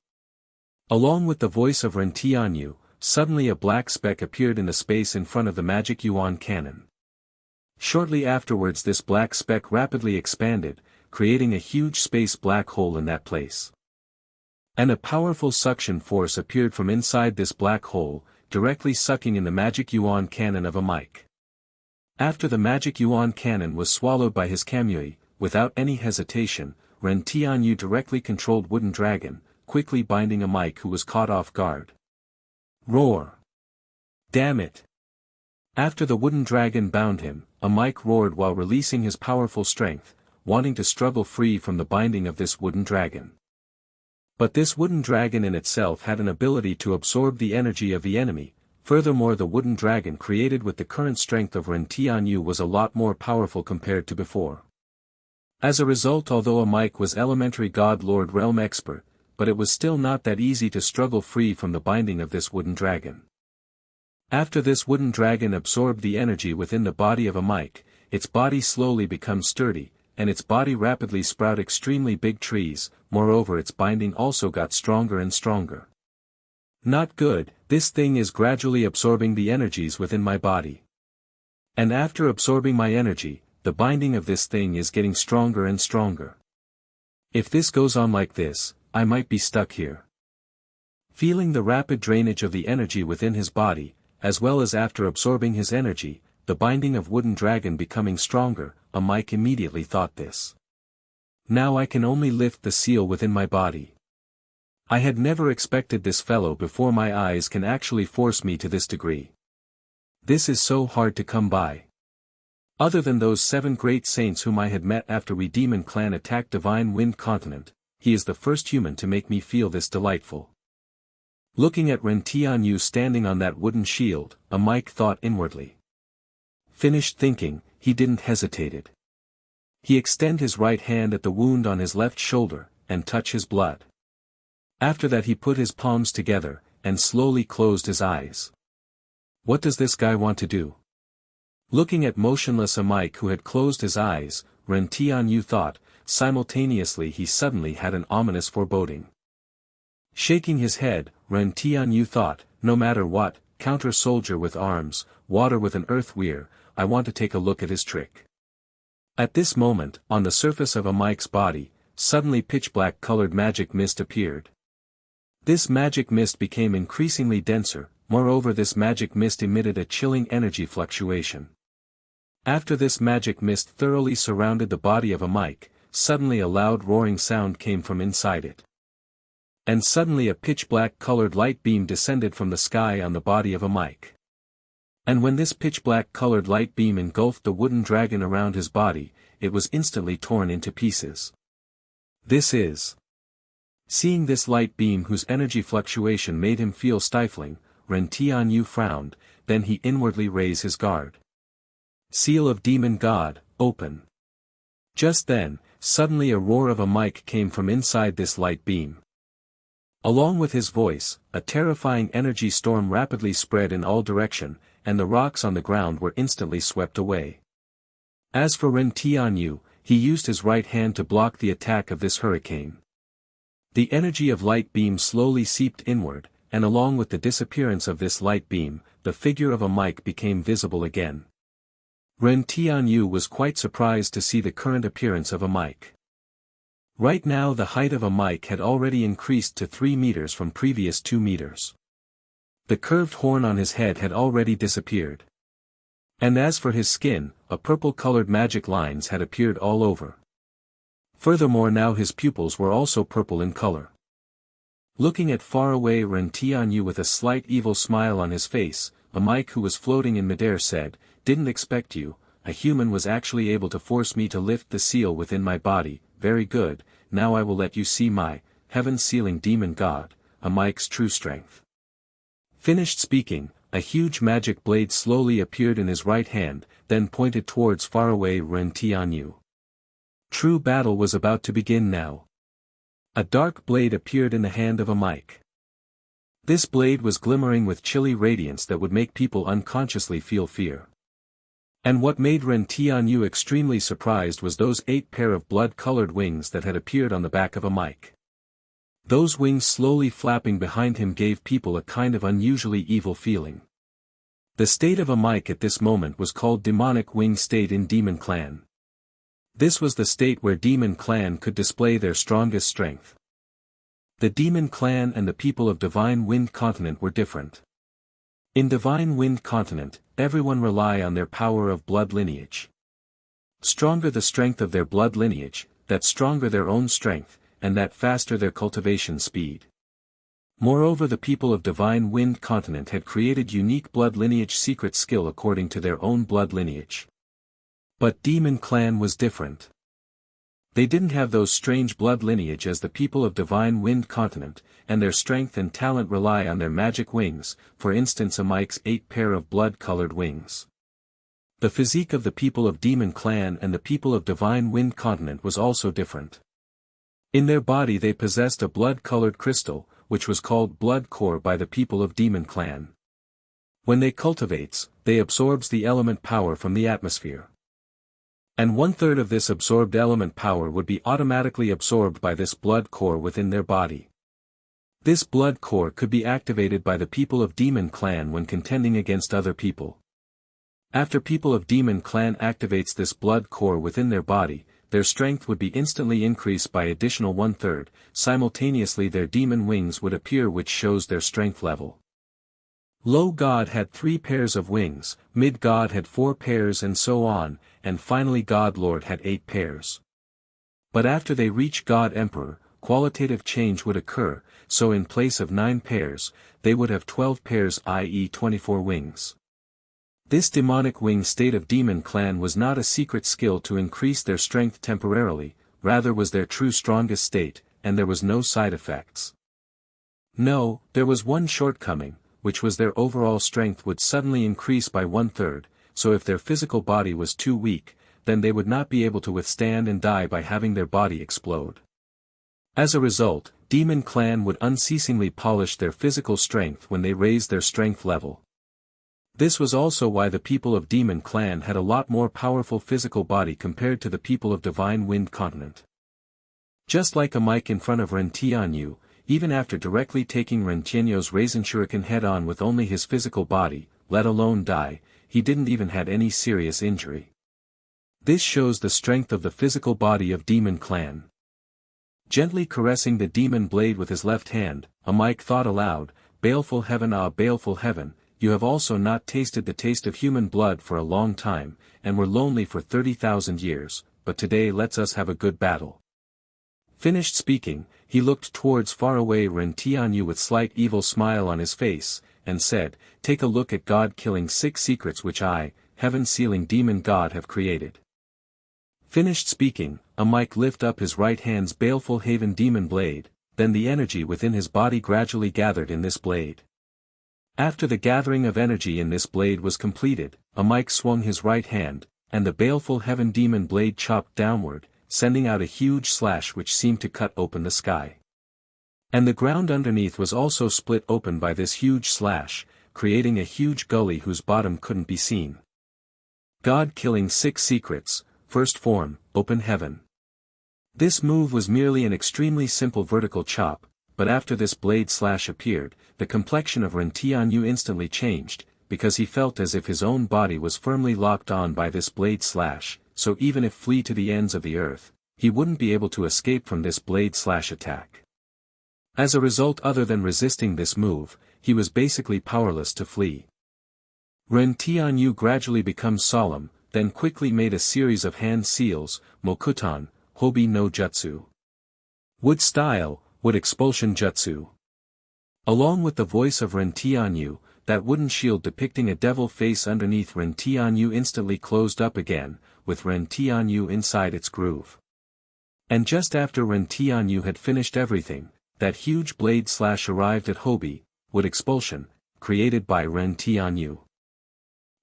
Along with the voice of Ren Tianyu, suddenly a black speck appeared in the space in front of the magic Yuan cannon. Shortly afterwards this black speck rapidly expanded, creating a huge space black hole in that place. And a powerful suction force appeared from inside this black hole, directly sucking in the magic Yuan cannon of Mike. After the magic Yuan cannon was swallowed by his Kamui, without any hesitation, Ren Tianyu directly controlled Wooden Dragon, quickly binding Mike who was caught off guard. Roar! Damn it! After the wooden dragon bound him, Mike roared while releasing his powerful strength, wanting to struggle free from the binding of this wooden dragon. But this wooden dragon in itself had an ability to absorb the energy of the enemy. Furthermore, the wooden dragon created with the current strength of Ren Tianyu was a lot more powerful compared to before. As a result, although Mike was elementary god lord realm expert, but it was still not that easy to struggle free from the binding of this wooden dragon. After this wooden dragon absorbed the energy within the body of Mike, its body slowly becomes sturdy, and its body rapidly sprout extremely big trees. Moreover, its binding also got stronger and stronger. Not good, this thing is gradually absorbing the energies within my body. And after absorbing my energy, the binding of this thing is getting stronger and stronger. If this goes on like this, I might be stuck here. Feeling the rapid drainage of the energy within his body, as well as after absorbing his energy, the binding of Wooden Dragon becoming stronger, Mike immediately thought this. Now I can only lift the seal within my body. I had never expected this fellow before. My eyes can actually force me to this degree. This is so hard to come by. Other than those 7 great saints whom I had met after we Demon Clan attacked Divine Wind Continent, he is the first human to make me feel this delightful. Looking at Ren Tianyu standing on that wooden shield, Mike thought inwardly. Finished thinking, he didn't hesitate. He extended his right hand at the wound on his left shoulder, and touched his blood. After that he put his palms together, and slowly closed his eyes. What does this guy want to do? Looking at motionless Mike who had closed his eyes, Ren Tianyu thought. Simultaneously he suddenly had an ominous foreboding. Shaking his head, Ren Tianyu thought, no matter what, counter soldier with arms, water with an earth weir, I want to take a look at his trick. At this moment, on the surface of a Mike's body, suddenly pitch-black colored magic mist appeared. This magic mist became increasingly denser, moreover this magic mist emitted a chilling energy fluctuation. After this magic mist thoroughly surrounded the body of a Mike, suddenly a loud roaring sound came from inside it. And suddenly a pitch-black colored light beam descended from the sky on the body of a Mike. And when this pitch-black colored light beam engulfed the wooden dragon around his body, it was instantly torn into pieces. This is. Seeing this light beam whose energy fluctuation made him feel stifling, Ren Tianyu frowned, then he inwardly raised his guard. Seal of Demon God, open. Just then, suddenly a roar of a Mike came from inside this light beam. Along with his voice, a terrifying energy storm rapidly spread in all direction, and the rocks on the ground were instantly swept away. As for Ren Tianyu, he used his right hand to block the attack of this hurricane. The energy of light beam slowly seeped inward, and along with the disappearance of this light beam, the figure of a Mike became visible again. Ren Tianyu was quite surprised to see the current appearance of a Mike. Right now the height of a Mike had already increased to 3 meters from previous 2 meters. The curved horn on his head had already disappeared. And as for his skin, a purple-colored magic lines had appeared all over. Furthermore now his pupils were also purple in color. Looking at faraway Ren Tianyu with a slight evil smile on his face, a Mike who was floating in midair said, "Didn't expect you, a human was actually able to force me to lift the seal within my body, very good, now I will let you see my, heaven-sealing demon god, a Mike's true strength." Finished speaking, a huge magic blade slowly appeared in his right hand, then pointed towards faraway Ren Tianyu. True battle was about to begin now. A dark blade appeared in the hand of a Mike. This blade was glimmering with chilly radiance that would make people unconsciously feel fear. And what made Ren Tianyu extremely surprised was those 8 pair of blood-colored wings that had appeared on the back of a Mike. Those wings slowly flapping behind him gave people a kind of unusually evil feeling. The state of a Mike at this moment was called demonic wing state in Demon Clan. This was the state where Demon Clan could display their strongest strength. The Demon Clan and the people of Divine Wind Continent were different. In Divine Wind Continent, everyone rely on their power of blood lineage. Stronger the strength of their blood lineage, that stronger their own strength, and that faster their cultivation speed. Moreover the people of Divine Wind Continent had created unique blood lineage secret skill according to their own blood lineage. But Demon Clan was different. They didn't have those strange blood lineage as the people of Divine Wind Continent, and their strength and talent rely on their magic wings, for instance a Mike's 8 pair of blood-colored wings. The physique of the people of Demon Clan and the people of Divine Wind Continent was also different. In their body they possessed a blood-colored crystal, which was called blood core by the people of Demon Clan. When they cultivates, they absorbs the element power from the atmosphere. And 1/3 of this absorbed element power would be automatically absorbed by this blood core within their body. This blood core could be activated by the people of Demon Clan when contending against other people. After people of Demon Clan activates this blood core within their body, their strength would be instantly increased by additional 1/3, simultaneously their demon wings would appear which shows their strength level. Low God had 3 pairs of wings, Mid God had 4 pairs and so on, and finally God Lord had 8 pairs. But after they reach God Emperor, qualitative change would occur, so in place of 9 pairs, they would have 12 pairs i.e. 24 wings. This demonic wing state of Demon Clan was not a secret skill to increase their strength temporarily, rather was their true strongest state, and there was no side effects. No, there was one shortcoming, which was their overall strength would suddenly increase by 1/3, so if their physical body was too weak, then they would not be able to withstand and die by having their body explode. As a result, Demon Clan would unceasingly polish their physical strength when they raised their strength level. This was also why the people of Demon Clan had a lot more powerful physical body compared to the people of Divine Wind Continent. Just like a Mike in front of Ren Tianyu, even after directly taking Rentienyo's Raisin Shuriken head-on with only his physical body, let alone die, he didn't even had any serious injury. This shows the strength of the physical body of Demon Clan. Gently caressing the demon blade with his left hand, Amike thought aloud, "Baleful heaven, ah baleful heaven, you have also not tasted the taste of human blood for a long time, and were lonely for 30,000 years, but today let's us have a good battle." Finished speaking, he looked towards faraway Rentianyu with slight evil smile on his face, and said, "Take a look at God-killing 6 secrets which I, heaven-sealing demon god have created." Finished speaking, Amike lift up his right hand's baleful haven demon blade, then the energy within his body gradually gathered in this blade. After the gathering of energy in this blade was completed, Amike swung his right hand, and the baleful heaven demon blade chopped downward, sending out a huge slash which seemed to cut open the sky. And the ground underneath was also split open by this huge slash, creating a huge gully whose bottom couldn't be seen. God killing 6 secrets, first form, open heaven. This move was merely an extremely simple vertical chop, but after this blade slash appeared, the complexion of Rentianyu instantly changed, because he felt as if his own body was firmly locked on by this blade slash, so even if flee to the ends of the earth, he wouldn't be able to escape from this blade slash attack. As a result, other than resisting this move, he was basically powerless to flee. Rentianyu gradually becomes solemn, then quickly made a series of hand seals, Mokutan, Hobi no Jutsu. Wood style, wood expulsion jutsu. Along with the voice of Rentianyu, that wooden shield depicting a devil face underneath Rentianyu instantly closed up again, with Rentianyu inside its groove. And just after Rentianyu had finished everything, that huge blade slash arrived at Hobi, wood expulsion, created by Rentianyu.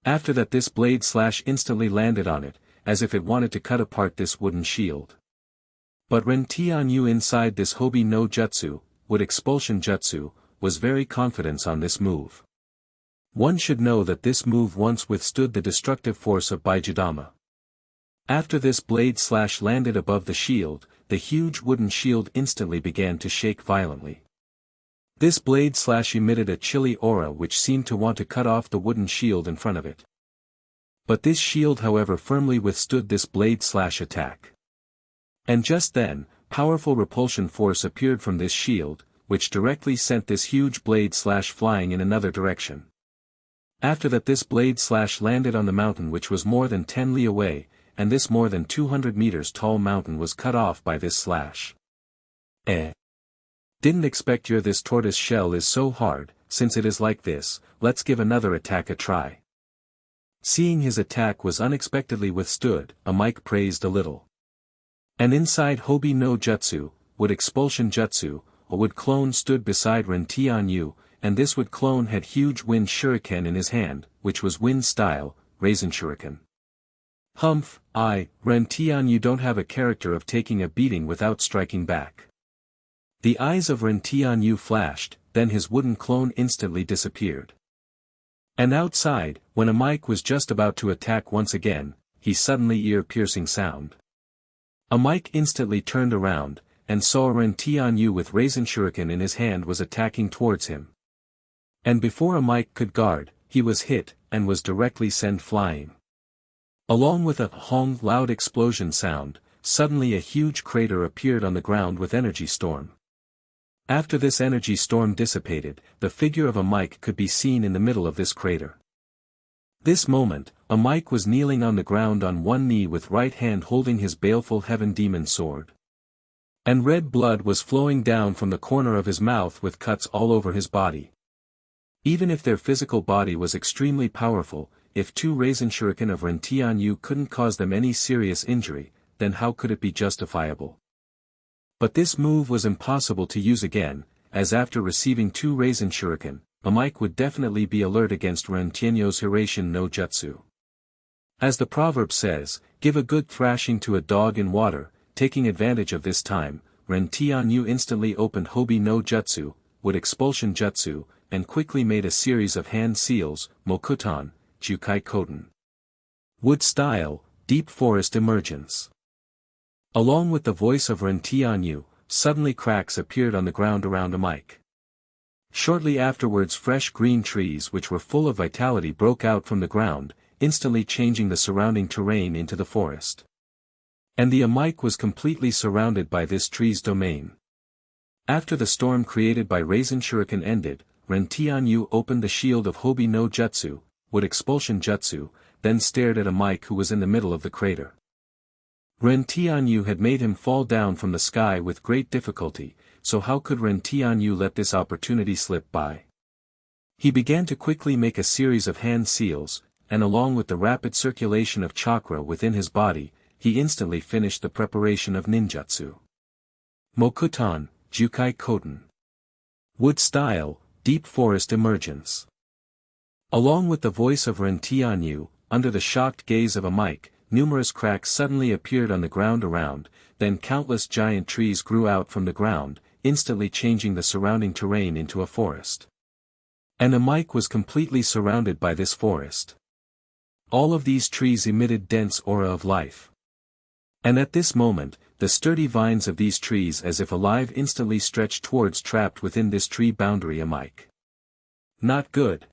After that, this blade slash instantly landed on it, as if it wanted to cut apart this wooden shield. But Rentianyu inside this Hobi no Jutsu, wood expulsion jutsu, was very confident on this move. One should know that this move once withstood the destructive force of Baijudama. After this blade slash landed above the shield, the huge wooden shield instantly began to shake violently. This blade slash emitted a chilly aura which seemed to want to cut off the wooden shield in front of it. But this shield however firmly withstood this blade slash attack. And just then, powerful repulsion force appeared from this shield, which directly sent this huge blade slash flying in another direction. After that, this blade slash landed on the mountain which was more than 10 li away, and this more than 200 meters tall mountain was cut off by this slash. Didn't expect this tortoise shell is so hard, since it is like this, let's give another attack a try. Seeing his attack was unexpectedly withstood, Amike praised a little. And inside Hobi no Jutsu, wood expulsion jutsu, a wood clone stood beside Rentianyu, and this wood clone had huge wind shuriken in his hand, which was wind style, raisin shuriken. Humph, Rentianyu don't have a character of taking a beating without striking back. The eyes of Rentianyu flashed, then his wooden clone instantly disappeared. And outside, when Amike was just about to attack once again, he suddenly ear-piercing sound. Amike instantly turned around, and saw Rentianyu with Raisin Shuriken in his hand was attacking towards him. And before Amike could guard, he was hit, and was directly sent flying. Along with a hong loud explosion sound, suddenly a huge crater appeared on the ground with energy storm. After this energy storm dissipated, the figure of Amike could be seen in the middle of this crater. This moment, Amike was kneeling on the ground on one knee with right hand holding his baleful heaven demon sword. And red blood was flowing down from the corner of his mouth with cuts all over his body. Even if their physical body was extremely powerful, if 2 Raisin Shuriken of Rentianyu couldn't cause them any serious injury, then how could it be justifiable? But this move was impossible to use again, as after receiving 2 Raisin Shuriken, Amike would definitely be alert against Rentianyo's Hiraisin no Jutsu. As the proverb says, give a good thrashing to a dog in water. Taking advantage of this time, Rentianyu instantly opened Hobi no Jutsu, wood expulsion jutsu, and quickly made a series of hand seals, Mokutan, Jukai Koten. Wood style, deep forest emergence. Along with the voice of Rentianyu, suddenly cracks appeared on the ground around a mic. Shortly afterwards fresh green trees which were full of vitality broke out from the ground, instantly changing the surrounding terrain into the forest. And the mic was completely surrounded by this tree's domain. After the storm created by Raisin Shuriken ended, Ren Tianyu opened the shield of Hobi no Jutsu, wood expulsion jutsu, then stared at a mic who was in the middle of the crater. Ren Tianyu had made him fall down from the sky with great difficulty, so how could Ren Tianyu let this opportunity slip by? He began to quickly make a series of hand seals, and along with the rapid circulation of chakra within his body, he instantly finished the preparation of ninjutsu. Mokuton, Jukai Koten. Wood style, deep forest emergence. Along with the voice of Ren Tianyu, under the shocked gaze of a mic, numerous cracks suddenly appeared on the ground around, then countless giant trees grew out from the ground, instantly changing the surrounding terrain into a forest. And a mic was completely surrounded by this forest. All of these trees emitted dense aura of life. And at this moment, the sturdy vines of these trees as if alive instantly stretched towards trapped within this tree boundary a mic. Not good.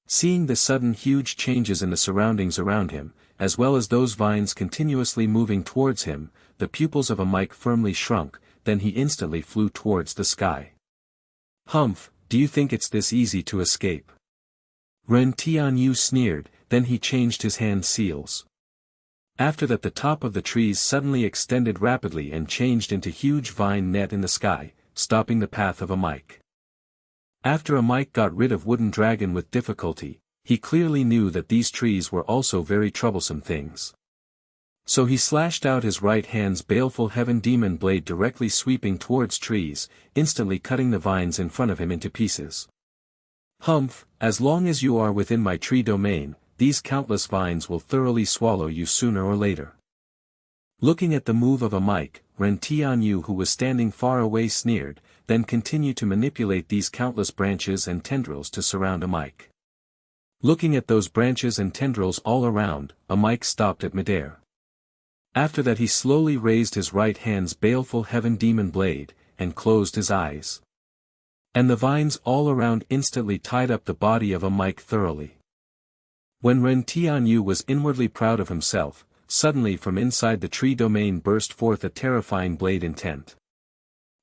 Seeing the sudden huge changes in the surroundings around him, as well as those vines continuously moving towards him, the pupils of a mic firmly shrunk, then he instantly flew towards the sky. Humph, do you think it's this easy to escape? Ren Tianyu sneered, then he changed his hand seals. After that the top of the trees suddenly extended rapidly and changed into huge vine net in the sky, stopping the path of a mic. After a mic got rid of wooden dragon with difficulty, he clearly knew that these trees were also very troublesome things. So he slashed out his right hand's baleful heaven demon blade directly sweeping towards trees, instantly cutting the vines in front of him into pieces. Humph, as long as you are within my tree domain, these countless vines will thoroughly swallow you sooner or later. Looking at the move of a mic, Ren Tianyu who was standing far away sneered, then continued to manipulate these countless branches and tendrils to surround a mic. Looking at those branches and tendrils all around, a mic stopped at midair. After that he slowly raised his right hand's baleful heaven demon blade, and closed his eyes. And the vines all around instantly tied up the body of a mic thoroughly. When Ren Tianyu was inwardly proud of himself, suddenly from inside the tree domain burst forth a terrifying blade intent.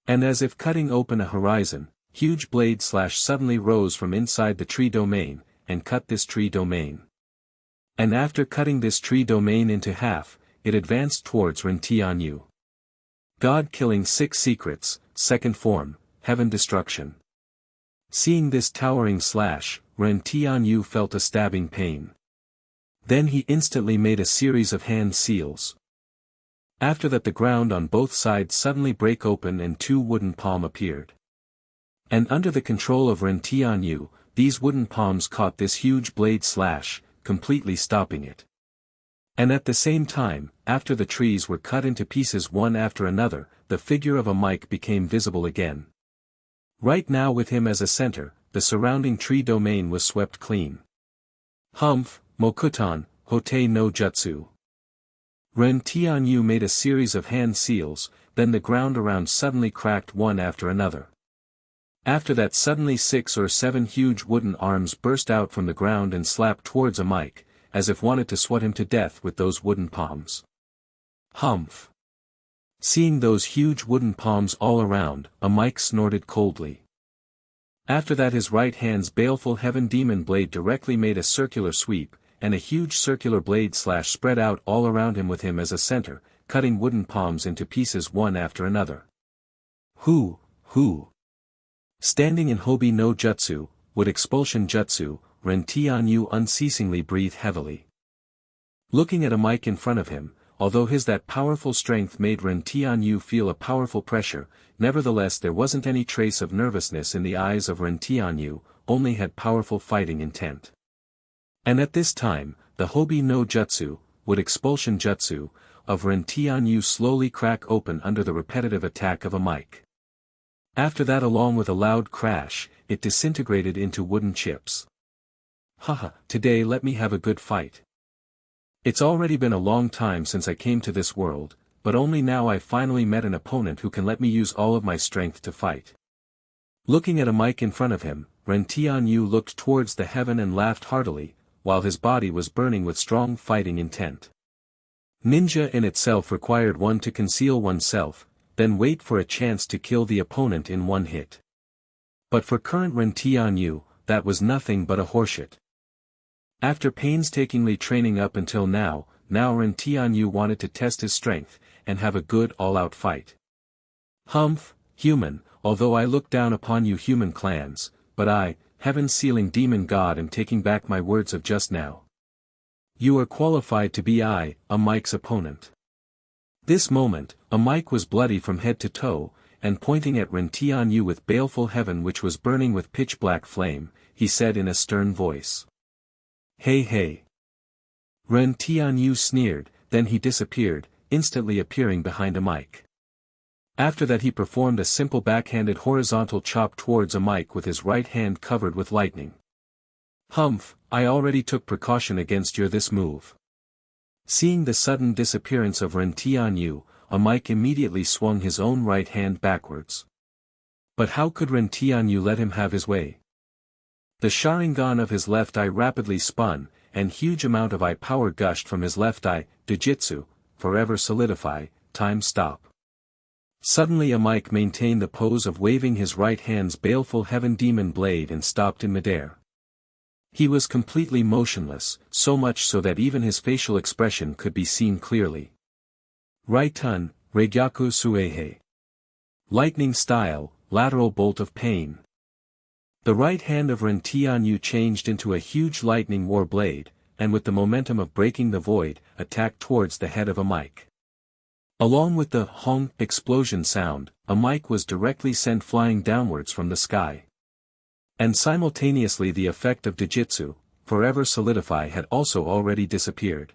And as if cutting open a horizon, huge blade slash suddenly rose from inside the tree domain, and cut this tree domain. And after cutting this tree domain into half, it advanced towards Ren Tianyu. God killing 6 secrets, second form, heaven destruction. Seeing this towering slash, Ren Tianyu felt a stabbing pain. Then he instantly made a series of hand seals. After that the ground on both sides suddenly break open and 2 wooden palms appeared. And under the control of Ren Tianyu, these wooden palms caught this huge blade slash, completely stopping it. And at the same time, after the trees were cut into pieces one after another, the figure of a mic became visible again. Right now with him as a center, the surrounding tree domain was swept clean. Humph, Mokuton, Hote no Jutsu. Ren Tianyu made a series of hand seals, then the ground around suddenly cracked one after another. After that suddenly 6 or 7 huge wooden arms burst out from the ground and slapped towards a mic, as if wanted to swat him to death with those wooden palms. Humph. Seeing those huge wooden palms all around, a mic snorted coldly. After that his right hand's baleful heaven demon blade directly made a circular sweep, and a huge circular blade slash spread out all around him with him as a center, cutting wooden palms into pieces one after another. Who? Standing in Hobi no Jutsu, wood expulsion jutsu, Ren Tianyu unceasingly breathed heavily. Looking at a mic in front of him, although that powerful strength made Ren Tianyu feel a powerful pressure, nevertheless there wasn't any trace of nervousness in the eyes of Ren Tianyu, only had powerful fighting intent. And at this time, the Hobi no Jutsu, wood expulsion jutsu, of Ren Tianyu slowly crack open under the repetitive attack of a mic. After that along with a loud crash, it disintegrated into wooden chips. Haha, today let me have a good fight. It's already been a long time since I came to this world, but only now I finally met an opponent who can let me use all of my strength to fight. Looking at a mic in front of him, Ren Tianyu looked towards the heaven and laughed heartily, while his body was burning with strong fighting intent. Ninja in itself required one to conceal oneself, then wait for a chance to kill the opponent in one hit. But for current Ren Tianyu, that was nothing but a horseshit. After painstakingly training up until now Ren Tianyu wanted to test his strength, and have a good all-out fight. Humph, human, although I look down upon you human clans, but I, heaven-sealing demon god, am taking back my words of just now. You are qualified to be a Mike's opponent. This moment, a Mike was bloody from head to toe, and pointing at Ren Tianyu with baleful heaven which was burning with pitch-black flame, he said in a stern voice. Hey hey. Ren Tianyu sneered, then he disappeared, instantly appearing behind a mic. After that he performed a simple backhanded horizontal chop towards a mic with his right hand covered with lightning. Humph, I already took precaution against your this move. Seeing the sudden disappearance of Ren Tianyu, a mic immediately swung his own right hand backwards. But how could Ren Tianyu let him have his way? The Sharingan of his left eye rapidly spun, and huge amount of eye power gushed from his left eye. Douqi, forever solidify, time stop. Suddenly a mic maintained the pose of waving his right hand's baleful heaven demon blade and stopped in midair. He was completely motionless, so much so that even his facial expression could be seen clearly. Right-tun, Regyaku Suehe. Lightning style, lateral bolt of pain. The right hand of Ren Tianyu changed into a huge lightning war blade, and with the momentum of breaking the void, attacked towards the head of a mic. Along with the hong explosion sound, a mic was directly sent flying downwards from the sky. And simultaneously the effect of Taijutsu, forever solidify, had also already disappeared.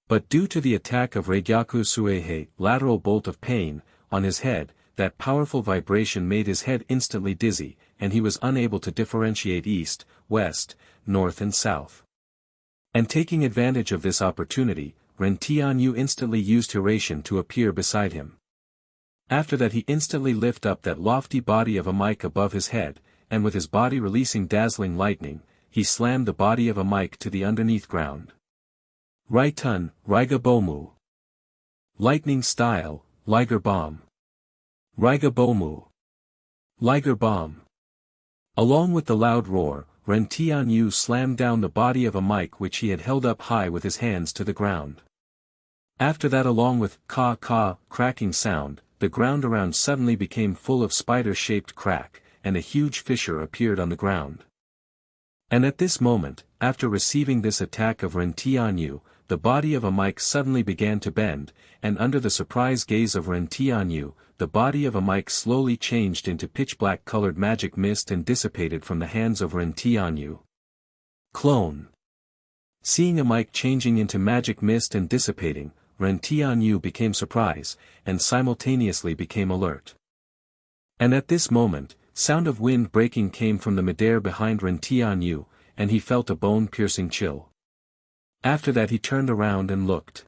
But due to the attack of Regyaku Suehe, lateral bolt of pain, on his head, that powerful vibration made his head instantly dizzy, and he was unable to differentiate east, west, north and south. And taking advantage of this opportunity, Ren Tianyu instantly used Hiration to appear beside him. After that he instantly lifted up that lofty body of a mic above his head, and with his body releasing dazzling lightning, he slammed the body of a mic to the underneath ground. Right-tun, Raiga Bomu. Lightning style, Liger bomb. Raiga Bomu. Liger bomb. Along with the loud roar, Ren Tianyu slammed down the body of a mic which he had held up high with his hands to the ground. After that, along with ka cracking sound, the ground around suddenly became full of spider-shaped crack, and a huge fissure appeared on the ground. And at this moment, after receiving this attack of Ren Tianyu, the body of a mic suddenly began to bend, and under the surprise gaze of Ren Tianyu, the body of a mic slowly changed into pitch-black colored magic mist and dissipated from the hands of Ren Tianyu. Clone. Seeing a mic changing into magic mist and dissipating, Ren Tianyu became surprised, and simultaneously became alert. And at this moment, sound of wind breaking came from the midair behind Ren Tianyu, and he felt a bone-piercing chill. After that he turned around and looked.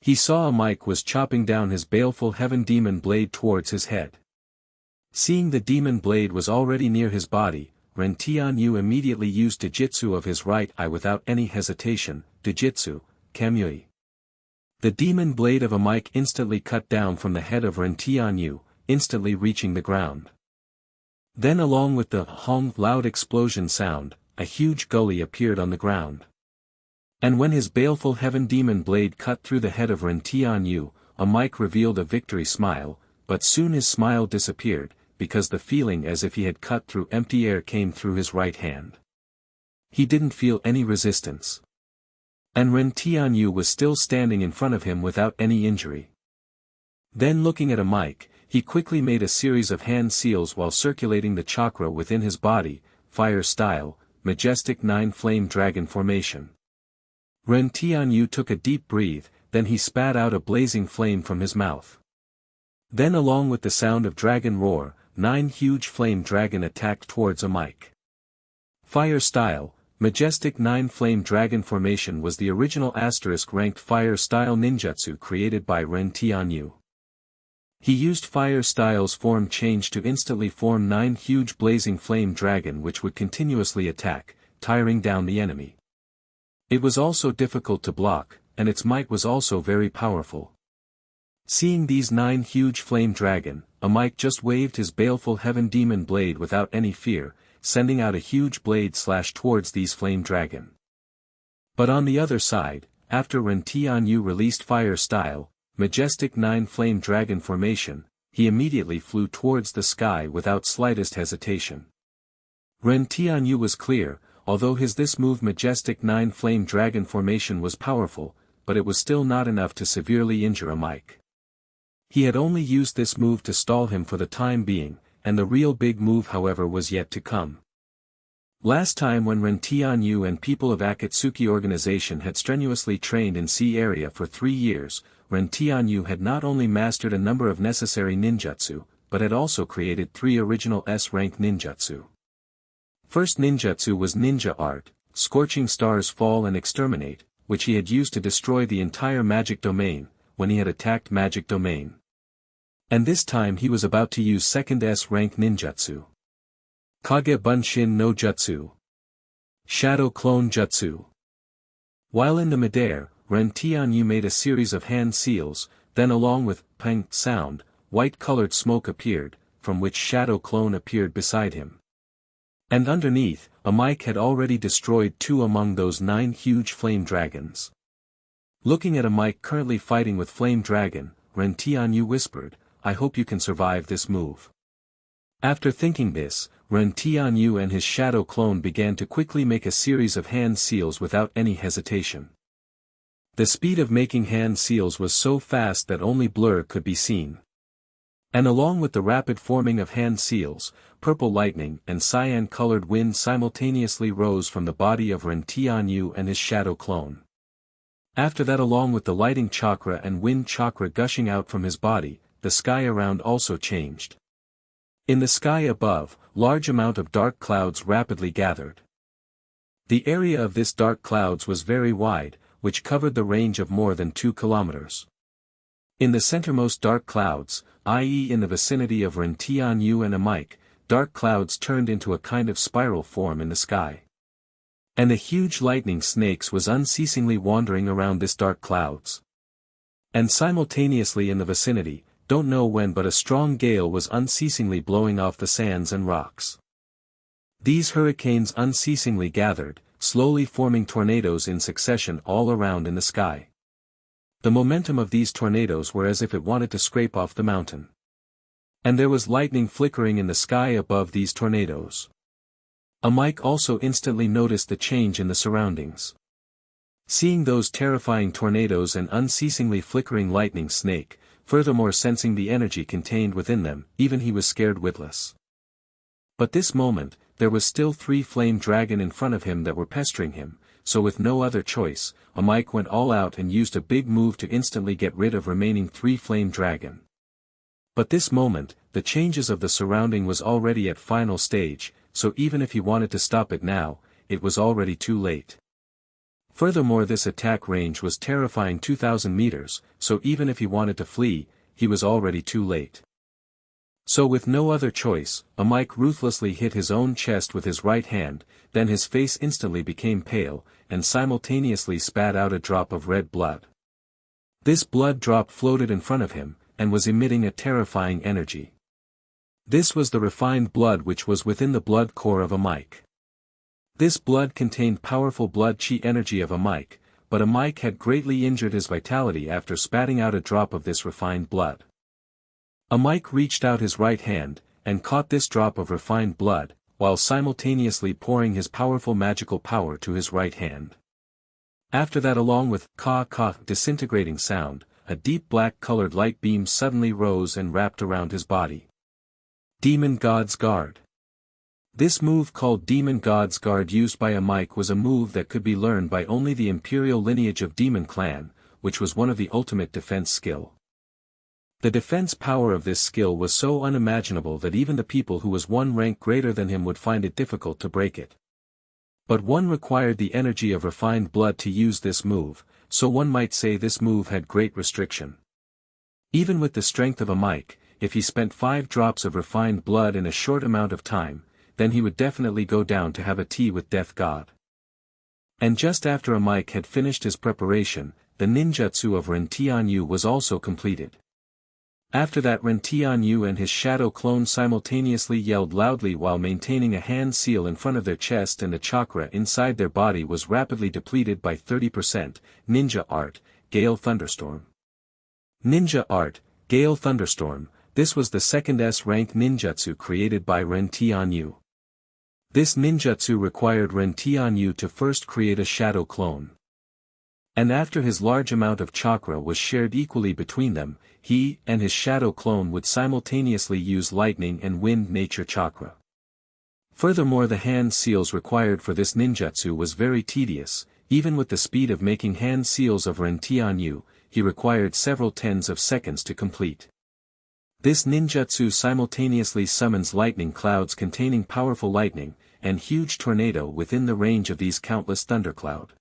He saw a mic was chopping down his baleful heaven demon blade towards his head. Seeing the demon blade was already near his body, Ren Tianyu immediately used Taijutsu of his right eye without any hesitation. Taijutsu, Kamui. The demon blade of a mic instantly cut down from the head of Ren Tianyu, instantly reaching the ground. Then along with the hong loud explosion sound, a huge gully appeared on the ground. And when his baleful heaven demon blade cut through the head of Ren Tianyu, a mic revealed a victory smile, but soon his smile disappeared, because the feeling as if he had cut through empty air came through his right hand. He didn't feel any resistance. And Ren Tianyu was still standing in front of him without any injury. Then looking at a mic, he quickly made a series of hand seals while circulating the chakra within his body, fire style, majestic 9-flame dragon formation. Ren Tianyu took a deep breath, then he spat out a blazing flame from his mouth. Then along with the sound of dragon roar, 9 huge flame dragon attacked towards a mic. Fire style, Majestic 9 Flame Dragon Formation was the original *ranked fire-style ninjutsu created by Ren Tianyu. He used fire-style's form change to instantly form 9 huge blazing flame dragon which would continuously attack, tiring down the enemy. It was also difficult to block, and its might was also very powerful. Seeing these 9 huge flame dragon, Amike just waved his baleful heaven demon blade without any fear, sending out a huge blade slash towards these flame dragon. But on the other side, after Ren Tianyu released fire style, Majestic 9 Flame Dragon Formation, he immediately flew towards the sky without slightest hesitation. Ren Tianyu was clear, although this move Majestic 9 Flame Dragon Formation was powerful, but it was still not enough to severely injure Amike. He had only used this move to stall him for the time being, and the real big move however was yet to come. Last time when Ren Tianyu and people of Akatsuki organization had strenuously trained in sea area for 3 years, Ren Tianyu had not only mastered a number of necessary ninjutsu, but had also created 3 original S-rank ninjutsu. First ninjutsu was Ninja Art, Scorching Stars Fall and Exterminate, which he had used to destroy the entire magic domain, when he had attacked magic domain. And this time he was about to use second S-rank ninjutsu. Kage Bunshin no Jutsu. Shadow Clone Jutsu. While in the midair, Ren Tianyu made a series of hand seals, then along with peng sound, white-colored smoke appeared, from which Shadow Clone appeared beside him. And underneath, Amike had already destroyed 2 among those 9 huge flame dragons. Looking at Amike currently fighting with Flame Dragon, Ren Tianyu whispered, "I hope you can survive this move." After thinking this, Ren Tianyu and his shadow clone began to quickly make a series of hand seals without any hesitation. The speed of making hand seals was so fast that only blur could be seen. And along with the rapid forming of hand seals, purple lightning and cyan-colored wind simultaneously rose from the body of Ren Tianyu and his shadow clone. After that, along with the lighting chakra and wind chakra gushing out from his body, the sky around also changed. In the sky above, large amount of dark clouds rapidly gathered. The area of this dark clouds was very wide, which covered the range of more than 2 kilometers. In the centermost dark clouds, i.e. in the vicinity of Ren Tianyu and Amike, dark clouds turned into a kind of spiral form in the sky. And the huge lightning snakes was unceasingly wandering around this dark clouds. And simultaneously in the vicinity, don't know when, but a strong gale was unceasingly blowing off the sands and rocks. These hurricanes unceasingly gathered, slowly forming tornadoes in succession all around in the sky. The momentum of these tornadoes were as if it wanted to scrape off the mountain. And there was lightning flickering in the sky above these tornadoes. Amike also instantly noticed the change in the surroundings. Seeing those terrifying tornadoes and unceasingly flickering lightning snake, furthermore sensing the energy contained within them, even he was scared witless. But this moment, there was still 3 flame dragon in front of him that were pestering him, so with no other choice, Amike went all out and used a big move to instantly get rid of remaining 3 flame dragon. But this moment, the changes of the surrounding was already at final stage, so even if he wanted to stop it now, it was already too late. Furthermore, this attack range was terrifying 2,000 meters, so even if he wanted to flee, he was already too late. So with no other choice, Amike ruthlessly hit his own chest with his right hand, then his face instantly became pale, and simultaneously spat out a drop of red blood. This blood drop floated in front of him, and was emitting a terrifying energy. This was the refined blood which was within the blood core of Amike. This blood contained powerful blood chi energy of Amike, but Amike had greatly injured his vitality after spatting out a drop of this refined blood. Amike reached out his right hand, and caught this drop of refined blood, while simultaneously pouring his powerful magical power to his right hand. After that, along with ka disintegrating sound, a deep black-colored light beam suddenly rose and wrapped around his body. Demon God's Guard. This move called Demon God's Guard used by Amike was a move that could be learned by only the imperial lineage of Demon Clan, which was one of the ultimate defense skill. The defense power of this skill was so unimaginable that even the people who was 1 rank greater than him would find it difficult to break it. But one required the energy of refined blood to use this move, so one might say this move had great restriction. Even with the strength of a mic, if he spent 5 drops of refined blood in a short amount of time, then he would definitely go down to have a tea with Death God. And just after a mic had finished his preparation, the ninjutsu of Rentianyu was also completed. After that, Rentianyu and his shadow clone simultaneously yelled loudly while maintaining a hand seal in front of their chest, and the chakra inside their body was rapidly depleted by 30%. Ninja Art, Gale Thunderstorm. Ninja Art, Gale Thunderstorm. This was the second S-rank ninjutsu created by Rentianyu. This ninjutsu required Rentianyu to first create a shadow clone. And after his large amount of chakra was shared equally between them, he and his shadow clone would simultaneously use lightning and wind nature chakra. Furthermore, the hand seals required for this ninjutsu was very tedious. Even with the speed of making hand seals of Rentianyu, he required several tens of seconds to complete. This ninjutsu simultaneously summons lightning clouds containing powerful lightning, and huge tornado within the range of these countless thundercloud.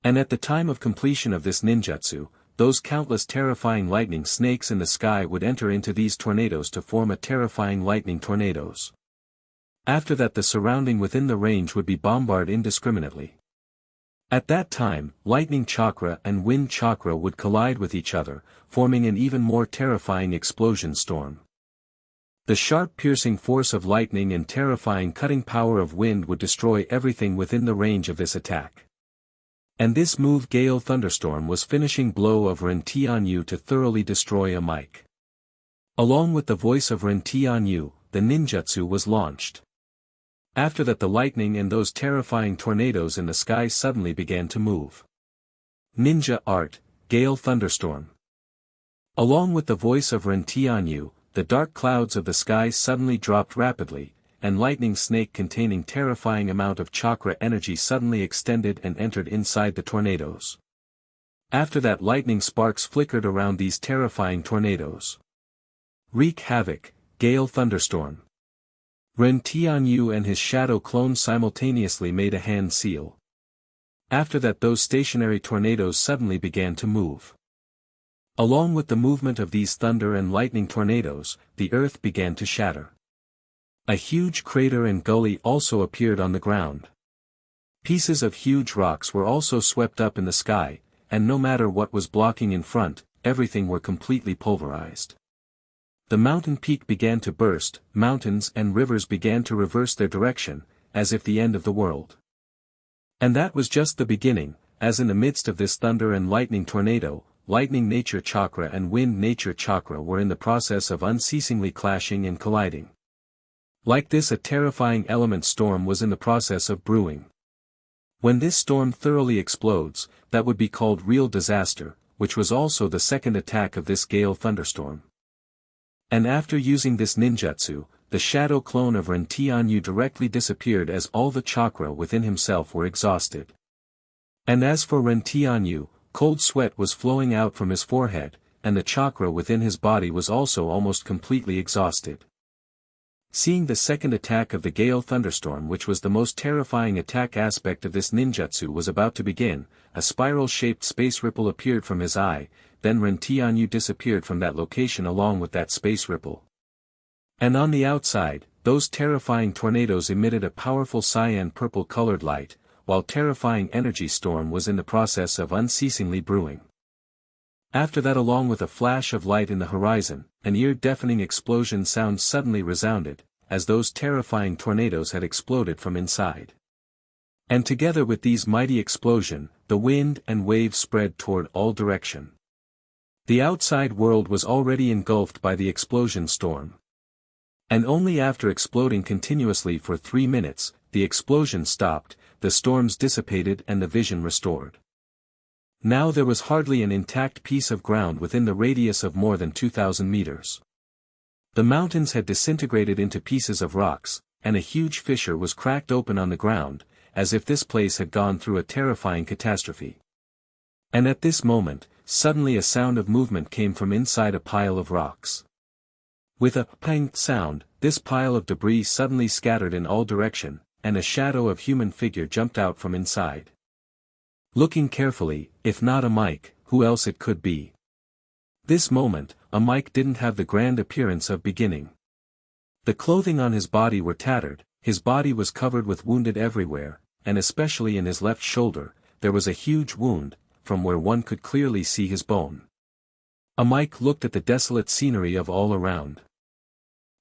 And at the time of completion of this ninjutsu, those countless terrifying lightning snakes in the sky would enter into these tornadoes to form a terrifying lightning tornadoes. After that, the surrounding within the range would be bombarded indiscriminately. At that time, lightning chakra and wind chakra would collide with each other, forming an even more terrifying explosion storm. The sharp piercing force of lightning and terrifying cutting power of wind would destroy everything within the range of this attack. And this move, Gale Thunderstorm, was finishing blow of Rentianyu to thoroughly destroy a mic. Along with the voice of Rentianyu, the ninjutsu was launched. After that, the lightning and those terrifying tornadoes in the sky suddenly began to move. Ninja Art, Gale Thunderstorm. Along with the voice of Rentianyu, the dark clouds of the sky suddenly dropped rapidly, and lightning snake containing terrifying amount of chakra energy suddenly extended and entered inside the tornadoes. After that, lightning sparks flickered around these terrifying tornadoes. Wreak havoc, Gale Thunderstorm. Rentianyu and his shadow clone simultaneously made a hand seal. After that, those stationary tornadoes suddenly began to move. Along with the movement of these thunder and lightning tornadoes, the earth began to shatter. A huge crater and gully also appeared on the ground. Pieces of huge rocks were also swept up in the sky, and no matter what was blocking in front, everything were completely pulverized. The mountain peak began to burst, mountains and rivers began to reverse their direction, as if the end of the world. And that was just the beginning, as in the midst of this thunder and lightning tornado, lightning nature chakra and wind nature chakra were in the process of unceasingly clashing and colliding. Like this, a terrifying element storm was in the process of brewing. When this storm thoroughly explodes, that would be called real disaster, which was also the second attack of this Gale Thunderstorm. And after using this ninjutsu, the shadow clone of Rentianyu directly disappeared as all the chakra within himself were exhausted. And as for Rentianyu, cold sweat was flowing out from his forehead, and the chakra within his body was also almost completely exhausted. Seeing the second attack of the Gale Thunderstorm, which was the most terrifying attack aspect of this ninjutsu, was about to begin, a spiral-shaped space ripple appeared from his eye, then Rentianyu disappeared from that location along with that space ripple. And on the outside, those terrifying tornadoes emitted a powerful cyan-purple colored light, while terrifying energy storm was in the process of unceasingly brewing. After that, along with a flash of light in the horizon, an ear-deafening explosion sound suddenly resounded, as those terrifying tornadoes had exploded from inside. And together with these mighty explosion, the wind and waves spread toward all direction. The outside world was already engulfed by the explosion storm. And only after exploding continuously for 3 minutes, the explosion stopped, the storms dissipated and the vision restored. Now there was hardly an intact piece of ground within the radius of more than 2,000 meters. The mountains had disintegrated into pieces of rocks, and a huge fissure was cracked open on the ground, as if this place had gone through a terrifying catastrophe. And at this moment, suddenly a sound of movement came from inside a pile of rocks. With a pang sound, this pile of debris suddenly scattered in all direction, and a shadow of human figure jumped out from inside. Looking carefully, if not a Mike, who else it could be? This moment, a Mike didn't have the grand appearance of beginning. The clothing on his body were tattered, his body was covered with wounded everywhere, and especially in his left shoulder, there was a huge wound, from where one could clearly see his bone. A Mike looked at the desolate scenery of all around.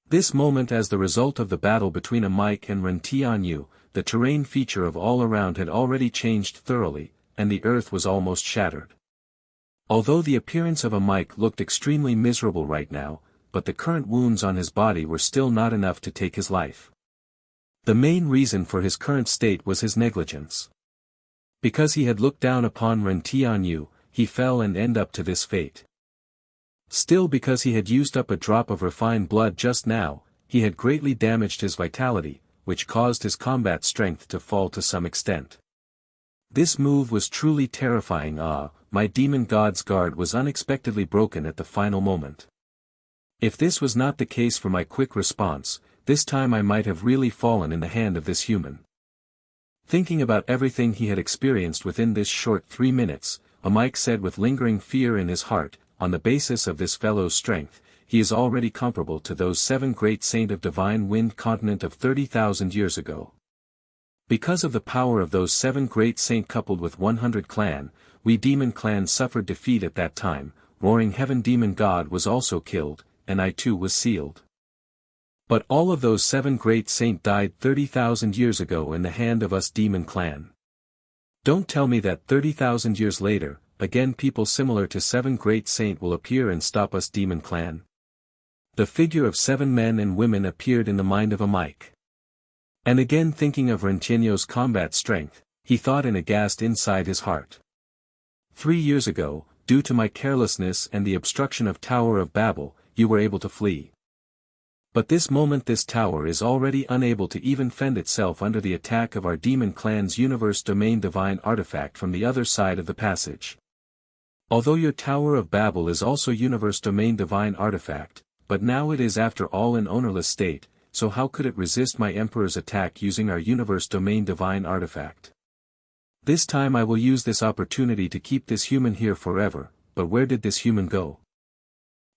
This moment, as the result of the battle between a Mike and Ren Tianyu, the terrain feature of all around had already changed thoroughly, and the earth was almost shattered. Although the appearance of a Mike looked extremely miserable right now, but the current wounds on his body were still not enough to take his life. The main reason for his current state was his negligence. Because he had looked down upon Ren Tianyu, he fell and ended up to this fate. Still, because he had used up a drop of refined blood just now, he had greatly damaged his vitality, which caused his combat strength to fall to some extent. This move was truly terrifying. My demon god's guard was unexpectedly broken at the final moment. If this was not the case for my quick response, this time I might have really fallen in the hand of this human. Thinking about everything he had experienced within this short 3 minutes, a Mike said with lingering fear in his heart, on the basis of this fellow's strength, he is already comparable to those 7 great saints of divine wind continent of 30,000 years ago. Because of the power of those 7 great saints coupled with 100 clan, we demon clan suffered defeat at that time. Roaring Heaven demon god was also killed, and I too was sealed. But all of those 7 great saints died 30,000 years ago in the hand of us demon clan. Don't tell me that 30,000 years later, again people similar to 7 great saints will appear and stop us demon clan. The figure of 7 men and women appeared in the mind of a Mike. And again, thinking of Ren Tianyu's combat strength, he thought and aghast inside his heart. 3 years ago, due to my carelessness and the obstruction of Tower of Babel, you were able to flee. But this moment this tower is already unable to even fend itself under the attack of our demon clan's universe domain divine artifact from the other side of the passage. Although your Tower of Babel is also universe domain divine artifact, but now it is after all in ownerless state, so how could it resist my Emperor's attack using our universe domain divine artifact? This time I will use this opportunity to keep this human here forever, but where did this human go?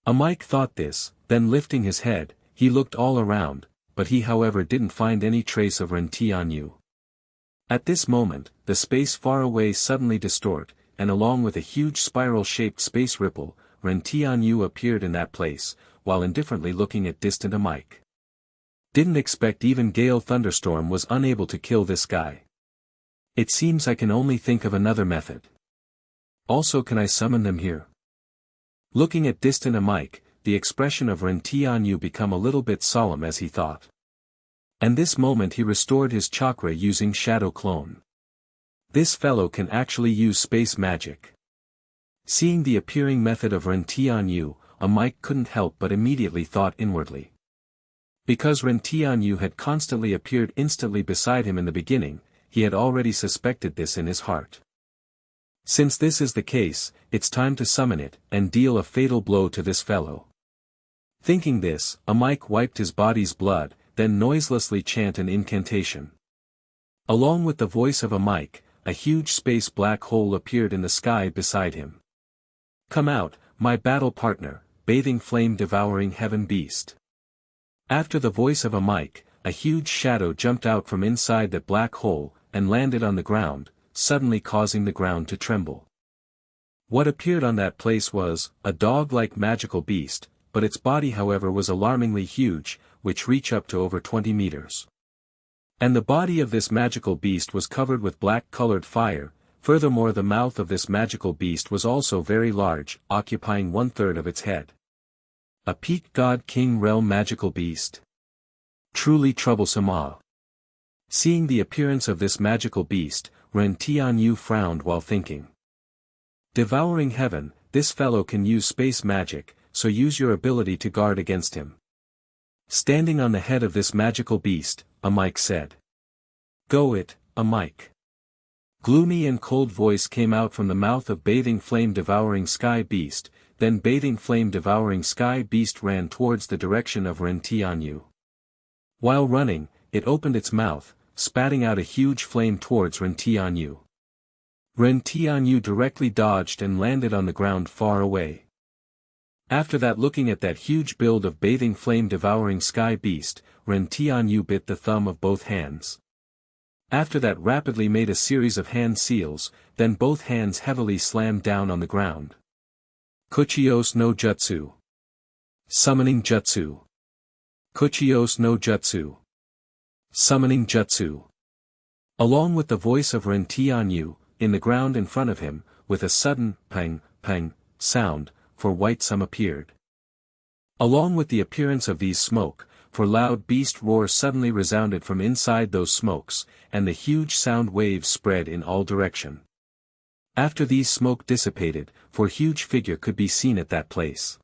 A Mike thought this, then lifting his head, he looked all around, but he however didn't find any trace of Ren Tianyu. At this moment, the space far away suddenly distort, and along with a huge spiral-shaped space ripple, Ren Tianyu appeared in that place, while indifferently looking at distant a Mike. Didn't expect even Gale Thunderstorm was unable to kill this guy. It seems I can only think of another method. Also, can I summon them here? Looking at distant a Mike, the expression of Ren Tianyu became a little bit solemn as he thought. And this moment he restored his chakra using Shadow Clone. This fellow can actually use space magic. Seeing the appearing method of Ren Tianyu, a Mike couldn't help but immediately thought inwardly. Because Ren Tianyu had constantly appeared instantly beside him in the beginning, he had already suspected this in his heart. Since this is the case, it's time to summon it, and deal a fatal blow to this fellow. Thinking this, a Mike wiped his body's blood, then noiselessly chant an incantation. Along with the voice of a Mike, a huge space black hole appeared in the sky beside him. Come out, my battle partner, bathing flame devouring heaven beast. After the voice of a Mike, a huge shadow jumped out from inside that black hole, and landed on the ground, suddenly causing the ground to tremble. What appeared on that place was a dog-like magical beast, but its body however was alarmingly huge, which reached up to over 20 meters. And the body of this magical beast was covered with black-colored fire. Furthermore, the mouth of this magical beast was also very large, occupying 1/3 of its head. A peak god king realm magical beast. Truly troublesome. Seeing the appearance of this magical beast, Ren Tianyu frowned while thinking. Devouring heaven, this fellow can use space magic, so use your ability to guard against him. Standing on the head of this magical beast, a Mike said. Go it, a Mike. Gloomy and cold voice came out from the mouth of bathing flame devouring sky beast. Then bathing flame devouring sky beast ran towards the direction of Ren Tianyu. While running, it opened its mouth, spatting out a huge flame towards Ren Tianyu. Ren Tianyu directly dodged and landed on the ground far away. After that, looking at that huge build of bathing flame-devouring sky beast, Ren Tianyu bit the thumb of both hands. After that, rapidly made a series of hand seals, then both hands heavily slammed down on the ground. Kuchios no Jutsu. Summoning Jutsu. Kuchios no Jutsu. Summoning Jutsu. Along with the voice of Ren Tianyu, in the ground in front of him, with a sudden pang, pang sound, for white some appeared. Along with the appearance of these smoke, for loud beast roar suddenly resounded from inside those smokes, and the huge sound waves spread in all direction. After these smoke dissipated, for huge figure could be seen at that place.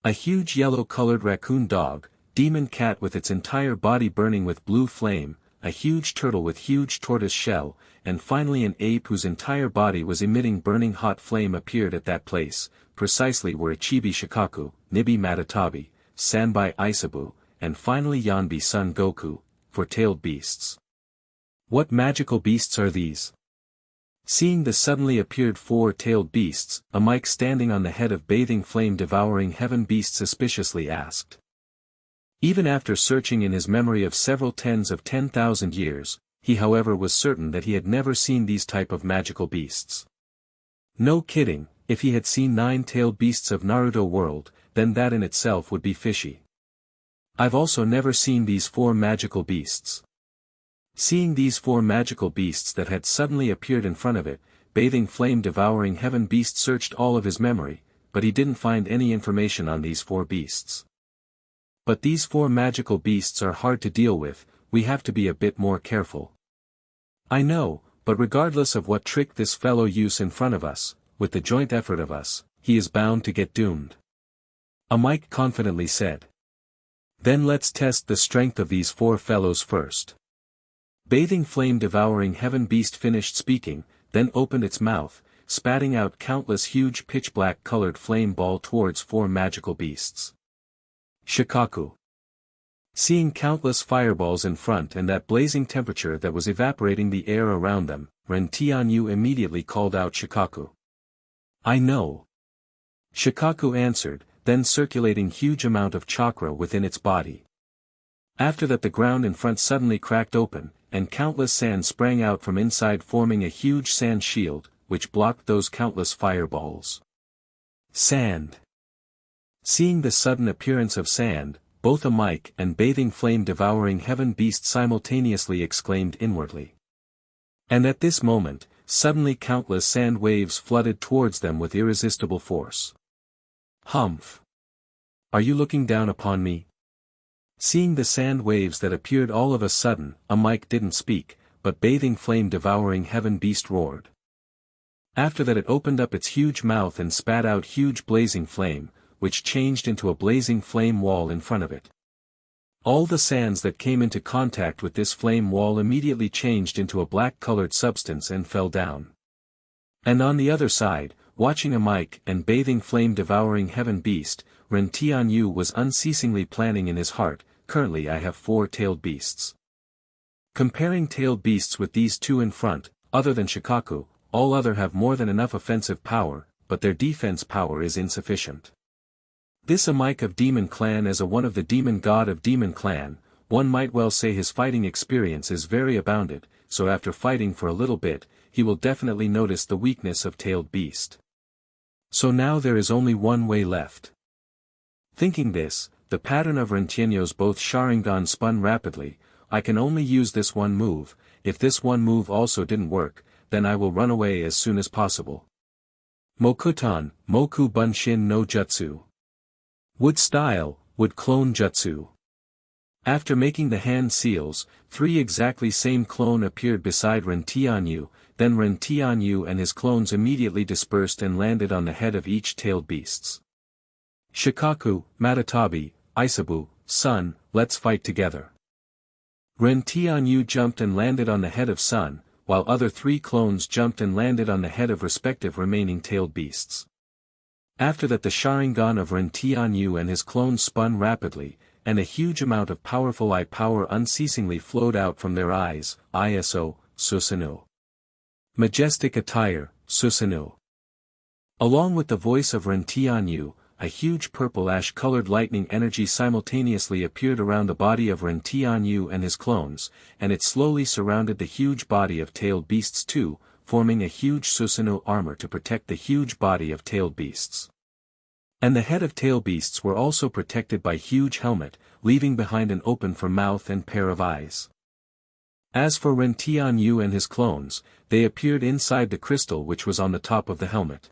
A huge yellow-colored raccoon dog, demon cat with its entire body burning with blue flame, a huge turtle with huge tortoise shell, and finally an ape whose entire body was emitting burning hot flame appeared at that place, precisely where Ichibi Shikaku, Nibi Matatabi, Sanbai Isabu, and finally Yanbi Son Goku, for tailed beasts. What magical beasts are these? Seeing the suddenly appeared four-tailed beasts, a Mike standing on the head of bathing flame-devouring heaven beast suspiciously asked. Even after searching in his memory of several tens of 10,000 years, he however was certain that he had never seen these type of magical beasts. No kidding, if he had seen 9-tailed beasts of Naruto world, then that in itself would be fishy. I've also never seen these four magical beasts. Seeing these four magical beasts that had suddenly appeared in front of it, bathing flame-devouring heaven beast searched all of his memory, but he didn't find any information on these four beasts. But these four magical beasts are hard to deal with, we have to be a bit more careful. I know, but regardless of what trick this fellow use in front of us, with the joint effort of us, he is bound to get doomed. A Mike confidently said. Then let's test the strength of these four fellows first. Bathing flame-devouring heaven beast finished speaking, then opened its mouth, spatting out countless huge pitch-black colored flame ball towards four magical beasts. Shikaku. Seeing countless fireballs in front and that blazing temperature that was evaporating the air around them, Ren Tianyu immediately called out Shikaku. I know. Shikaku answered, then circulating huge amount of chakra within its body. After that, the ground in front suddenly cracked open, and countless sand sprang out from inside, forming a huge sand shield, which blocked those countless fireballs. Sand. Seeing the sudden appearance of sand, both a Mike and bathing flame-devouring heaven beast simultaneously exclaimed inwardly. And at this moment, suddenly countless sand waves flooded towards them with irresistible force. Humph! Are you looking down upon me? Seeing the sand waves that appeared all of a sudden, a Mike didn't speak, but bathing flame-devouring heaven beast roared. After that, it opened up its huge mouth and spat out huge blazing flame, which changed into a blazing flame wall in front of it. All the sands that came into contact with this flame wall immediately changed into a black-colored substance and fell down. And on the other side, watching a Mike and bathing flame-devouring heaven beast, Ren Tianyu was unceasingly planning in his heart, currently I have four-tailed beasts. Comparing tailed beasts with these two in front, other than Shikaku, all other have more than enough offensive power, but their defense power is insufficient. This a Mike of Demon Clan as a one of the demon god of Demon Clan, one might well say his fighting experience is very abounded, so after fighting for a little bit, he will definitely notice the weakness of tailed beast. So now there is only one way left. Thinking this, the pattern of Ren Tianyu's both Sharingan spun rapidly. I can only use this one move. If this one move also didn't work, then I will run away as soon as possible. Mokutan, Moku Bunshin no Jutsu. Wood style, wood clone jutsu. After making the hand seals, 3 exactly same clone appeared beside Ren Tianyu, then Ren Tianyu and his clones immediately dispersed and landed on the head of each tailed beasts. Shikaku, Matatabi, Isabu, Sun, let's fight together. Ren Tianyu jumped and landed on the head of Sun, while other 3 clones jumped and landed on the head of respective remaining tailed beasts. After that, the Sharingan of Ren Tianyu and his clones spun rapidly, and a huge amount of powerful eye power unceasingly flowed out from their eyes. Iso, Susanoo. Majestic attire, Susanoo. Along with the voice of Rentianyu, a huge purple-ash-colored lightning energy simultaneously appeared around the body of Rentianyu and his clones, and it slowly surrounded the huge body of tailed beasts too, forming a huge Susanoo armor to protect the huge body of tailed beasts. And the head of tail beasts were also protected by huge helmet, leaving behind an open for mouth and pair of eyes. As for Rentianyu and his clones, they appeared inside the crystal which was on the top of the helmet.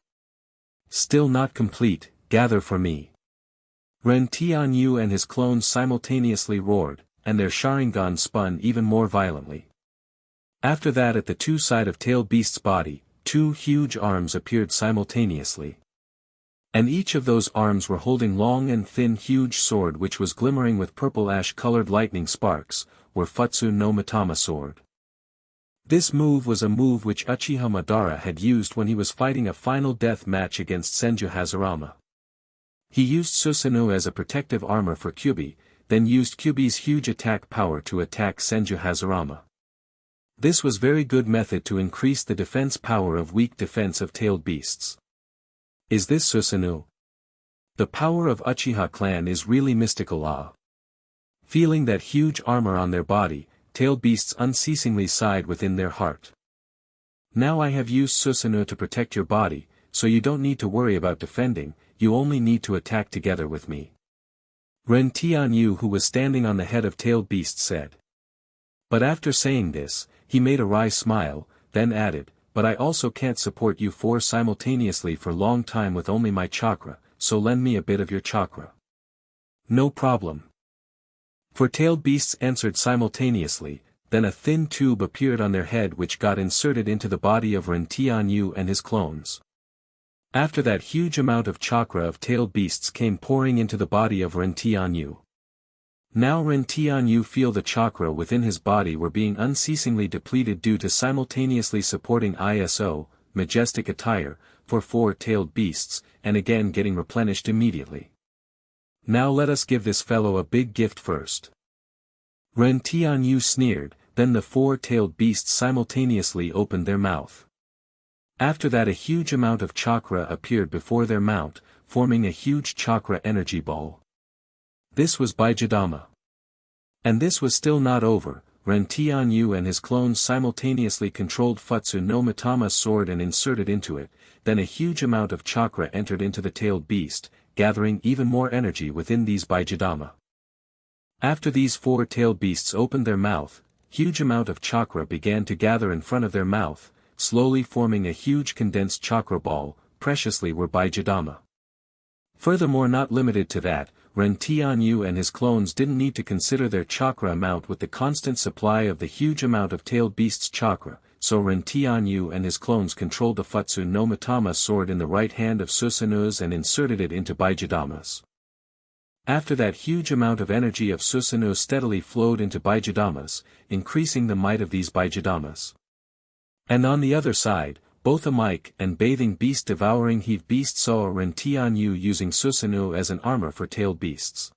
Still not complete, gather for me. Rentianyu and his clones simultaneously roared, and their Sharingan spun even more violently. After that at the two sides of tail beast's body, two huge arms appeared simultaneously. And each of those arms were holding long and thin huge sword which was glimmering with purple ash-colored lightning sparks, were Futsu no Mitama sword. This move was a move which Uchiha Madara had used when he was fighting a final death match against Senju Hashirama. He used Susanoo as a protective armor for Kyuubi, then used Kyuubi's huge attack power to attack Senju Hashirama. This was very good method to increase the defense power of weak defense of tailed beasts. Is this Susanoo? The power of Uchiha clan is really mystical. Feeling that huge armor on their body, tailed beasts unceasingly sighed within their heart. Now I have used Susanoo to protect your body, so you don't need to worry about defending, you only need to attack together with me. Rentianyu, who was standing on the head of tailed beast, said. But after saying this, he made a wry smile, then added, but I also can't support you four simultaneously for long time with only my chakra, so lend me a bit of your chakra. No problem. For tailed beasts answered simultaneously, then a thin tube appeared on their head which got inserted into the body of Rentianyu and his clones. After that huge amount of chakra of tailed beasts came pouring into the body of Rentianyu. Now Rentianyu feel the chakra within his body were being unceasingly depleted due to simultaneously supporting Iso, majestic attire, for four tailed beasts, and again getting replenished immediately. Now let us give this fellow a big gift first. Rentianyu sneered, then the four-tailed beasts simultaneously opened their mouth. After that a huge amount of chakra appeared before their mount, forming a huge chakra energy ball. This was Baijidama. And this was still not over, Rentianyu and his clones simultaneously controlled Futsu no Mitama's sword and inserted into it, then a huge amount of chakra entered into the tailed beast, gathering even more energy within these Baijidama. After these four-tailed beasts opened their mouth, huge amount of chakra began to gather in front of their mouth, slowly forming a huge condensed chakra ball, preciously were Baijidama. Furthermore, not limited to that, Rentianyu and his clones didn't need to consider their chakra amount with the constant supply of the huge amount of tailed beast's chakra, so Rentianyu and his clones controlled the Futsu no Mitama sword in the right hand of Susanoo's and inserted it into Baijidama's. After that huge amount of energy of Susanoo steadily flowed into Baijidama's, increasing the might of these Baijidamas. And on the other side, both a Mike and bathing beast devouring heave beast saw Rentianyu using Susanoo as an armor for tailed beasts.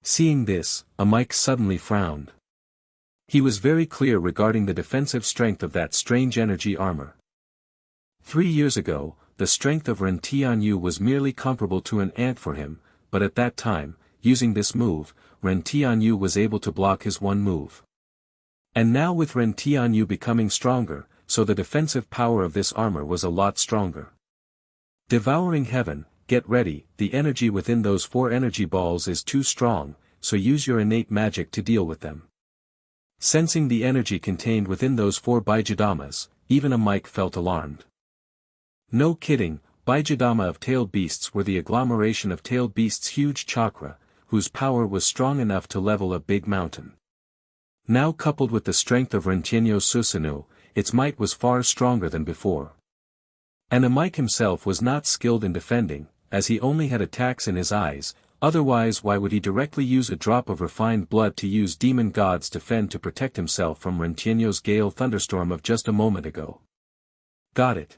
Seeing this, a Mike suddenly frowned. He was very clear regarding the defensive strength of that strange energy armor. 3 years ago, the strength of Rentianyu was merely comparable to an ant for him, but at that time, using this move, Rentianyu was able to block his one move. And now with Rentianyu becoming stronger, so the defensive power of this armor was a lot stronger. Devouring heaven, get ready, the energy within those four energy balls is too strong, so use your innate magic to deal with them. Sensing the energy contained within those four Baijidamas, even a Mike felt alarmed. No kidding, Baijidama of tailed beasts were the agglomeration of tailed beasts' huge chakra, whose power was strong enough to level a big mountain. Now coupled with the strength of Rentianyu Susanoo, its might was far stronger than before. And a Mike himself was not skilled in defending, as he only had attacks in his eyes, otherwise why would he directly use a drop of refined blood to use demon gods defend to protect himself from Rentianyu's gale thunderstorm of just a moment ago? Got it.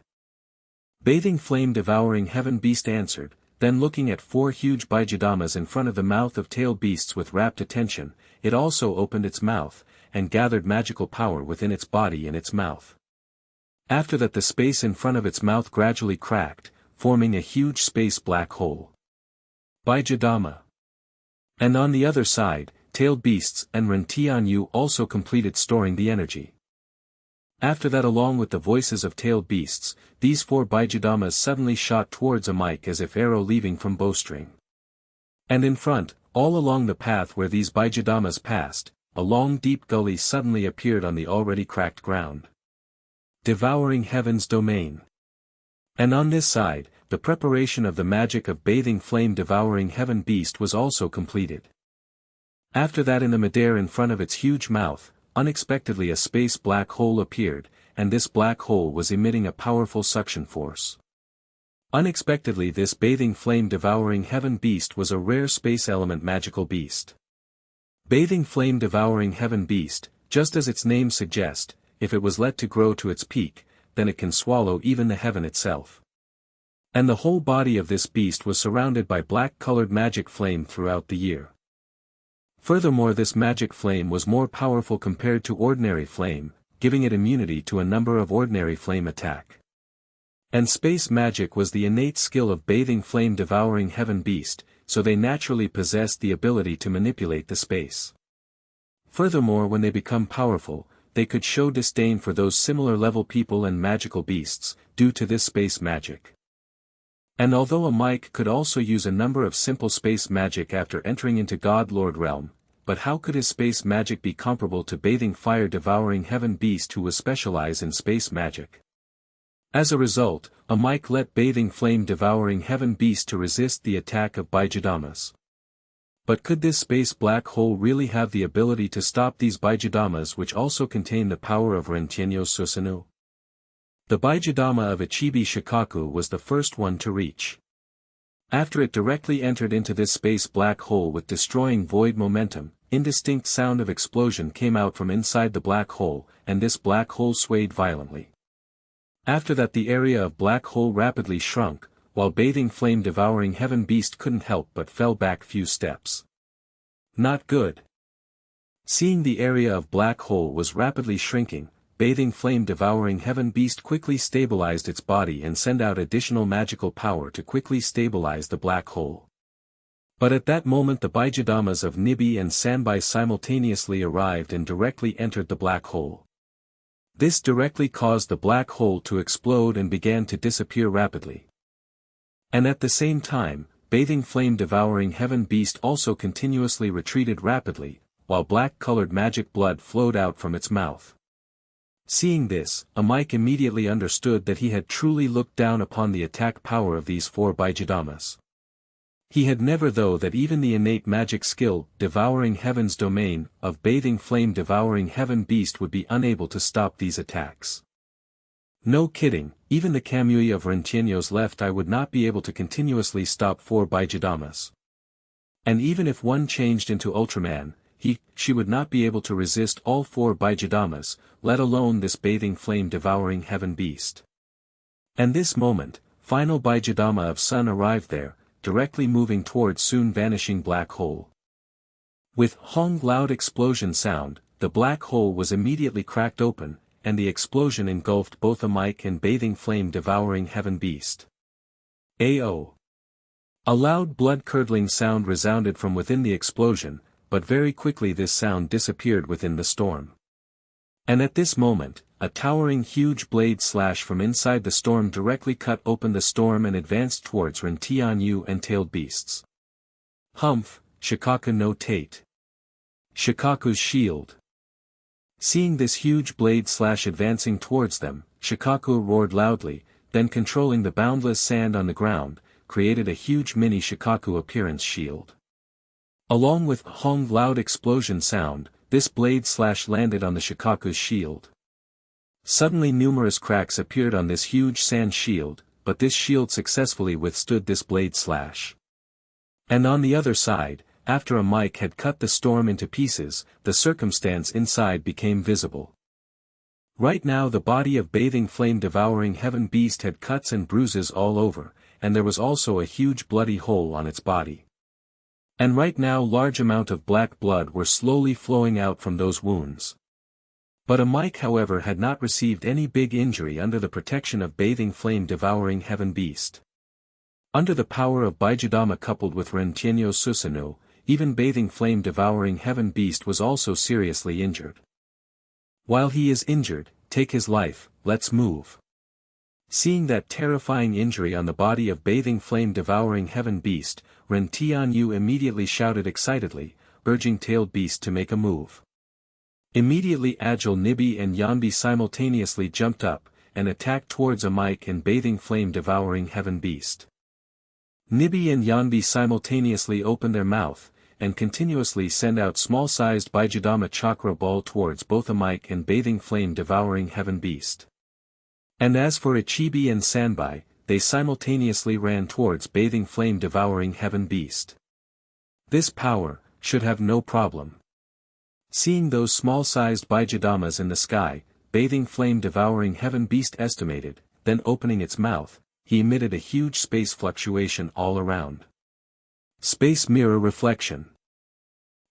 Bathing flame devouring heaven beast answered, then looking at 4 huge Baijidamas in front of the mouth of tailed beasts with rapt attention, it also opened its mouth, and gathered magical power within its body and its mouth. After that the space in front of its mouth gradually cracked, forming a huge space black hole. Baijidama. And on the other side, tailed beasts and Rentianyu also completed storing the energy. After that, along with the voices of tailed beasts, these 4 Baijidamas suddenly shot towards a mic as if arrow leaving from bowstring. And in front, all along the path where these Baijidamas passed, a long deep gully suddenly appeared on the already cracked ground. Devouring Heaven's Domain. And on this side, the preparation of the magic of bathing flame devouring heaven beast was also completed. After that, in the midair in front of its huge mouth, unexpectedly a space black hole appeared, and this black hole was emitting a powerful suction force. Unexpectedly, this bathing flame devouring heaven beast was a rare space element magical beast. Bathing flame devouring heaven beast, just as its name suggests, if it was let to grow to its peak, then it can swallow even the heaven itself. And the whole body of this beast was surrounded by black-colored magic flame throughout the year. Furthermore, this magic flame was more powerful compared to ordinary flame, giving it immunity to a number of ordinary flame attack. And space magic was the innate skill of bathing flame devouring heaven beast, so they naturally possessed the ability to manipulate the space. Furthermore, when they become powerful, they could show disdain for those similar level people and magical beasts, due to this space magic. And although a mic could also use a number of simple space magic after entering into God Lord realm, but how could his space magic be comparable to bathing fire devouring heaven beast who was specialized in space magic? As a result, a mic let bathing flame devouring heaven beast to resist the attack of Baijidamas. But could this space black hole really have the ability to stop these Baijidamas, which also contain the power of Rentienyo Susanoo? The Baijidama of Ichibi Shikaku was the first one to reach. After it directly entered into this space black hole with destroying void momentum, indistinct sound of explosion came out from inside the black hole, and this black hole swayed violently. After that, the area of black hole rapidly shrunk, while bathing flame devouring heaven beast couldn't help but fell back few steps. Not good. Seeing the area of black hole was rapidly shrinking, bathing flame devouring heaven beast quickly stabilized its body and sent out additional magical power to quickly stabilize the black hole. But at that moment the Baijidamas of Nibi and Sanbai simultaneously arrived and directly entered the black hole. This directly caused the black hole to explode and began to disappear rapidly. And at the same time, bathing flame devouring heaven beast also continuously retreated rapidly, while black-colored magic blood flowed out from its mouth. Seeing this, Amike immediately understood that he had truly looked down upon the attack power of these 4 Baijidamas. He had never thought that even the innate magic skill, devouring heaven's domain, of bathing flame devouring heaven beast would be unable to stop these attacks. No kidding, even the Kamui of Rentienyo's left eye would not be able to continuously stop 4 Baijidamas. And even if one changed into Ultraman, she would not be able to resist all 4 Baijidamas, let alone this bathing flame devouring heaven beast. And this moment, final Baijidama of Sun arrived there, directly moving towards soon vanishing black hole. With Hong loud explosion sound, the black hole was immediately cracked open, and the explosion engulfed both Amike and bathing flame devouring heaven beast. A.O. A loud blood-curdling sound resounded from within the explosion, but very quickly this sound disappeared within the storm. And at this moment, a towering huge blade slash from inside the storm directly cut open the storm and advanced towards Rentianyu and tailed beasts. Humph, Shikaku no Tate. Shikaku's shield. Seeing this huge blade slash advancing towards them, Shikaku roared loudly, then controlling the boundless sand on the ground, created a huge mini Shikaku appearance shield. Along with Hong loud explosion sound, this blade slash landed on the Shikaku's shield. Suddenly numerous cracks appeared on this huge sand shield, but this shield successfully withstood this blade slash. And on the other side, after Amike had cut the storm into pieces, the circumstance inside became visible. Right now the body of bathing flame devouring heaven beast had cuts and bruises all over, and there was also a huge bloody hole on its body. And right now large amount of black blood were slowly flowing out from those wounds. But Mike however had not received any big injury under the protection of Bathing Flame Devouring Heaven Beast. Under the power of Baijidama coupled with Rentienyo Susanoo, even Bathing Flame Devouring Heaven Beast was also seriously injured. While he is injured, take his life, let's move. Seeing that terrifying injury on the body of Bathing Flame Devouring Heaven Beast, Ren Tianyu immediately shouted excitedly, urging Tailed Beast to make a move. Immediately agile Nibi and Yanbi simultaneously jumped up, and attacked towards Mike and Bathing Flame Devouring Heaven Beast. Nibi and Yanbi simultaneously open their mouth, and continuously send out small-sized Baijidama chakra ball towards both Mike and Bathing Flame Devouring Heaven Beast. And as for Ichibi and Sanbai, they simultaneously ran towards Bathing Flame Devouring Heaven Beast. This power should have no problem. Seeing those small-sized Baijidamas in the sky, Bathing Flame Devouring Heaven Beast estimated, then opening its mouth, he emitted a huge space fluctuation all around. Space mirror reflection.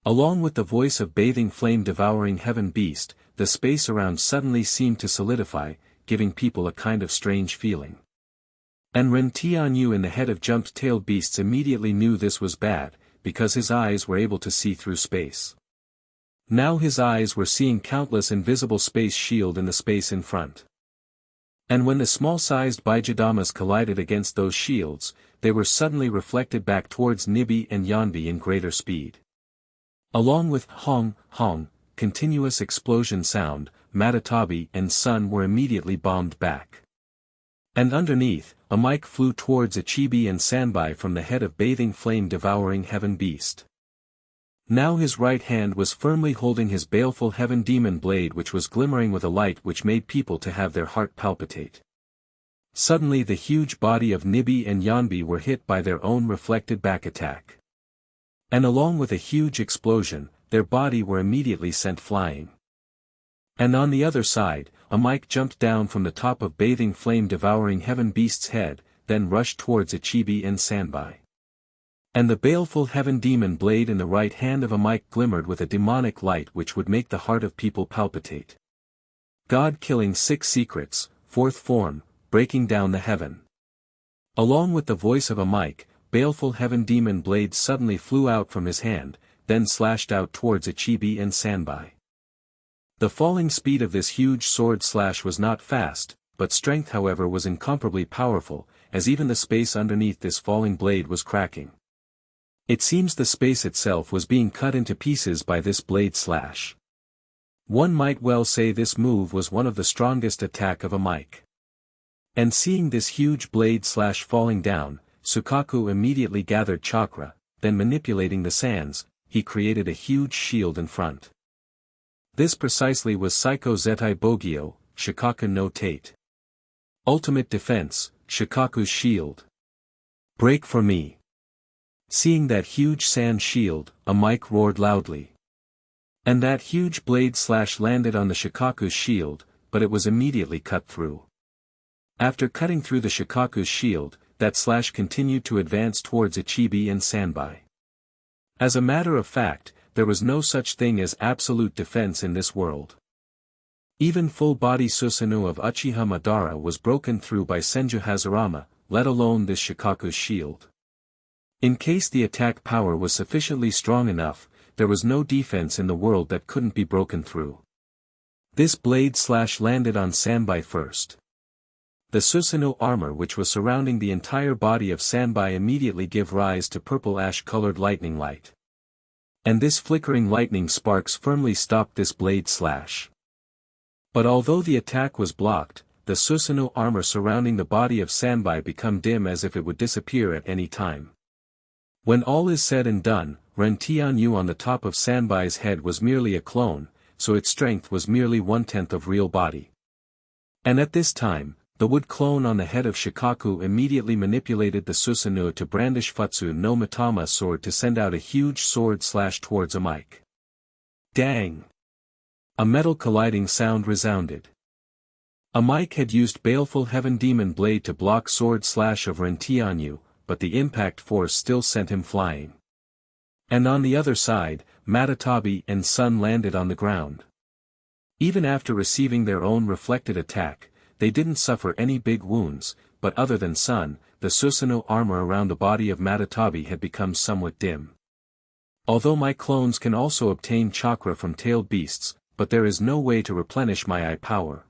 Along with the voice of Bathing Flame Devouring Heaven Beast, the space around suddenly seemed to solidify, giving people a kind of strange feeling. And Ren Tianyu in the head of jumped-tailed beasts immediately knew this was bad, because his eyes were able to see through space. Now his eyes were seeing countless invisible space shield in the space in front. And when the small-sized Baijidamas collided against those shields, they were suddenly reflected back towards Nibi and Yanbi in greater speed. Along with hong, hong, continuous explosion sound, Matatabi and Sun were immediately bombed back. And underneath, a mic flew towards Ichibi and Sanbai from the head of Bathing Flame Devouring Heaven Beast. Now his right hand was firmly holding his baleful heaven demon blade, which was glimmering with a light which made people to have their heart palpitate. Suddenly the huge body of Nibi and Yanbi were hit by their own reflected back attack. And along with a huge explosion, their body were immediately sent flying. And on the other side, a mic jumped down from the top of Bathing Flame Devouring Heaven Beast's head, then rushed towards Ichibi and Sanbai. And the baleful heaven demon blade in the right hand of a mic glimmered with a demonic light which would make the heart of people palpitate. God killing 6 secrets, 4th form, breaking down the heaven. Along with the voice of a mic, baleful heaven demon blade suddenly flew out from his hand, then slashed out towards Ichibi and Sanbai. The falling speed of this huge sword slash was not fast, but strength however was incomparably powerful, as even the space underneath this falling blade was cracking. It seems the space itself was being cut into pieces by this blade slash. One might well say this move was one of the strongest attack of a mic. And seeing this huge blade slash falling down, Sukaku immediately gathered chakra, then manipulating the sands, he created a huge shield in front. This precisely was Psycho Zettai Bogyo, Shikaku no Tate. Ultimate defense, Shikaku's shield. Break for me. Seeing that huge sand shield, a mic roared loudly. And that huge blade slash landed on the Shikaku's shield, but it was immediately cut through. After cutting through the Shikaku's shield, that slash continued to advance towards Ichibi and Sanbai. As a matter of fact, there was no such thing as absolute defense in this world. Even full-body Susanoo of Uchiha Madara was broken through by Senju Hazarama, let alone this Shikaku's shield. In case the attack power was sufficiently strong enough, there was no defense in the world that couldn't be broken through. This blade slash landed on Sanbai first. The Susanoo armor which was surrounding the entire body of Sanbai immediately gave rise to purple ash-colored lightning light. And this flickering lightning sparks firmly stopped this blade slash. But although the attack was blocked, the Susanoo armor surrounding the body of Sanbai became dim as if it would disappear at any time. When all is said and done, Ren Tianyu on the top of Sanbai's head was merely a clone, so its strength was merely 1/10 of real body. And at this time, the wood clone on the head of Shikaku immediately manipulated the Susanoo to brandish Futsu no Mitama sword to send out a huge sword slash towards a mic. Dang! A metal colliding sound resounded. A Mike had used Baleful Heaven Demon Blade to block sword slash of Rentianyu, but the impact force still sent him flying. And on the other side, Matatabi and Sun landed on the ground. Even after receiving their own reflected attack, they didn't suffer any big wounds, but other than Sun, the Susanoo armor around the body of Matatabi had become somewhat dim. Although my clones can also obtain chakra from tailed beasts, but there is no way to replenish my eye power.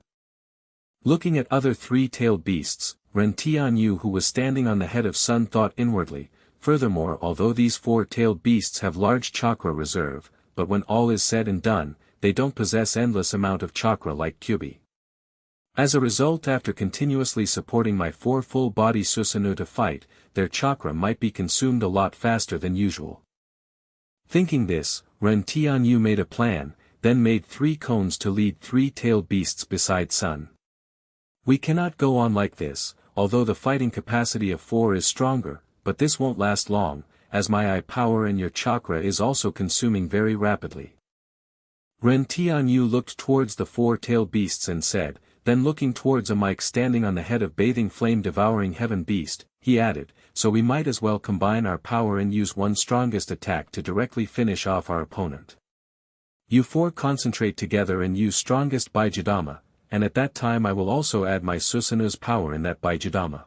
Looking at other three-tailed beasts, Rentianyu who was standing on the head of Sun thought inwardly, furthermore although these four-tailed beasts have large chakra reserve, but when all is said and done, they don't possess endless amount of chakra like Kyubi. As a result, after continuously supporting my four full-body Susanoo to fight, their chakra might be consumed a lot faster than usual. Thinking this, Rentianyu made a plan, then made 3 cones to lead 3-tailed beasts beside Sun. We cannot go on like this, although the fighting capacity of 4 is stronger, but this won't last long, as my eye power and your chakra is also consuming very rapidly. Rentianyu looked towards the 4-tailed beasts and said, then looking towards a Mike standing on the head of Bathing Flame Devouring Heaven Beast, he added, so we might as well combine our power and use one strongest attack to directly finish off our opponent. You 4 concentrate together and use strongest Baijidama, and at that time I will also add my Susanoo's power in that Baijidama.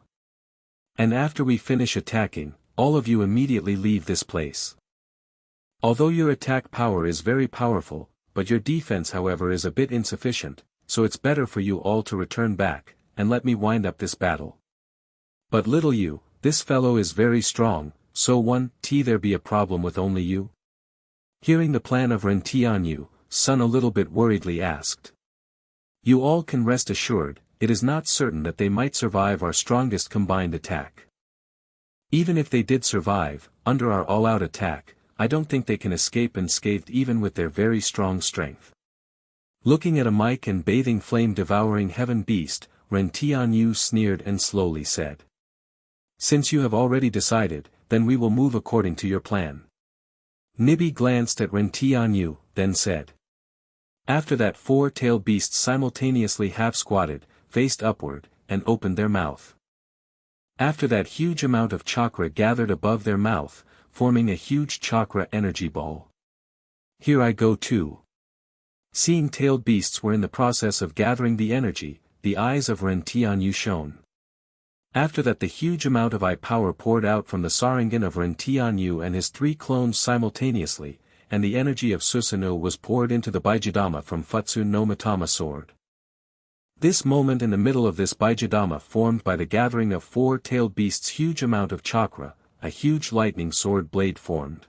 And after we finish attacking, all of you immediately leave this place. Although your attack power is very powerful, but your defense however is a bit insufficient, so it's better for you all to return back, and let me wind up this battle. But little you, this fellow is very strong, so there be a problem with only you? Hearing the plan of Rentianyu, Sun a little bit worriedly asked. You all can rest assured, it is not certain that they might survive our strongest combined attack. Even if they did survive, under our all-out attack, I don't think they can escape unscathed even with their very strong strength. Looking at a Mike and Bathing Flame Devouring Heaven Beast, Rentianyu sneered and slowly said. Since you have already decided, then we will move according to your plan. Nibi glanced at Rentianyu, then said. After that 4-tailed beasts simultaneously half-squatted, faced upward, and opened their mouth. After that huge amount of chakra gathered above their mouth, forming a huge chakra energy ball. Here I go too. Seeing tailed beasts were in the process of gathering the energy, the eyes of Rentianyu shone. After that the huge amount of eye power poured out from the Sharingan of Rentianyu and his 3 clones simultaneously, and the energy of Susanoo was poured into the Baijidama from Futsu no Mitama sword. This moment in the middle of this Baijidama formed by the gathering of 4-tailed beasts' huge amount of chakra, a huge lightning sword blade formed.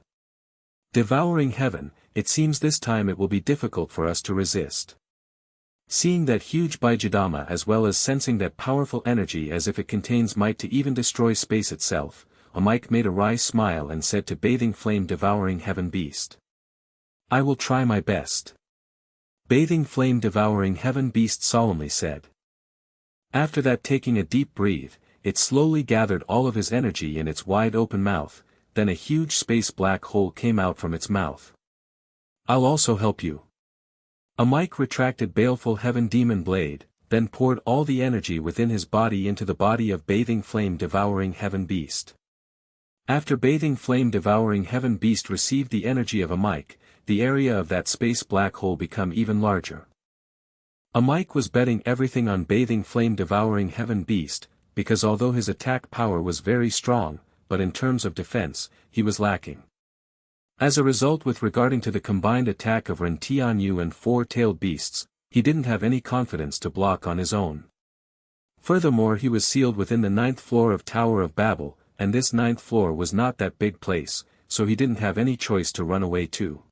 Devouring heaven, it seems this time it will be difficult for us to resist. Seeing that huge Baijidama as well as sensing that powerful energy as if it contains might to even destroy space itself, a Mike made a wry smile and said to Bathing Flame Devouring Heaven Beast. I will try my best. Bathing Flame Devouring Heaven Beast solemnly said. After that taking a deep breath, it slowly gathered all of his energy in its wide open mouth, then a huge space black hole came out from its mouth. I'll also help you. A Mike retracted Baleful Heaven Demon Blade, then poured all the energy within his body into the body of Bathing Flame Devouring Heaven Beast. After Bathing Flame Devouring Heaven Beast received the energy of a Mike, the area of that space black hole became even larger. A Mike was betting everything on Bathing Flame Devouring Heaven Beast, because although his attack power was very strong, but in terms of defense, he was lacking. As a result with regarding to the combined attack of Rentianyu and 4-tailed beasts, he didn't have any confidence to block on his own. Furthermore he was sealed within the 9th floor of Tower of Babel, and this 9th floor was not that big place, so he didn't have any choice to run away too.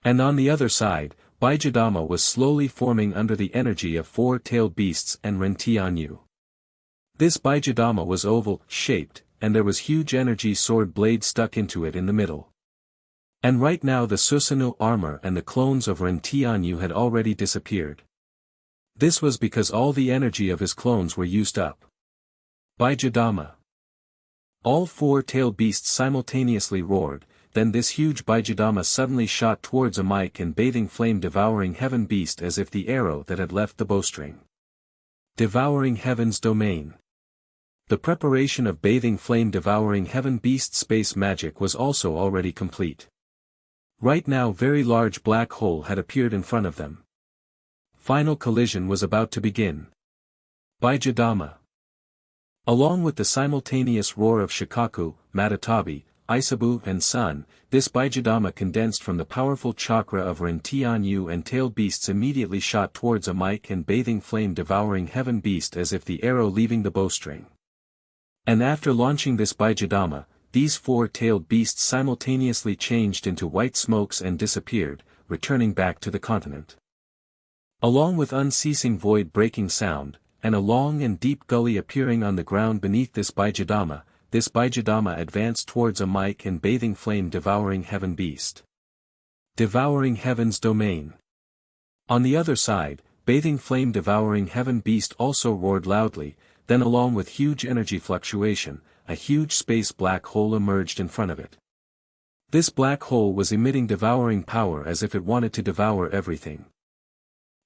And on the other side, Baijidama was slowly forming under the energy of 4-tailed beasts and Rentianyu. This Baijidama was oval-shaped, and there was huge energy sword blade stuck into it in the middle. And right now the Susanoo armor and the clones of Rentianyu had already disappeared. This was because all the energy of his clones were used up. Baijidama. All 4-tailed beasts simultaneously roared, then this huge Baijidama suddenly shot towards a Mike and Bathing Flame Devouring Heaven Beast as if the arrow that had left the bowstring. Devouring Heaven's Domain. The preparation of bathing flame devouring heaven beast space magic was also already complete. Right now very large black hole had appeared in front of them. Final collision was about to begin. Baijidama. Along with the simultaneous roar of Shikaku, Matatabi, Isabu and Sun, this Baijidama condensed from the powerful chakra of Rentianyu and tailed beasts immediately shot towards a mic and bathing flame devouring heaven beast as if the arrow leaving the bowstring. And after launching this Baijidama, these four-tailed beasts simultaneously changed into white smokes and disappeared, returning back to the continent. Along with unceasing void-breaking sound, and a long and deep gully appearing on the ground beneath this Baijidama advanced towards a mic and bathing flame devouring heaven beast. Devouring Heaven's Domain. On the other side, bathing flame devouring heaven beast also roared loudly, then along with huge energy fluctuation, a huge space black hole emerged in front of it. This black hole was emitting devouring power as if it wanted to devour everything.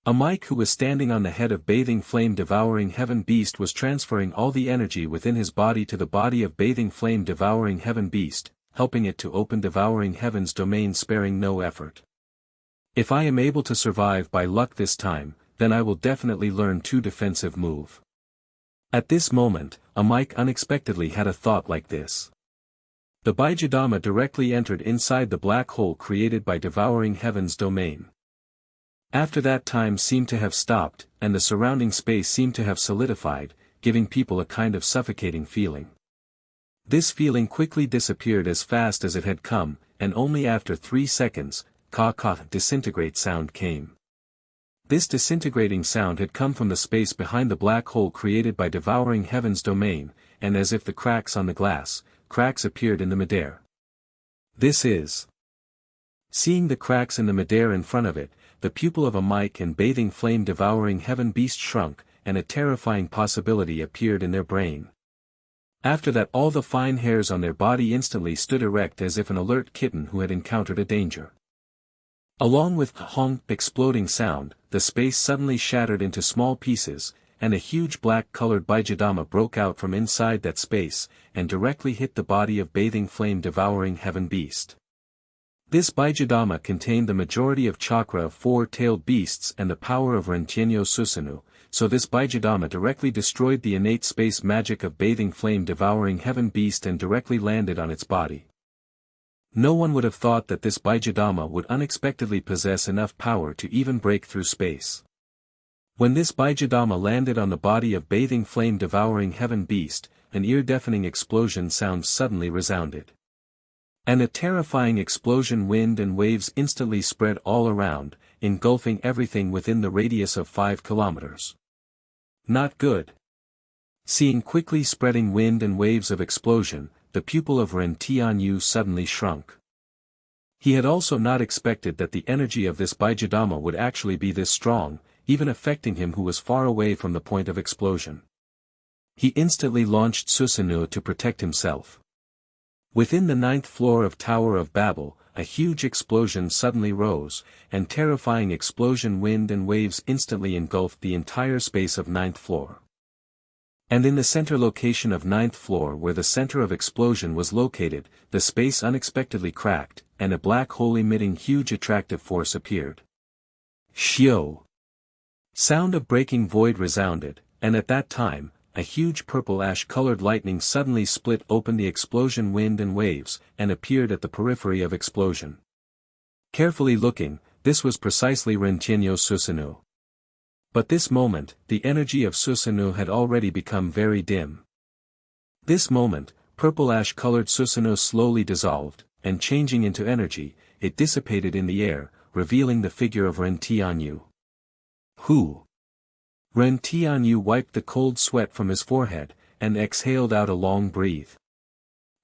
A mic who was standing on the head of bathing flame devouring heaven beast was transferring all the energy within his body to the body of bathing flame devouring heaven beast, helping it to open devouring heaven's domain sparing no effort. If I am able to survive by luck this time, then I will definitely learn 2 defensive move. At this moment, a mic unexpectedly had a thought like this. The Baijidama directly entered inside the black hole created by devouring heaven's domain. After that time seemed to have stopped, and the surrounding space seemed to have solidified, giving people a kind of suffocating feeling. This feeling quickly disappeared as fast as it had come, and only after 3 seconds, ka-ka disintegrate sound came. This disintegrating sound had come from the space behind the black hole created by devouring heaven's domain, and as if the cracks on the glass, cracks appeared in the midair. This is. Seeing the cracks in the midair in front of it, the pupil of a mic and bathing flame devouring heaven beast shrunk, and a terrifying possibility appeared in their brain. After that all the fine hairs on their body instantly stood erect as if an alert kitten who had encountered a danger. Along with honk exploding sound, the space suddenly shattered into small pieces, and a huge black-colored Baijidama broke out from inside that space, and directly hit the body of bathing flame devouring heaven beast. This Baijidama contained the majority of chakra of 4-tailed beasts and the power of Rentienyo Susanoo, so this Baijidama directly destroyed the innate space magic of bathing flame devouring heaven beast and directly landed on its body. No one would have thought that this Baijidama would unexpectedly possess enough power to even break through space. When this Baijidama landed on the body of bathing flame devouring heaven beast, an ear-deafening explosion sound suddenly resounded. And a terrifying explosion wind and waves instantly spread all around, engulfing everything within the radius of 5 kilometers. Not good. Seeing quickly spreading wind and waves of explosion, the pupil of Ren Tianyu suddenly shrunk. He had also not expected that the energy of this Baijidama would actually be this strong, even affecting him who was far away from the point of explosion. He instantly launched Susanoo to protect himself. Within the 9th floor of Tower of Babel, a huge explosion suddenly rose, and terrifying explosion wind and waves instantly engulfed the entire space of 9th floor. And in the center location of 9th floor where the center of explosion was located, the space unexpectedly cracked, and a black hole emitting huge attractive force appeared. Shio! Sound of breaking void resounded, and at that time, a huge purple ash-colored lightning suddenly split open the explosion wind and waves, and appeared at the periphery of explosion. Carefully looking, this was precisely Rentienyo Susanoo. But this moment, the energy of Susanoo had already become very dim. This moment, purple ash-colored Susanoo slowly dissolved, and changing into energy, it dissipated in the air, revealing the figure of Ren Tianyu. Who? Ren Tianyu wiped the cold sweat from his forehead, and exhaled out a long breath.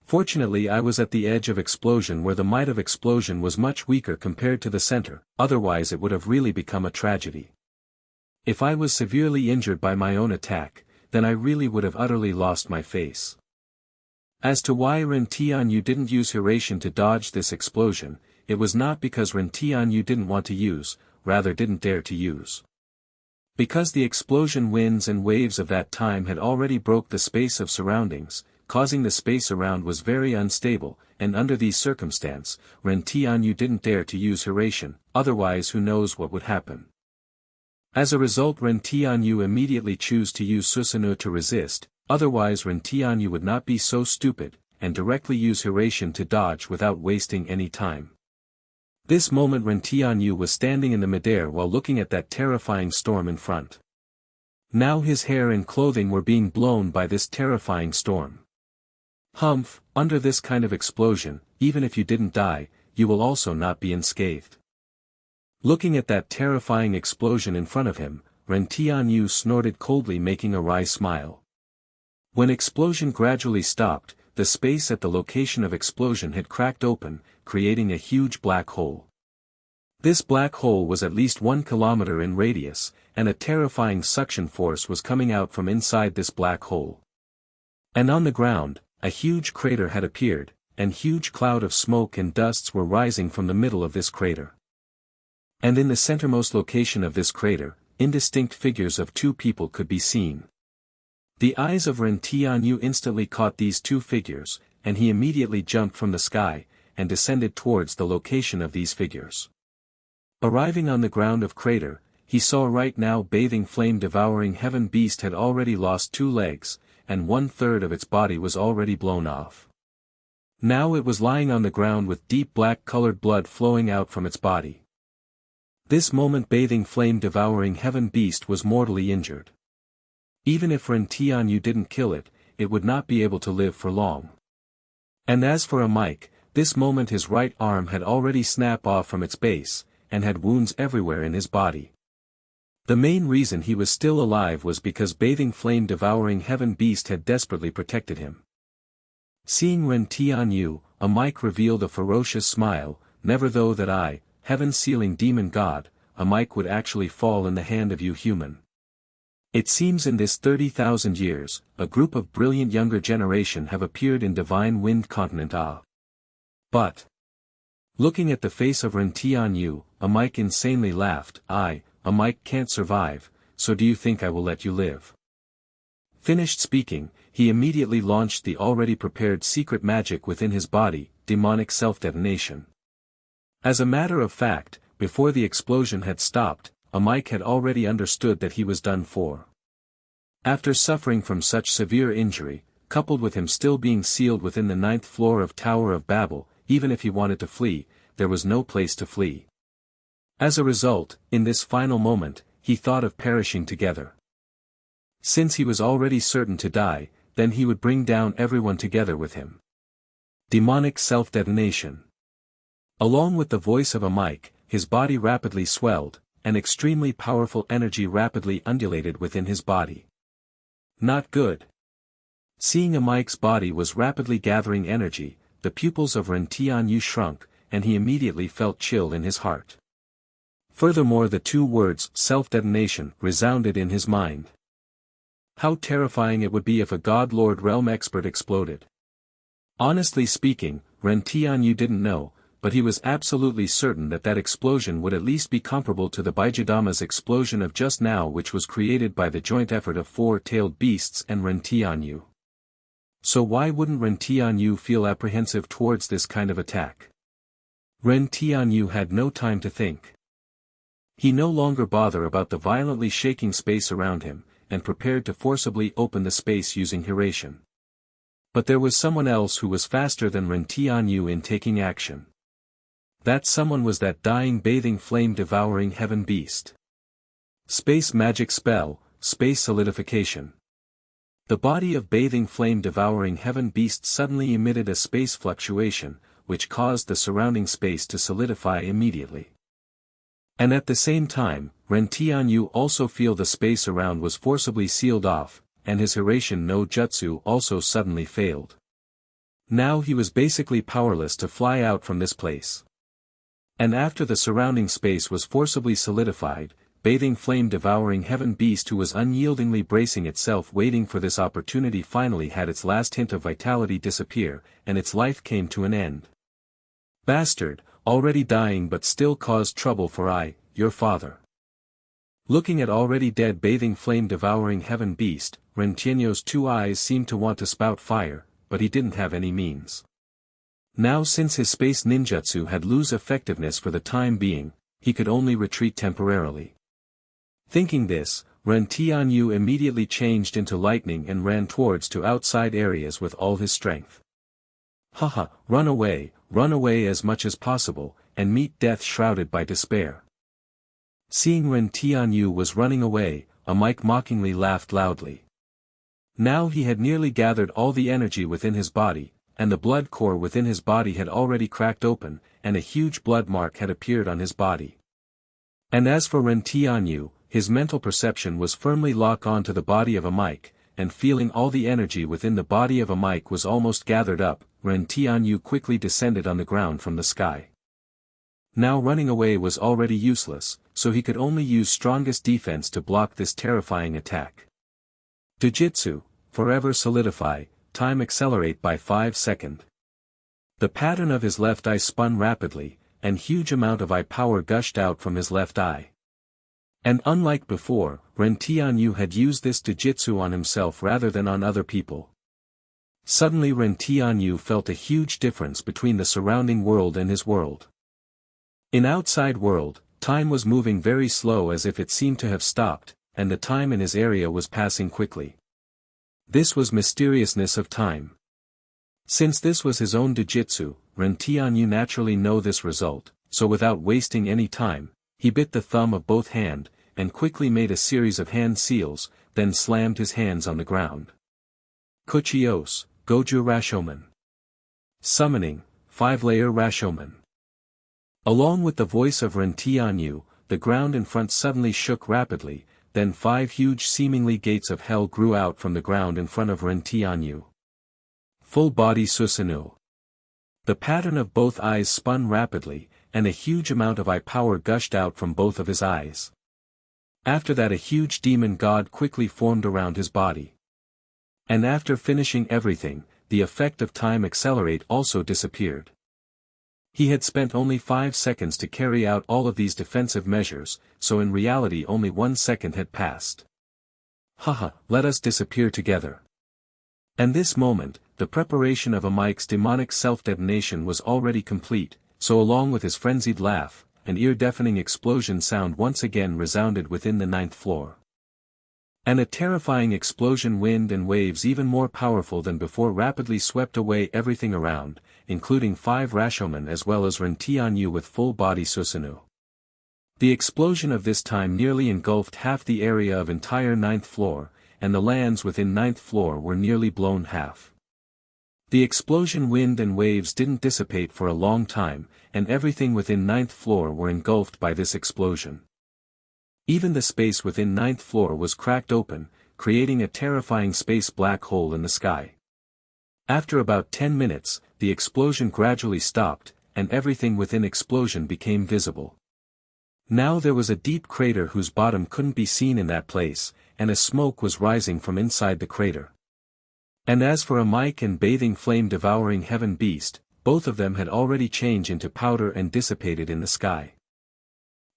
Fortunately I was at the edge of explosion where the might of explosion was much weaker compared to the center, otherwise it would have really become a tragedy. If I was severely injured by my own attack, then I really would have utterly lost my face. As to why Ren Tianyu didn't use Hiration to dodge this explosion, it was not because Ren Tianyu didn't want to use, rather didn't dare to use. Because the explosion winds and waves of that time had already broke the space of surroundings, causing the space around was very unstable, and under these circumstances, Ren Tianyu didn't dare to use Hiration, otherwise who knows what would happen. As a result, Ren Tianyu immediately chose to use Susanoo to resist, otherwise Ren Tianyu would not be so stupid, and directly use Hiration to dodge without wasting any time. This moment Ren Tianyu was standing in the midair while looking at that terrifying storm in front. Now his hair and clothing were being blown by this terrifying storm. Humph, under this kind of explosion, even if you didn't die, you will also not be unscathed. Looking at that terrifying explosion in front of him, Ren Tianyu snorted coldly, making a wry smile. When explosion gradually stopped, the space at the location of explosion had cracked open, creating a huge black hole. This black hole was at least 1 kilometer in radius, and a terrifying suction force was coming out from inside this black hole. And on the ground, a huge crater had appeared, and huge cloud of smoke and dusts were rising from the middle of this crater. And in the centermost location of this crater, indistinct figures of 2 people could be seen. The eyes of Ren Tianyu instantly caught these 2 figures, and he immediately jumped from the sky, and descended towards the location of these figures. Arriving on the ground of crater, he saw right now bathing flame-devouring heaven beast had already lost 2 legs, and 1/3 of its body was already blown off. Now it was lying on the ground with deep black-colored blood flowing out from its body. This moment bathing flame-devouring heaven beast was mortally injured. Even if Ren Tianyu didn't kill it, it would not be able to live for long. And as for a Mike, this moment his right arm had already snapped off from its base, and had wounds everywhere in his body. The main reason he was still alive was because bathing flame-devouring heaven beast had desperately protected him. Seeing Ren Tianyu, a Mike revealed a ferocious smile, never though that I, heaven-sealing demon god, a Mike would actually fall in the hand of you human. It seems in this 30,000 years, a group of brilliant younger generation have appeared in Divine Wind Continent Ah. But, looking at the face of Ren Tianyu, a Mike insanely laughed, a Mike can't survive, so do you think I will let you live? Finished speaking, he immediately launched the already prepared secret magic within his body, demonic self-detonation. As a matter of fact, before the explosion had stopped, a Mike had already understood that he was done for. After suffering from such severe injury, coupled with him still being sealed within the 9th floor of Tower of Babel, even if he wanted to flee, there was no place to flee. As a result, in this final moment, he thought of perishing together. Since he was already certain to die, then he would bring down everyone together with him. Demonic self-detonation. Along with the voice of a Mike, his body rapidly swelled, and extremely powerful energy rapidly undulated within his body. Not good. Seeing a Mike's body was rapidly gathering energy, the pupils of Ren Tianyu shrunk, and he immediately felt chill in his heart. Furthermore, the 2 words, self-detonation, resounded in his mind. How terrifying it would be if a God Lord Realm expert exploded. Honestly speaking, Ren Tianyu didn't know, but he was absolutely certain that that explosion would at least be comparable to the Baijidama's explosion of just now, which was created by the joint effort of 4-tailed beasts and Ren Tianyu. So why wouldn't Ren Tianyu feel apprehensive towards this kind of attack? Ren Tianyu had no time to think. He no longer bothered about the violently shaking space around him, and prepared to forcibly open the space using Hiration. But there was someone else who was faster than Ren Tianyu in taking action. That someone was that dying bathing flame-devouring heaven beast. Space magic spell, space solidification. The body of bathing flame-devouring heaven beast suddenly emitted a space fluctuation, which caused the surrounding space to solidify immediately. And at the same time, Ren Tianyu also feel the space around was forcibly sealed off, and his Hiration no Jutsu also suddenly failed. Now he was basically powerless to fly out from this place. And after the surrounding space was forcibly solidified, bathing flame-devouring heaven beast who was unyieldingly bracing itself waiting for this opportunity finally had its last hint of vitality disappear, and its life came to an end. Bastard, already dying but still caused trouble for your father. Looking at already dead bathing flame-devouring heaven beast, Rentienyo's two eyes seemed to want to spout fire, but he didn't have any means. Now since his space ninjutsu had lose effectiveness for the time being, he could only retreat temporarily. Thinking this, Rentianyu immediately changed into lightning and ran towards to outside areas with all his strength. Haha, run away as much as possible, and meet death shrouded by despair. Seeing Ren Tianyu was running away, a mic mockingly laughed loudly. Now he had nearly gathered all the energy within his body, and the blood core within his body had already cracked open, and a huge blood mark had appeared on his body. And as for Ren Tianyu, his mental perception was firmly locked onto the body of a mic, and feeling all the energy within the body of a mic was almost gathered up, Ren Tianyu quickly descended on the ground from the sky. Now running away was already useless, so he could only use strongest defense to block this terrifying attack. Taijutsu, forever solidify, time accelerate by 5 seconds. The pattern of his left eye spun rapidly, and huge amount of eye power gushed out from his left eye. And unlike before, Ren Tianyu had used this Taijutsu on himself rather than on other people. Suddenly Ren Tianyu felt a huge difference between the surrounding world and his world. In outside world, time was moving very slow as if it seemed to have stopped, and the time in his area was passing quickly. This was mysteriousness of time. Since this was his own Taijutsu, Ren Tianyu naturally know this result, so without wasting any time, he bit the thumb of both hand, and quickly made a series of hand seals, then slammed his hands on the ground. Kuchios, Goju Rashomon. Summoning, 5-layer Rashomon. Along with the voice of Ren Tianyu, the ground in front suddenly shook rapidly, then 5 huge seemingly gates of hell grew out from the ground in front of Ren Tianyu. Full body Susanoo. The pattern of both eyes spun rapidly, and a huge amount of eye power gushed out from both of his eyes. After that a huge demon god quickly formed around his body. And after finishing everything, the effect of time accelerate also disappeared. He had spent only 5 seconds to carry out all of these defensive measures, so in reality only 1 second had passed. Haha, let us disappear together. And this moment, the preparation of a Mike's demonic self-detonation was already complete, so along with his frenzied laugh, an ear-deafening explosion sound once again resounded within the 9th floor. And a terrifying explosion, wind and waves even more powerful than before rapidly swept away everything around, including 5 Rashomon as well as Ren Tianyu with full body Susanoo. The explosion of this time nearly engulfed half the area of entire 9th floor, and the lands within 9th floor were nearly blown half. The explosion, wind and waves didn't dissipate for a long time, and everything within 9th floor were engulfed by this explosion. Even the space within 9th floor was cracked open, creating a terrifying space black hole in the sky. After about 10 minutes, the explosion gradually stopped, and everything within explosion became visible. Now there was a deep crater whose bottom couldn't be seen in that place, and a smoke was rising from inside the crater. And as for a Mike and bathing flame-devouring heaven beast, both of them had already changed into powder and dissipated in the sky.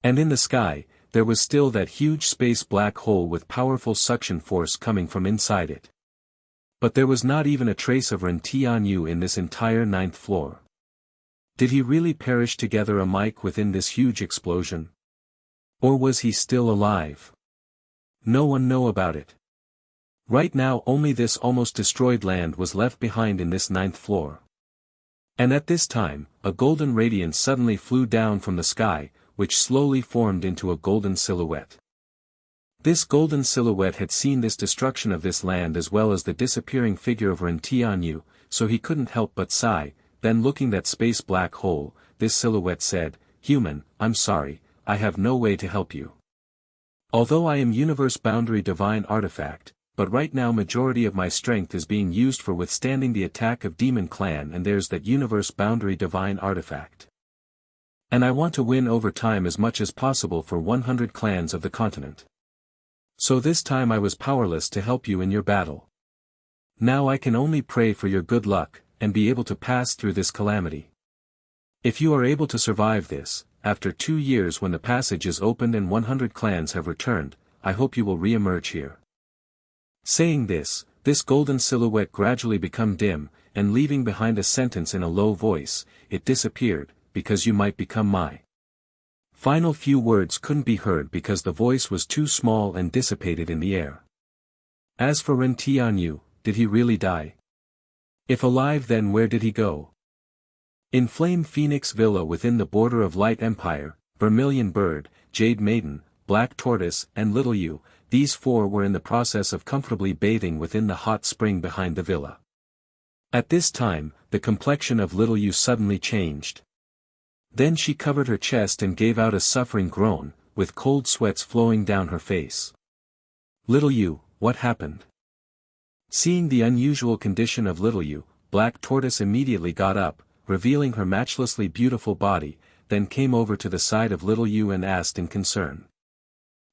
And in the sky, there was still that huge space black hole with powerful suction force coming from inside it. But there was not even a trace of Ren Tianyu in this entire 9th floor. Did he really perish together a Mike within this huge explosion? Or was he still alive? No one know about it. Right now only this almost destroyed land was left behind in this 9th floor. And at this time, a golden radiance suddenly flew down from the sky, which slowly formed into a golden silhouette. This golden silhouette had seen this destruction of this land as well as the disappearing figure of Ren Tianyu, so he couldn't help but sigh. Then looking that space black hole, this silhouette said, "Human, I'm sorry, I have no way to help you. Although I am universe boundary divine artifact, but right now majority of my strength is being used for withstanding the attack of Demon Clan, and there's that universe boundary divine artifact. And I want to win over time as much as possible for 100 clans of the continent. So this time I was powerless to help you in your battle. Now I can only pray for your good luck, and be able to pass through this calamity." If you are able to survive this, after 2 years when the passage is opened and 100 clans have returned, I hope you will re-emerge here. Saying this golden silhouette gradually become dim, and leaving behind a sentence in a low voice, it disappeared, because you might become my. Final few words couldn't be heard because the voice was too small and dissipated in the air. As for Ren Tianyu, did he really die? If alive, then where did he go? In Flame Phoenix Villa within the border of Light Empire, Vermilion Bird, Jade Maiden, Black Tortoise and Little Yu, these 4 were in the process of comfortably bathing within the hot spring behind the villa. At this time, the complexion of Little Yu suddenly changed. Then she covered her chest and gave out a suffering groan, with cold sweats flowing down her face. Little Yu, what happened? Seeing the unusual condition of Little Yu, Black Tortoise immediately got up, revealing her matchlessly beautiful body, then came over to the side of Little Yu and asked in concern.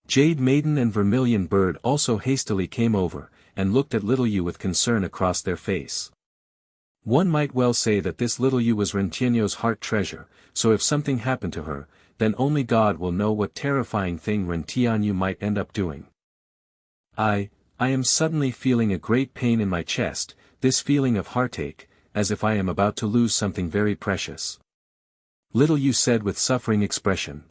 Jade Maiden and Vermilion Bird also hastily came over, and looked at Little Yu with concern across their face. One might well say that this Little Yu was Ren Tianyu's heart treasure, so if something happened to her, then only God will know what terrifying thing Ren Tianyu might end up doing. I am suddenly feeling a great pain in my chest, this feeling of heartache, as if I am about to lose something very precious. Little Yu said with suffering expression.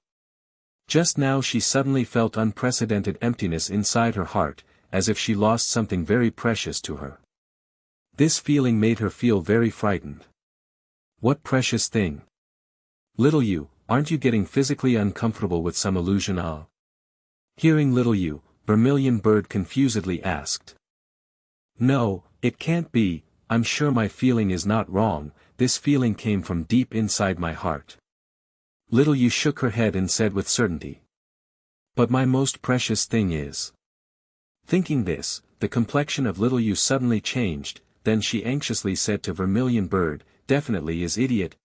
Just now she suddenly felt unprecedented emptiness inside her heart, as if she lost something very precious to her. This feeling made her feel very frightened. What precious thing? Little Yu, aren't you getting physically uncomfortable with some illusion? Hearing Little Yu, Vermilion Bird confusedly asked. No, it can't be, I'm sure my feeling is not wrong, this feeling came from deep inside my heart. Little Yu shook her head and said with certainty. But my most precious thing is. Thinking this, the complexion of Little Yu suddenly changed, then she anxiously said to Vermilion Bird, definitely is idiot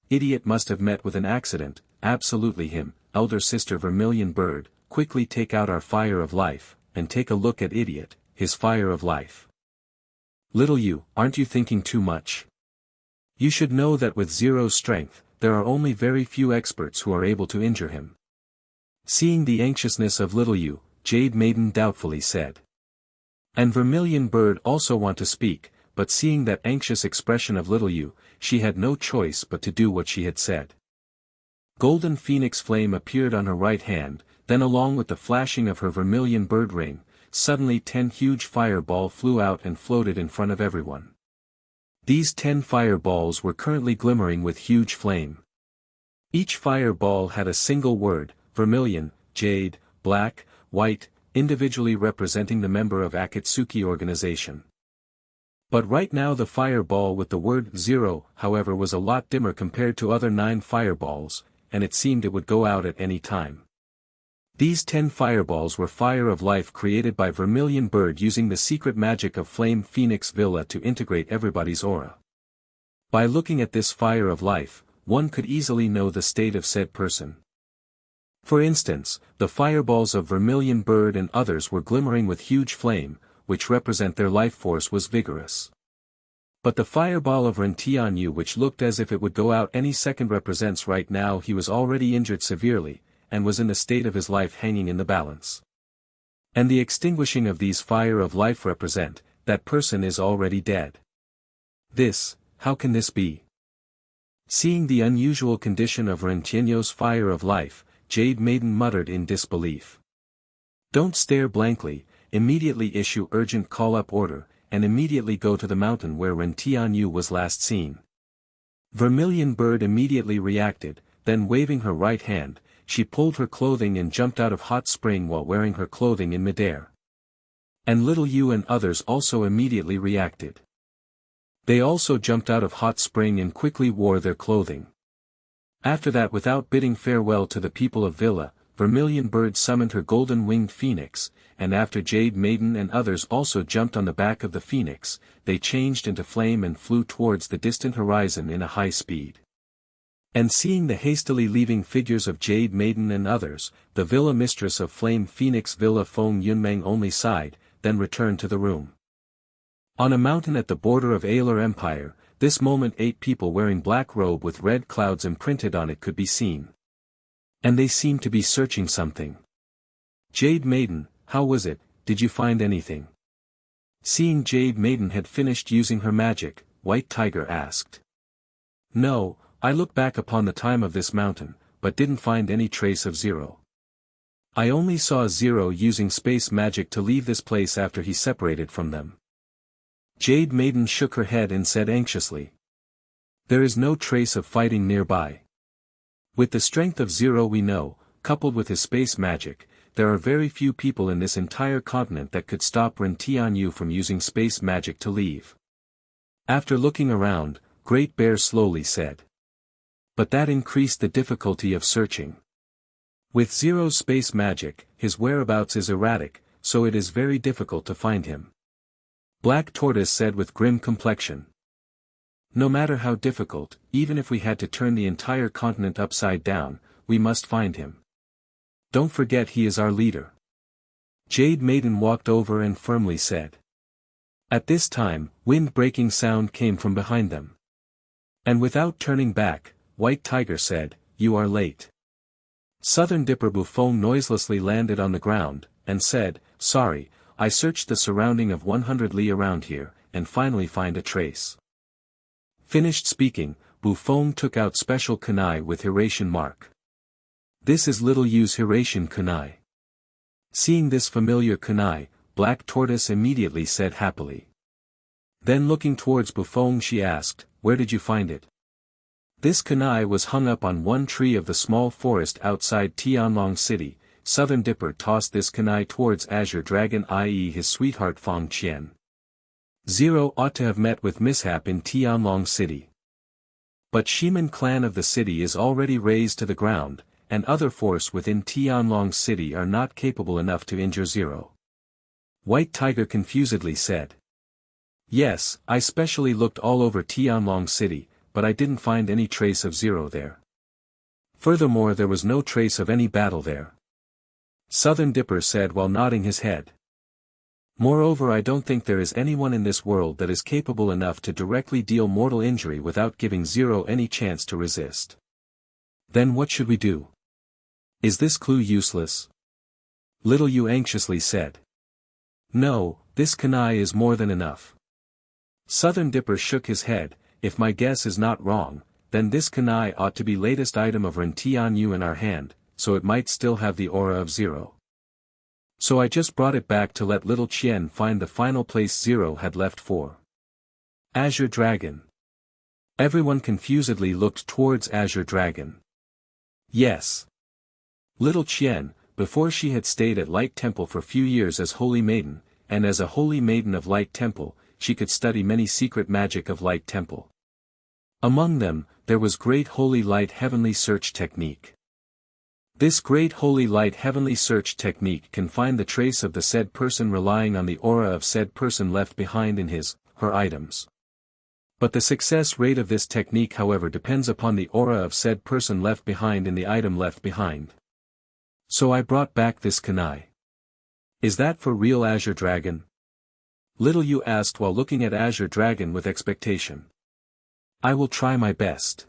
must have met with an accident, absolutely him, elder sister Vermilion Bird, quickly take out our fire of life, and take a look at idiot, his fire of life. Little Yu, aren't you thinking too much? You should know that with zero strength, there are only very few experts who are able to injure him. Seeing the anxiousness of Little Yu, Jade Maiden doubtfully said. And Vermilion Bird also want to speak, but seeing that anxious expression of Little Yu, she had no choice but to do what she had said. Golden Phoenix Flame appeared on her right hand, then along with the flashing of her Vermilion Bird ring, suddenly 10 huge fireball flew out and floated in front of everyone. These 10 fireballs were currently glimmering with huge flame. Each fireball had a single word, vermilion, jade, black, white, individually representing the member of Akatsuki organization. But right now the fireball with the word 0, however, was a lot dimmer compared to other 9 fireballs, and it seemed it would go out at any time. These 10 fireballs were fire of life created by Vermilion Bird using the secret magic of Flame Phoenix Villa to integrate everybody's aura. By looking at this fire of life, one could easily know the state of said person. For instance, the fireballs of Vermilion Bird and others were glimmering with huge flame, which represent their life force was vigorous. But the fireball of Ren Tianyu, which looked as if it would go out any second, represents right now he was already injured severely, and was in the state of his life hanging in the balance. And the extinguishing of these fire of life represent, that person is already dead. How can this be? Seeing the unusual condition of Ren Tianyu's fire of life, Jade Maiden muttered in disbelief. Don't stare blankly, immediately issue urgent call-up order, and immediately go to the mountain where Ren Tianyu was last seen. Vermilion Bird immediately reacted, then waving her right hand, she pulled her clothing and jumped out of hot spring while wearing her clothing in midair. And Little Yu and others also immediately reacted. They also jumped out of hot spring and quickly wore their clothing. After that, without bidding farewell to the people of Villa, Vermilion Bird summoned her golden-winged phoenix, and after Jade Maiden and others also jumped on the back of the phoenix, they changed into flame and flew towards the distant horizon in a high speed. And seeing the hastily leaving figures of Jade Maiden and others, the villa mistress of Flame Phoenix Villa Feng Yunmeng only sighed, then returned to the room. On a mountain at the border of Alar Empire, This moment 8 people wearing black robe with red clouds imprinted on it could be seen. And they seemed to be searching something. Jade Maiden, how was it, did you find anything? Seeing Jade Maiden had finished using her magic, White Tiger asked. No, I look back upon the time of this mountain, but didn't find any trace of Zero. I only saw Zero using space magic to leave this place after he separated from them. Jade Maiden shook her head and said anxiously. There is no trace of fighting nearby. With the strength of Zero we know, coupled with his space magic, there are very few people in this entire continent that could stop Ren Tianyu from using space magic to leave. After looking around, Great Bear slowly said. But that increased the difficulty of searching. With Zero's space magic, his whereabouts is erratic, so it is very difficult to find him. Black Tortoise said with grim complexion. No matter how difficult, even if we had to turn the entire continent upside down, we must find him. Don't forget he is our leader. Jade Maiden walked over and firmly said. At this time, wind-breaking sound came from behind them. And without turning back, White Tiger said, you are late. Southern Dipper Buffon noiselessly landed on the ground, and said, sorry, I searched the surrounding of 100 li around here, and finally find a trace. Finished speaking, Buffon took out special kunai with Hiratian mark. This is Little Yu's Hiratian kunai. Seeing this familiar kunai, Black Tortoise immediately said happily. Then looking towards Buffon she asked, where did you find it? This kunai was hung up on one tree of the small forest outside Tianlong City. Southern Dipper tossed this kunai towards Azure Dragon, i.e. his sweetheart Fong Qian. Zero ought to have met with mishap in Tianlong City. But Shiman clan of the city is already razed to the ground, and other force within Tianlong City are not capable enough to injure Zero. White Tiger confusedly said. Yes, I specially looked all over Tianlong City, but I didn't find any trace of Zero there. Furthermore there was no trace of any battle there. Southern Dipper said while nodding his head. Moreover I don't think there is anyone in this world that is capable enough to directly deal mortal injury without giving Zero any chance to resist. Then what should we do? Is this clue useless? Little Yu anxiously said. No, this kunai is more than enough. Southern Dipper shook his head. If my guess is not wrong, then this kunai ought to be latest item of Ren Tianyu in our hand, so it might still have the aura of Zero. So I just brought it back to let little Qian find the final place Zero had left for. Azure Dragon. Everyone confusedly looked towards Azure Dragon. Yes. Little Qian, before she had stayed at Light Temple for few years as Holy Maiden, and as a Holy Maiden of Light Temple, she could study many secret magic of Light Temple. Among them, there was Great Holy Light Heavenly Search Technique. This Great Holy Light Heavenly Search Technique can find the trace of the said person relying on the aura of said person left behind in her items. But the success rate of this technique however depends upon the aura of said person left behind in the item left behind. So I brought back this kunai. Is that for real Azure Dragon? Little Yu asked while looking at Azure Dragon with expectation. I will try my best.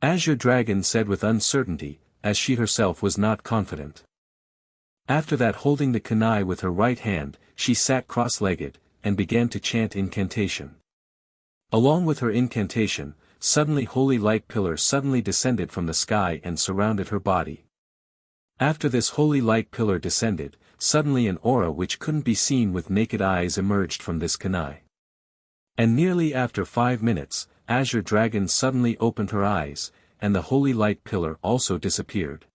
Azure Dragon said with uncertainty, as she herself was not confident. After that, holding the kunai with her right hand, she sat cross-legged, and began to chant incantation. Along with her incantation, suddenly holy light pillar suddenly descended from the sky and surrounded her body. After this holy light pillar descended, suddenly an aura which couldn't be seen with naked eyes emerged from this kunai. And nearly after 5 minutes, Azure Dragon suddenly opened her eyes, and the holy light pillar also disappeared.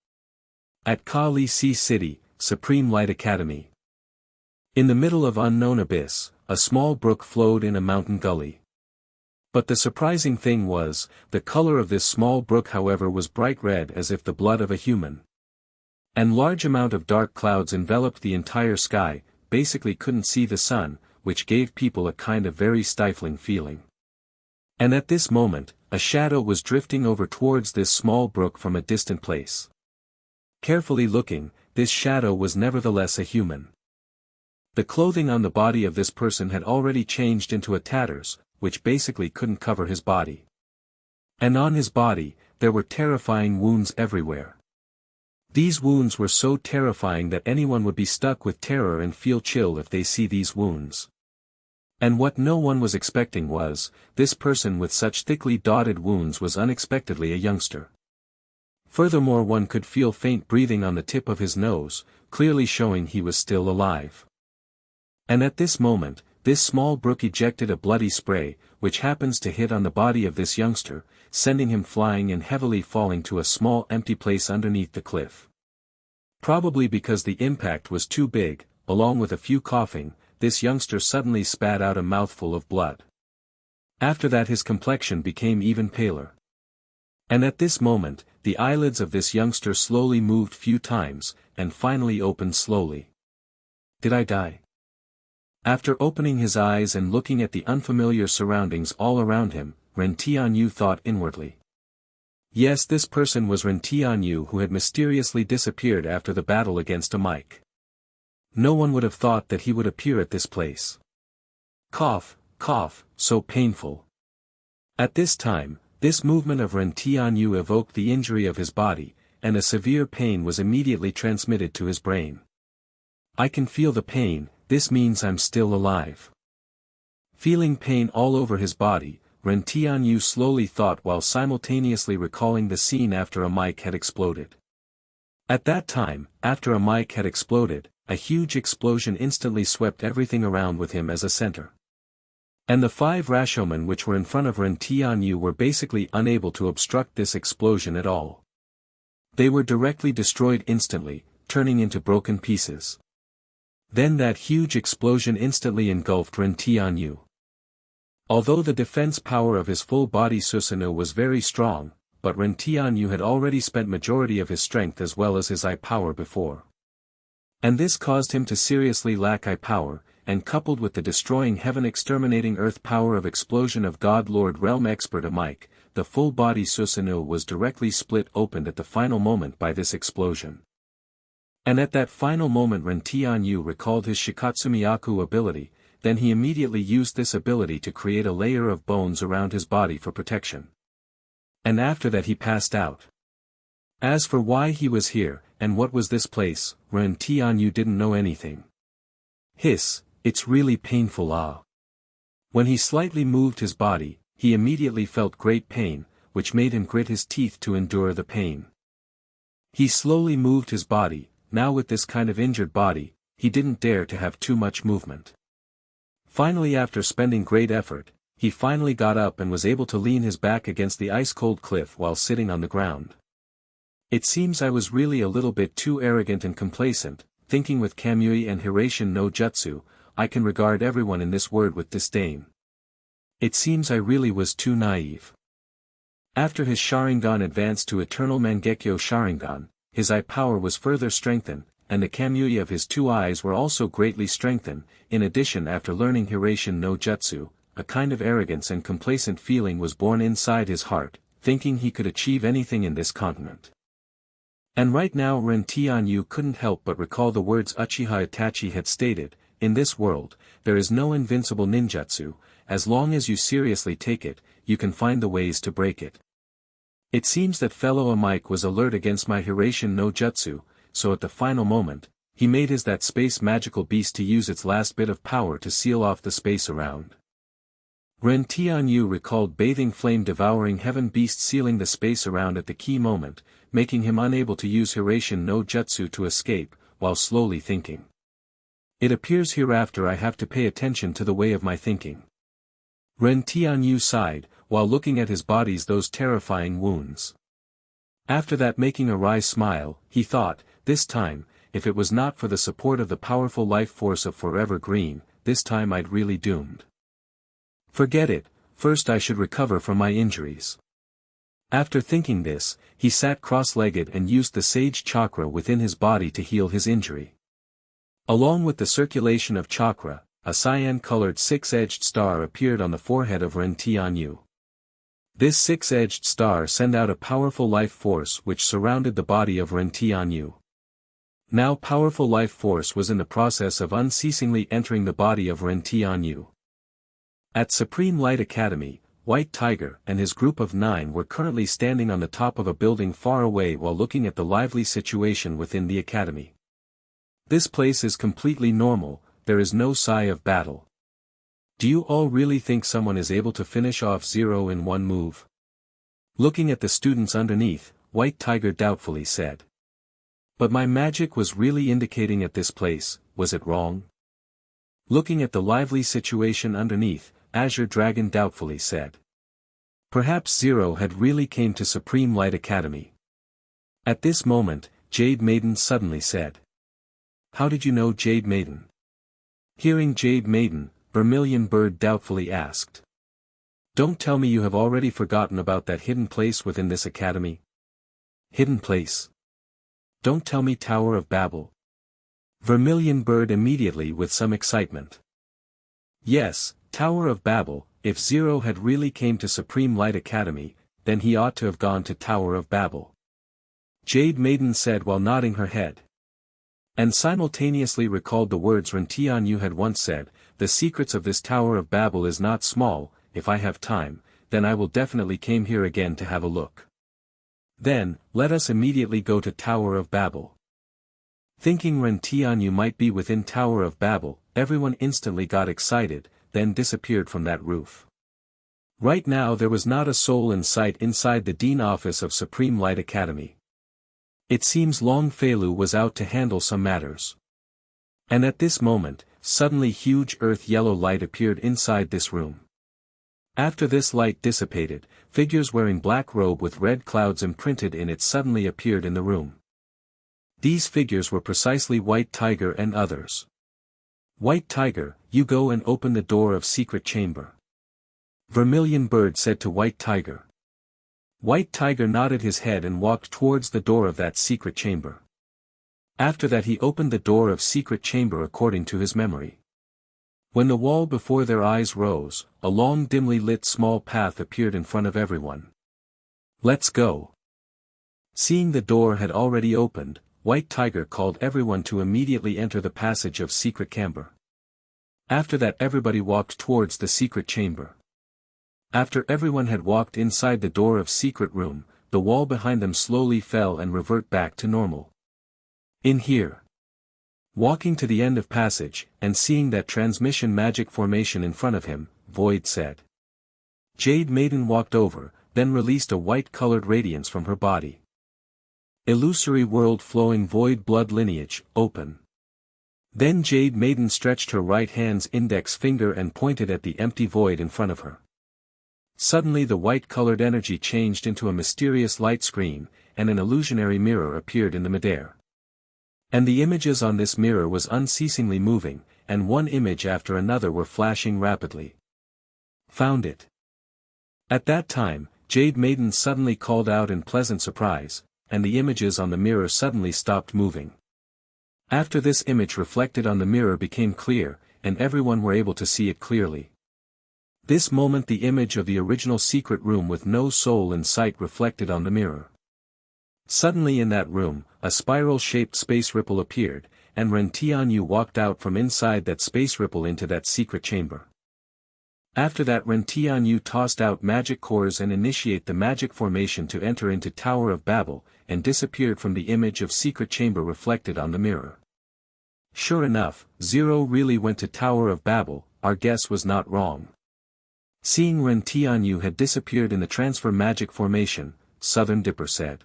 At Kali Sea City, Supreme Light Academy. In the middle of unknown abyss, a small brook flowed in a mountain gully. But the surprising thing was, the color of this small brook however was bright red as if the blood of a human. And large amount of dark clouds enveloped the entire sky, basically couldn't see the sun, which gave people a kind of very stifling feeling. And at this moment, a shadow was drifting over towards this small brook from a distant place. Carefully looking, this shadow was nevertheless a human. The clothing on the body of this person had already changed into a tatters, which basically couldn't cover his body. And on his body, there were terrifying wounds everywhere. These wounds were so terrifying that anyone would be stuck with terror and feel chill if they see these wounds. And what no one was expecting was, this person with such thickly dotted wounds was unexpectedly a youngster. Furthermore, one could feel faint breathing on the tip of his nose, clearly showing he was still alive. And at this moment, this small brook ejected a bloody spray, which happens to hit on the body of this youngster, sending him flying and heavily falling to a small empty place underneath the cliff. Probably because the impact was too big, along with a few coughing, this youngster suddenly spat out a mouthful of blood. After that his complexion became even paler. And at this moment, the eyelids of this youngster slowly moved few times, and finally opened slowly. Did I die? After opening his eyes and looking at the unfamiliar surroundings all around him, Ren Tianyu thought inwardly. Yes, this person was Ren Tianyu who had mysteriously disappeared after the battle against a mic. No one would have thought that he would appear at this place. Cough, cough, so painful. At this time, this movement of Ren Tianyu evoked the injury of his body, and a severe pain was immediately transmitted to his brain. I can feel the pain, this means I'm still alive. Feeling pain all over his body, Ren Tianyu slowly thought while simultaneously recalling the scene after a mic had exploded. At that time, after a mic had exploded, a huge explosion instantly swept everything around with him as a center. And the 5 Rashomon which were in front of Ren Tianyu were basically unable to obstruct this explosion at all. They were directly destroyed instantly, turning into broken pieces. Then that huge explosion instantly engulfed Ren Tianyu. Although the defense power of his full body Susanoo was very strong, but Ren Tianyu had already spent majority of his strength as well as his eye power before. And this caused him to seriously lack eye power, and coupled with the destroying heaven exterminating earth power of explosion of God Lord Realm Expert Amike, the full body Susanoo was directly split open at the final moment by this explosion. And at that final moment Ren Tianyu recalled his Shikatsumiyaku ability, then he immediately used this ability to create a layer of bones around his body for protection. And after that he passed out. As for why he was here, and what was this place, Ren Tianyu didn't know anything. Hiss, it's really painful ah. When he slightly moved his body, he immediately felt great pain, which made him grit his teeth to endure the pain. He slowly moved his body, now with this kind of injured body, he didn't dare to have too much movement. Finally, after spending great effort, he finally got up and was able to lean his back against the ice-cold cliff while sitting on the ground. It seems I was really a little bit too arrogant and complacent, thinking with Kamui and Hirashin no Jutsu, I can regard everyone in this world with disdain. It seems I really was too naive. After his Sharingan advanced to Eternal Mangekyo Sharingan, his eye power was further strengthened, and the Kamui of his 2 eyes were also greatly strengthened. In addition, after learning Hirashin no Jutsu, a kind of arrogance and complacent feeling was born inside his heart, thinking he could achieve anything in this continent. And right now Ren Tianyu couldn't help but recall the words Uchiha Itachi had stated, in this world, there is no invincible ninjutsu, as long as you seriously take it, you can find the ways to break it. It seems that fellow Amike was alert against my Hirashin no Jutsu, so at the final moment, he made his that space magical beast to use its last bit of power to seal off the space around. Ren Tianyu recalled bathing flame devouring heaven beast sealing the space around at the key moment, making him unable to use Hirashin no Jutsu to escape, while slowly thinking. It appears hereafter I have to pay attention to the way of my thinking. Ren Tianyu sighed, while looking at his body's those terrifying wounds. After that, making a wry smile, he thought, this time, if it was not for the support of the powerful life force of Forever Green, this time I'd really doomed. Forget it, first I should recover from my injuries. After thinking this, he sat cross-legged and used the sage chakra within his body to heal his injury. Along with the circulation of chakra, a cyan-colored 6-edged star appeared on the forehead of Ren Tianyu. This 6-edged star sent out a powerful life force which surrounded the body of Ren Tianyu. Now powerful life force was in the process of unceasingly entering the body of Ren Tianyu. At Supreme Light Academy, White Tiger and his group of 9 were currently standing on the top of a building far away while looking at the lively situation within the academy. This place is completely normal, there is no sigh of battle. Do you all really think someone is able to finish off Zero in one move? Looking at the students underneath, White Tiger doubtfully said. But my magic was really indicating at this place, was it wrong? Looking at the lively situation underneath, Azure Dragon doubtfully said. Perhaps Zero had really came to Supreme Light Academy. At this moment, Jade Maiden suddenly said. How did you know Jade Maiden? Hearing Jade Maiden, Vermilion Bird doubtfully asked. Don't tell me you have already forgotten about that hidden place within this academy. Hidden place? Don't tell me Tower of Babel. Vermilion Bird immediately with some excitement. Yes, Tower of Babel. If Zero had really came to Supreme Light Academy, then he ought to have gone to Tower of Babel. Jade Maiden said while nodding her head. And simultaneously recalled the words Ren Tianyu had once said, the secrets of this Tower of Babel is not small, if I have time, then I will definitely came here again to have a look. Then, let us immediately go to Tower of Babel. Thinking Ren Tianyu might be within Tower of Babel, everyone instantly got excited, then disappeared from that roof. Right now there was not a soul in sight inside the Dean office of Supreme Light Academy. It seems Long Feilu was out to handle some matters. And at this moment, suddenly huge earth yellow light appeared inside this room. After this light dissipated, figures wearing black robe with red clouds imprinted in it suddenly appeared in the room. These figures were precisely White Tiger and others. White Tiger, you go and open the door of secret chamber. Vermilion Bird said to White Tiger. White Tiger nodded his head and walked towards the door of that secret chamber. After that he opened the door of secret chamber according to his memory. When the wall before their eyes rose, a long dimly lit small path appeared in front of everyone. Let's go. Seeing the door had already opened, White Tiger called everyone to immediately enter the passage of secret chamber. After that everybody walked towards the secret chamber. After everyone had walked inside the door of secret room, the wall behind them slowly fell and revert back to normal. In here. Walking to the end of passage, and seeing that transmission magic formation in front of him, Void said. Jade Maiden walked over, then released a white-colored radiance from her body. Illusory world flowing void blood lineage, open. Then Jade Maiden stretched her right hand's index finger and pointed at the empty void in front of her. Suddenly the white-colored energy changed into a mysterious light screen, and an illusionary mirror appeared in the midair. And the images on this mirror was unceasingly moving, and one image after another were flashing rapidly. Found it. At that time, Jade Maiden suddenly called out in pleasant surprise, and the images on the mirror suddenly stopped moving. After this image reflected on the mirror became clear, and everyone were able to see it clearly. This moment the image of the original secret room with no soul in sight reflected on the mirror. Suddenly in that room, a spiral-shaped space ripple appeared, and Ren Tianyu walked out from inside that space ripple into that secret chamber. After that Ren Tianyu tossed out magic cores and initiate the magic formation to enter into Tower of Babel, and disappeared from the image of secret chamber reflected on the mirror. Sure enough, Zero really went to Tower of Babel, our guess was not wrong. Seeing Ren Tianyu had disappeared in the transfer magic formation, Southern Dipper said.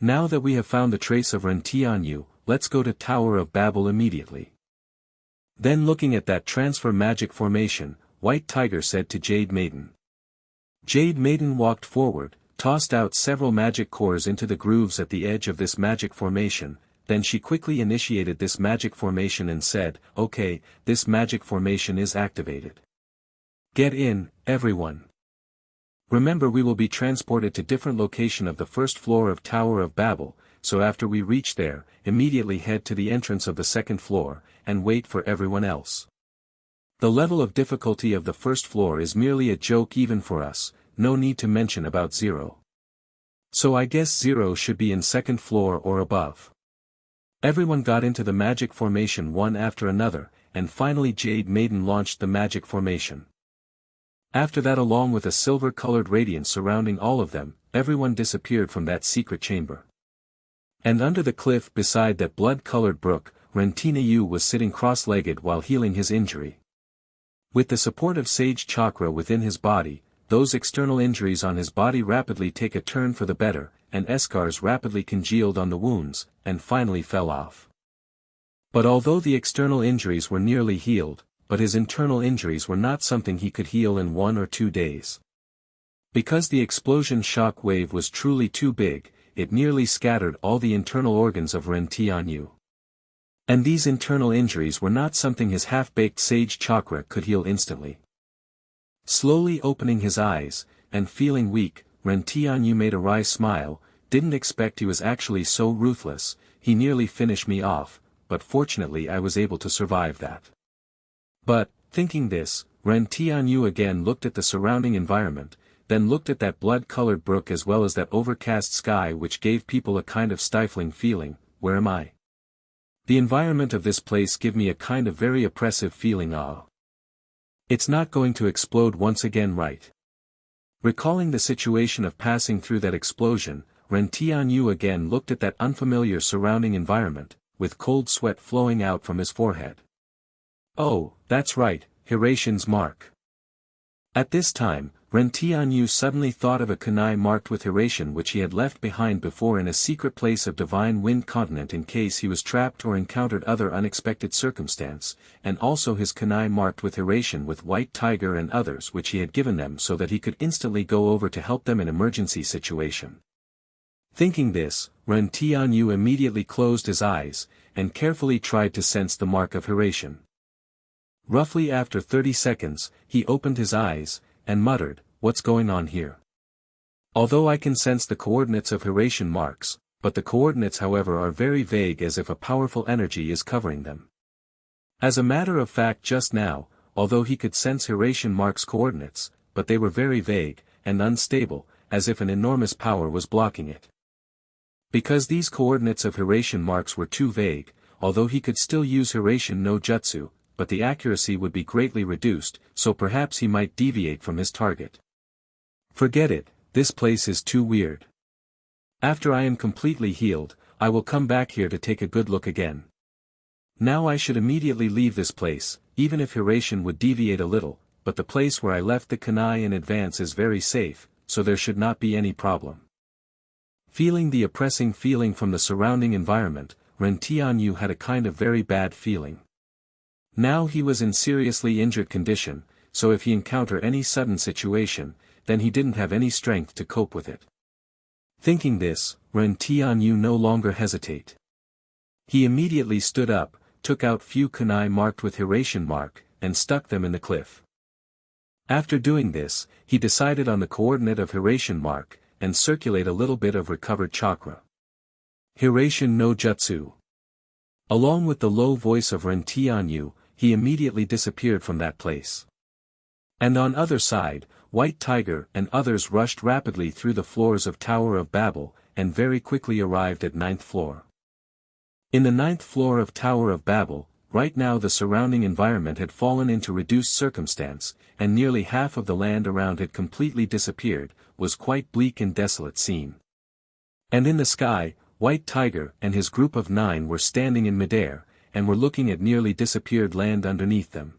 Now that we have found the trace of Ren Tianyu, let's go to Tower of Babel immediately. Then looking at that transfer magic formation, White Tiger said to Jade Maiden. Jade Maiden walked forward, tossed out several magic cores into the grooves at the edge of this magic formation, then she quickly initiated this magic formation and said, okay, this magic formation is activated. Get in, everyone. Remember we will be transported to different location of the first floor of Tower of Babel, so after we reach there, immediately head to the entrance of the second floor, and wait for everyone else. The level of difficulty of the first floor is merely a joke even for us, no need to mention about Zero. So I guess Zero should be in second floor or above. Everyone got into the magic formation one after another, and finally Jade Maiden launched the magic formation. After that, along with a silver-colored radiance surrounding all of them, everyone disappeared from that secret chamber. And under the cliff beside that blood-colored brook, Rentinayu was sitting cross-legged while healing his injury. With the support of sage chakra within his body, those external injuries on his body rapidly take a turn for the better, and scars rapidly congealed on the wounds, and finally fell off. But although the external injuries were nearly healed, but his internal injuries were not something he could heal in 1 or 2 days. Because the explosion shock wave was truly too big, it nearly scattered all the internal organs of Rentianyu. And these internal injuries were not something his half-baked sage chakra could heal instantly. Slowly opening his eyes, and feeling weak, Rentianyu made a wry smile. Didn't expect he was actually so ruthless. He nearly finished me off, but fortunately I was able to survive that. But, thinking this, Rentianyu again looked at the surrounding environment, then looked at that blood-colored brook as well as that overcast sky, which gave people a kind of stifling feeling. Where am I? The environment of this place give me a kind of very oppressive feeling. It's not going to explode once again, right? Recalling the situation of passing through that explosion, Rentianyu again looked at that unfamiliar surrounding environment, with cold sweat flowing out from his forehead. Oh, that's right, Hiratian's mark. At this time, Rentianyu suddenly thought of a kunai marked with Hiratian which he had left behind before in a secret place of Divine Wind Continent in case he was trapped or encountered other unexpected circumstance, and also his kunai marked with Hiratian with White Tiger and others which he had given them so that he could instantly go over to help them in emergency situation. Thinking this, Rentianyu immediately closed his eyes, and carefully tried to sense the mark of Hiratian. Roughly after 30 seconds, he opened his eyes, and muttered, "What's going on here? Although I can sense the coordinates of Hiratian marks, but the coordinates however are very vague as if a powerful energy is covering them." As a matter of fact just now, although he could sense Hiratian marks coordinates, but they were very vague, and unstable, as if an enormous power was blocking it. Because these coordinates of Hiratian marks were too vague, although he could still use Hiratian no Jutsu, but the accuracy would be greatly reduced, so perhaps he might deviate from his target. Forget it, this place is too weird. After I am completely healed, I will come back here to take a good look again. Now I should immediately leave this place, even if Hiratian would deviate a little, but the place where I left the kunai in advance is very safe, so there should not be any problem. Feeling the oppressing feeling from the surrounding environment, Rentianyu had a kind of very bad feeling. Now he was in seriously injured condition, so if he encountered any sudden situation, then he didn't have any strength to cope with it. Thinking this, Rentianyu no longer hesitate. He immediately stood up, took out few kunai marked with Hiratian mark, and stuck them in the cliff. After doing this, he decided on the coordinate of Hiratian mark, and circulate a little bit of recovered chakra. Hiratian no Jutsu. Along with the low voice of Rentianyu, he immediately disappeared from that place. And on other side, White Tiger and others rushed rapidly through the floors of Tower of Babel, and very quickly arrived at 9th floor. In the 9th floor of Tower of Babel, right now the surrounding environment had fallen into reduced circumstance, and nearly half of the land around had completely disappeared, was quite bleak and desolate scene. And in the sky, White Tiger and his group of 9 were standing in midair, and were looking at nearly disappeared land underneath them.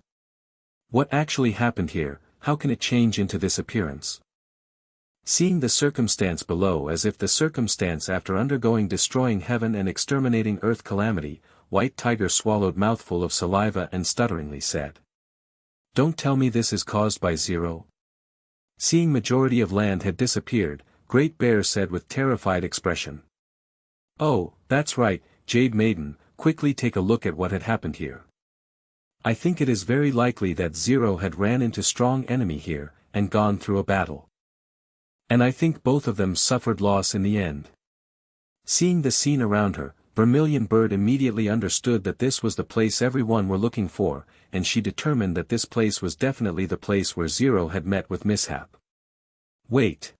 What actually happened here? How can it change into this appearance? Seeing the circumstance below as if the circumstance after undergoing destroying heaven and exterminating earth calamity, White Tiger swallowed mouthful of saliva and stutteringly said. "Don't tell me this is caused by Zero?" Seeing majority of land had disappeared, Great Bear said with terrified expression. "Oh, that's right, Jade Maiden, quickly take a look at what had happened here. I think it is very likely that Zero had ran into strong enemy here, and gone through a battle. And I think both of them suffered loss in the end." Seeing the scene around her, Vermilion Bird immediately understood that this was the place everyone were looking for, and she determined that this place was definitely the place where Zero had met with mishap. Wait.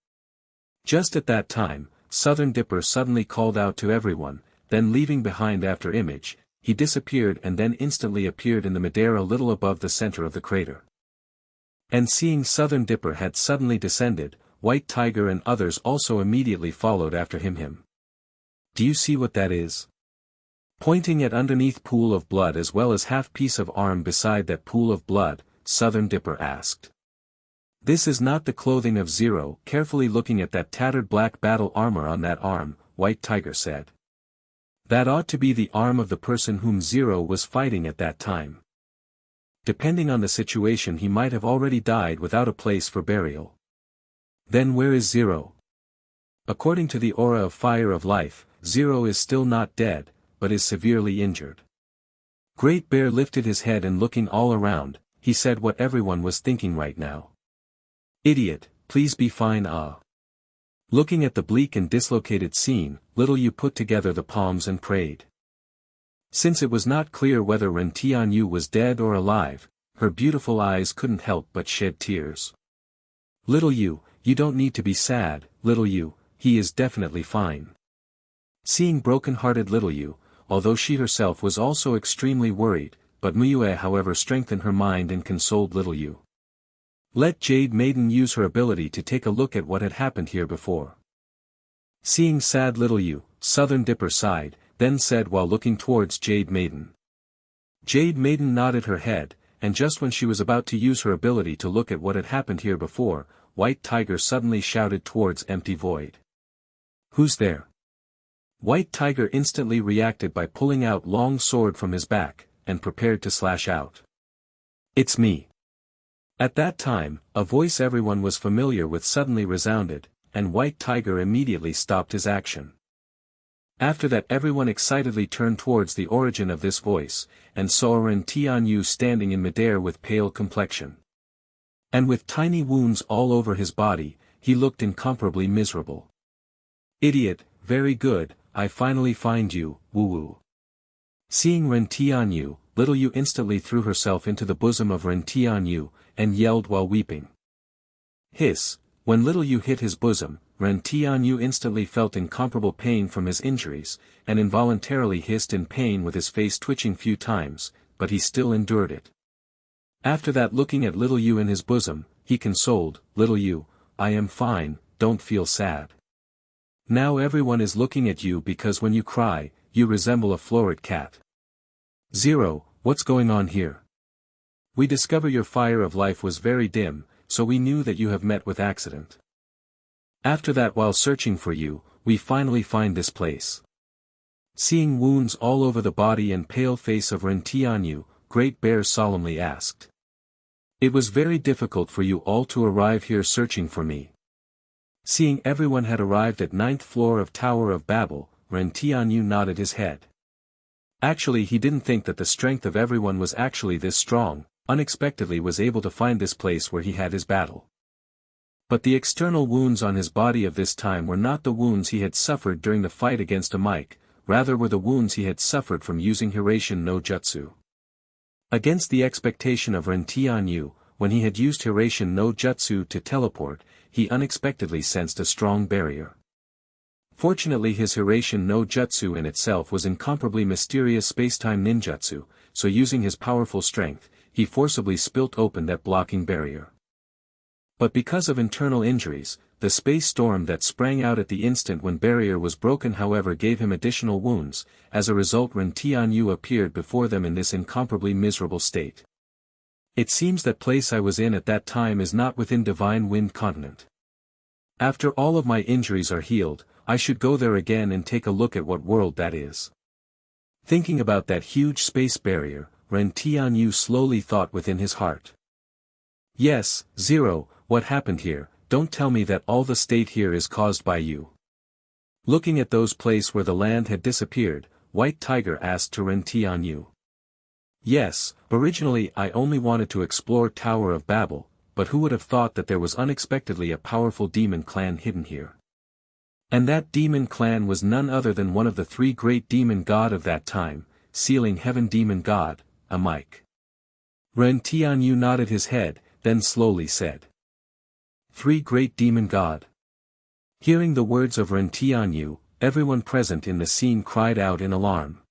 Just at that time, Southern Dipper suddenly called out to everyone, then leaving behind after image, he disappeared and then instantly appeared in the midair a little above the center of the crater. And seeing Southern Dipper had suddenly descended, White Tiger and others also immediately followed after him. Do you see what that is? Pointing at underneath pool of blood as well as half piece of arm beside that pool of blood, Southern Dipper asked. This is not the clothing of Zero. Carefully looking at that tattered black battle armor on that arm, White Tiger said. That ought to be the arm of the person whom Zero was fighting at that time. Depending on the situation, he might have already died without a place for burial. Then where is Zero? According to the aura of Fire of Life, Zero is still not dead, but is severely injured. Great Bear lifted his head and looking all around, he said what everyone was thinking right now. Idiot, please be fine. Looking at the bleak and dislocated scene, Little Yu put together the palms and prayed. Since it was not clear whether Ren Tianyu was dead or alive, her beautiful eyes couldn't help but shed tears. Little Yu, you don't need to be sad, Little Yu, he is definitely fine. Seeing broken-hearted Little Yu, although she herself was also extremely worried, but Miyue however strengthened her mind and consoled Little Yu. Let Jade Maiden use her ability to take a look at what had happened here before. Seeing sad Little Yu, Southern Dipper sighed, then said while looking towards Jade Maiden. Jade Maiden nodded her head, and just when she was about to use her ability to look at what had happened here before, White Tiger suddenly shouted towards Empty Void. Who's there? White Tiger instantly reacted by pulling out long sword from his back, and prepared to slash out. It's me. At that time, a voice everyone was familiar with suddenly resounded, and White Tiger immediately stopped his action. After that everyone excitedly turned towards the origin of this voice, and saw Ren Tianyu standing in midair with pale complexion. And with tiny wounds all over his body, he looked incomparably miserable. Idiot, very good, I finally find you, woo-woo. Seeing Ren Tianyu, Little Yu instantly threw herself into the bosom of Ren Tianyu, and yelled while weeping. Hiss, when Little Yu hit his bosom, Ren Tianyu instantly felt incomparable pain from his injuries, and involuntarily hissed in pain with his face twitching few times, but he still endured it. After that, looking at Little Yu in his bosom, he consoled, Little Yu, I am fine, don't feel sad. Now everyone is looking at you because when you cry, you resemble a florid cat. Zero, what's going on here? We discover your fire of life was very dim, so we knew that you have met with accident. After that, while searching for you, we finally find this place. Seeing wounds all over the body and pale face of Ren Tianyu, Great Bear solemnly asked. It was very difficult for you all to arrive here searching for me. Seeing everyone had arrived at 9th floor of Tower of Babel, Ren Tianyu nodded his head. Actually, he didn't think that the strength of everyone was actually this strong, unexpectedly was able to find this place where he had his battle. But the external wounds on his body of this time were not the wounds he had suffered during the fight against a Mike, rather were the wounds he had suffered from using Hiraition no Jutsu. Against the expectation of Ren Tianyu, when he had used Hiraition no Jutsu to teleport, he unexpectedly sensed a strong barrier. Fortunately, his Hiraition no Jutsu in itself was incomparably mysterious spacetime ninjutsu, so using his powerful strength, he forcibly spilt open that blocking barrier. But because of internal injuries, the space storm that sprang out at the instant when barrier was broken however gave him additional wounds. As a result, Ren Tianyu appeared before them in this incomparably miserable state. It seems that place I was in at that time is not within Divine Wind Continent. After all of my injuries are healed, I should go there again and take a look at what world that is. Thinking about that huge space barrier, Ren Tianyu slowly thought within his heart. Yes, Zero, what happened here? Don't tell me that all the state here is caused by you. Looking at those place where the land had disappeared, White Tiger asked to Ren Tianyu. Yes, originally I only wanted to explore Tower of Babel, but who would have thought that there was unexpectedly a powerful demon clan hidden here? And that demon clan was none other than one of the 3 great demon god of that time, Sealing Heaven Demon God, a Mike. Ren Tianyu nodded his head, then slowly said. 3 great demon god. Hearing the words of Ren Tianyu, everyone present in the scene cried out in alarm.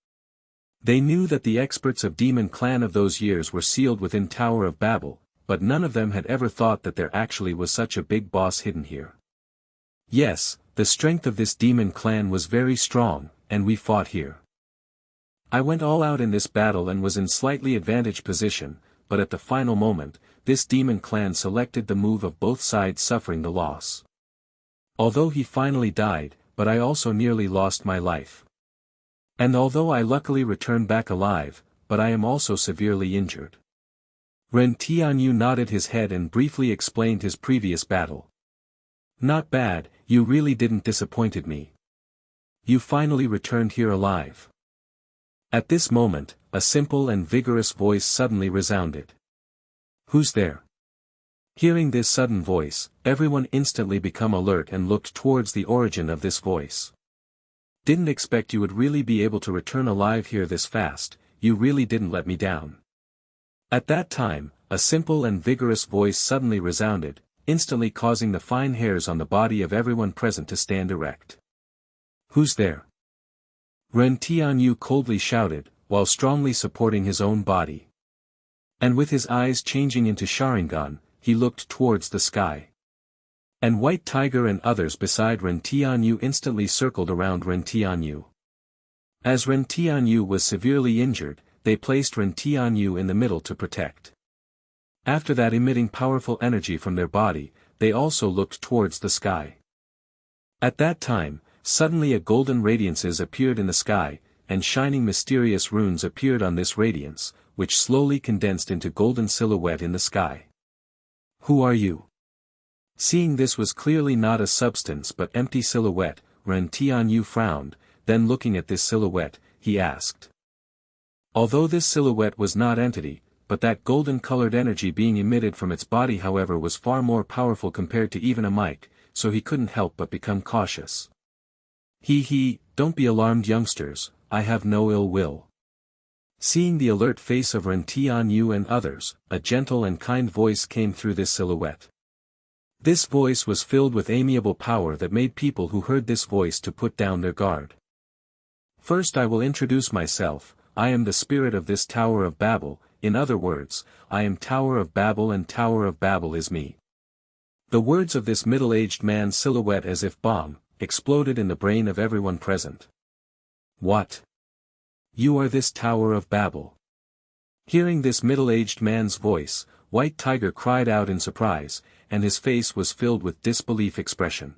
They knew that the experts of demon clan of those years were sealed within Tower of Babel, but none of them had ever thought that there actually was such a big boss hidden here. Yes, the strength of this demon clan was very strong, and we fought here. I went all out in this battle and was in slightly advantaged position, but at the final moment, this demon clan selected the move of both sides suffering the loss. Although he finally died, but I also nearly lost my life. And although I luckily returned back alive, but I am also severely injured. Ren Tianyu nodded his head and briefly explained his previous battle. Not bad, you really didn't disappointed me. You finally returned here alive. At this moment, a simple and vigorous voice suddenly resounded. Who's there? Hearing this sudden voice, everyone instantly became alert and looked towards the origin of this voice. Didn't expect you would really be able to return alive here this fast, you really didn't let me down. At that time, a simple and vigorous voice suddenly resounded, instantly causing the fine hairs on the body of everyone present to stand erect. Who's there? Ren Tianyu coldly shouted, while strongly supporting his own body. And with his eyes changing into Sharingan, he looked towards the sky. And White Tiger and others beside Ren Tianyu instantly circled around Ren Tianyu. As Ren Tianyu was severely injured, they placed Ren Tianyu in the middle to protect. After that, emitting powerful energy from their body, they also looked towards the sky. At that time, suddenly a golden radiances appeared in the sky, and shining mysterious runes appeared on this radiance, which slowly condensed into golden silhouette in the sky. Who are you? Seeing this was clearly not a substance but empty silhouette, Ren Tianyu frowned, then looking at this silhouette, he asked. Although this silhouette was not entity, but that golden-colored energy being emitted from its body however was far more powerful compared to even a mic, so he couldn't help but become cautious. Don't be alarmed youngsters, I have no ill will. Seeing the alert face of Ren Tianyu and others, a gentle and kind voice came through this silhouette. This voice was filled with amiable power that made people who heard this voice to put down their guard. First I will introduce myself, I am the spirit of this Tower of Babel, in other words, I am Tower of Babel and Tower of Babel is me. The words of this middle-aged man's silhouette as if bomb, exploded in the brain of everyone present. What? You are this Tower of Babel? Hearing this middle-aged man's voice, White Tiger cried out in surprise, and his face was filled with disbelief expression.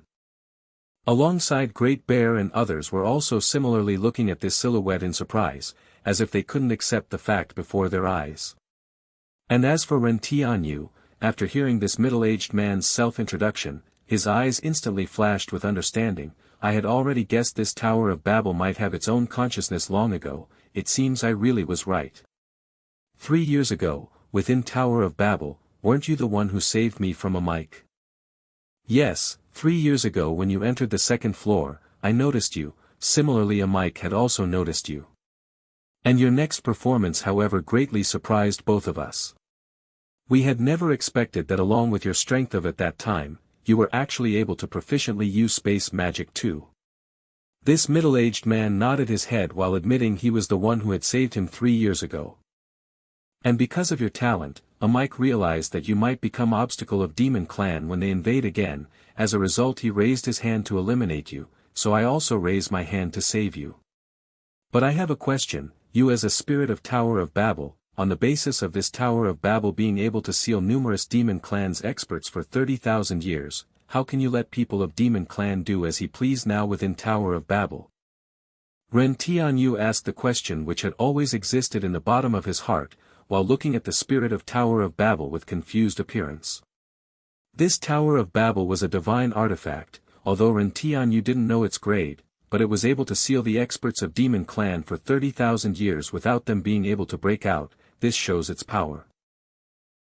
Alongside Great Bear and others were also similarly looking at this silhouette in surprise, as if they couldn't accept the fact before their eyes. And as for Ren Tianyu, after hearing this middle-aged man's self-introduction, his eyes instantly flashed with understanding. I had already guessed this Tower of Babel might have its own consciousness long ago, it seems I really was right. 3 years ago, within Tower of Babel, weren't you the one who saved me from a mic? Yes, 3 years ago when you entered the second floor, I noticed you, similarly a mic had also noticed you. And your next performance however greatly surprised both of us. We had never expected that along with your strength of at that time, you were actually able to proficiently use space magic too. This middle-aged man nodded his head while admitting he was the one who had saved him 3 years ago. And because of your talent, Mike realized that you might become obstacle of Demon Clan when they invade again, as a result he raised his hand to eliminate you, so I also raise my hand to save you. But I have a question, you as a spirit of Tower of Babel, on the basis of this Tower of Babel being able to seal numerous Demon Clan's experts for 30,000 years, how can you let people of Demon Clan do as he please now within Tower of Babel? Ren Tianyu asked the question which had always existed in the bottom of his heart, while looking at the spirit of Tower of Babel with confused appearance. This Tower of Babel was a divine artifact, although Ren Tianyu didn't know its grade, but it was able to seal the experts of Demon Clan for 30,000 years without them being able to break out. This shows its power.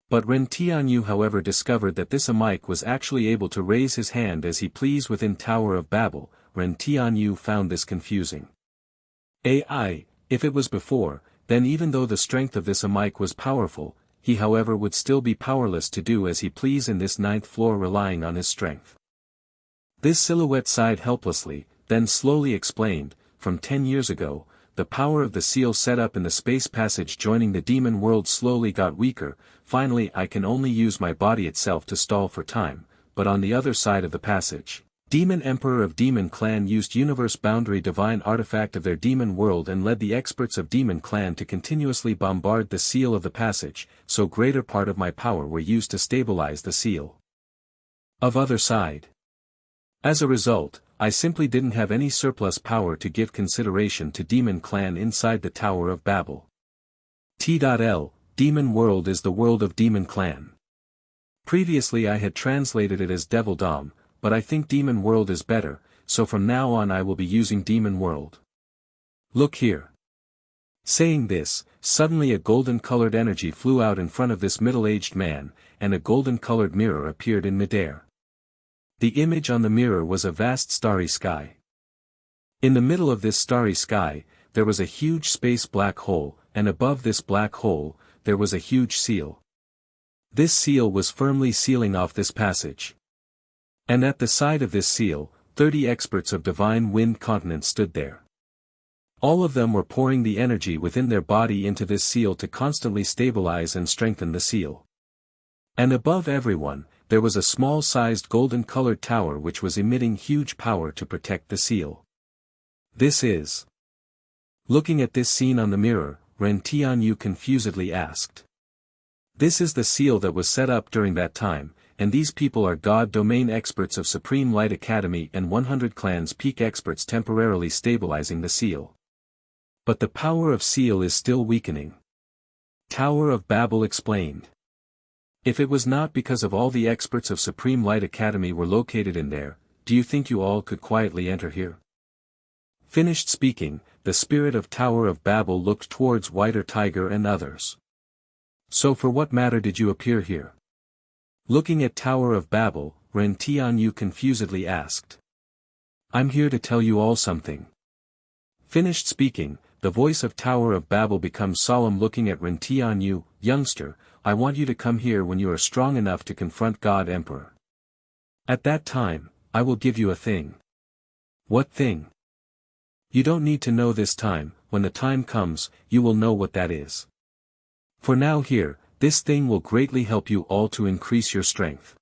But Ren Tianyu however discovered that this Amike was actually able to raise his hand as he pleased within Tower of Babel. Ren Tianyu found this confusing. If it was before, then even though the strength of this Amike was powerful, he however would still be powerless to do as he pleased in this 9th floor relying on his strength. This silhouette sighed helplessly, then slowly explained, from 10 years ago, the power of the seal set up in the space passage joining the demon world slowly got weaker. Finally I can only use my body itself to stall for time, but on the other side of the passage, Demon Emperor of Demon Clan used universe boundary divine artifact of their demon world and led the experts of Demon Clan to continuously bombard the seal of the passage, so greater part of my power were used to stabilize the seal of other side. As a result, I simply didn't have any surplus power to give consideration to Demon Clan inside the Tower of Babel. T.L. Demon World is the world of Demon Clan. Previously I had translated it as Devil Dom, but I think Demon World is better, so from now on I will be using Demon World. Look here. Saying this, suddenly a golden-colored energy flew out in front of this middle-aged man, and a golden-colored mirror appeared in midair. The image on the mirror was a vast starry sky. In the middle of this starry sky, there was a huge space black hole, and above this black hole, there was a huge seal. This seal was firmly sealing off this passage. And at the side of this seal, 30 experts of divine wind continent stood there. All of them were pouring the energy within their body into this seal to constantly stabilize and strengthen the seal. And above everyone, there was a small-sized golden-colored tower which was emitting huge power to protect the seal. This is. Looking at this scene on the mirror, Ren Tianyu confusedly asked. This is the seal that was set up during that time, and these people are God domain experts of Supreme Light Academy and 100 clans peak experts temporarily stabilizing the seal. But the power of seal is still weakening. Tower of Babel explained. If it was not because of all the experts of Supreme Light Academy were located in there, do you think you all could quietly enter here? Finished speaking, the spirit of Tower of Babel looked towards Whiter Tiger and others. So for what matter did you appear here? Looking at Tower of Babel, Ren Tianyu confusedly asked. I'm here to tell you all something. Finished speaking, the voice of Tower of Babel becomes solemn looking at Ren Tianyu. Youngster, I want you to come here when you are strong enough to confront God Emperor. At that time, I will give you a thing. What thing? You don't need to know this time, when the time comes, you will know what that is. For now here, this thing will greatly help you all to increase your strength.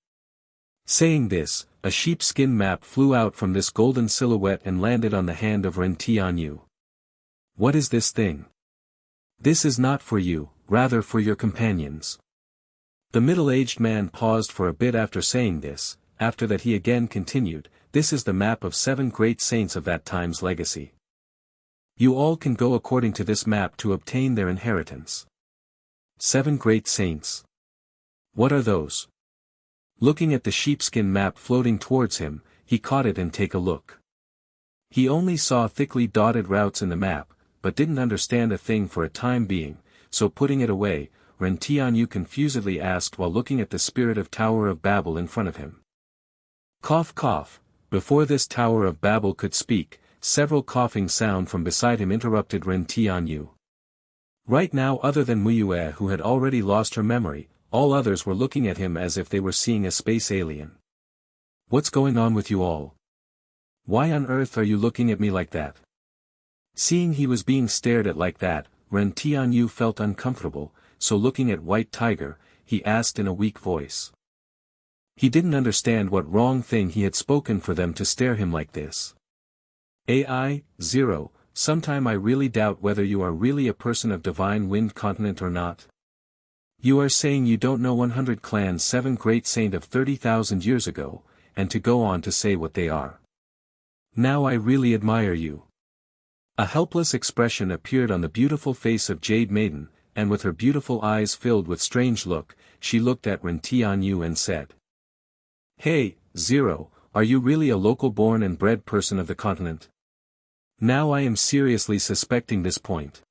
Saying this, a sheepskin map flew out from this golden silhouette and landed on the hand of Ren Tianyu. What is this thing? This is not for you, rather for your companions. The middle-aged man paused for a bit after saying this, after that he again continued, this is the map of 7 great saints of that time's legacy. You all can go according to this map to obtain their inheritance. 7 great saints. What are those? Looking at the sheepskin map floating towards him, he caught it and take a look. He only saw thickly dotted routes in the map, but didn't understand a thing for a time being, so putting it away, Ren Tianyu confusedly asked while looking at the spirit of Tower of Babel in front of him. Cough cough, before this Tower of Babel could speak, several coughing sound from beside him interrupted Ren Tianyu. Right now other than Muyue who had already lost her memory, all others were looking at him as if they were seeing a space alien. What's going on with you all? Why on earth are you looking at me like that? Seeing he was being stared at like that, Ren Tianyu felt uncomfortable, so looking at White Tiger, he asked in a weak voice. He didn't understand what wrong thing he had spoken for them to stare him like this. AI, 0. Sometime I really doubt whether you are really a person of divine wind continent or not. You are saying you don't know 100 clans 7 great saint of 30,000 years ago, and to go on to say what they are. Now I really admire you. A helpless expression appeared on the beautiful face of Jade Maiden, and with her beautiful eyes filled with strange look, she looked at Ren Tianyu and said. Hey, 0, are you really a local born and bred person of the continent? Now I am seriously suspecting this point.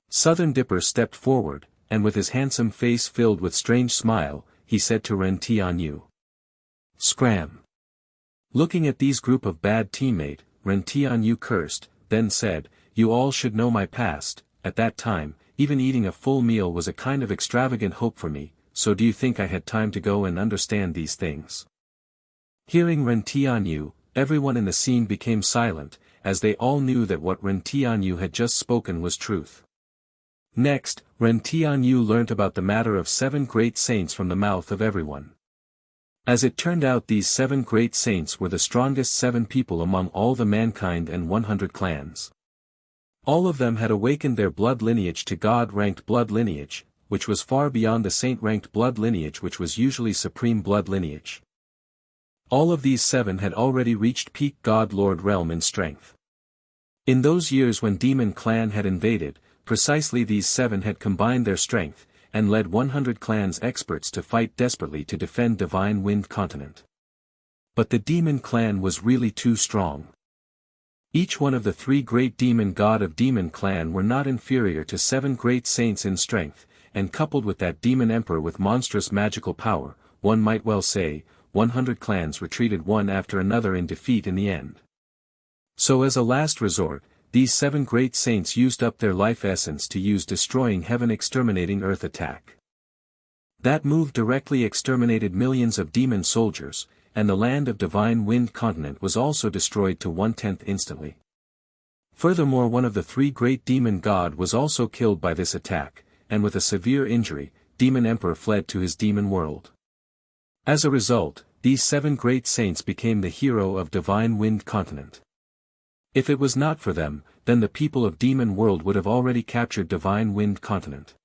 Southern Dipper stepped forward, and with his handsome face filled with strange smile, he said to Ren Tianyu. Scram. Looking at these group of bad teammate, Ren Tianyu cursed, then said, you all should know my past. At that time, even eating a full meal was a kind of extravagant hope for me, so do you think I had time to go and understand these things? Hearing Ren Tianyu, everyone in the scene became silent, as they all knew that what Ren Tianyu had just spoken was truth. Next, Ren Tianyu learnt about the matter of 7 great saints from the mouth of everyone. As it turned out, these 7 great saints were the strongest 7 people among all the mankind and 100 clans. All of them had awakened their blood lineage to God-ranked blood lineage, which was far beyond the saint-ranked blood lineage, which was usually supreme blood lineage. All of these 7 had already reached peak God-Lord realm in strength. In those years when Demon Clan had invaded, precisely these 7 had combined their strength, and led 100 clans experts to fight desperately to defend Divine Wind Continent. But the Demon Clan was really too strong. Each one of the 3 great demon god of Demon Clan were not inferior to 7 great saints in strength, and coupled with that demon emperor with monstrous magical power, one might well say, 100 clans retreated one after another in defeat in the end. So as a last resort, these 7 great saints used up their life essence to use destroying heaven exterminating earth attack. That move directly exterminated millions of demon soldiers, and the land of Divine Wind Continent was also destroyed to 1/10 instantly. Furthermore, one of the 3 great demon god was also killed by this attack, and with a severe injury, Demon Emperor fled to his demon world. As a result, these 7 great saints became the hero of Divine Wind Continent. If it was not for them, then the people of Demon World would have already captured Divine Wind Continent.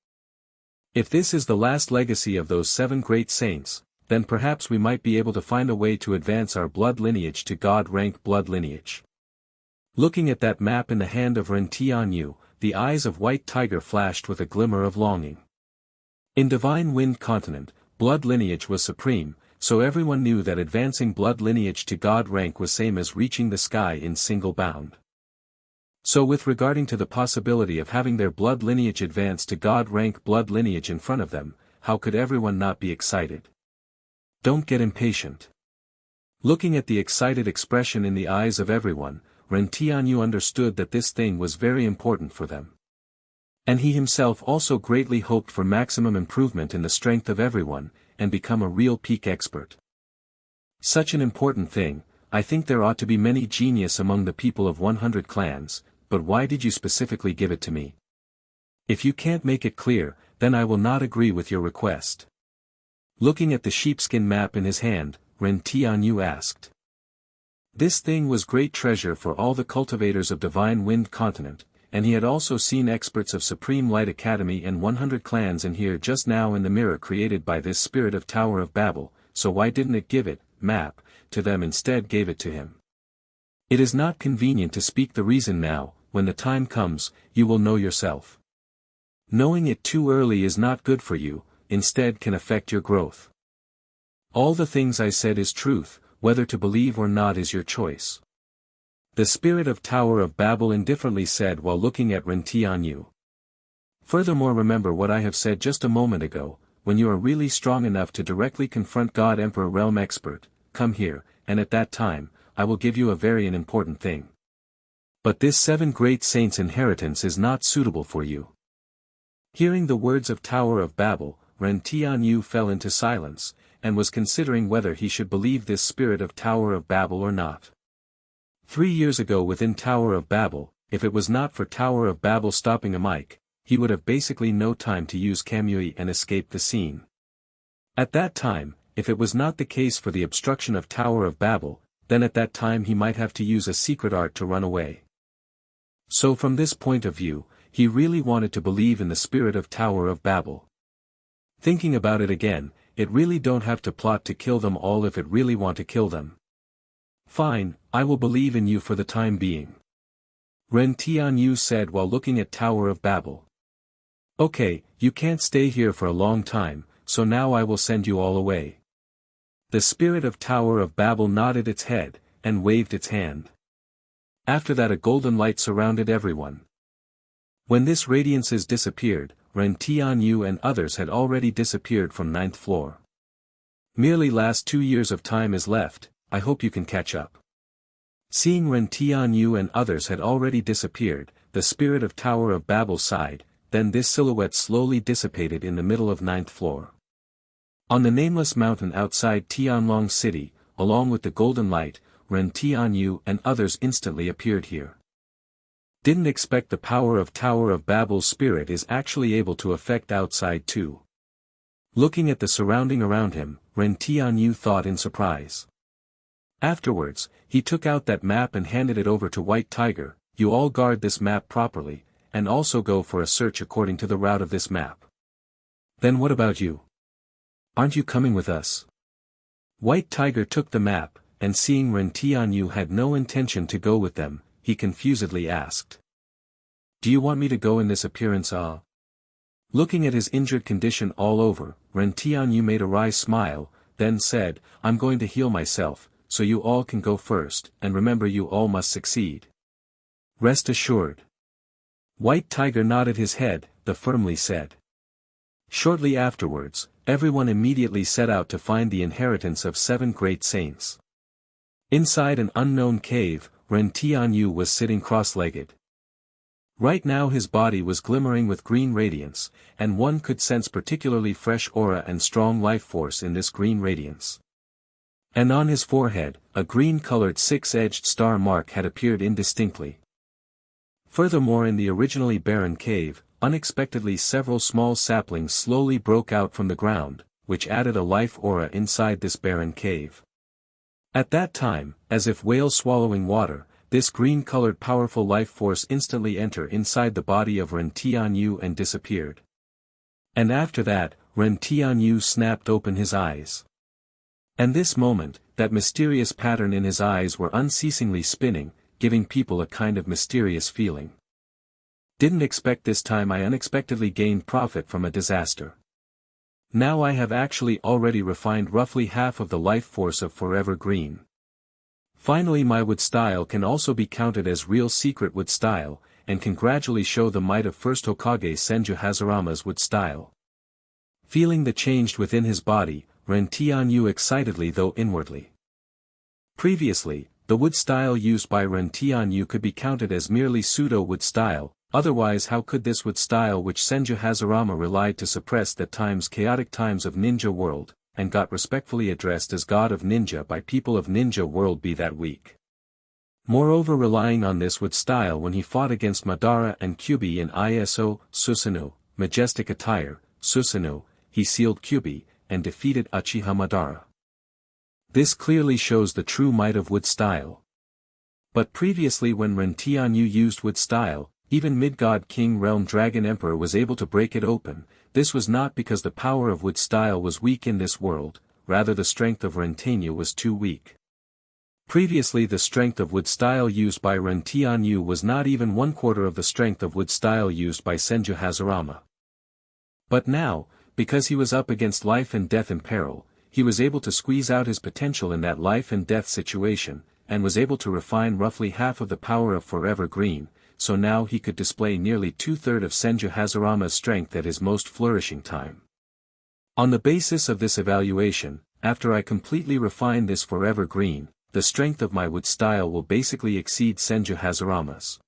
If this is the last legacy of those 7 great saints, then perhaps we might be able to find a way to advance our blood lineage to God-rank blood lineage. Looking at that map in the hand of Ren Tianyu, the eyes of White Tiger flashed with a glimmer of longing. In Divine Wind Continent, blood lineage was supreme, so everyone knew that advancing blood lineage to God rank was same as reaching the sky in single bound. So with regarding to the possibility of having their blood lineage advance to God rank blood lineage in front of them, how could everyone not be excited? Don't get impatient. Looking at the excited expression in the eyes of everyone, Ren Tianyu understood that this thing was very important for them. And he himself also greatly hoped for maximum improvement in the strength of everyone, and become a real peak expert. Such an important thing, I think there ought to be many genius among the people of 100 clans, but why did you specifically give it to me? If you can't make it clear, then I will not agree with your request. Looking at the sheepskin map in his hand, Ren Tianyu asked. This thing was great treasure for all the cultivators of Divine Wind Continent, and he had also seen experts of Supreme Light Academy and 100 clans in here just now in the mirror created by this spirit of Tower of Babel, so why didn't it give it, map, to them instead gave it to him? It is not convenient to speak the reason now, when the time comes, you will know yourself. Knowing it too early is not good for you, instead can affect your growth. All the things I said is truth, whether to believe or not is your choice. The spirit of Tower of Babel indifferently said while looking at Ren Tianyu. Furthermore, remember what I have said just a moment ago, when you are really strong enough to directly confront God Emperor Realm Expert, come here, and at that time, I will give you a very important thing. But this 7 great saints' inheritance is not suitable for you. Hearing the words of Tower of Babel, Ren Tianyu fell into silence, and was considering whether he should believe this spirit of Tower of Babel or not. 3 years ago within Tower of Babel, if it was not for Tower of Babel stopping a mic, he would have basically no time to use Kamui and escape the scene. At that time, if it was not the case for the obstruction of Tower of Babel, then at that time he might have to use a secret art to run away. So from this point of view, he really wanted to believe in the spirit of Tower of Babel. Thinking about it again, it really don't have to plot to kill them all if it really want to kill them. Fine, I will believe in you for the time being. Ren Tianyu said while looking at Tower of Babel. Okay, you can't stay here for a long time, so now I will send you all away. The spirit of Tower of Babel nodded its head, and waved its hand. After that a golden light surrounded everyone. When this radiances disappeared, Ren Tianyu and others had already disappeared from 9th floor. Merely last 2 years of time is left, I hope you can catch up. Seeing Ren Tianyu and others had already disappeared, the spirit of Tower of Babel sighed, then this silhouette slowly dissipated in the middle of 9th floor. On the nameless mountain outside Tianlong City, along with the golden light, Ren Tianyu and others instantly appeared here. Didn't expect the power of Tower of Babel's spirit is actually able to affect outside too. Looking at the surrounding around him, Ren Tianyu thought in surprise. Afterwards, he took out that map and handed it over to White Tiger. You all guard this map properly, and also go for a search according to the route of this map. Then what about you? Aren't you coming with us? White Tiger took the map, and seeing Ren Tianyu had no intention to go with them, he confusedly asked. Do you want me to go in this appearance? Looking at his injured condition all over, Ren Tianyu made a wry smile, then said, I'm going to heal myself, so you all can go first, and remember you all must succeed. Rest assured. White Tiger nodded his head, then firmly said. Shortly afterwards, everyone immediately set out to find the inheritance of 7 great saints. Inside an unknown cave, Ren Tianyu was sitting cross-legged. Right now his body was glimmering with green radiance, and one could sense particularly fresh aura and strong life force in this green radiance. And on his forehead, a green-colored 6-edged star mark had appeared indistinctly. Furthermore, in the originally barren cave, unexpectedly several small saplings slowly broke out from the ground, which added a life aura inside this barren cave. At that time, as if whales swallowing water, this green-colored powerful life force instantly entered inside the body of Ren Tianyu and disappeared. And after that, Ren Tianyu snapped open his eyes. And this moment, that mysterious pattern in his eyes were unceasingly spinning, giving people a kind of mysterious feeling. Didn't expect this time I unexpectedly gained profit from a disaster. Now I have actually already refined roughly half of the life force of Forever Green. Finally my wood style can also be counted as real secret wood style, and can gradually show the might of first Hokage Senju Hazurama's wood style. Feeling the change within his body, Ren Tianyu excitedly though inwardly. Previously, the wood style used by Ren Tianyu could be counted as merely pseudo-wood style, otherwise how could this wood style which Senju Hazurama relied to suppress the chaotic times of ninja world, and got respectfully addressed as God of Ninja by people of ninja world be that weak. Moreover, relying on this wood style when he fought against Madara and Kyubi in ISO, Susanoo, majestic attire, Susanoo, he sealed Kyubi, and defeated Uchiha Madara. This clearly shows the true might of wood style. But previously when Ren Tianyu used wood style, even Mid-God King Realm Dragon Emperor was able to break it open. This was not because the power of wood style was weak in this world, rather the strength of Ren Tianyu was too weak. Previously the strength of wood style used by Ren Tianyu was not even 1/4 of the strength of wood style used by Senju Hazurama. But now, because he was up against life and death in peril, he was able to squeeze out his potential in that life and death situation, and was able to refine roughly half of the power of Forever Green, so now he could display nearly 2/3 of Senju Hazurama's strength at his most flourishing time. On the basis of this evaluation, after I completely refine this Forever Green, the strength of my wood style will basically exceed Senju Hazurama's.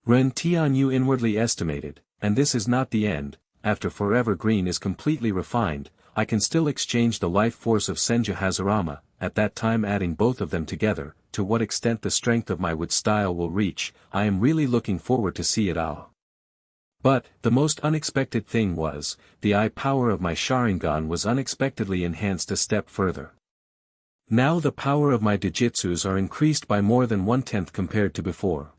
Ren Tianyu inwardly estimated, and this is not the end. After Forever Green is completely refined, I can still exchange the life force of Senju Hazurama, at that time adding both of them together. To what extent the strength of my wood style will reach, I am really looking forward to see it all. But, the most unexpected thing was, the eye power of my Sharingan was unexpectedly enhanced a step further. Now the power of my Taijutsus are increased by more than 1/10 compared to before.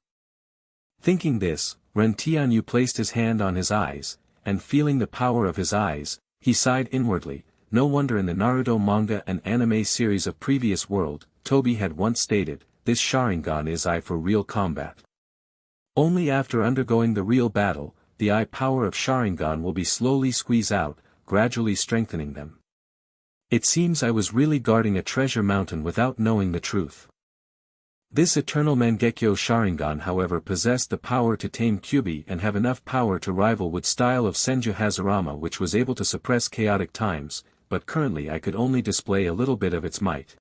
Thinking this, Ren Tianyu placed his hand on his eyes, and feeling the power of his eyes, he sighed inwardly. No wonder in the Naruto manga and anime series of previous world, Toby had once stated, this Sharingan is eye for real combat. Only after undergoing the real battle, the eye power of Sharingan will be slowly squeezed out, gradually strengthening them. It seems I was really guarding a treasure mountain without knowing the truth. This eternal Mangekyo Sharingan however possessed the power to tame Kyubi and have enough power to rival with style of Senju Hazurama which was able to suppress chaotic times, but currently I could only display a little bit of its might.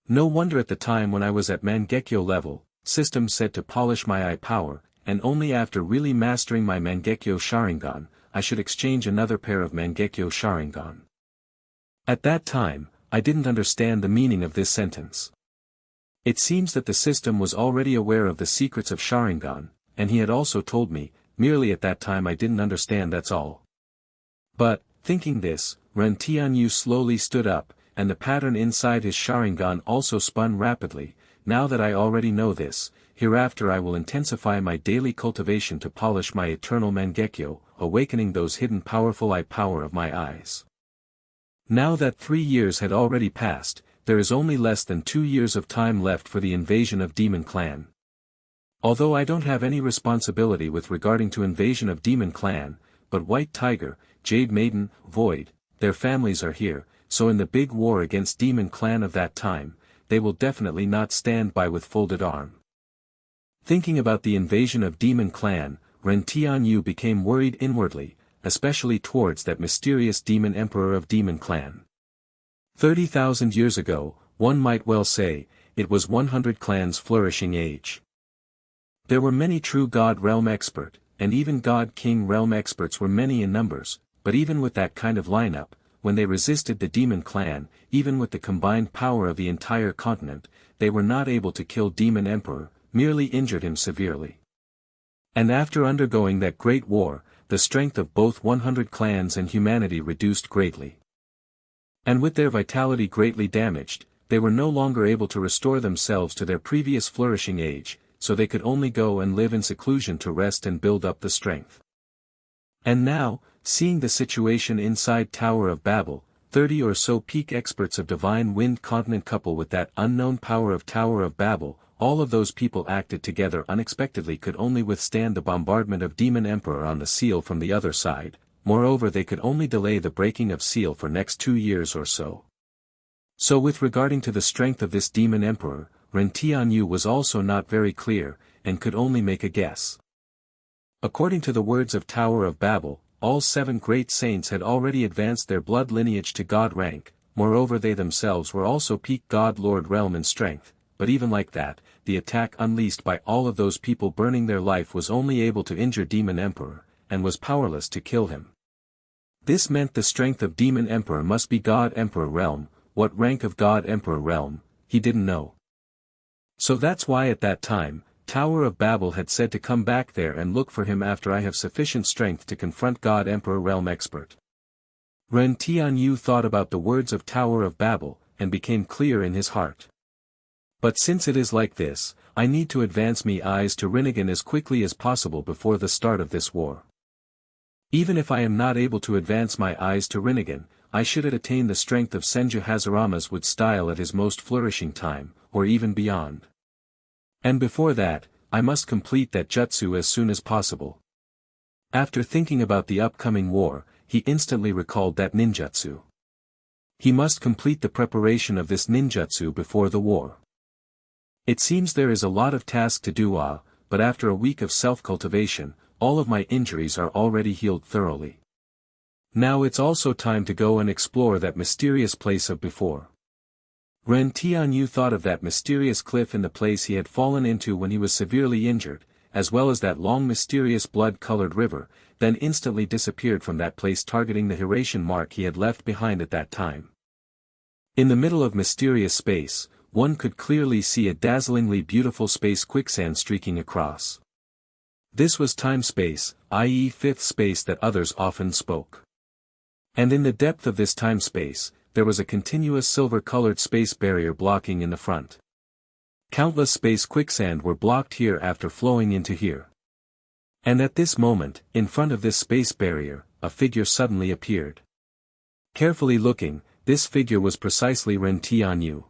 No wonder at the time when I was at Mangekyo level, System said to polish my eye power, and only after really mastering my Mangekyo Sharingan, I should exchange another pair of Mangekyo Sharingan. At that time, I didn't understand the meaning of this sentence. It seems that the system was already aware of the secrets of Sharingan, and he had also told me, merely at that time I didn't understand, that's all. But, thinking this, Ren Tianyu slowly stood up, and the pattern inside his Sharingan also spun rapidly. Now that I already know this, hereafter I will intensify my daily cultivation to polish my eternal Mangekyo, awakening those hidden powerful eye power of my eyes. Now that 3 years had already passed, there is only less than 2 years of time left for the invasion of Demon Clan. Although I don't have any responsibility with regarding to invasion of Demon Clan, but White Tiger, Jade Maiden, Void, their families are here, so in the big war against Demon Clan of that time, they will definitely not stand by with folded arm. Thinking about the invasion of Demon Clan, Ren Tianyu became worried inwardly, especially towards that mysterious Demon Emperor of Demon Clan. 30,000 years ago, one might well say, it was 100 clans' flourishing age. There were many true God Realm expert, and even God King Realm experts were many in numbers, but even with that kind of lineup, when they resisted the Demon Clan, even with the combined power of the entire continent, they were not able to kill Demon Emperor, merely injured him severely. And after undergoing that great war, the strength of both 100 clans and humanity reduced greatly. And with their vitality greatly damaged, they were no longer able to restore themselves to their previous flourishing age, so they could only go and live in seclusion to rest and build up the strength. And now, seeing the situation inside Tower of Babel, 30 or so peak experts of Divine Wind Continent couple with that unknown power of Tower of Babel, all of those people acted together unexpectedly could only withstand the bombardment of Demon Emperor on the seal from the other side. Moreover, they could only delay the breaking of seal for next 2 years or so. So with regarding to the strength of this Demon Emperor, Ren Tianyu was also not very clear, and could only make a guess. According to the words of Tower of Babel, all 7 great saints had already advanced their blood lineage to God rank, moreover they themselves were also peak God Lord realm in strength, but even like that, the attack unleashed by all of those people burning their life was only able to injure Demon Emperor, and was powerless to kill him. This meant the strength of Demon Emperor must be God Emperor realm. What rank of God Emperor realm, he didn't know. So that's why at that time, Tower of Babel had said to come back there and look for him after I have sufficient strength to confront God Emperor realm expert. Ren Tianyu thought about the words of Tower of Babel, and became clear in his heart. But since it is like this, I need to advance me eyes to Rinnegan as quickly as possible before the start of this war. Even if I am not able to advance my eyes to Rinnegan, I should attain the strength of Senju Hazarama's wood style at his most flourishing time, or even beyond. And before that, I must complete that jutsu as soon as possible. After thinking about the upcoming war, he instantly recalled that ninjutsu. He must complete the preparation of this ninjutsu before the war. It seems there is a lot of task to do, but after a week of self-cultivation, all of my injuries are already healed thoroughly. Now it's also time to go and explore that mysterious place of before. Ren Tianyu thought of that mysterious cliff in the place he had fallen into when he was severely injured, as well as that long mysterious blood-colored river, then instantly disappeared from that place targeting the Hiratian mark he had left behind at that time. In the middle of mysterious space, one could clearly see a dazzlingly beautiful space quicksand streaking across. This was time-space, i.e. fifth space that others often spoke. And in the depth of this time-space, there was a continuous silver-colored space barrier blocking in the front. Countless space quicksand were blocked here after flowing into here. And at this moment, in front of this space barrier, a figure suddenly appeared. Carefully looking, this figure was precisely Ren Tianyu.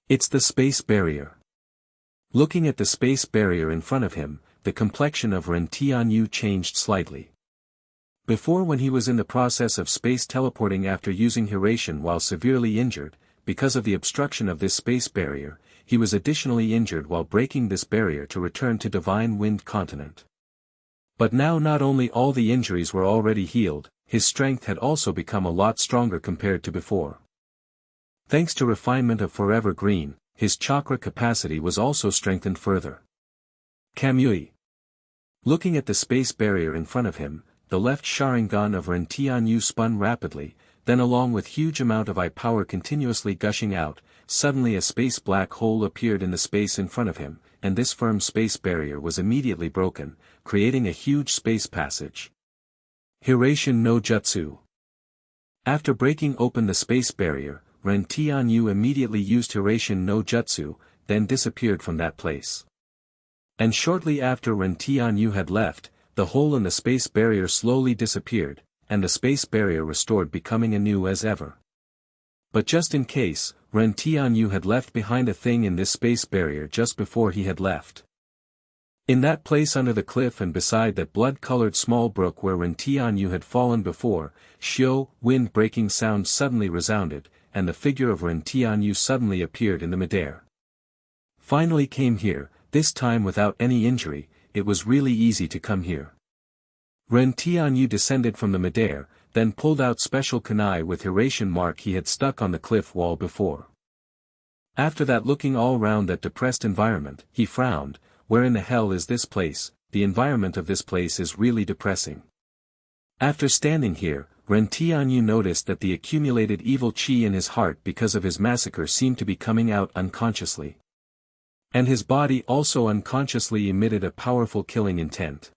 It's the space barrier. Looking at the space barrier in front of him, the complexion of Ren Tianyu changed slightly. Before, when he was in the process of space teleporting after using Hiratian while severely injured, because of the obstruction of this space barrier, he was additionally injured while breaking this barrier to return to Divine Wind Continent. But now not only all the injuries were already healed, his strength had also become a lot stronger compared to before. Thanks to refinement of Forever Green, his chakra capacity was also strengthened further. Kamui. Looking at the space barrier in front of him, the left Sharingan of Ren Tianyu spun rapidly, then along with huge amount of eye power continuously gushing out, suddenly a space black hole appeared in the space in front of him, and this firm space barrier was immediately broken, creating a huge space passage. Hirashin no Jutsu. After breaking open the space barrier, Ren Tianyu immediately used Hirashin no Jutsu, then disappeared from that place. And shortly after Ren Tianyu had left, the hole in the space barrier slowly disappeared, and the space barrier restored, becoming anew as ever. But just in case, Ren Tianyu had left behind a thing in this space barrier just before he had left. In that place under the cliff and beside that blood-colored small brook where Ren Tianyu had fallen before, shio, wind-breaking sounds suddenly resounded, and the figure of Ren Tianyu suddenly appeared in the midair. Finally came here, this time without any injury. It was really easy to come here. Ren Tianyu descended from the midair, then pulled out special kunai with Hirashin mark he had stuck on the cliff wall before. After that, looking all round that depressed environment, he frowned. Where in the hell is this place? The environment of this place is really depressing. After standing here, Ren Tianyu noticed that the accumulated evil chi in his heart because of his massacre seemed to be coming out unconsciously. And his body also unconsciously emitted a powerful killing intent.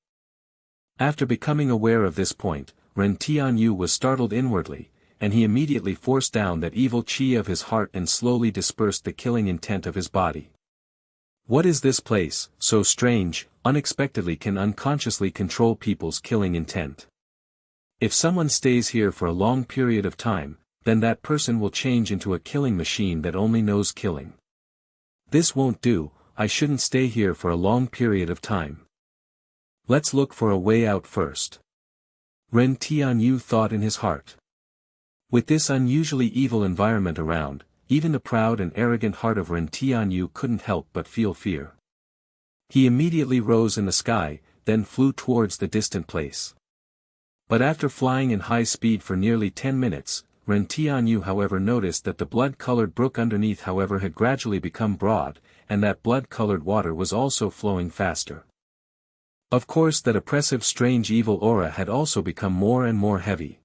After becoming aware of this point, Ren Tianyu was startled inwardly, and he immediately forced down that evil chi of his heart and slowly dispersed the killing intent of his body. What is this place, so strange, unexpectedly can unconsciously control people's killing intent? If someone stays here for a long period of time, then that person will change into a killing machine that only knows killing. This won't do. I shouldn't stay here for a long period of time. Let's look for a way out first. Ren Tianyu thought in his heart. With this unusually evil environment around, even the proud and arrogant heart of Ren Tianyu couldn't help but feel fear. He immediately rose in the sky, then flew towards the distant place. But after flying in high speed for nearly 10 minutes, Ren Tianyu however noticed that the blood-colored brook underneath however had gradually become broad, and that blood-colored water was also flowing faster. Of course that oppressive strange evil aura had also become more and more heavy.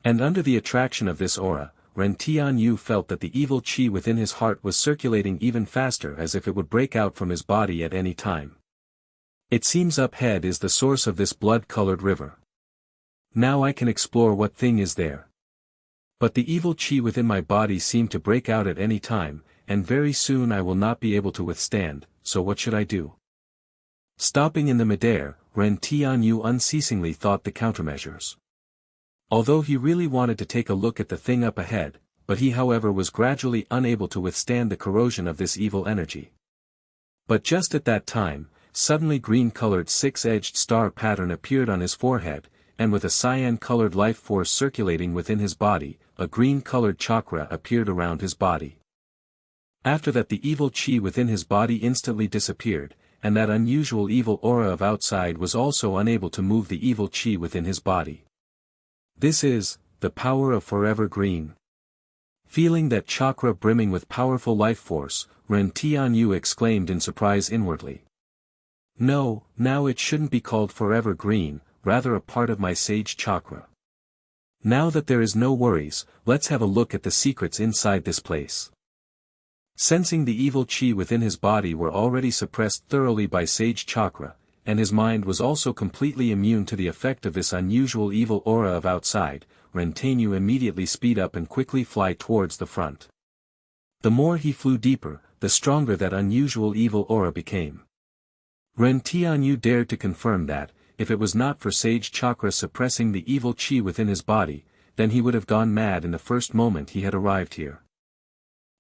And under the attraction of this aura, Ren Tianyu felt that the evil chi within his heart was circulating even faster, as if it would break out from his body at any time. It seems up ahead is the source of this blood-colored river. Now I can explore what thing is there. But the evil chi within my body seemed to break out at any time, and very soon I will not be able to withstand, so what should I do? Stopping in the midair, Ren Tianyu unceasingly thought the countermeasures. Although he really wanted to take a look at the thing up ahead, but he however was gradually unable to withstand the corrosion of this evil energy. But just at that time, suddenly green-colored six-edged star pattern appeared on his forehead, and with a cyan-colored life force circulating within his body, a green-colored chakra appeared around his body. After that the evil chi within his body instantly disappeared, and that unusual evil aura of outside was also unable to move the evil chi within his body. This is the power of forever green. Feeling that chakra brimming with powerful life force, Ren Tianyu exclaimed in surprise inwardly. No, now it shouldn't be called forever green, rather a part of my sage chakra. Now that there is no worries, let's have a look at the secrets inside this place. Sensing the evil chi within his body were already suppressed thoroughly by sage chakra, and his mind was also completely immune to the effect of this unusual evil aura of outside, Ren Tianyu immediately speed up and quickly fly towards the front. The more he flew deeper, the stronger that unusual evil aura became. Ren Tianyu dared to confirm that, if it was not for sage chakra suppressing the evil chi within his body, then he would have gone mad in the first moment he had arrived here.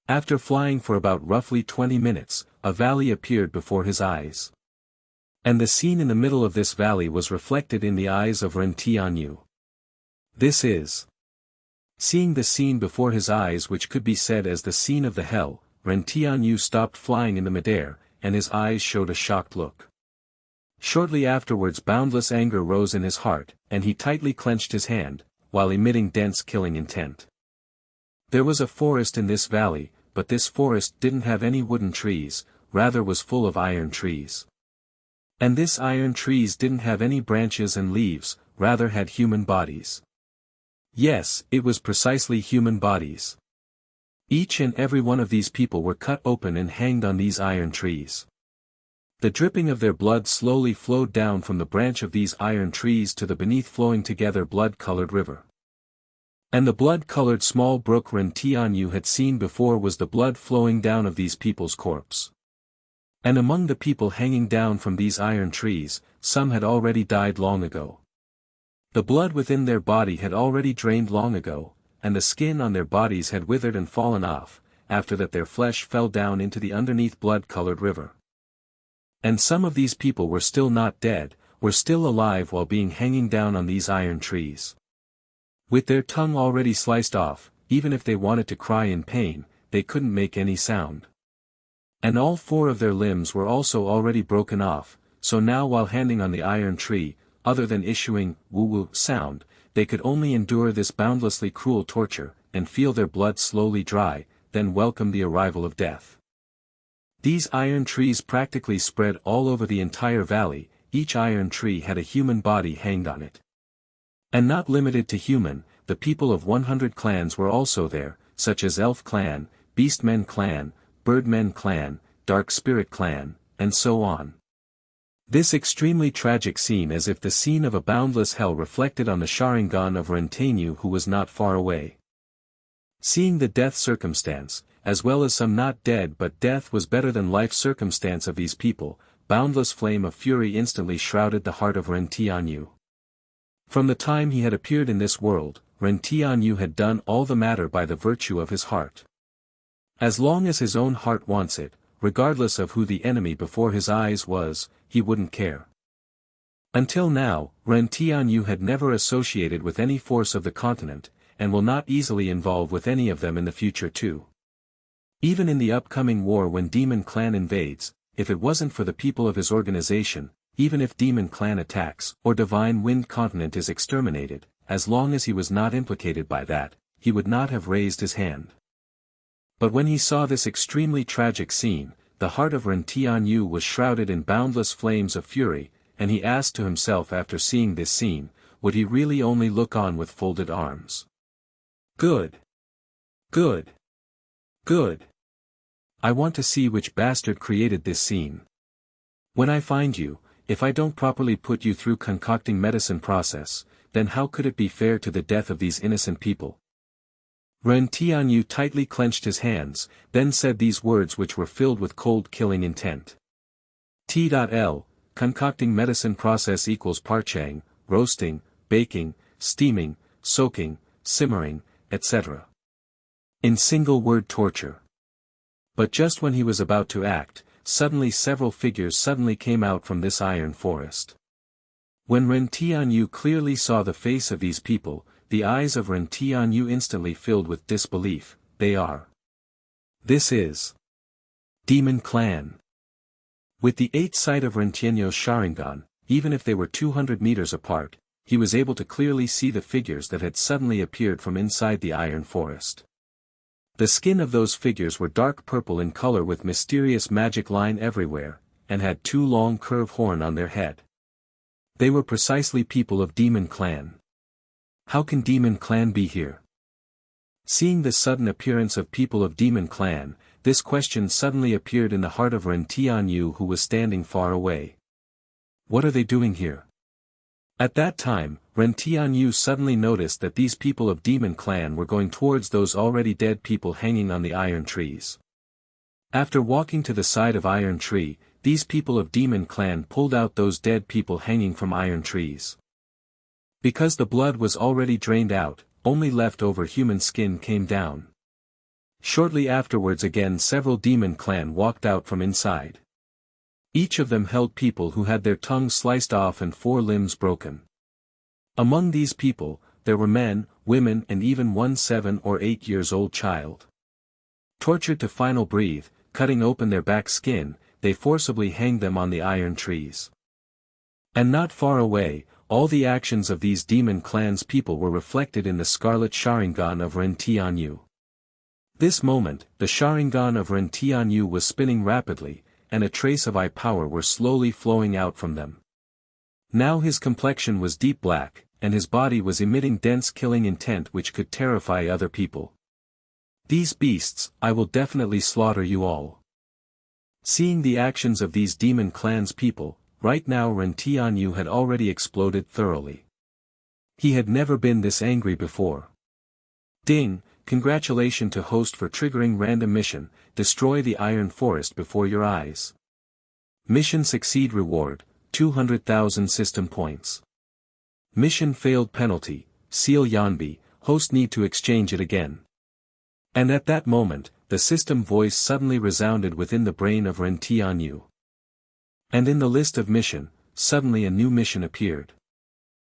After flying for about roughly 20 minutes, a valley appeared before his eyes. And the scene in the middle of this valley was reflected in the eyes of Ren Tianyu. This is. Seeing the scene before his eyes, which could be said as the scene of the hell, Ren Tianyu stopped flying in the midair, and his eyes showed a shocked look. Shortly afterwards boundless anger rose in his heart, and he tightly clenched his hand, while emitting dense killing intent. There was a forest in this valley, but this forest didn't have any wooden trees, rather was full of iron trees. And this iron trees didn't have any branches and leaves, rather had human bodies. Yes, it was precisely human bodies. Each and every one of these people were cut open and hanged on these iron trees. The dripping of their blood slowly flowed down from the branch of these iron trees to the beneath flowing together blood-colored river. And the blood-colored small brook Ren Tianyu had seen before was the blood flowing down of these people's corpse. And among the people hanging down from these iron trees, some had already died long ago. The blood within their body had already drained long ago, and the skin on their bodies had withered and fallen off, after that their flesh fell down into the underneath blood-colored river. And some of these people were still not dead, were still alive while being hanging down on these iron trees. With their tongue already sliced off, even if they wanted to cry in pain, they couldn't make any sound. And all 4 of their limbs were also already broken off, so now while hanging on the iron tree, other than issuing woo-woo sound, they could only endure this boundlessly cruel torture, and feel their blood slowly dry, then welcome the arrival of death. These iron trees practically spread all over the entire valley, each iron tree had a human body hanged on it. And not limited to human, the people of 100 clans were also there, such as Elf Clan, Beastmen Clan, Birdmen Clan, Dark Spirit Clan, and so on. This extremely tragic scene as if the scene of a boundless hell reflected on the Sharingan of Ren Tianyu who was not far away. Seeing the death circumstance, as well as some not dead but death was better than life circumstance of these people, boundless flame of fury instantly shrouded the heart of Ren Tianyu. From the time he had appeared in this world, Ren Tianyu had done all the matter by the virtue of his heart. As long as his own heart wants it, regardless of who the enemy before his eyes was, he wouldn't care. Until now, Ren Tianyu had never associated with any force of the continent, and will not easily involve with any of them in the future too. Even in the upcoming war when Demon Clan invades, if it wasn't for the people of his organization, even if Demon Clan attacks, or Divine Wind Continent is exterminated, as long as he was not implicated by that, he would not have raised his hand. But when he saw this extremely tragic scene, the heart of Ren Tianyu was shrouded in boundless flames of fury, and he asked to himself after seeing this scene, would he really only look on with folded arms? Good. Good. Good. I want to see which bastard created this scene. When I find you, if I don't properly put you through concocting medicine process, then how could it be fair to the death of these innocent people? Ren Tianyu tightly clenched his hands, then said these words which were filled with cold killing intent. T.L. Concocting medicine process equals parching, roasting, baking, steaming, soaking, simmering, etc. In single word torture. But just when he was about to act, suddenly several figures suddenly came out from this iron forest. When Ren Tianyu clearly saw the face of these people, the eyes of Ren Tianyu instantly filled with disbelief. They are. This is Demon Clan. With the 8th sight of Ren Tianyu's Sharingan, even if they were 200 meters apart, he was able to clearly see the figures that had suddenly appeared from inside the iron forest. The skin of those figures were dark purple in color with mysterious magic line everywhere, and had 2 long curved horns on their head. They were precisely people of Demon Clan. How can Demon Clan be here? Seeing the sudden appearance of people of Demon Clan, this question suddenly appeared in the heart of Ren Tianyu who was standing far away. What are they doing here? At that time, Ren Tianyu suddenly noticed that these people of Demon Clan were going towards those already dead people hanging on the iron trees. After walking to the side of Iron Tree, these people of Demon Clan pulled out those dead people hanging from iron trees. Because the blood was already drained out, only leftover human skin came down. Shortly afterwards again several Demon Clan walked out from inside. Each of them held people who had their tongues sliced off and 4 limbs broken. Among these people, there were men, women and even one 7 or 8 years old child. Tortured to final breath, cutting open their back skin, they forcibly hanged them on the iron trees. And not far away, all the actions of these Demon Clan's people were reflected in the scarlet Sharingan of Ren Tianyu. This moment, the Sharingan of Ren Tianyu was spinning rapidly, and a trace of eye power were slowly flowing out from them. Now his complexion was deep black, and his body was emitting dense killing intent which could terrify other people. These beasts, I will definitely slaughter you all. Seeing the actions of these demon clans people, right now Ren Tianyu had already exploded thoroughly. He had never been this angry before. Ding, congratulations to host for triggering random mission, destroy the iron forest before your eyes. Mission succeed reward, 200,000 system points. Mission failed penalty, seal Yanbi, host need to exchange it again. And at that moment, the system voice suddenly resounded within the brain of Ren Tianyu. And in the list of mission, suddenly a new mission appeared.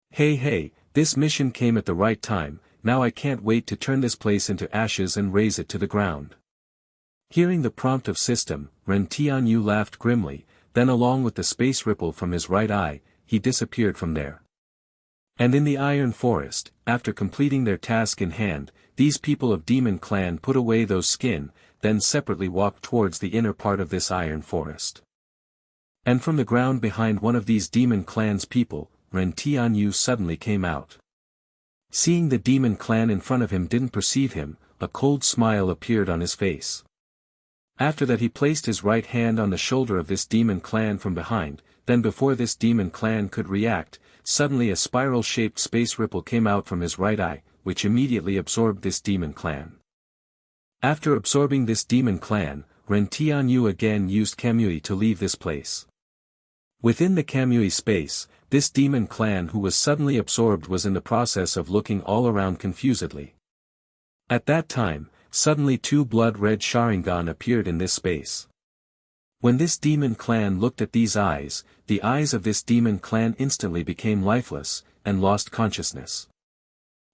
Hey, this mission came at the right time, now I can't wait to turn this place into ashes and raze it to the ground. Hearing the prompt of system, Ren Tianyu laughed grimly, then along with the space ripple from his right eye, he disappeared from there. And in the Iron Forest, after completing their task in hand, these people of Demon Clan put away those skin, then separately walked towards the inner part of this Iron Forest. And from the ground behind one of these Demon Clan's people, Ren Tianyu suddenly came out. Seeing the Demon Clan in front of him didn't perceive him, a cold smile appeared on his face. After that he placed his right hand on the shoulder of this Demon Clan from behind, then before this Demon Clan could react, suddenly a spiral-shaped space ripple came out from his right eye, which immediately absorbed this Demon Clan. After absorbing this Demon Clan, Ren Tianyu again used Kamui to leave this place. Within the Kamui space, this Demon Clan who was suddenly absorbed was in the process of looking all around confusedly. At that time, suddenly two blood-red Sharingan appeared in this space. When this Demon Clan looked at these eyes, the eyes of this Demon Clan instantly became lifeless, and lost consciousness.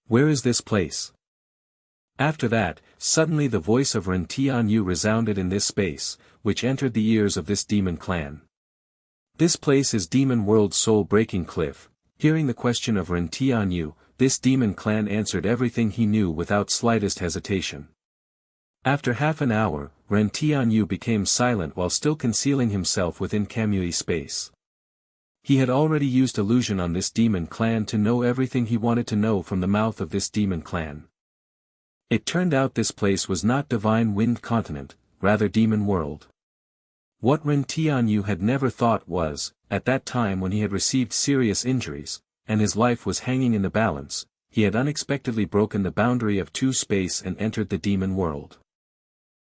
Where is this place? After that, suddenly the voice of Ren Tianyu resounded in this space, which entered the ears of this Demon Clan. This place is Demon World's soul-breaking cliff. Hearing the question of Ren Tianyu, this Demon Clan answered everything he knew without slightest hesitation. After half an hour, Ren Tianyu became silent while still concealing himself within Kamui space. He had already used illusion on this Demon Clan to know everything he wanted to know from the mouth of this Demon Clan. It turned out this place was not Divine Wind Continent, rather Demon World. What Ren Tianyu had never thought was, at that time when he had received serious injuries, and his life was hanging in the balance, he had unexpectedly broken the boundary of two space and entered the Demon World.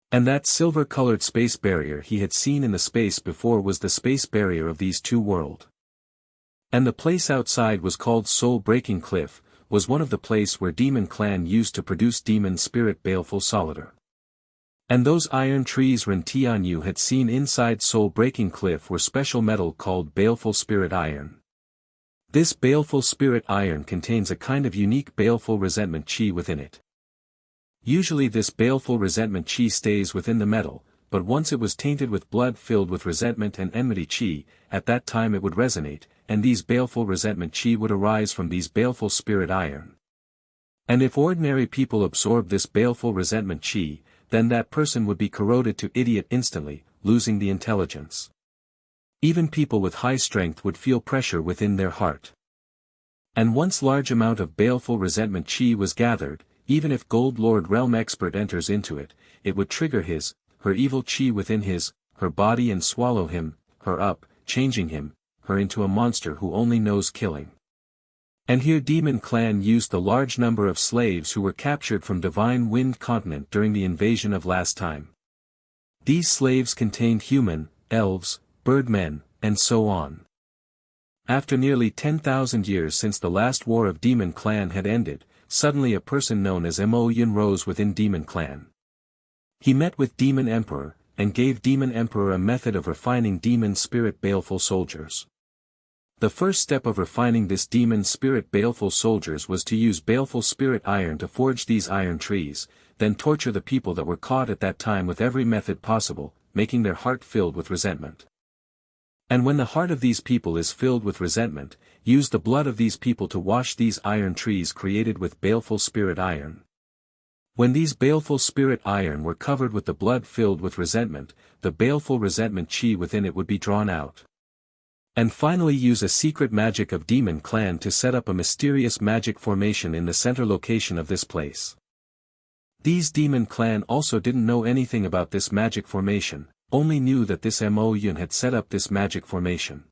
And that silver-colored space barrier he had seen in the space before was the space barrier of these two worlds. And the place outside was called Soul-Breaking Cliff, was one of the place where Demon Clan used to produce demon spirit baleful solidar. And those iron trees Ren Tianyu had seen inside Soul-Breaking Cliff were special metal called baleful spirit iron. This baleful spirit iron contains a kind of unique baleful resentment chi within it. Usually this baleful resentment chi stays within the metal, but once it was tainted with blood filled with resentment and enmity chi, at that time it would resonate, and these baleful resentment chi would arise from these baleful spirit iron. And if ordinary people absorb this baleful resentment chi, then that person would be corroded to idiot instantly, losing the intelligence. Even people with high strength would feel pressure within their heart. And once large amount of baleful resentment chi was gathered, even if Gold Lord Realm Expert enters into it, it would trigger his, her evil chi within his, her body and swallow him, her up, changing him, her into a monster who only knows killing. And here Demon Clan used the large number of slaves who were captured from Divine Wind Continent during the invasion of last time. These slaves contained human, elves, birdmen, and so on. After nearly 10,000 years since the last war of Demon Clan had ended, suddenly a person known as Mo Yin rose within Demon Clan. He met with Demon Emperor, and gave Demon Emperor a method of refining demon spirit baleful soldiers. The first step of refining this demon spirit baleful soldiers was to use baleful spirit iron to forge these iron trees, then torture the people that were caught at that time with every method possible, making their heart filled with resentment. And when the heart of these people is filled with resentment, use the blood of these people to wash these iron trees created with baleful spirit iron. When these baleful spirit iron were covered with the blood filled with resentment, the baleful resentment chi within it would be drawn out. And finally use a secret magic of Demon Clan to set up a mysterious magic formation in the center location of this place. These demon clan also didn't know anything about this magic formation, only knew that this Mo Yun had set up this magic formation.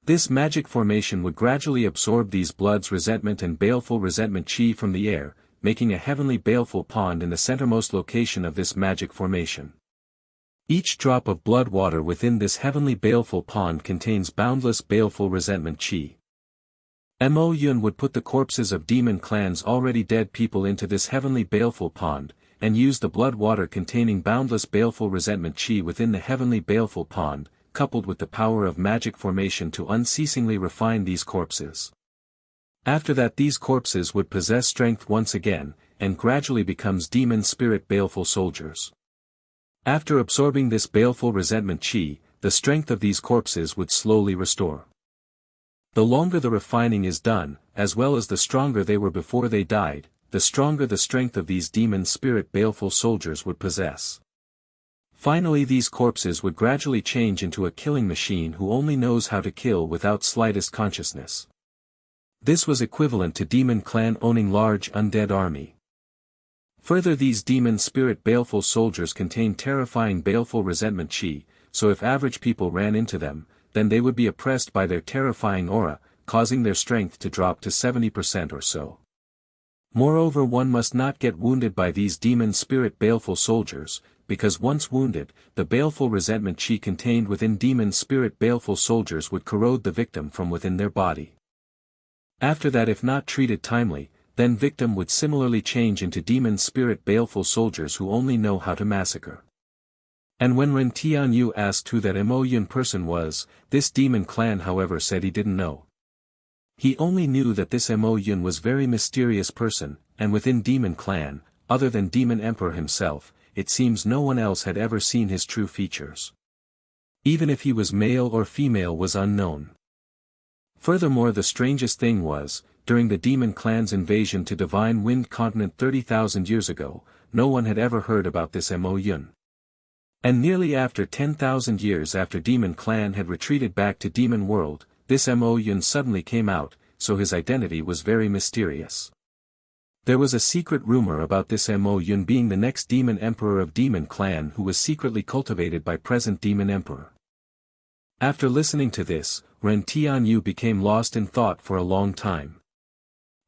This magic formation would gradually absorb these blood's resentment and baleful resentment chi from the air, making a heavenly baleful pond in the centermost location of this magic formation. Each drop of blood water within this heavenly baleful pond contains boundless baleful resentment chi. Mo Yun would put the corpses of demon clan's already dead people into this heavenly baleful pond, and use the blood water containing boundless baleful resentment chi within the heavenly baleful pond, coupled with the power of magic formation to unceasingly refine these corpses. After that these corpses would possess strength once again, and gradually becomes demon spirit baleful soldiers. After absorbing this baleful resentment chi, the strength of these corpses would slowly restore. The longer the refining is done, as well as the stronger they were before they died, the stronger the strength of these demon spirit baleful soldiers would possess. Finally these corpses would gradually change into a killing machine who only knows how to kill without slightest consciousness. This was equivalent to demon clan owning large undead army. Further these demon spirit baleful soldiers contain terrifying baleful resentment chi, so if average people ran into them, then they would be oppressed by their terrifying aura, causing their strength to drop to 70% or so. Moreover one must not get wounded by these demon spirit baleful soldiers, because once wounded, the baleful resentment chi contained within demon spirit baleful soldiers would corrode the victim from within their body. After that if not treated timely, then victim would similarly change into demon spirit baleful soldiers who only know how to massacre. And when Ren Tianyu asked who that Mo Yun person was, this demon clan however said he didn't know. He only knew that this Mo Yun was very mysterious person, and within demon clan, other than demon emperor himself, it seems no one else had ever seen his true features. Even if he was male or female was unknown. Furthermore the strangest thing was, during the demon clan's invasion to Divine Wind Continent 30,000 years ago, no one had ever heard about this Mo Yun. And nearly after 10,000 years after demon clan had retreated back to demon world, this Mo Yun suddenly came out, so his identity was very mysterious. There was a secret rumor about this Mo Yun being the next demon emperor of demon clan who was secretly cultivated by present demon emperor. After listening to this, Ren Tianyu became lost in thought for a long time.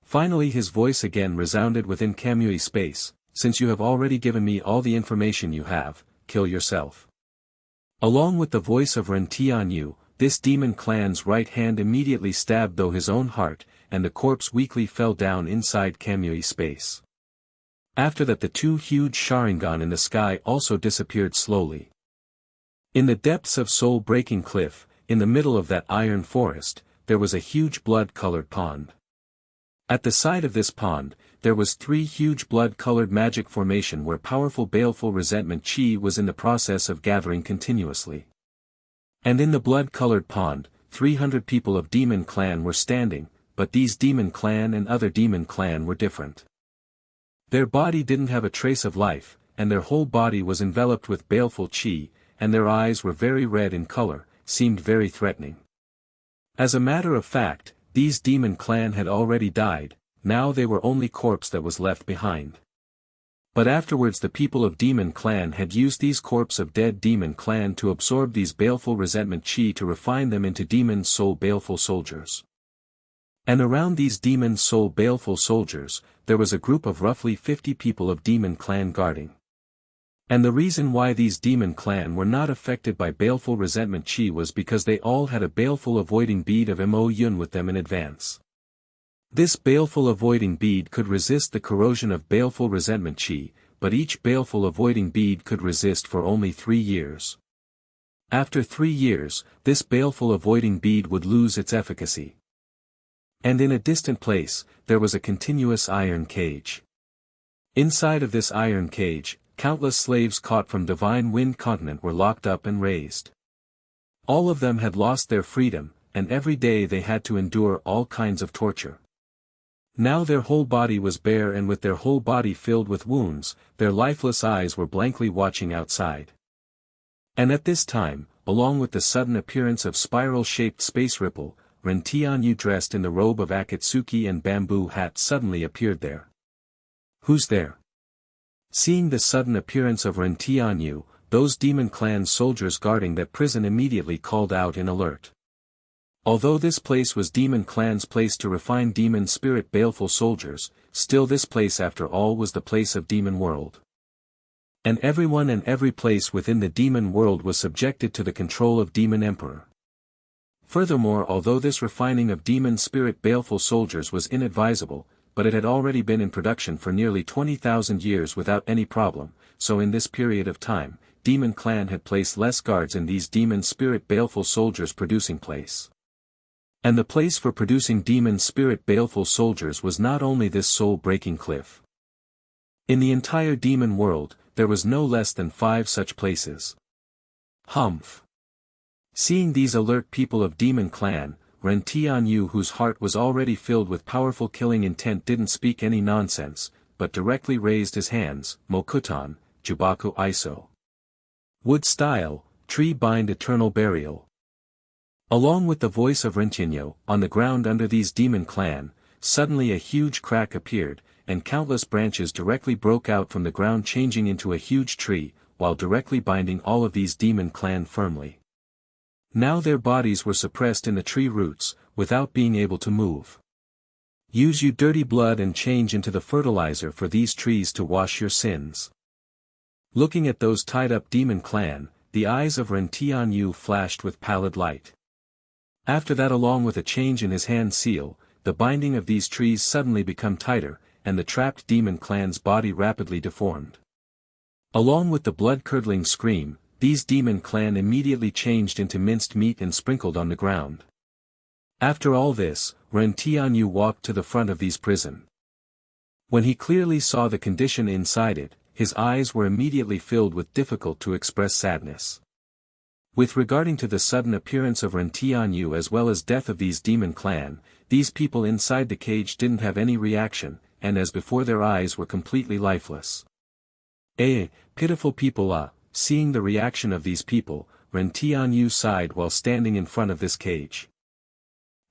Finally his voice again resounded within Kamui space, since you have already given me all the information you have, kill yourself. Along with the voice of Ren Tianyu, this demon clan's right hand immediately stabbed through his own heart, and the corpse weakly fell down inside Kamui space. After that the two huge Sharingan in the sky also disappeared slowly. In the depths of soul-breaking cliff, in the middle of that iron forest, there was a huge blood-colored pond. At the side of this pond, there was three huge blood-colored magic formation where powerful baleful resentment chi was in the process of gathering continuously. And in the blood-colored pond, 300 people of demon clan were standing, but these demon clan and other demon clan were different. Their body didn't have a trace of life, and their whole body was enveloped with baleful chi, and their eyes were very red in color, seemed very threatening. As a matter of fact, these demon clan had already died, now they were only corpse that was left behind. But afterwards the people of demon clan had used these corpse of dead demon clan to absorb these baleful resentment chi to refine them into demon soul baleful soldiers. And around these demon soul baleful soldiers, there was a group of roughly 50 people of demon clan guarding. And the reason why these demon clan were not affected by baleful resentment chi was because they all had a baleful avoiding bead of Mo Yun with them in advance. This baleful avoiding bead could resist the corrosion of baleful resentment chi, but each baleful avoiding bead could resist for only 3 years. After 3 years, this baleful avoiding bead would lose its efficacy. And in a distant place, there was a continuous iron cage. Inside of this iron cage, countless slaves caught from Divine Wind Continent were locked up and raised. All of them had lost their freedom, and every day they had to endure all kinds of torture. Now their whole body was bare and with their whole body filled with wounds, their lifeless eyes were blankly watching outside. And at this time, along with the sudden appearance of spiral-shaped space ripple, Ren Tianyu dressed in the robe of Akatsuki and bamboo hat suddenly appeared there. "Who's there?" Seeing the sudden appearance of Ren Tianyu, those demon clan soldiers guarding that prison immediately called out in alert. Although this place was demon clan's place to refine demon spirit baleful soldiers, still this place after all was the place of demon world. And everyone and every place within the demon world was subjected to the control of demon emperor. Furthermore, although this refining of demon spirit baleful soldiers was inadvisable, but it had already been in production for nearly 20,000 years without any problem, so in this period of time, demon clan had placed less guards in these demon spirit baleful soldiers producing place. And the place for producing demon spirit baleful soldiers was not only this soul-breaking cliff. In the entire demon world, there was no less than 5 such places. Humph. Seeing these alert people of demon clan, Ren Tianyu, whose heart was already filled with powerful killing intent, didn't speak any nonsense, but directly raised his hands. Mokutan, Jubaku Iso. Wood style, tree bind eternal burial. Along with the voice of Rentinyo, on the ground under these demon clan, suddenly a huge crack appeared, and countless branches directly broke out from the ground, changing into a huge tree, while directly binding all of these demon clan firmly. Now their bodies were suppressed in the tree roots, without being able to move. Use you dirty blood and change into the fertilizer for these trees to wash your sins. Looking at those tied up demon clan, the eyes of Ren Tianyu flashed with pallid light. After that, along with a change in his hand seal, the binding of these trees suddenly become tighter, and the trapped demon clan's body rapidly deformed. Along with the blood-curdling scream, these demon clan immediately changed into minced meat and sprinkled on the ground. After all this, Ren Tianyu walked to the front of these prison. When he clearly saw the condition inside it, his eyes were immediately filled with difficult to express sadness. With regarding to the sudden appearance of Ren Tianyu as well as death of these demon clan, these people inside the cage didn't have any reaction, and as before their eyes were completely lifeless. Pitiful people. Seeing the reaction of these people, Ren Tianyu sighed while standing in front of this cage.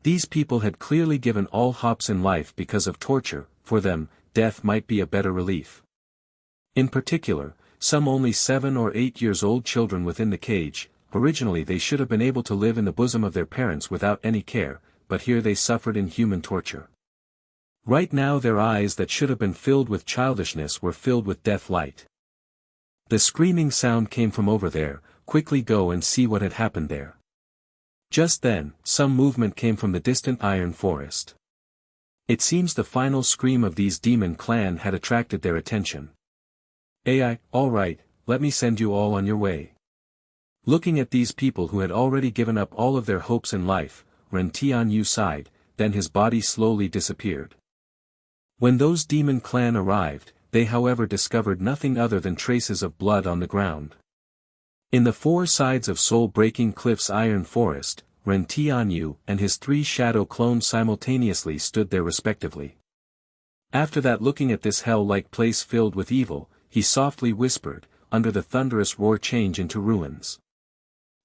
These people had clearly given all hopes in life because of torture. For them, death might be a better relief. In particular, some only 7 or 8 years old children within the cage. Originally they should have been able to live in the bosom of their parents without any care, but here they suffered inhuman torture. Right now their eyes that should have been filled with childishness were filled with death light. The screaming sound came from over there. Quickly go and see what had happened there. Just then, some movement came from the distant iron forest. It seems the final scream of these demon clan had attracted their attention. Alright, let me send you all on your way. Looking at these people who had already given up all of their hopes in life, Ren Tianyu sighed, then his body slowly disappeared. When those demon clan arrived, they however discovered nothing other than traces of blood on the ground. In the 4 sides of soul-breaking cliff's iron forest, Ren Tianyu and his 3 shadow clones simultaneously stood there respectively. After that, looking at this hell-like place filled with evil, he softly whispered, under the thunderous roar, change into ruins.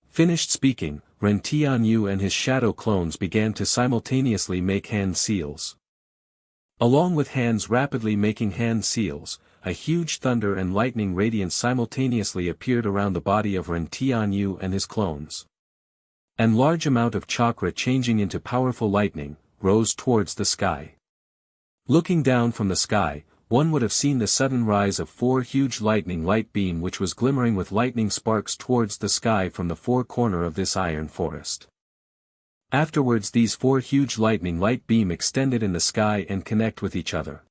Finished speaking, Ren Tianyu and his shadow clones began to simultaneously make hand seals. Along with hands rapidly making hand seals, a huge thunder and lightning radiance simultaneously appeared around the body of Ren Tianyu and his clones. And large amount of chakra changing into powerful lightning, rose towards the sky. Looking down from the sky, one would have seen the sudden rise of 4 huge lightning light beam which was glimmering with lightning sparks towards the sky from the 4 corner of this iron forest. Afterwards these 4 huge lightning light beam extended in the sky and connect with each other.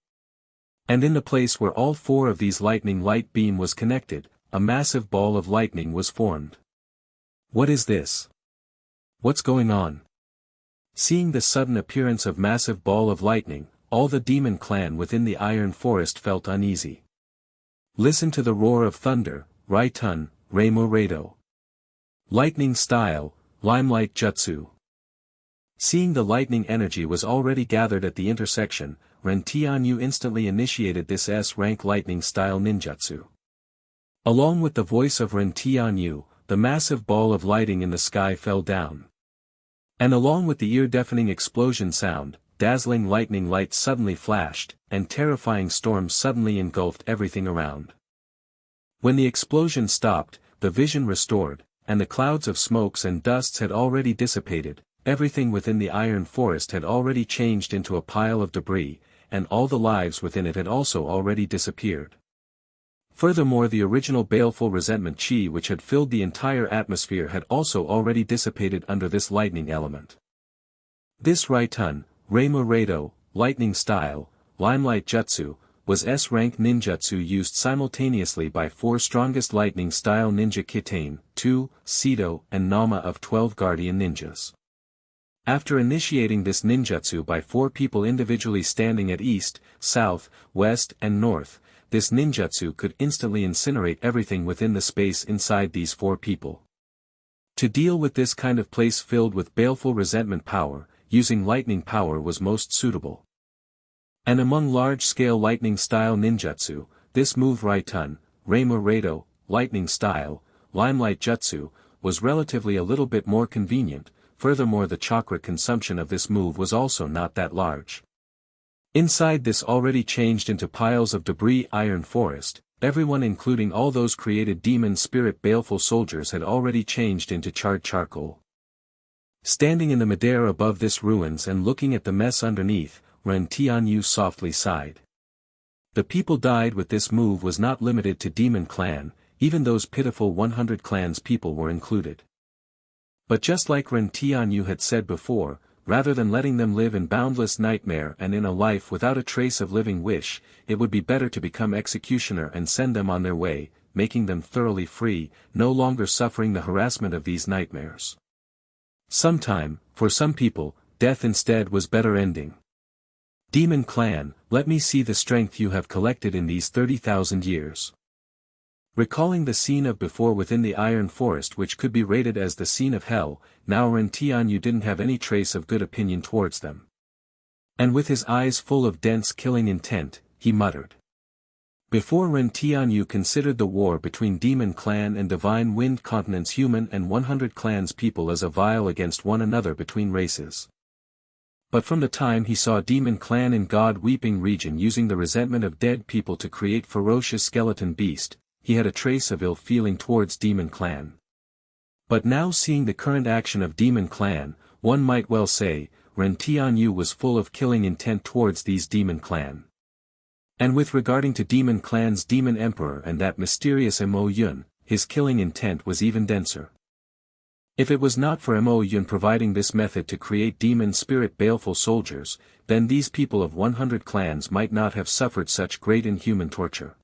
And in the place where all 4 of these lightning light beam was connected, a massive ball of lightning was formed. What is this? What's going on? Seeing the sudden appearance of massive ball of lightning, all the demon clan within the iron forest felt uneasy. Listen to the roar of thunder, Raitun, Reimu Rado. Lightning style, Limelight Jutsu. Seeing the lightning energy was already gathered at the intersection, Ren Tianyu instantly initiated this S-rank lightning style ninjutsu. Along with the voice of Ren Tianyu, the massive ball of lighting in the sky fell down. And along with the ear-deafening explosion sound, dazzling lightning lights suddenly flashed, and terrifying storms suddenly engulfed everything around. When the explosion stopped, the vision restored, and the clouds of smokes and dusts had already dissipated, everything within the iron forest had already changed into a pile of debris, and all the lives within it had also already disappeared. Furthermore, the original baleful resentment chi which had filled the entire atmosphere had also already dissipated under this lightning element. This Raitun, Reimu Reido, lightning style, limelight jutsu, was S-rank ninjutsu used simultaneously by 4 strongest lightning style ninja Kitane, 2, Seto, and Nama of 12 guardian ninjas. After initiating this ninjutsu by 4 people individually standing at east, south, west, and north, this ninjutsu could instantly incinerate everything within the space inside these 4 people. To deal with this kind of place filled with baleful resentment power, using lightning power was most suitable. And among large-scale lightning-style ninjutsu, this move Raitun, Reimu Reido, lightning style, limelight jutsu, was relatively a little bit more convenient. Furthermore, the chakra consumption of this move was also not that large. Inside this already changed into piles of debris iron forest, everyone including all those created demon spirit baleful soldiers had already changed into charred charcoal. Standing in the midair above this ruins and looking at the mess underneath, Ren Tianyu softly sighed. The people died with this move was not limited to Demon Clan, even those pitiful 100 clans people were included. But just like Ren Tianyu had said before, rather than letting them live in boundless nightmare and in a life without a trace of living wish, it would be better to become executioner and send them on their way, making them thoroughly free, no longer suffering the harassment of these nightmares. Sometime, for some people, death instead was better ending. Demon Clan, let me see the strength you have collected in these 30,000 years. Recalling the scene of before within the Iron Forest which could be rated as the scene of hell, now Ren Tianyu didn't have any trace of good opinion towards them. And with his eyes full of dense killing intent, he muttered. Before Ren Tianyu considered the war between Demon Clan and Divine Wind Continent's human and 100 clans people as a vile against one another between races. But from the time he saw Demon Clan in God Weeping region using the resentment of dead people to create ferocious skeleton beast, he had a trace of ill feeling towards Demon Clan. But now seeing the current action of Demon Clan, one might well say, Ren Tianyu was full of killing intent towards these Demon Clan. And with regarding to Demon Clan's Demon Emperor and that mysterious Mo Yun, his killing intent was even denser. If it was not for Mo Yun providing this method to create demon spirit baleful soldiers, then these people of 100 clans might not have suffered such great inhuman torture.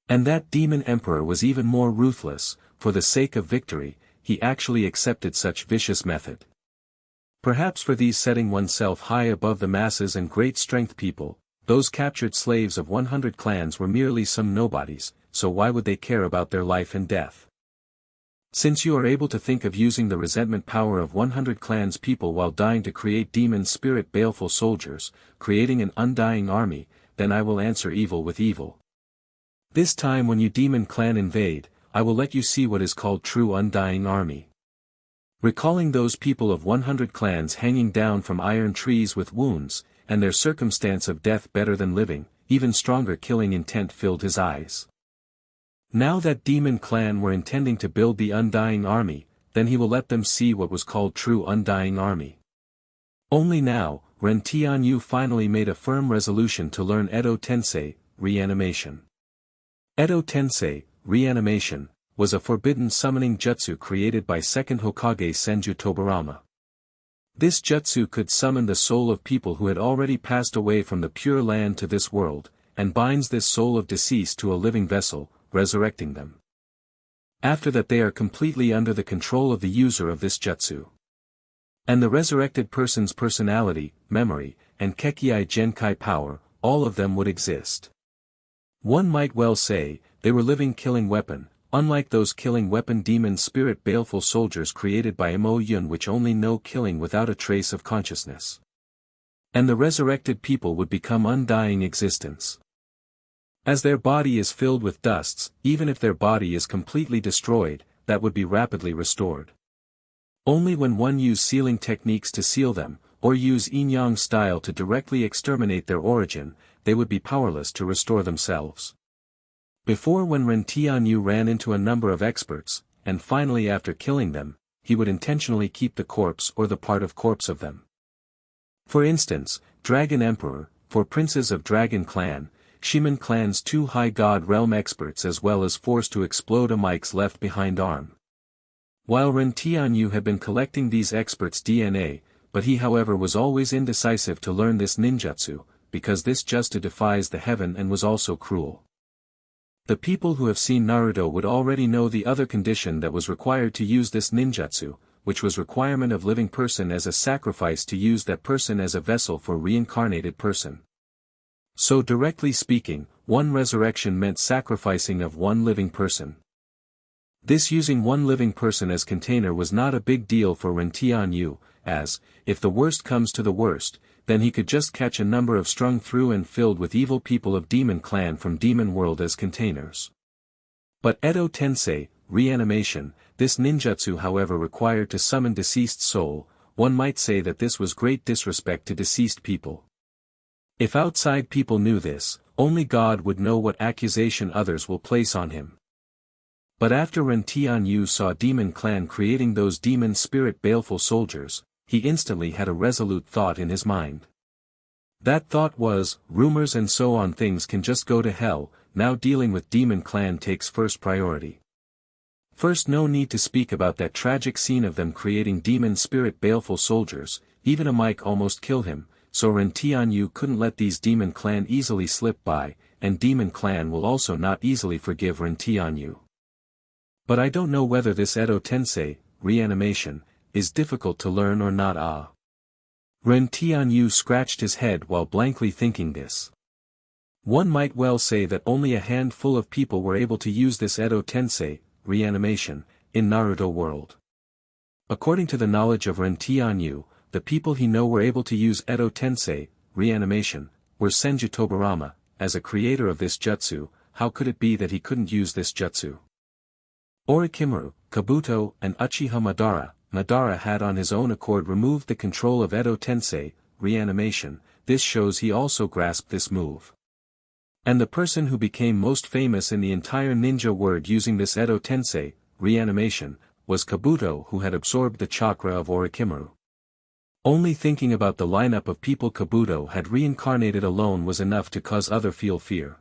And that Demon Emperor was even more ruthless, for the sake of victory, he actually accepted such vicious method. Perhaps for these setting oneself high above the masses and great strength people, those captured slaves of 100 clans were merely some nobodies, so why would they care about their life and death? Since you are able to think of using the resentment power of 100 clans people while dying to create demon spirit baleful soldiers, creating an undying army, then I will answer evil with evil. This time when you Demon Clan invade, I will let you see what is called true undying army. Recalling those people of 100 clans hanging down from iron trees with wounds, and their circumstance of death better than living, even stronger killing intent filled his eyes. Now that Demon Clan were intending to build the undying army, then he will let them see what was called true undying army. Only now, Ren Tianyu finally made a firm resolution to learn Edo Tensei, reanimation. Edo Tensei, reanimation, was a forbidden summoning jutsu created by second Hokage Senju Tobarama. This jutsu could summon the soul of people who had already passed away from the pure land to this world, and binds this soul of deceased to a living vessel, resurrecting them. After that they are completely under the control of the user of this jutsu. And the resurrected person's personality, memory, and Kekkei Genkai power, all of them would exist. One might well say, they were living killing weapon, unlike those killing weapon demon spirit baleful soldiers created by Mo Yun which only know killing without a trace of consciousness. And the resurrected people would become undying existence. As their body is filled with dusts, even if their body is completely destroyed, that would be rapidly restored. Only when one used sealing techniques to seal them, or use yin-yang style to directly exterminate their origin, they would be powerless to restore themselves. Before, when Ren Tianyu ran into a number of experts, and finally after killing them, he would intentionally keep the corpse or the part of corpse of them. For instance, Dragon Emperor, for princes of Dragon Clan, Shiman Clan's 2 High God Realm experts, as well as forced to explode a Mike's left behind arm. While Ren Tianyu had been collecting these experts' DNA, but he however was always indecisive to learn this ninjutsu, because this just defies the heaven and was also cruel. The people who have seen Naruto would already know the other condition that was required to use this ninjutsu, which was requirement of living person as a sacrifice to use that person as a vessel for reincarnated person. So directly speaking, one resurrection meant sacrificing of one living person. This using one living person as container was not a big deal for Ren Tianyu, as, if the worst comes to the worst, then he could just catch a number of strung through and filled with evil people of Demon Clan from Demon World as containers. But Edo Tensei, reanimation, this ninjutsu however required to summon deceased soul. One might say that this was great disrespect to deceased people. If outside people knew this, only God would know what accusation others will place on him. But after Ren Tianyu saw Demon Clan creating those demon spirit baleful soldiers, he instantly had a resolute thought in his mind. That thought was, rumors and so on things can just go to hell, now dealing with Demon Clan takes first priority. First, no need to speak about that tragic scene of them creating demon spirit baleful soldiers, even a Mike almost killed him, so Ren Tianyu couldn't let these Demon Clan easily slip by, and Demon Clan will also not easily forgive Ren Tianyu. But I don't know whether this Edo Tensei, reanimation, is difficult to learn or not. Ren Tianyu scratched his head while blankly thinking this. One might well say that only a handful of people were able to use this Edo Tensei, reanimation, in Naruto world. According to the knowledge of Ren Tianyu, the people he know were able to use Edo Tensei, reanimation, were Senju Tobirama. As a creator of this jutsu, how could it be that he couldn't use this jutsu? Orochimaru, Kabuto, and Uchiha Madara had on his own accord removed the control of Edo Tensei, reanimation. This shows he also grasped this move. And the person who became most famous in the entire ninja world using this Edo Tensei, reanimation, was Kabuto, who had absorbed the chakra of Orochimaru. Only thinking about the lineup of people Kabuto had reincarnated alone was enough to cause others feel fear.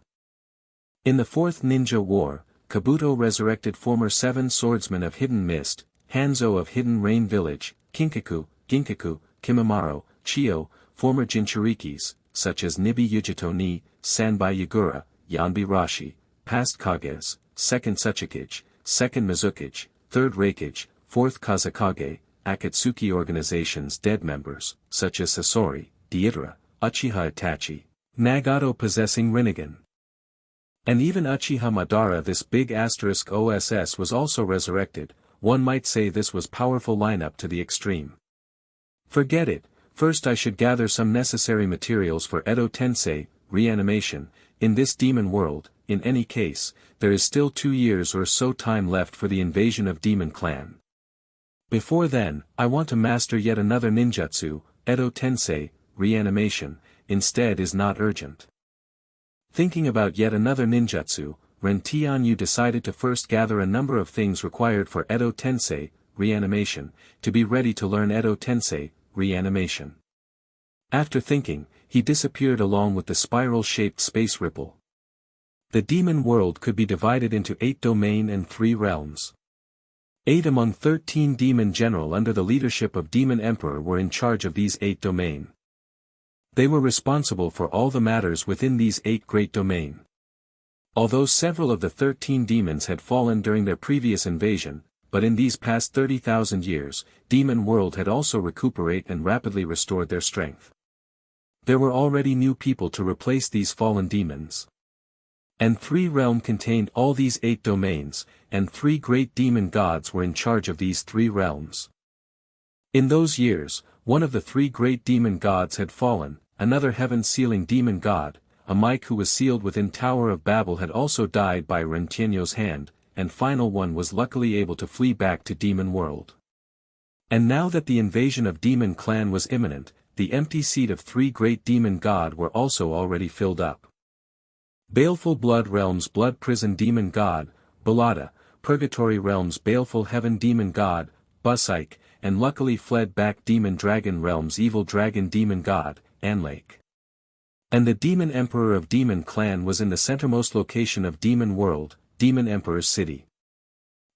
In the Fourth Ninja War, Kabuto resurrected former 7 swordsmen of Hidden Mist, Hanzo of Hidden Rain Village, Ginkaku, Kimimaro, Chiyo, former Jinchurikis, such as Nibi Yujito ni, Sanbai Yagura, Yanbi Rashi, past Kages, 2nd Tsuchikage, 2nd Mizukage, 3rd Reikage, 4th Kazakage, Akatsuki organizations dead members, such as Sasori, Deidara, Uchiha Itachi, Nagato possessing Rinnegan. And even Uchiha Madara, this big asterisk OSS, was also resurrected. One might say this was powerful lineup to the extreme. Forget it, first I should gather some necessary materials for Edo Tensei, reanimation, in this demon world. In any case, there is still 2 years or so time left for the invasion of Demon Clan. Before then, I want to master yet another ninjutsu. Edo Tensei, reanimation, instead is not urgent. Thinking about yet another ninjutsu, Ren Tianyu decided to first gather a number of things required for Edo Tensei, reanimation, to be ready to learn Edo Tensei, reanimation. After thinking, he disappeared along with the spiral-shaped space ripple. The demon world could be divided into 8 domain and 3 realms. 8 among 13 demon general under the leadership of Demon Emperor were in charge of these 8 domain. They were responsible for all the matters within these 8 great domain. Although several of the 13 demons had fallen during their previous invasion, but in these past 30,000 years, Demon World had also recuperated and rapidly restored their strength. There were already new people to replace these fallen demons. And 3 realm contained all these 8 domains, and 3 great demon gods were in charge of these 3 realms. In those years, one of the 3 great demon gods had fallen, another heaven-sealing demon god, a Mike who was sealed within Tower of Babel, had also died by Ren Tianyu's hand, and final one was luckily able to flee back to Demon World. And now that the invasion of Demon Clan was imminent, the empty seat of 3 great demon god were also already filled up. Baleful Blood Realms Blood Prison Demon God, Balada, Purgatory Realms Baleful Heaven Demon God, Busike, and luckily fled back Demon Dragon Realms Evil Dragon Demon God, Anlake. And the Demon Emperor of Demon Clan was in the centermost location of Demon World, Demon Emperor's city.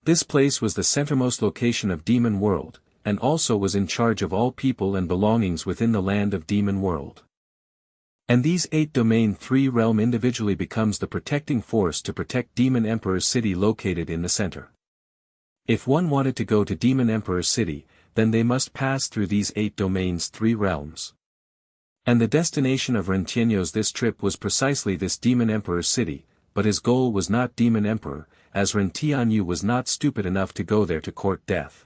This place was the centermost location of Demon World, and also was in charge of all people and belongings within the land of Demon World. And these 8 domain 3 realm individually becomes the protecting force to protect Demon Emperor's city located in the center. If one wanted to go to Demon Emperor's city, then they must pass through these 8 domains 3 realms. And the destination of Rentienyo's this trip was precisely this Demon Emperor's city, but his goal was not Demon Emperor, as Rentienyo was not stupid enough to go there to court death.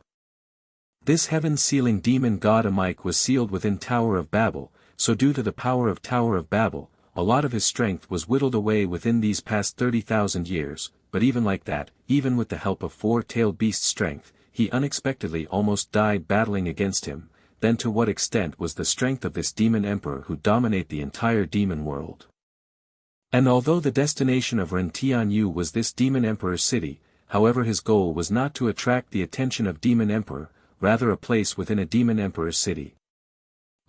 This heaven-sealing demon god Amike was sealed within Tower of Babel, so due to the power of Tower of Babel, a lot of his strength was whittled away within these past 30,000 years, but even like that, even with the help of 4-tailed beast's strength, he unexpectedly almost died battling against him. Then to what extent was the strength of this demon emperor who dominate the entire demon world? And although the destination of Rentienyo was this demon emperor's city, however his goal was not to attract the attention of demon emperor, rather a place within a demon emperor's city.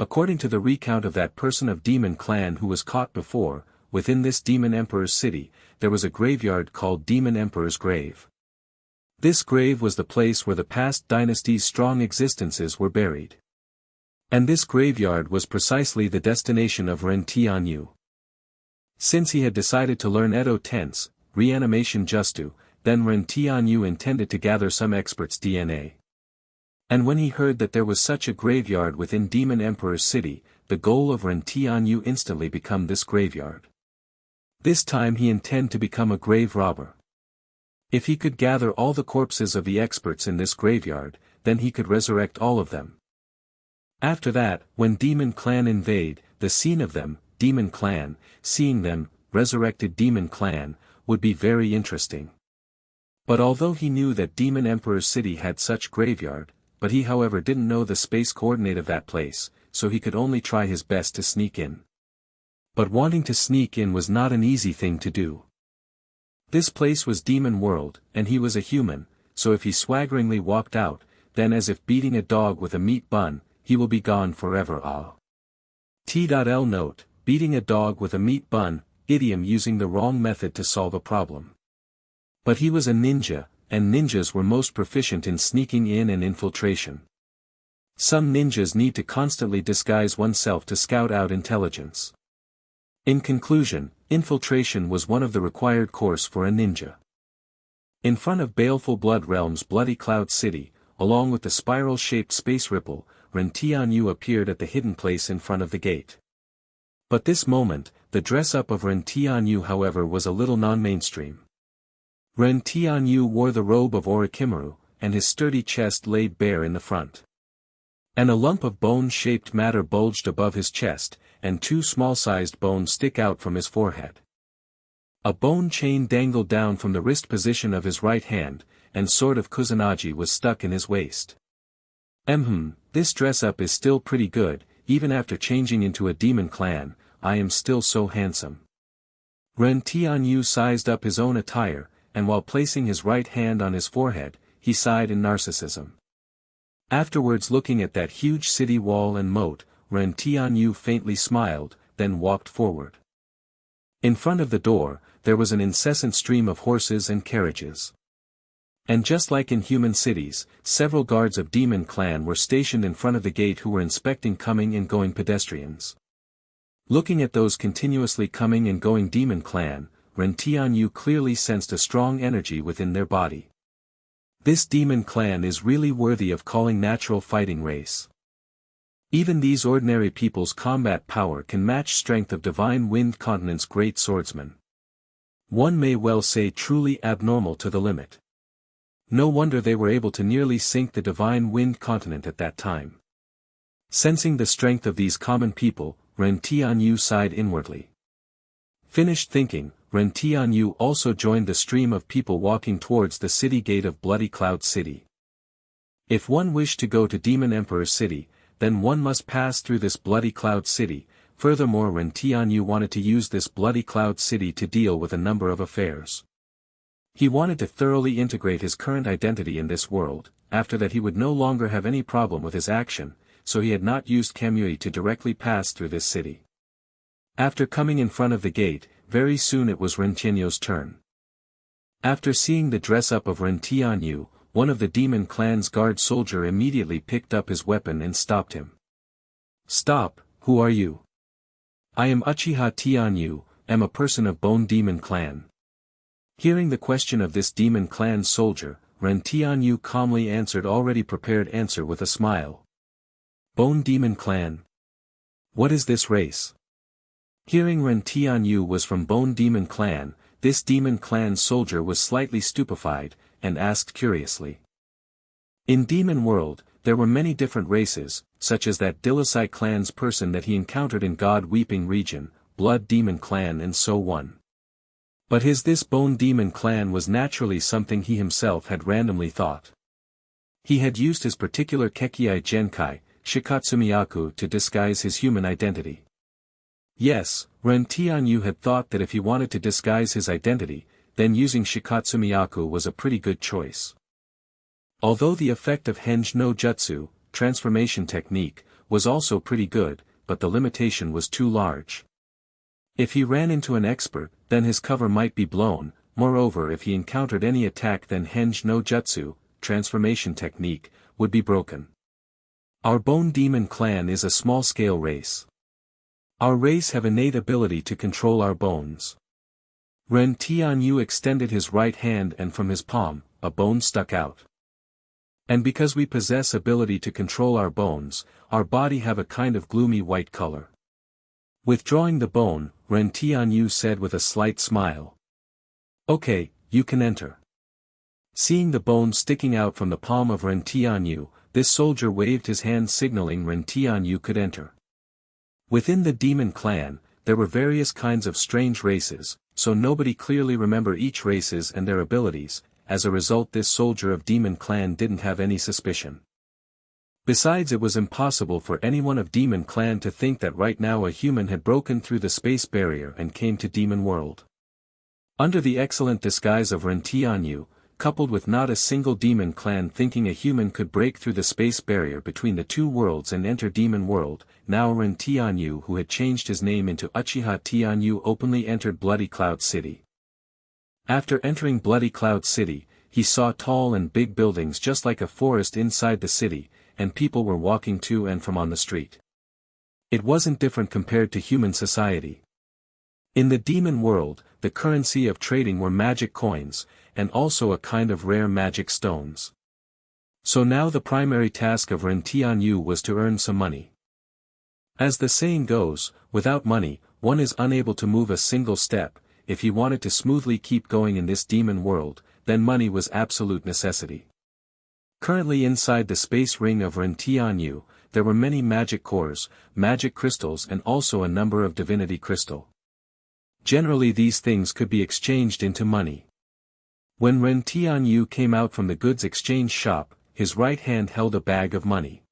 According to the recount of that person of demon clan who was caught before, within this demon emperor's city, there was a graveyard called Demon Emperor's Grave. This grave was the place where the past dynasty's strong existences were buried. And this graveyard was precisely the destination of Rentienyo. Since he had decided to learn Edo Tense, Reanimation Jutsu, then Rentienyo intended to gather some experts' DNA. And when he heard that there was such a graveyard within Demon Emperor's city, the goal of Rentienyo instantly become this graveyard. This time he intend to become a grave robber. If he could gather all the corpses of the experts in this graveyard, then he could resurrect all of them. After that, when Demon Clan invade, the scene of them, Demon Clan, seeing them, resurrected Demon Clan, would be very interesting. But although he knew that Demon Emperor's city had such graveyard, but he however didn't know the space coordinate of that place, so he could only try his best to sneak in. But wanting to sneak in was not an easy thing to do. This place was Demon World, and he was a human, so if he swaggeringly walked out, then as if beating a dog with a meat bun, he will be gone forever. T.L. Note, beating a dog with a meat bun, idiom using the wrong method to solve a problem. But he was a ninja, and ninjas were most proficient in sneaking in and infiltration. Some ninjas need to constantly disguise oneself to scout out intelligence. In conclusion, infiltration was one of the required course for a ninja. In front of Baleful Blood Realm's Bloody Cloud City, along with the spiral-shaped space ripple, Rentienyo appeared at the hidden place in front of the gate. But this moment, the dress-up of Rentienyo however was a little non-mainstream. Rentienyo wore the robe of Orochimaru, and his sturdy chest laid bare in the front. And a lump of bone-shaped matter bulged above his chest, and 2 small-sized bones stick out from his forehead. A bone chain dangled down from the wrist position of his right hand, and sword of Kusanagi was stuck in his waist. This dress-up is still pretty good, even after changing into a demon clan, I am still so handsome. Rentienyo sized up his own attire, and while placing his right hand on his forehead, he sighed in narcissism. Afterwards looking at that huge city wall and moat, Rentienyo faintly smiled, then walked forward. In front of the door, there was an incessant stream of horses and carriages. And just like in human cities, several guards of Demon Clan were stationed in front of the gate who were inspecting coming and going pedestrians. Looking at those continuously coming and going Demon Clan, Rentienyo clearly sensed a strong energy within their body. This Demon Clan is really worthy of calling natural fighting race. Even these ordinary people's combat power can match strength of Divine Wind Continent's great swordsman. One may well say truly abnormal to the limit. No wonder they were able to nearly sink the Divine Wind Continent at that time. Sensing the strength of these common people, Rentienyo sighed inwardly. Finished thinking, Rentienyo also joined the stream of people walking towards the city gate of Bloody Cloud City. If one wished to go to Demon Emperor's city, then one must pass through this bloody cloud city. Furthermore, Ren Tianyu wanted to use this bloody cloud city to deal with a number of affairs. He wanted to thoroughly integrate his current identity in this world. After that he would no longer have any problem with his action, so he had not used Kamui to directly pass through this city. After coming in front of the gate, very soon it was Ren Tianyu's turn. After seeing the dress-up of Ren Tianyu, one of the demon clan's guard soldier immediately picked up his weapon and stopped him. "Stop, who are you?" "I am Uchiha Tianyu, am a person of Bone Demon Clan." Hearing the question of this demon clan soldier, Ren Tianyu calmly answered already prepared answer with a smile. "Bone Demon Clan? What is this race?" Hearing Ren Tianyu was from Bone Demon Clan, this demon clan soldier was slightly stupefied, and asked curiously. In Demon World, there were many different races, such as that Dilisai clan's person that he encountered in God Weeping region, Blood Demon Clan and so on. But this Bone Demon Clan was naturally something he himself had randomly thought. He had used his particular Kekkei Genkai, Shikatsumiyaku to disguise his human identity. Yes, Ren Tianyu had thought that if he wanted to disguise his identity, then using Shikatsumiyaku was a pretty good choice. Although the effect of Henge no Jutsu, transformation technique, was also pretty good, but the limitation was too large. If he ran into an expert, then his cover might be blown. Moreover, if he encountered any attack, then Henge no Jutsu, transformation technique, would be broken. Our Bone Demon Clan is a small-scale race. Our race have innate ability to control our bones. Ren Tianyu extended his right hand and from his palm, a bone stuck out. And because we possess ability to control our bones, our body have a kind of gloomy white color. Withdrawing the bone, Ren Tianyu said with a slight smile. "Okay, you can enter." Seeing the bone sticking out from the palm of Ren Tianyu, this soldier waved his hand signaling Ren Tianyu could enter. Within the demon clan, there were various kinds of strange races, so nobody clearly remember each races and their abilities. As a result, this soldier of demon clan didn't have any suspicion. Besides, it was impossible for anyone of Demon Clan to think that right now a human had broken through the space barrier and came to Demon World. Under the excellent disguise of Ren Tianyu, coupled with not a single Demon Clan thinking a human could break through the space barrier between the two worlds and enter Demon World, now Ren Tianyu, who had changed his name into Uchiha Tianyu, openly entered Bloody Cloud City. After entering Bloody Cloud City, he saw tall and big buildings just like a forest inside the city, and people were walking to and from on the street. It wasn't different compared to human society. In the demon world, the currency of trading were magic coins, and also a kind of rare magic stones. So now the primary task of Ren Tianyu was to earn some money. As the saying goes, without money, one is unable to move a single step. If he wanted to smoothly keep going in this demon world, then money was absolute necessity. Currently inside the space ring of Ren Tianyu, there were many magic cores, magic crystals and also a number of divinity crystal. Generally these things could be exchanged into money. When Ren Tianyu came out from the goods exchange shop, his right hand held a bag of money.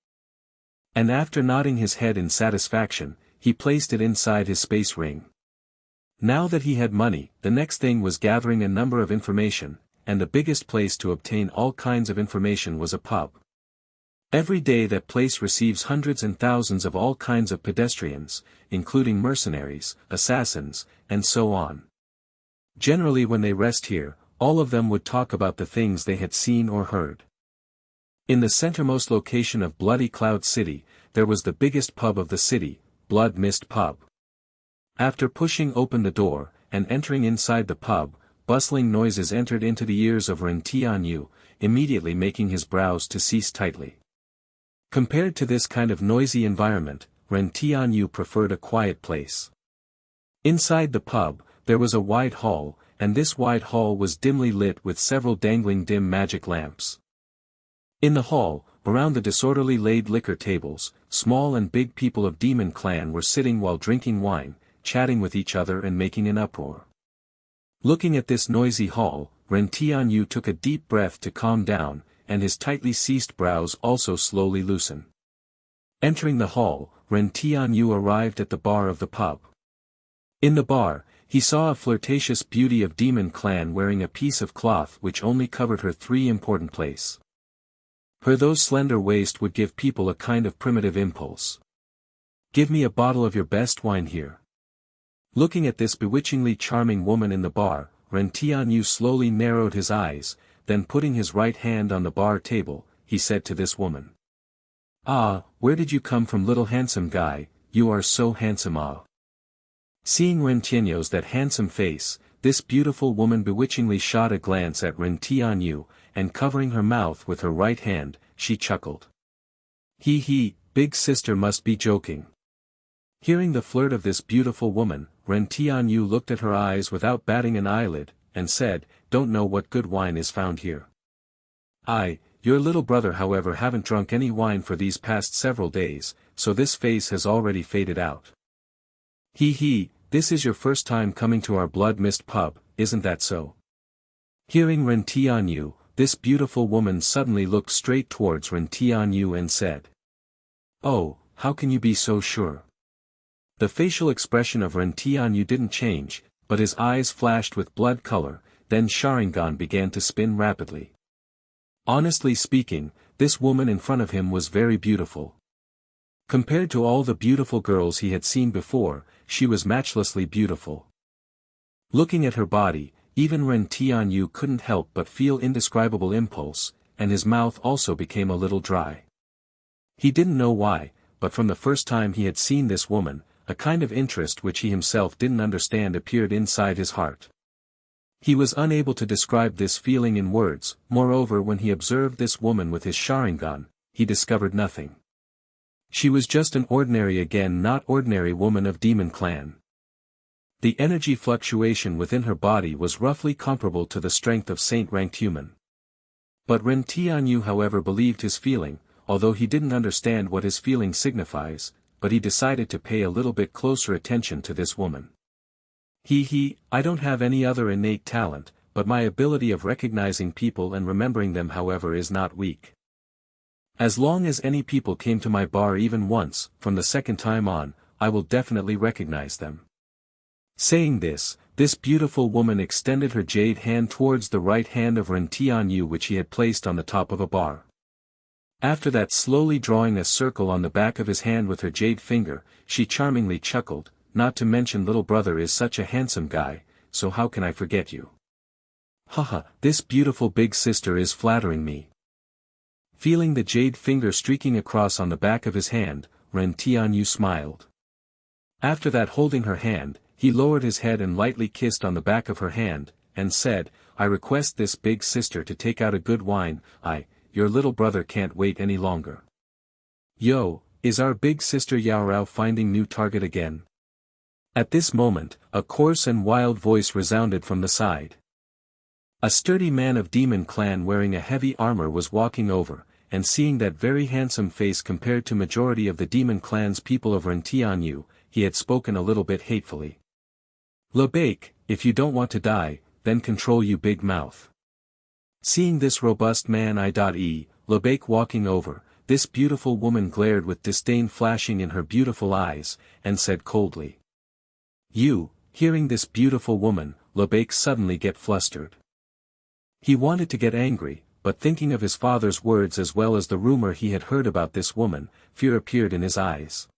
And after nodding his head in satisfaction, he placed it inside his space ring. Now that he had money, the next thing was gathering a number of information, and the biggest place to obtain all kinds of information was a pub. Every day that place receives hundreds and thousands of all kinds of pedestrians, including mercenaries, assassins, and so on. Generally when they rest here, all of them would talk about the things they had seen or heard. In the centermost location of Bloody Cloud City, there was the biggest pub of the city, Blood Mist Pub. After pushing open the door, and entering inside the pub, bustling noises entered into the ears of Ren Tianyu, immediately making his brows to cease tightly. Compared to this kind of noisy environment, Ren Tianyu preferred a quiet place. Inside the pub, there was a wide hall, and this wide hall was dimly lit with several dangling dim magic lamps. In the hall, around the disorderly laid liquor tables, small and big people of Demon Clan were sitting while drinking wine, chatting with each other and making an uproar. Looking at this noisy hall, Ren Tianyu took a deep breath to calm down, and his tightly seized brows also slowly loosened. Entering the hall, Ren Tianyu arrived at the bar of the pub. In the bar, he saw a flirtatious beauty of demon clan wearing a piece of cloth which only covered her three important places. Her those slender waist would give people a kind of primitive impulse. Give me a bottle of your best wine here. Looking at this bewitchingly charming woman in the bar, Ren Tianyu slowly narrowed his eyes, then putting his right hand on the bar table, he said to this woman. Ah, where did you come from, little handsome guy? You are so handsome. Ah. Seeing Ren Tianyu's that handsome face, this beautiful woman bewitchingly shot a glance at Ren Tianyu, and covering her mouth with her right hand, she chuckled. He, big sister must be joking. Hearing the flirt of this beautiful woman, Ren Tianyu looked at her eyes without batting an eyelid, and said, don't know what good wine is found here. Your little brother however haven't drunk any wine for these past several days, so this face has already faded out. This is your first time coming to our Blood Mist pub, isn't that so? Hearing Ren Tianyu, this beautiful woman suddenly looked straight towards Ren Tianyu and said. Oh, how can you be so sure? The facial expression of Ren Tianyu didn't change, but his eyes flashed with blood color, then Sharingan began to spin rapidly. Honestly speaking, this woman in front of him was very beautiful. Compared to all the beautiful girls he had seen before, she was matchlessly beautiful. Looking at her body, even Ren Tianyu couldn't help but feel indescribable impulse, and his mouth also became a little dry. He didn't know why, but from the first time he had seen this woman, a kind of interest which he himself didn't understand appeared inside his heart. He was unable to describe this feeling in words, moreover when he observed this woman with his Sharingan, he discovered nothing. She was just an ordinary not ordinary woman of Demon Clan. The energy fluctuation within her body was roughly comparable to the strength of saint-ranked human. But Ren Tianyu however believed his feeling, although he didn't understand what his feeling signifies, but he decided to pay a little bit closer attention to this woman. I don't have any other innate talent, but my ability of recognizing people and remembering them however is not weak. As long as any people came to my bar even once, from the second time on, I will definitely recognize them. Saying this beautiful woman extended her jade hand towards the right hand of Ren Tianyu which he had placed on the top of a bar. After that slowly drawing a circle on the back of his hand with her jade finger, she charmingly chuckled, not to mention little brother is such a handsome guy, so how can I forget you? This beautiful big sister is flattering me. Feeling the jade finger streaking across on the back of his hand, Ren Tianyu smiled. After that holding her hand, he lowered his head and lightly kissed on the back of her hand, and said, I request this big sister to take out a good wine, your little brother can't wait any longer. Yo, is our big sister Yaorao finding new target again? At this moment, a coarse and wild voice resounded from the side. A sturdy man of Demon Clan wearing a heavy armor was walking over, and seeing that very handsome face compared to majority of the Demon Clan's people of Ren Tianyu, he had spoken a little bit hatefully. Lebake, if you don't want to die, then control you big mouth. Seeing this robust man Lebake walking over, this beautiful woman glared with disdain flashing in her beautiful eyes, and said coldly. You, hearing this beautiful woman, Lebake suddenly get flustered. He wanted to get angry, but thinking of his father's words as well as the rumor he had heard about this woman, fear appeared in his eyes.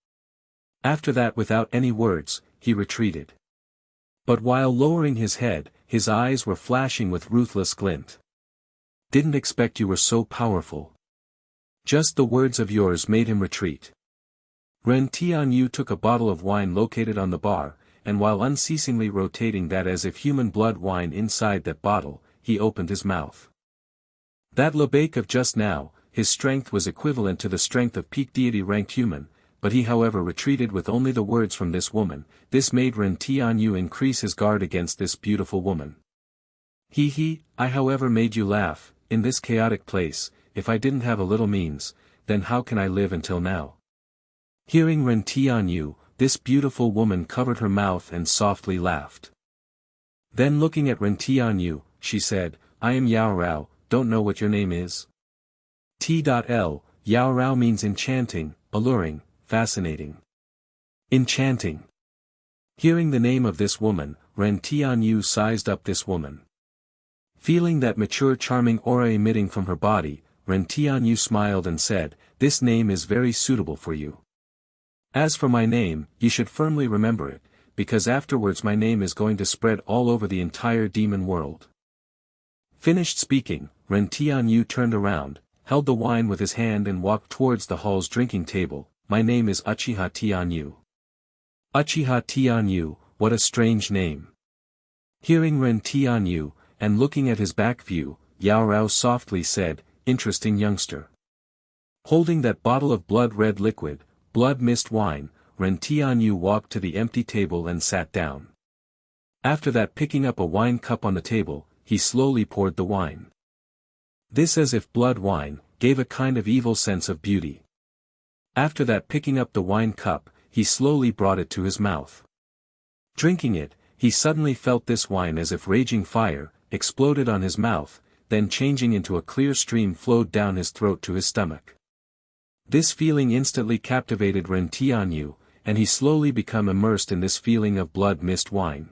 After that without any words, he retreated. But while lowering his head, his eyes were flashing with ruthless glint. Didn't expect you were so powerful. Just the words of yours made him retreat. Ren Tianyu took a bottle of wine located on the bar, and while unceasingly rotating that as if human blood wine inside that bottle, he opened his mouth. That Lebake of just now, his strength was equivalent to the strength of peak deity-ranked human, but he however retreated with only the words from this woman. This made Ren Tianyu increase his guard against this beautiful woman. I however made you laugh, in this chaotic place, if I didn't have a little means, then how can I live until now? Hearing Ren Tianyu, this beautiful woman covered her mouth and softly laughed. Then looking at Ren Tianyu, she said, I am Yaorao, don't know what your name is? T.L. Yaorao means enchanting, alluring, fascinating, enchanting. Hearing the name of this woman, Ren Tianyu sized up this woman. Feeling that mature charming aura emitting from her body, Ren Tianyu smiled and said, "This name is very suitable for you. As for my name, you should firmly remember it, because afterwards my name is going to spread all over the entire demon world." Finished speaking, Ren Tianyu turned around, held the wine with his hand and walked towards the hall's drinking table. "My name is Uchiha Tianyu." Uchiha Tianyu, what a strange name. Hearing Ren Tianyu, and looking at his back view, Yao Rao softly said, "Interesting youngster." Holding that bottle of blood-red liquid, blood mist wine, Ren Tianyu walked to the empty table and sat down. After that, picking up a wine cup on the table, he slowly poured the wine. This, as if blood wine, gave a kind of evil sense of beauty. After that, picking up the wine cup, he slowly brought it to his mouth. Drinking it, he suddenly felt this wine as if raging fire, exploded on his mouth, then changing into a clear stream flowed down his throat to his stomach. This feeling instantly captivated Ren Tianyu, and he slowly became immersed in this feeling of blood mist wine.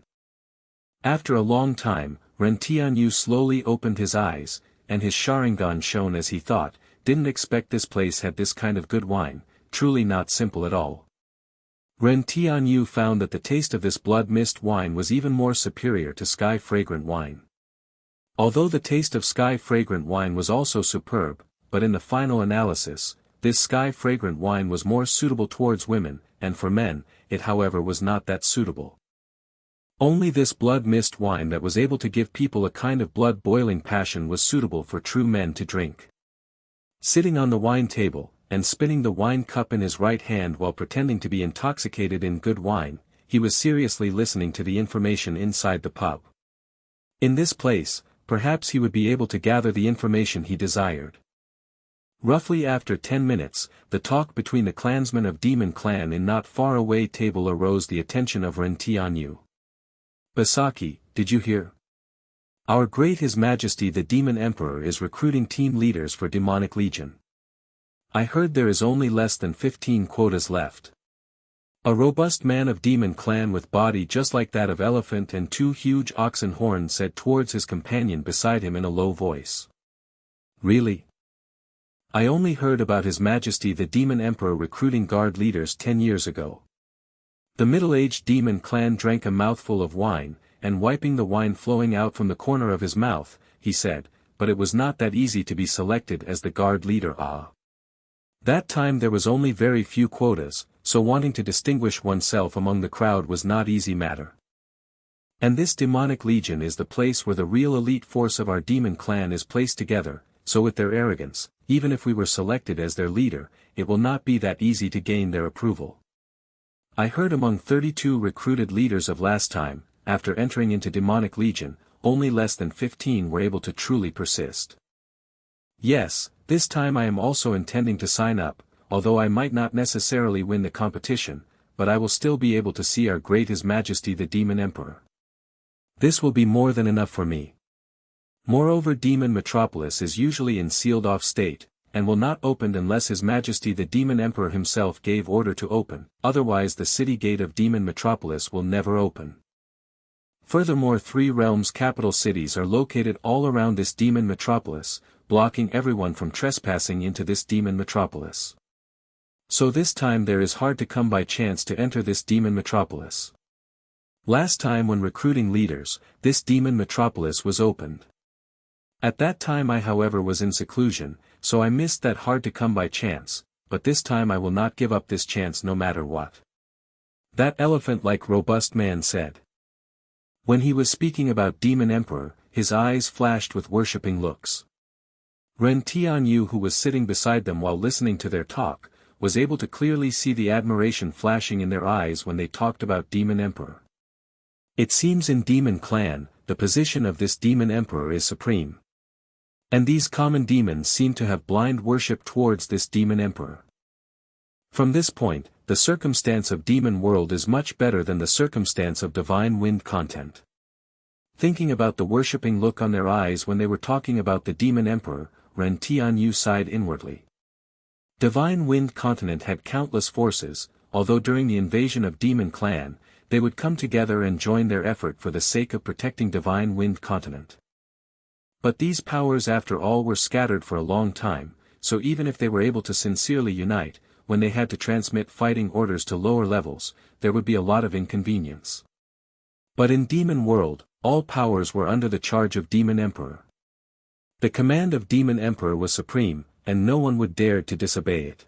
After a long time, Ren Tianyu slowly opened his eyes, and his Sharingan shone as he thought, "Didn't expect this place had this kind of good wine, truly not simple at all." Ren Tianyu found that the taste of this blood mist wine was even more superior to sky fragrant wine. Although the taste of sky fragrant wine was also superb, but in the final analysis, this sky fragrant wine was more suitable towards women, and for men, it however was not that suitable. Only this blood mist wine that was able to give people a kind of blood-boiling passion was suitable for true men to drink. Sitting on the wine table, and spinning the wine cup in his right hand while pretending to be intoxicated in good wine, he was seriously listening to the information inside the pub. In this place, perhaps he would be able to gather the information he desired. Roughly after 10 minutes, the talk between the clansmen of Demon Clan in not far away table arose the attention of Ren Tianyu. "Basaki, did you hear? Our great His Majesty the Demon Emperor is recruiting team leaders for Demonic Legion. I heard there is only less than 15 quotas left." A robust man of Demon Clan with body just like that of elephant and 2 huge oxen horns said towards his companion beside him in a low voice. "Really? I only heard about His Majesty the Demon Emperor recruiting guard leaders 10 years ago." The middle-aged Demon Clan drank a mouthful of wine, and wiping the wine flowing out from the corner of his mouth, he said, "But it was not that easy to be selected as the guard leader. That time there was only very few quotas, so wanting to distinguish oneself among the crowd was not easy matter. And this Demonic Legion is the place where the real elite force of our Demon Clan is placed together, so with their arrogance, even if we were selected as their leader, it will not be that easy to gain their approval. I heard among 32 recruited leaders of last time, after entering into Demonic Legion, only less than 15 were able to truly persist. Yes, this time I am also intending to sign up, although I might not necessarily win the competition, but I will still be able to see our great His Majesty the Demon Emperor. This will be more than enough for me. Moreover, Demon Metropolis is usually in sealed-off state, and will not open unless His Majesty the Demon Emperor himself gave order to open, otherwise the city gate of Demon Metropolis will never open. Furthermore, 3 realms' capital cities are located all around this Demon Metropolis, blocking everyone from trespassing into this Demon Metropolis. So this time there is hard to come by chance to enter this Demon Metropolis. Last time when recruiting leaders, this Demon Metropolis was opened. At that time I however was in seclusion, so I missed that hard to come by chance, but this time I will not give up this chance no matter what. That elephant-like robust man said. When he was speaking about Demon Emperor, his eyes flashed with worshipping looks. Ren Tianyu, who was sitting beside them while listening to their talk, was able to clearly see the admiration flashing in their eyes when they talked about Demon Emperor. It seems in Demon Clan, the position of this Demon Emperor is supreme. And these common demons seem to have blind worship towards this Demon Emperor. From this point, the circumstance of Demon World is much better than the circumstance of Divine Wind content. Thinking about the worshipping look on their eyes when they were talking about the Demon Emperor, Ren Tianyu sighed inwardly. Divine Wind Continent had countless forces, although during the invasion of Demon Clan, they would come together and join their effort for the sake of protecting Divine Wind Continent. But these powers after all were scattered for a long time, so even if they were able to sincerely unite, when they had to transmit fighting orders to lower levels, there would be a lot of inconvenience. But in Demon World, all powers were under the charge of Demon Emperor. The command of Demon Emperor was supreme, and no one would dare to disobey it.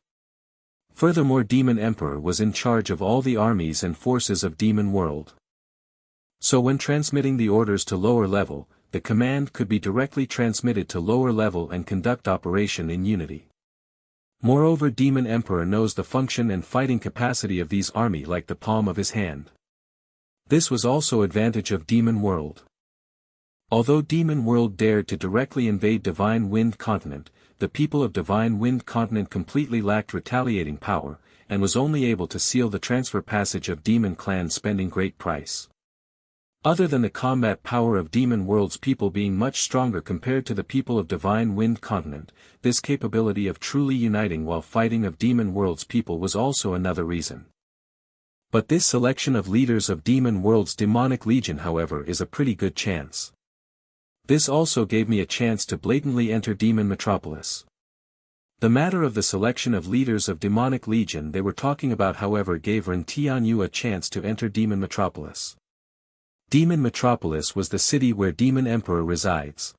Furthermore, Demon Emperor was in charge of all the armies and forces of Demon World. So when transmitting the orders to lower level, the command could be directly transmitted to lower level and conduct operation in unity. Moreover, Demon Emperor knows the function and fighting capacity of these army like the palm of his hand. This was also advantage of Demon World. Although Demon World dared to directly invade Divine Wind Continent, the people of Divine Wind Continent completely lacked retaliating power, and was only able to seal the transfer passage of Demon Clan spending great price. Other than the combat power of Demon World's people being much stronger compared to the people of Divine Wind Continent, this capability of truly uniting while fighting of Demon World's people was also another reason. But this selection of leaders of Demon World's demonic legion, however, is a pretty good chance. This also gave me a chance to blatantly enter Demon Metropolis. The matter of the selection of leaders of demonic legion they were talking about, however, gave Ren Tianyu a chance to enter Demon Metropolis. Demon Metropolis was the city where Demon Emperor resides.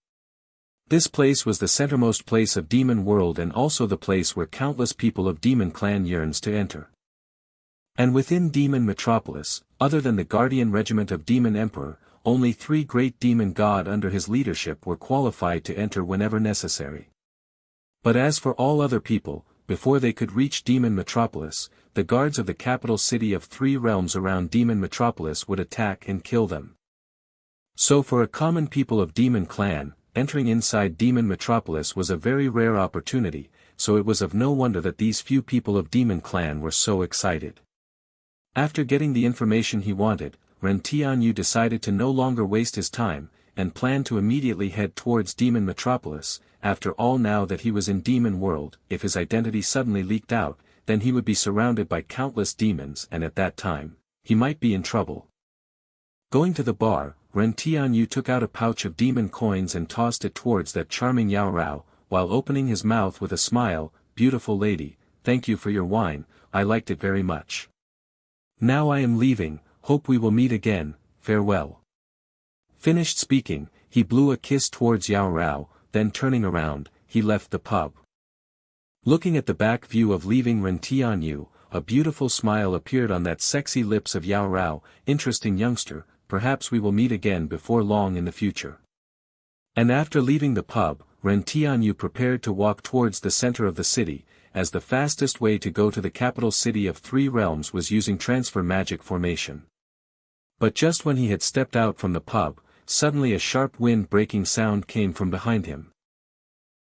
This place was the centermost place of Demon World and also the place where countless people of Demon Clan yearns to enter. And within Demon Metropolis, other than the Guardian Regiment of Demon Emperor, only 3 great demon god under his leadership were qualified to enter whenever necessary. But as for all other people, before they could reach Demon Metropolis, the guards of the capital city of 3 realms around Demon Metropolis would attack and kill them. So for a common people of Demon Clan, entering inside Demon Metropolis was a very rare opportunity, so it was of no wonder that these few people of Demon Clan were so excited. After getting the information he wanted, Ren Tianyu decided to no longer waste his time, and planned to immediately head towards Demon Metropolis. After all, now that he was in Demon World, if his identity suddenly leaked out, then he would be surrounded by countless demons, and at that time, he might be in trouble. Going to the bar, Ren Tianyu took out a pouch of demon coins and tossed it towards that charming Yao Rao, while opening his mouth with a smile. "Beautiful lady, thank you for your wine, I liked it very much. Now I am leaving, hope we will meet again, farewell." Finished speaking, he blew a kiss towards Yao Rao, then turning around, he left the pub. Looking at the back view of leaving Ren Tianyu, a beautiful smile appeared on that sexy lips of Yao Rao. "Interesting youngster, perhaps we will meet again before long in the future." And after leaving the pub, Ren Tianyu prepared to walk towards the center of the city, as the fastest way to go to the capital city of 3 realms was using transfer magic formation. But just when he had stepped out from the pub, suddenly a sharp wind-breaking sound came from behind him.